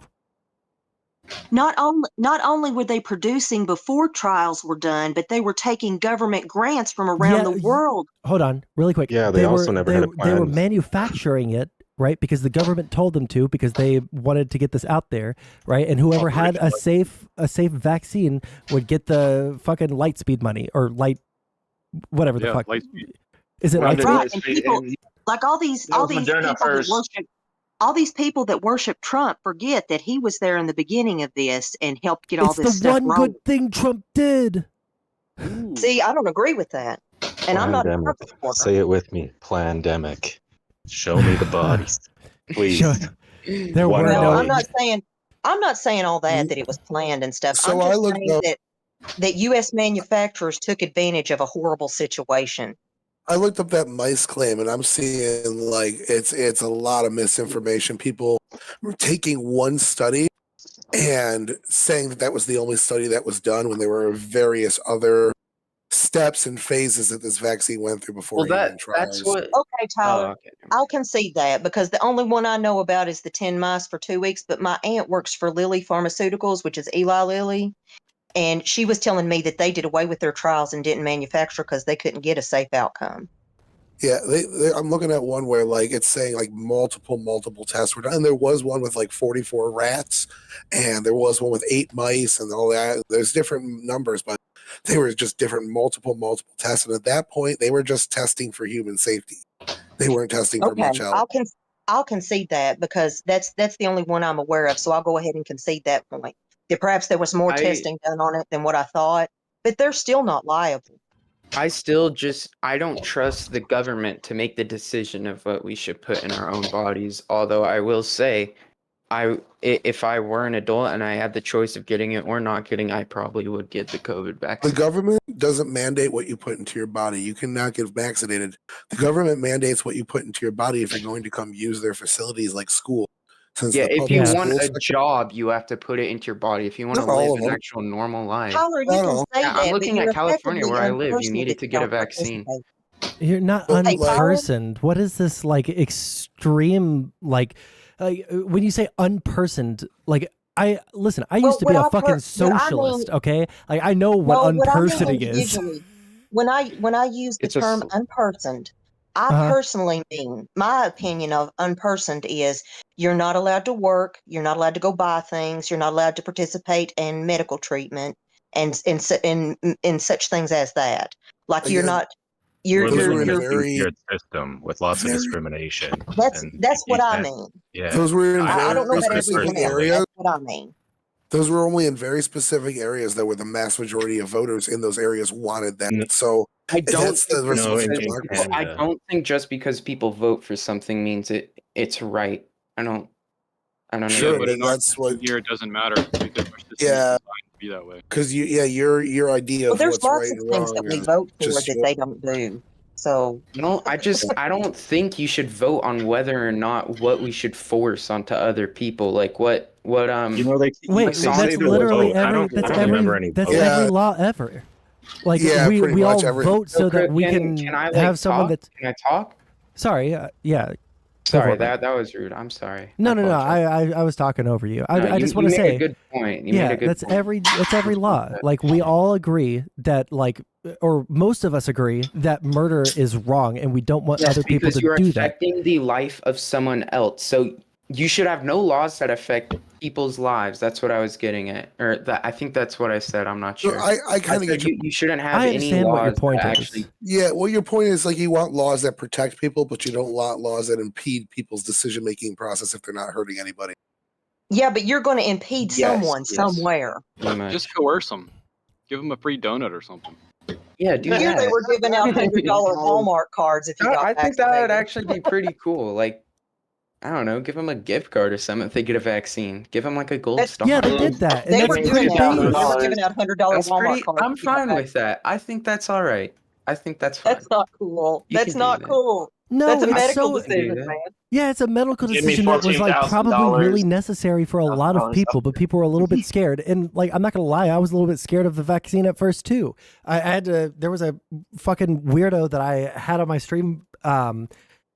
Not only were they producing before trials were done, but they were taking government grants from around the world. Hold on, really quick. Yeah, they also never had a plan. They were manufacturing it, right? Because the government told them to, because they wanted to get this out there, right? And whoever had a safe vaccine would get the fucking light speed money or whatever the fuck. Lightspeed. Is it Right, light and people, like all these people that worship. All these people that worship Trump forget that he was there in the beginning of this and helped get all this stuff rolling. It's the one good thing Trump did. See, I don't agree with that. And I'm not a Trump supporter. Say it with me. Plandemic. Show me the bodies. Please. I'm not saying all that it was planned and stuff. So I'm just saying that US manufacturers took advantage of a horrible situation. I looked up that mice claim, and I'm seeing like it's a lot of misinformation. People were taking one study and saying that was the only study that was done when there were various other steps and phases that this vaccine went through before human trials. That's what. Okay, Tyler, I'll concede that because the only one I know about is the 10 mice for 2 weeks. But my aunt works for Lilly Pharmaceuticals, which is Eli Lilly. And she was telling me that they did away with their trials and didn't manufacture because they couldn't get a safe outcome. Yeah, I'm looking at one where like it's saying like multiple tests were done. And there was one with like 44 rats, and there was one with 8 mice, and all that. There's different numbers, but they were just different multiple tests. And at that point, they were just testing for human safety. They weren't testing for much else. I'll concede that because that's the only one I'm aware of. So I'll go ahead and concede that point. Perhaps there was more testing done on it than what I thought, but they're still not liable. I don't trust the government to make the decision of what we should put in our own bodies. Although I will say, if I were an adult and I had the choice of getting it or not getting, I probably would get the COVID vaccine. The government doesn't mandate what you put into your body. You cannot get vaccinated. The government mandates what you put into your body if you're going to come use their facilities like school. Since Yeah, the if you public want school a sector- job, you have to put it into your body. If you want to Not all live of an them. actual normal life. Tyler, you can say Yeah, that, I'm but looking you're at California where I effectively live. You unpersoned needed if to you get a don't vaccine. participate. You're not Hey, Tyler? unpersoned. What is this like extreme like when you say unpersoned? Like I listen. I used to be a fucking socialist. Okay, like I know what What I mean unpersoning is. individually, when I use the It's a term unpersoned, I personally mean my opinion of unpersoned is you're not allowed to work, you're not allowed to go buy things, you're not allowed to participate in medical treatment and in such things as that. Like you're Again, not We're living in a you're two-tiered system with lots of discrimination. that's what I mean. Yeah. Those were in I don't know very about specific everyone else. areas. That's what I mean. Those were only in very specific areas that were the mass majority of voters in those areas wanted that. So I don't that's the I don't think just because people vote for something means it's right. I don't know. Sure, but in that's what. here it doesn't matter because our system is Yeah, designed to be that way. because your idea Well, of there's what's lots right of and things wrong that we is vote for just that they don't do. So I don't think you should vote on whether or not what we should force onto other people. Like what they Wait, say that's they will literally vote. I every don't remember any that's vote. every law ever. Like Yeah, we pretty all much every- vote so that we can can I, like, have someone talk? that's. Can I talk? Sorry, yeah. Go Sorry, for it, man. that was rude. I'm sorry. No. I was talking over you. No, I just you want to made a say, good point. You yeah, made a good that's point. every law. Like we all agree that or most of us agree that murder is wrong, and we don't want other people because to you're do that. affecting the life of someone else. So you should have no laws that affect people's lives. That's what I was getting at, or I think that's what I said. I'm not sure. I kind of said get you shouldn't have I any understand what your laws point that is. actually. Yeah, well, your point is like you want laws that protect people, but you don't want laws that impede people's decision making process if they're not hurting anybody. yeah, but you're going to impede someone somewhere. Just coerce them. Give them a free donut or something. Yeah, do Here that. they were giving out $100 Walmart cards if you got I think that vaccinated. would actually be pretty cool. Like, I don't know, give them a gift card or something if they get a vaccine. Give them like a gold star. Yeah, they did that, and They that's were pretty doing that. They big. were giving out $100 That's Walmart pretty. cards. I'm if you got fine with that. I think that's all right. I think that's fine. That's not cool. You That's can do not that. cool. No, That's a it's medical so- decision, that. man. Yeah, it's a medical Give me decision that was like probably $14,000. really necessary for a lot of people, but people were a little bit scared. And like, I'm not gonna lie, I was a little bit scared of the vaccine at first too. I had to. There was a fucking weirdo that I had on my stream, and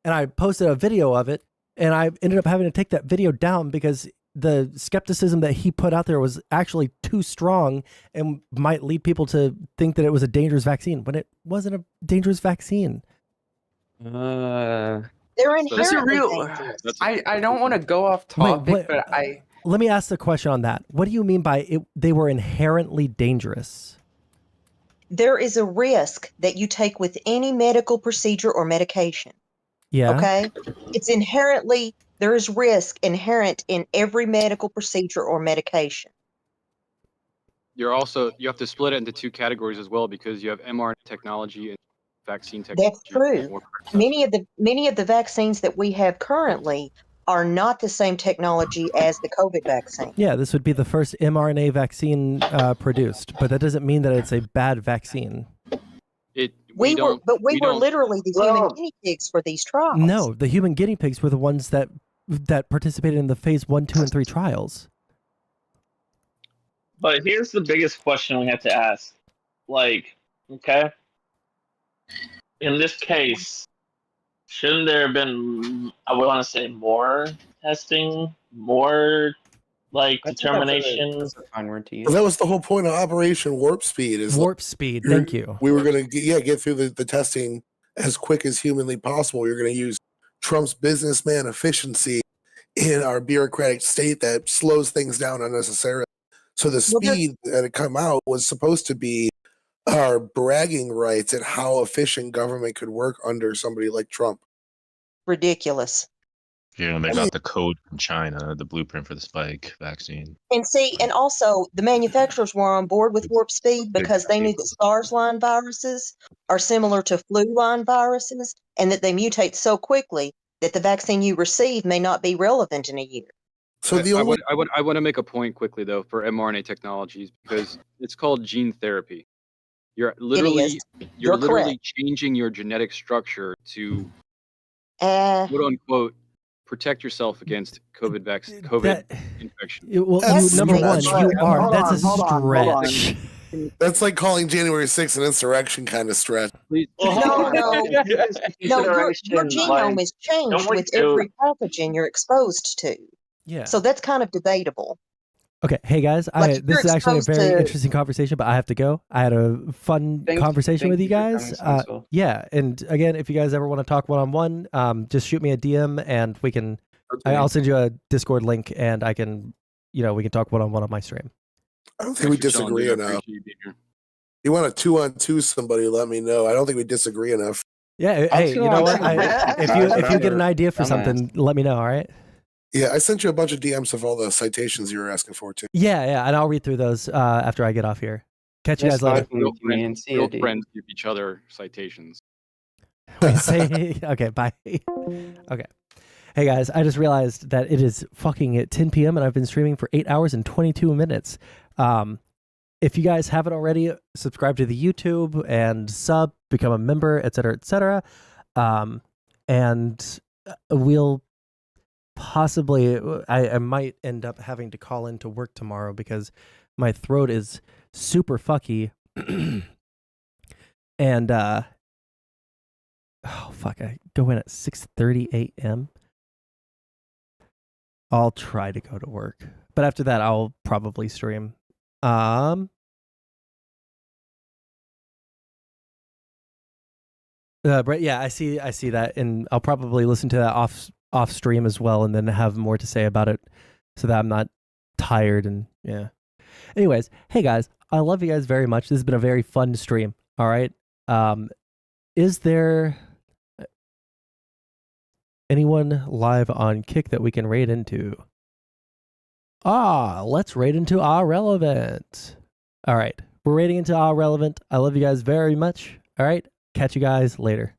I posted a video of it, and I ended up having to take that video down because the skepticism that he put out there was actually too strong and might lead people to think that it was a dangerous vaccine when it wasn't a dangerous vaccine. They're That's a inherently real. dangerous. I don't want to go off topic, Wait, but I. Let me ask the question on that. What do you mean by it? They were inherently dangerous? There is a risk that you take with any medical procedure or medication. Yeah. Okay? It's inherently, there is risk inherent in every medical procedure or medication. You have to split it into two categories as well because you have mRNA technology and vaccine technology. That's true. Many of the vaccines that we have currently are not the same technology as the COVID vaccine. Yeah, this would be the first mRNA vaccine produced, but that doesn't mean that it's a bad vaccine. We were literally the human guinea pigs for these trials. No, the human guinea pigs were the ones that participated in the phase 1, 2, and 3 trials. But here's the biggest question we have to ask. Like, okay, in this case, shouldn't there have been, I would want to say, more testing, more determination? That's a fine word to use. Well, that was the whole point of Operation Warp Speed. Warp Speed, thank you. We were going to get through the testing as quick as humanly possible. We were going to use Trump's businessman efficiency in our bureaucratic state that slows things down unnecessarily. So the speed that had come out was supposed to be our bragging rights at how efficient government could work under somebody like Trump. Ridiculous. You know, they got the code from China, the blueprint for the spike vaccine. And see, and also the manufacturers were on board with warp speed because they knew that SARS line viruses are similar to flu line viruses and that they mutate so quickly that the vaccine you receive may not be relevant in a year. So I want to make a point quickly though for mRNA technologies because it's called gene therapy. You're literally Correct. changing your genetic structure to quote unquote protect yourself against COVID infection. Well, number one, you are. That's a stretch. That's like calling January 6th an insurrection kind of stretch. No, your genome is changed with every pathogen you're exposed to. Yeah. So that's kind of debatable. Okay, hey guys, Like, this is actually a exposed very to- interesting conversation, but I have to go. I had a fun conversation with you guys. Yeah, and again, if you guys ever want to talk one-on-one, just shoot me a DM and we can. I'll send you a Discord link and I can, we can talk one-on-one on my stream. I don't think we disagree enough. You want a 2-on-2 somebody? Let me know. I don't think we disagree enough. Yeah, hey, you know what? If you get an idea for something, let me know. All right. Yeah, I sent you a bunch of DMs of all the citations you were asking for too. Yeah, and I'll read through those after I get off here. Catch you guys later. Real friends give each other citations. Wait, okay, bye. Okay. Hey guys, I just realized that it is fucking at 10 p.m. and I've been streaming for 8 hours and 22 minutes. If you guys haven't already, subscribe to the YouTube and become a member, etc., etc. And we'll possibly, I might end up having to call into work tomorrow because my throat is super fucky. And oh fuck, I go in at 6:30 a.m. I'll try to go to work, but after that I'll probably stream. But yeah, I see that, and I'll probably listen to that off stream as well, and then have more to say about it, so that I'm not tired. And yeah. Anyways, hey guys, I love you guys very much. This has been a very fun stream. All right. Is there anyone live on Kick that we can raid into? Let's raid into our relevant. All right, we're raiding into our relevant. I love you guys very much. All right, catch you guys later.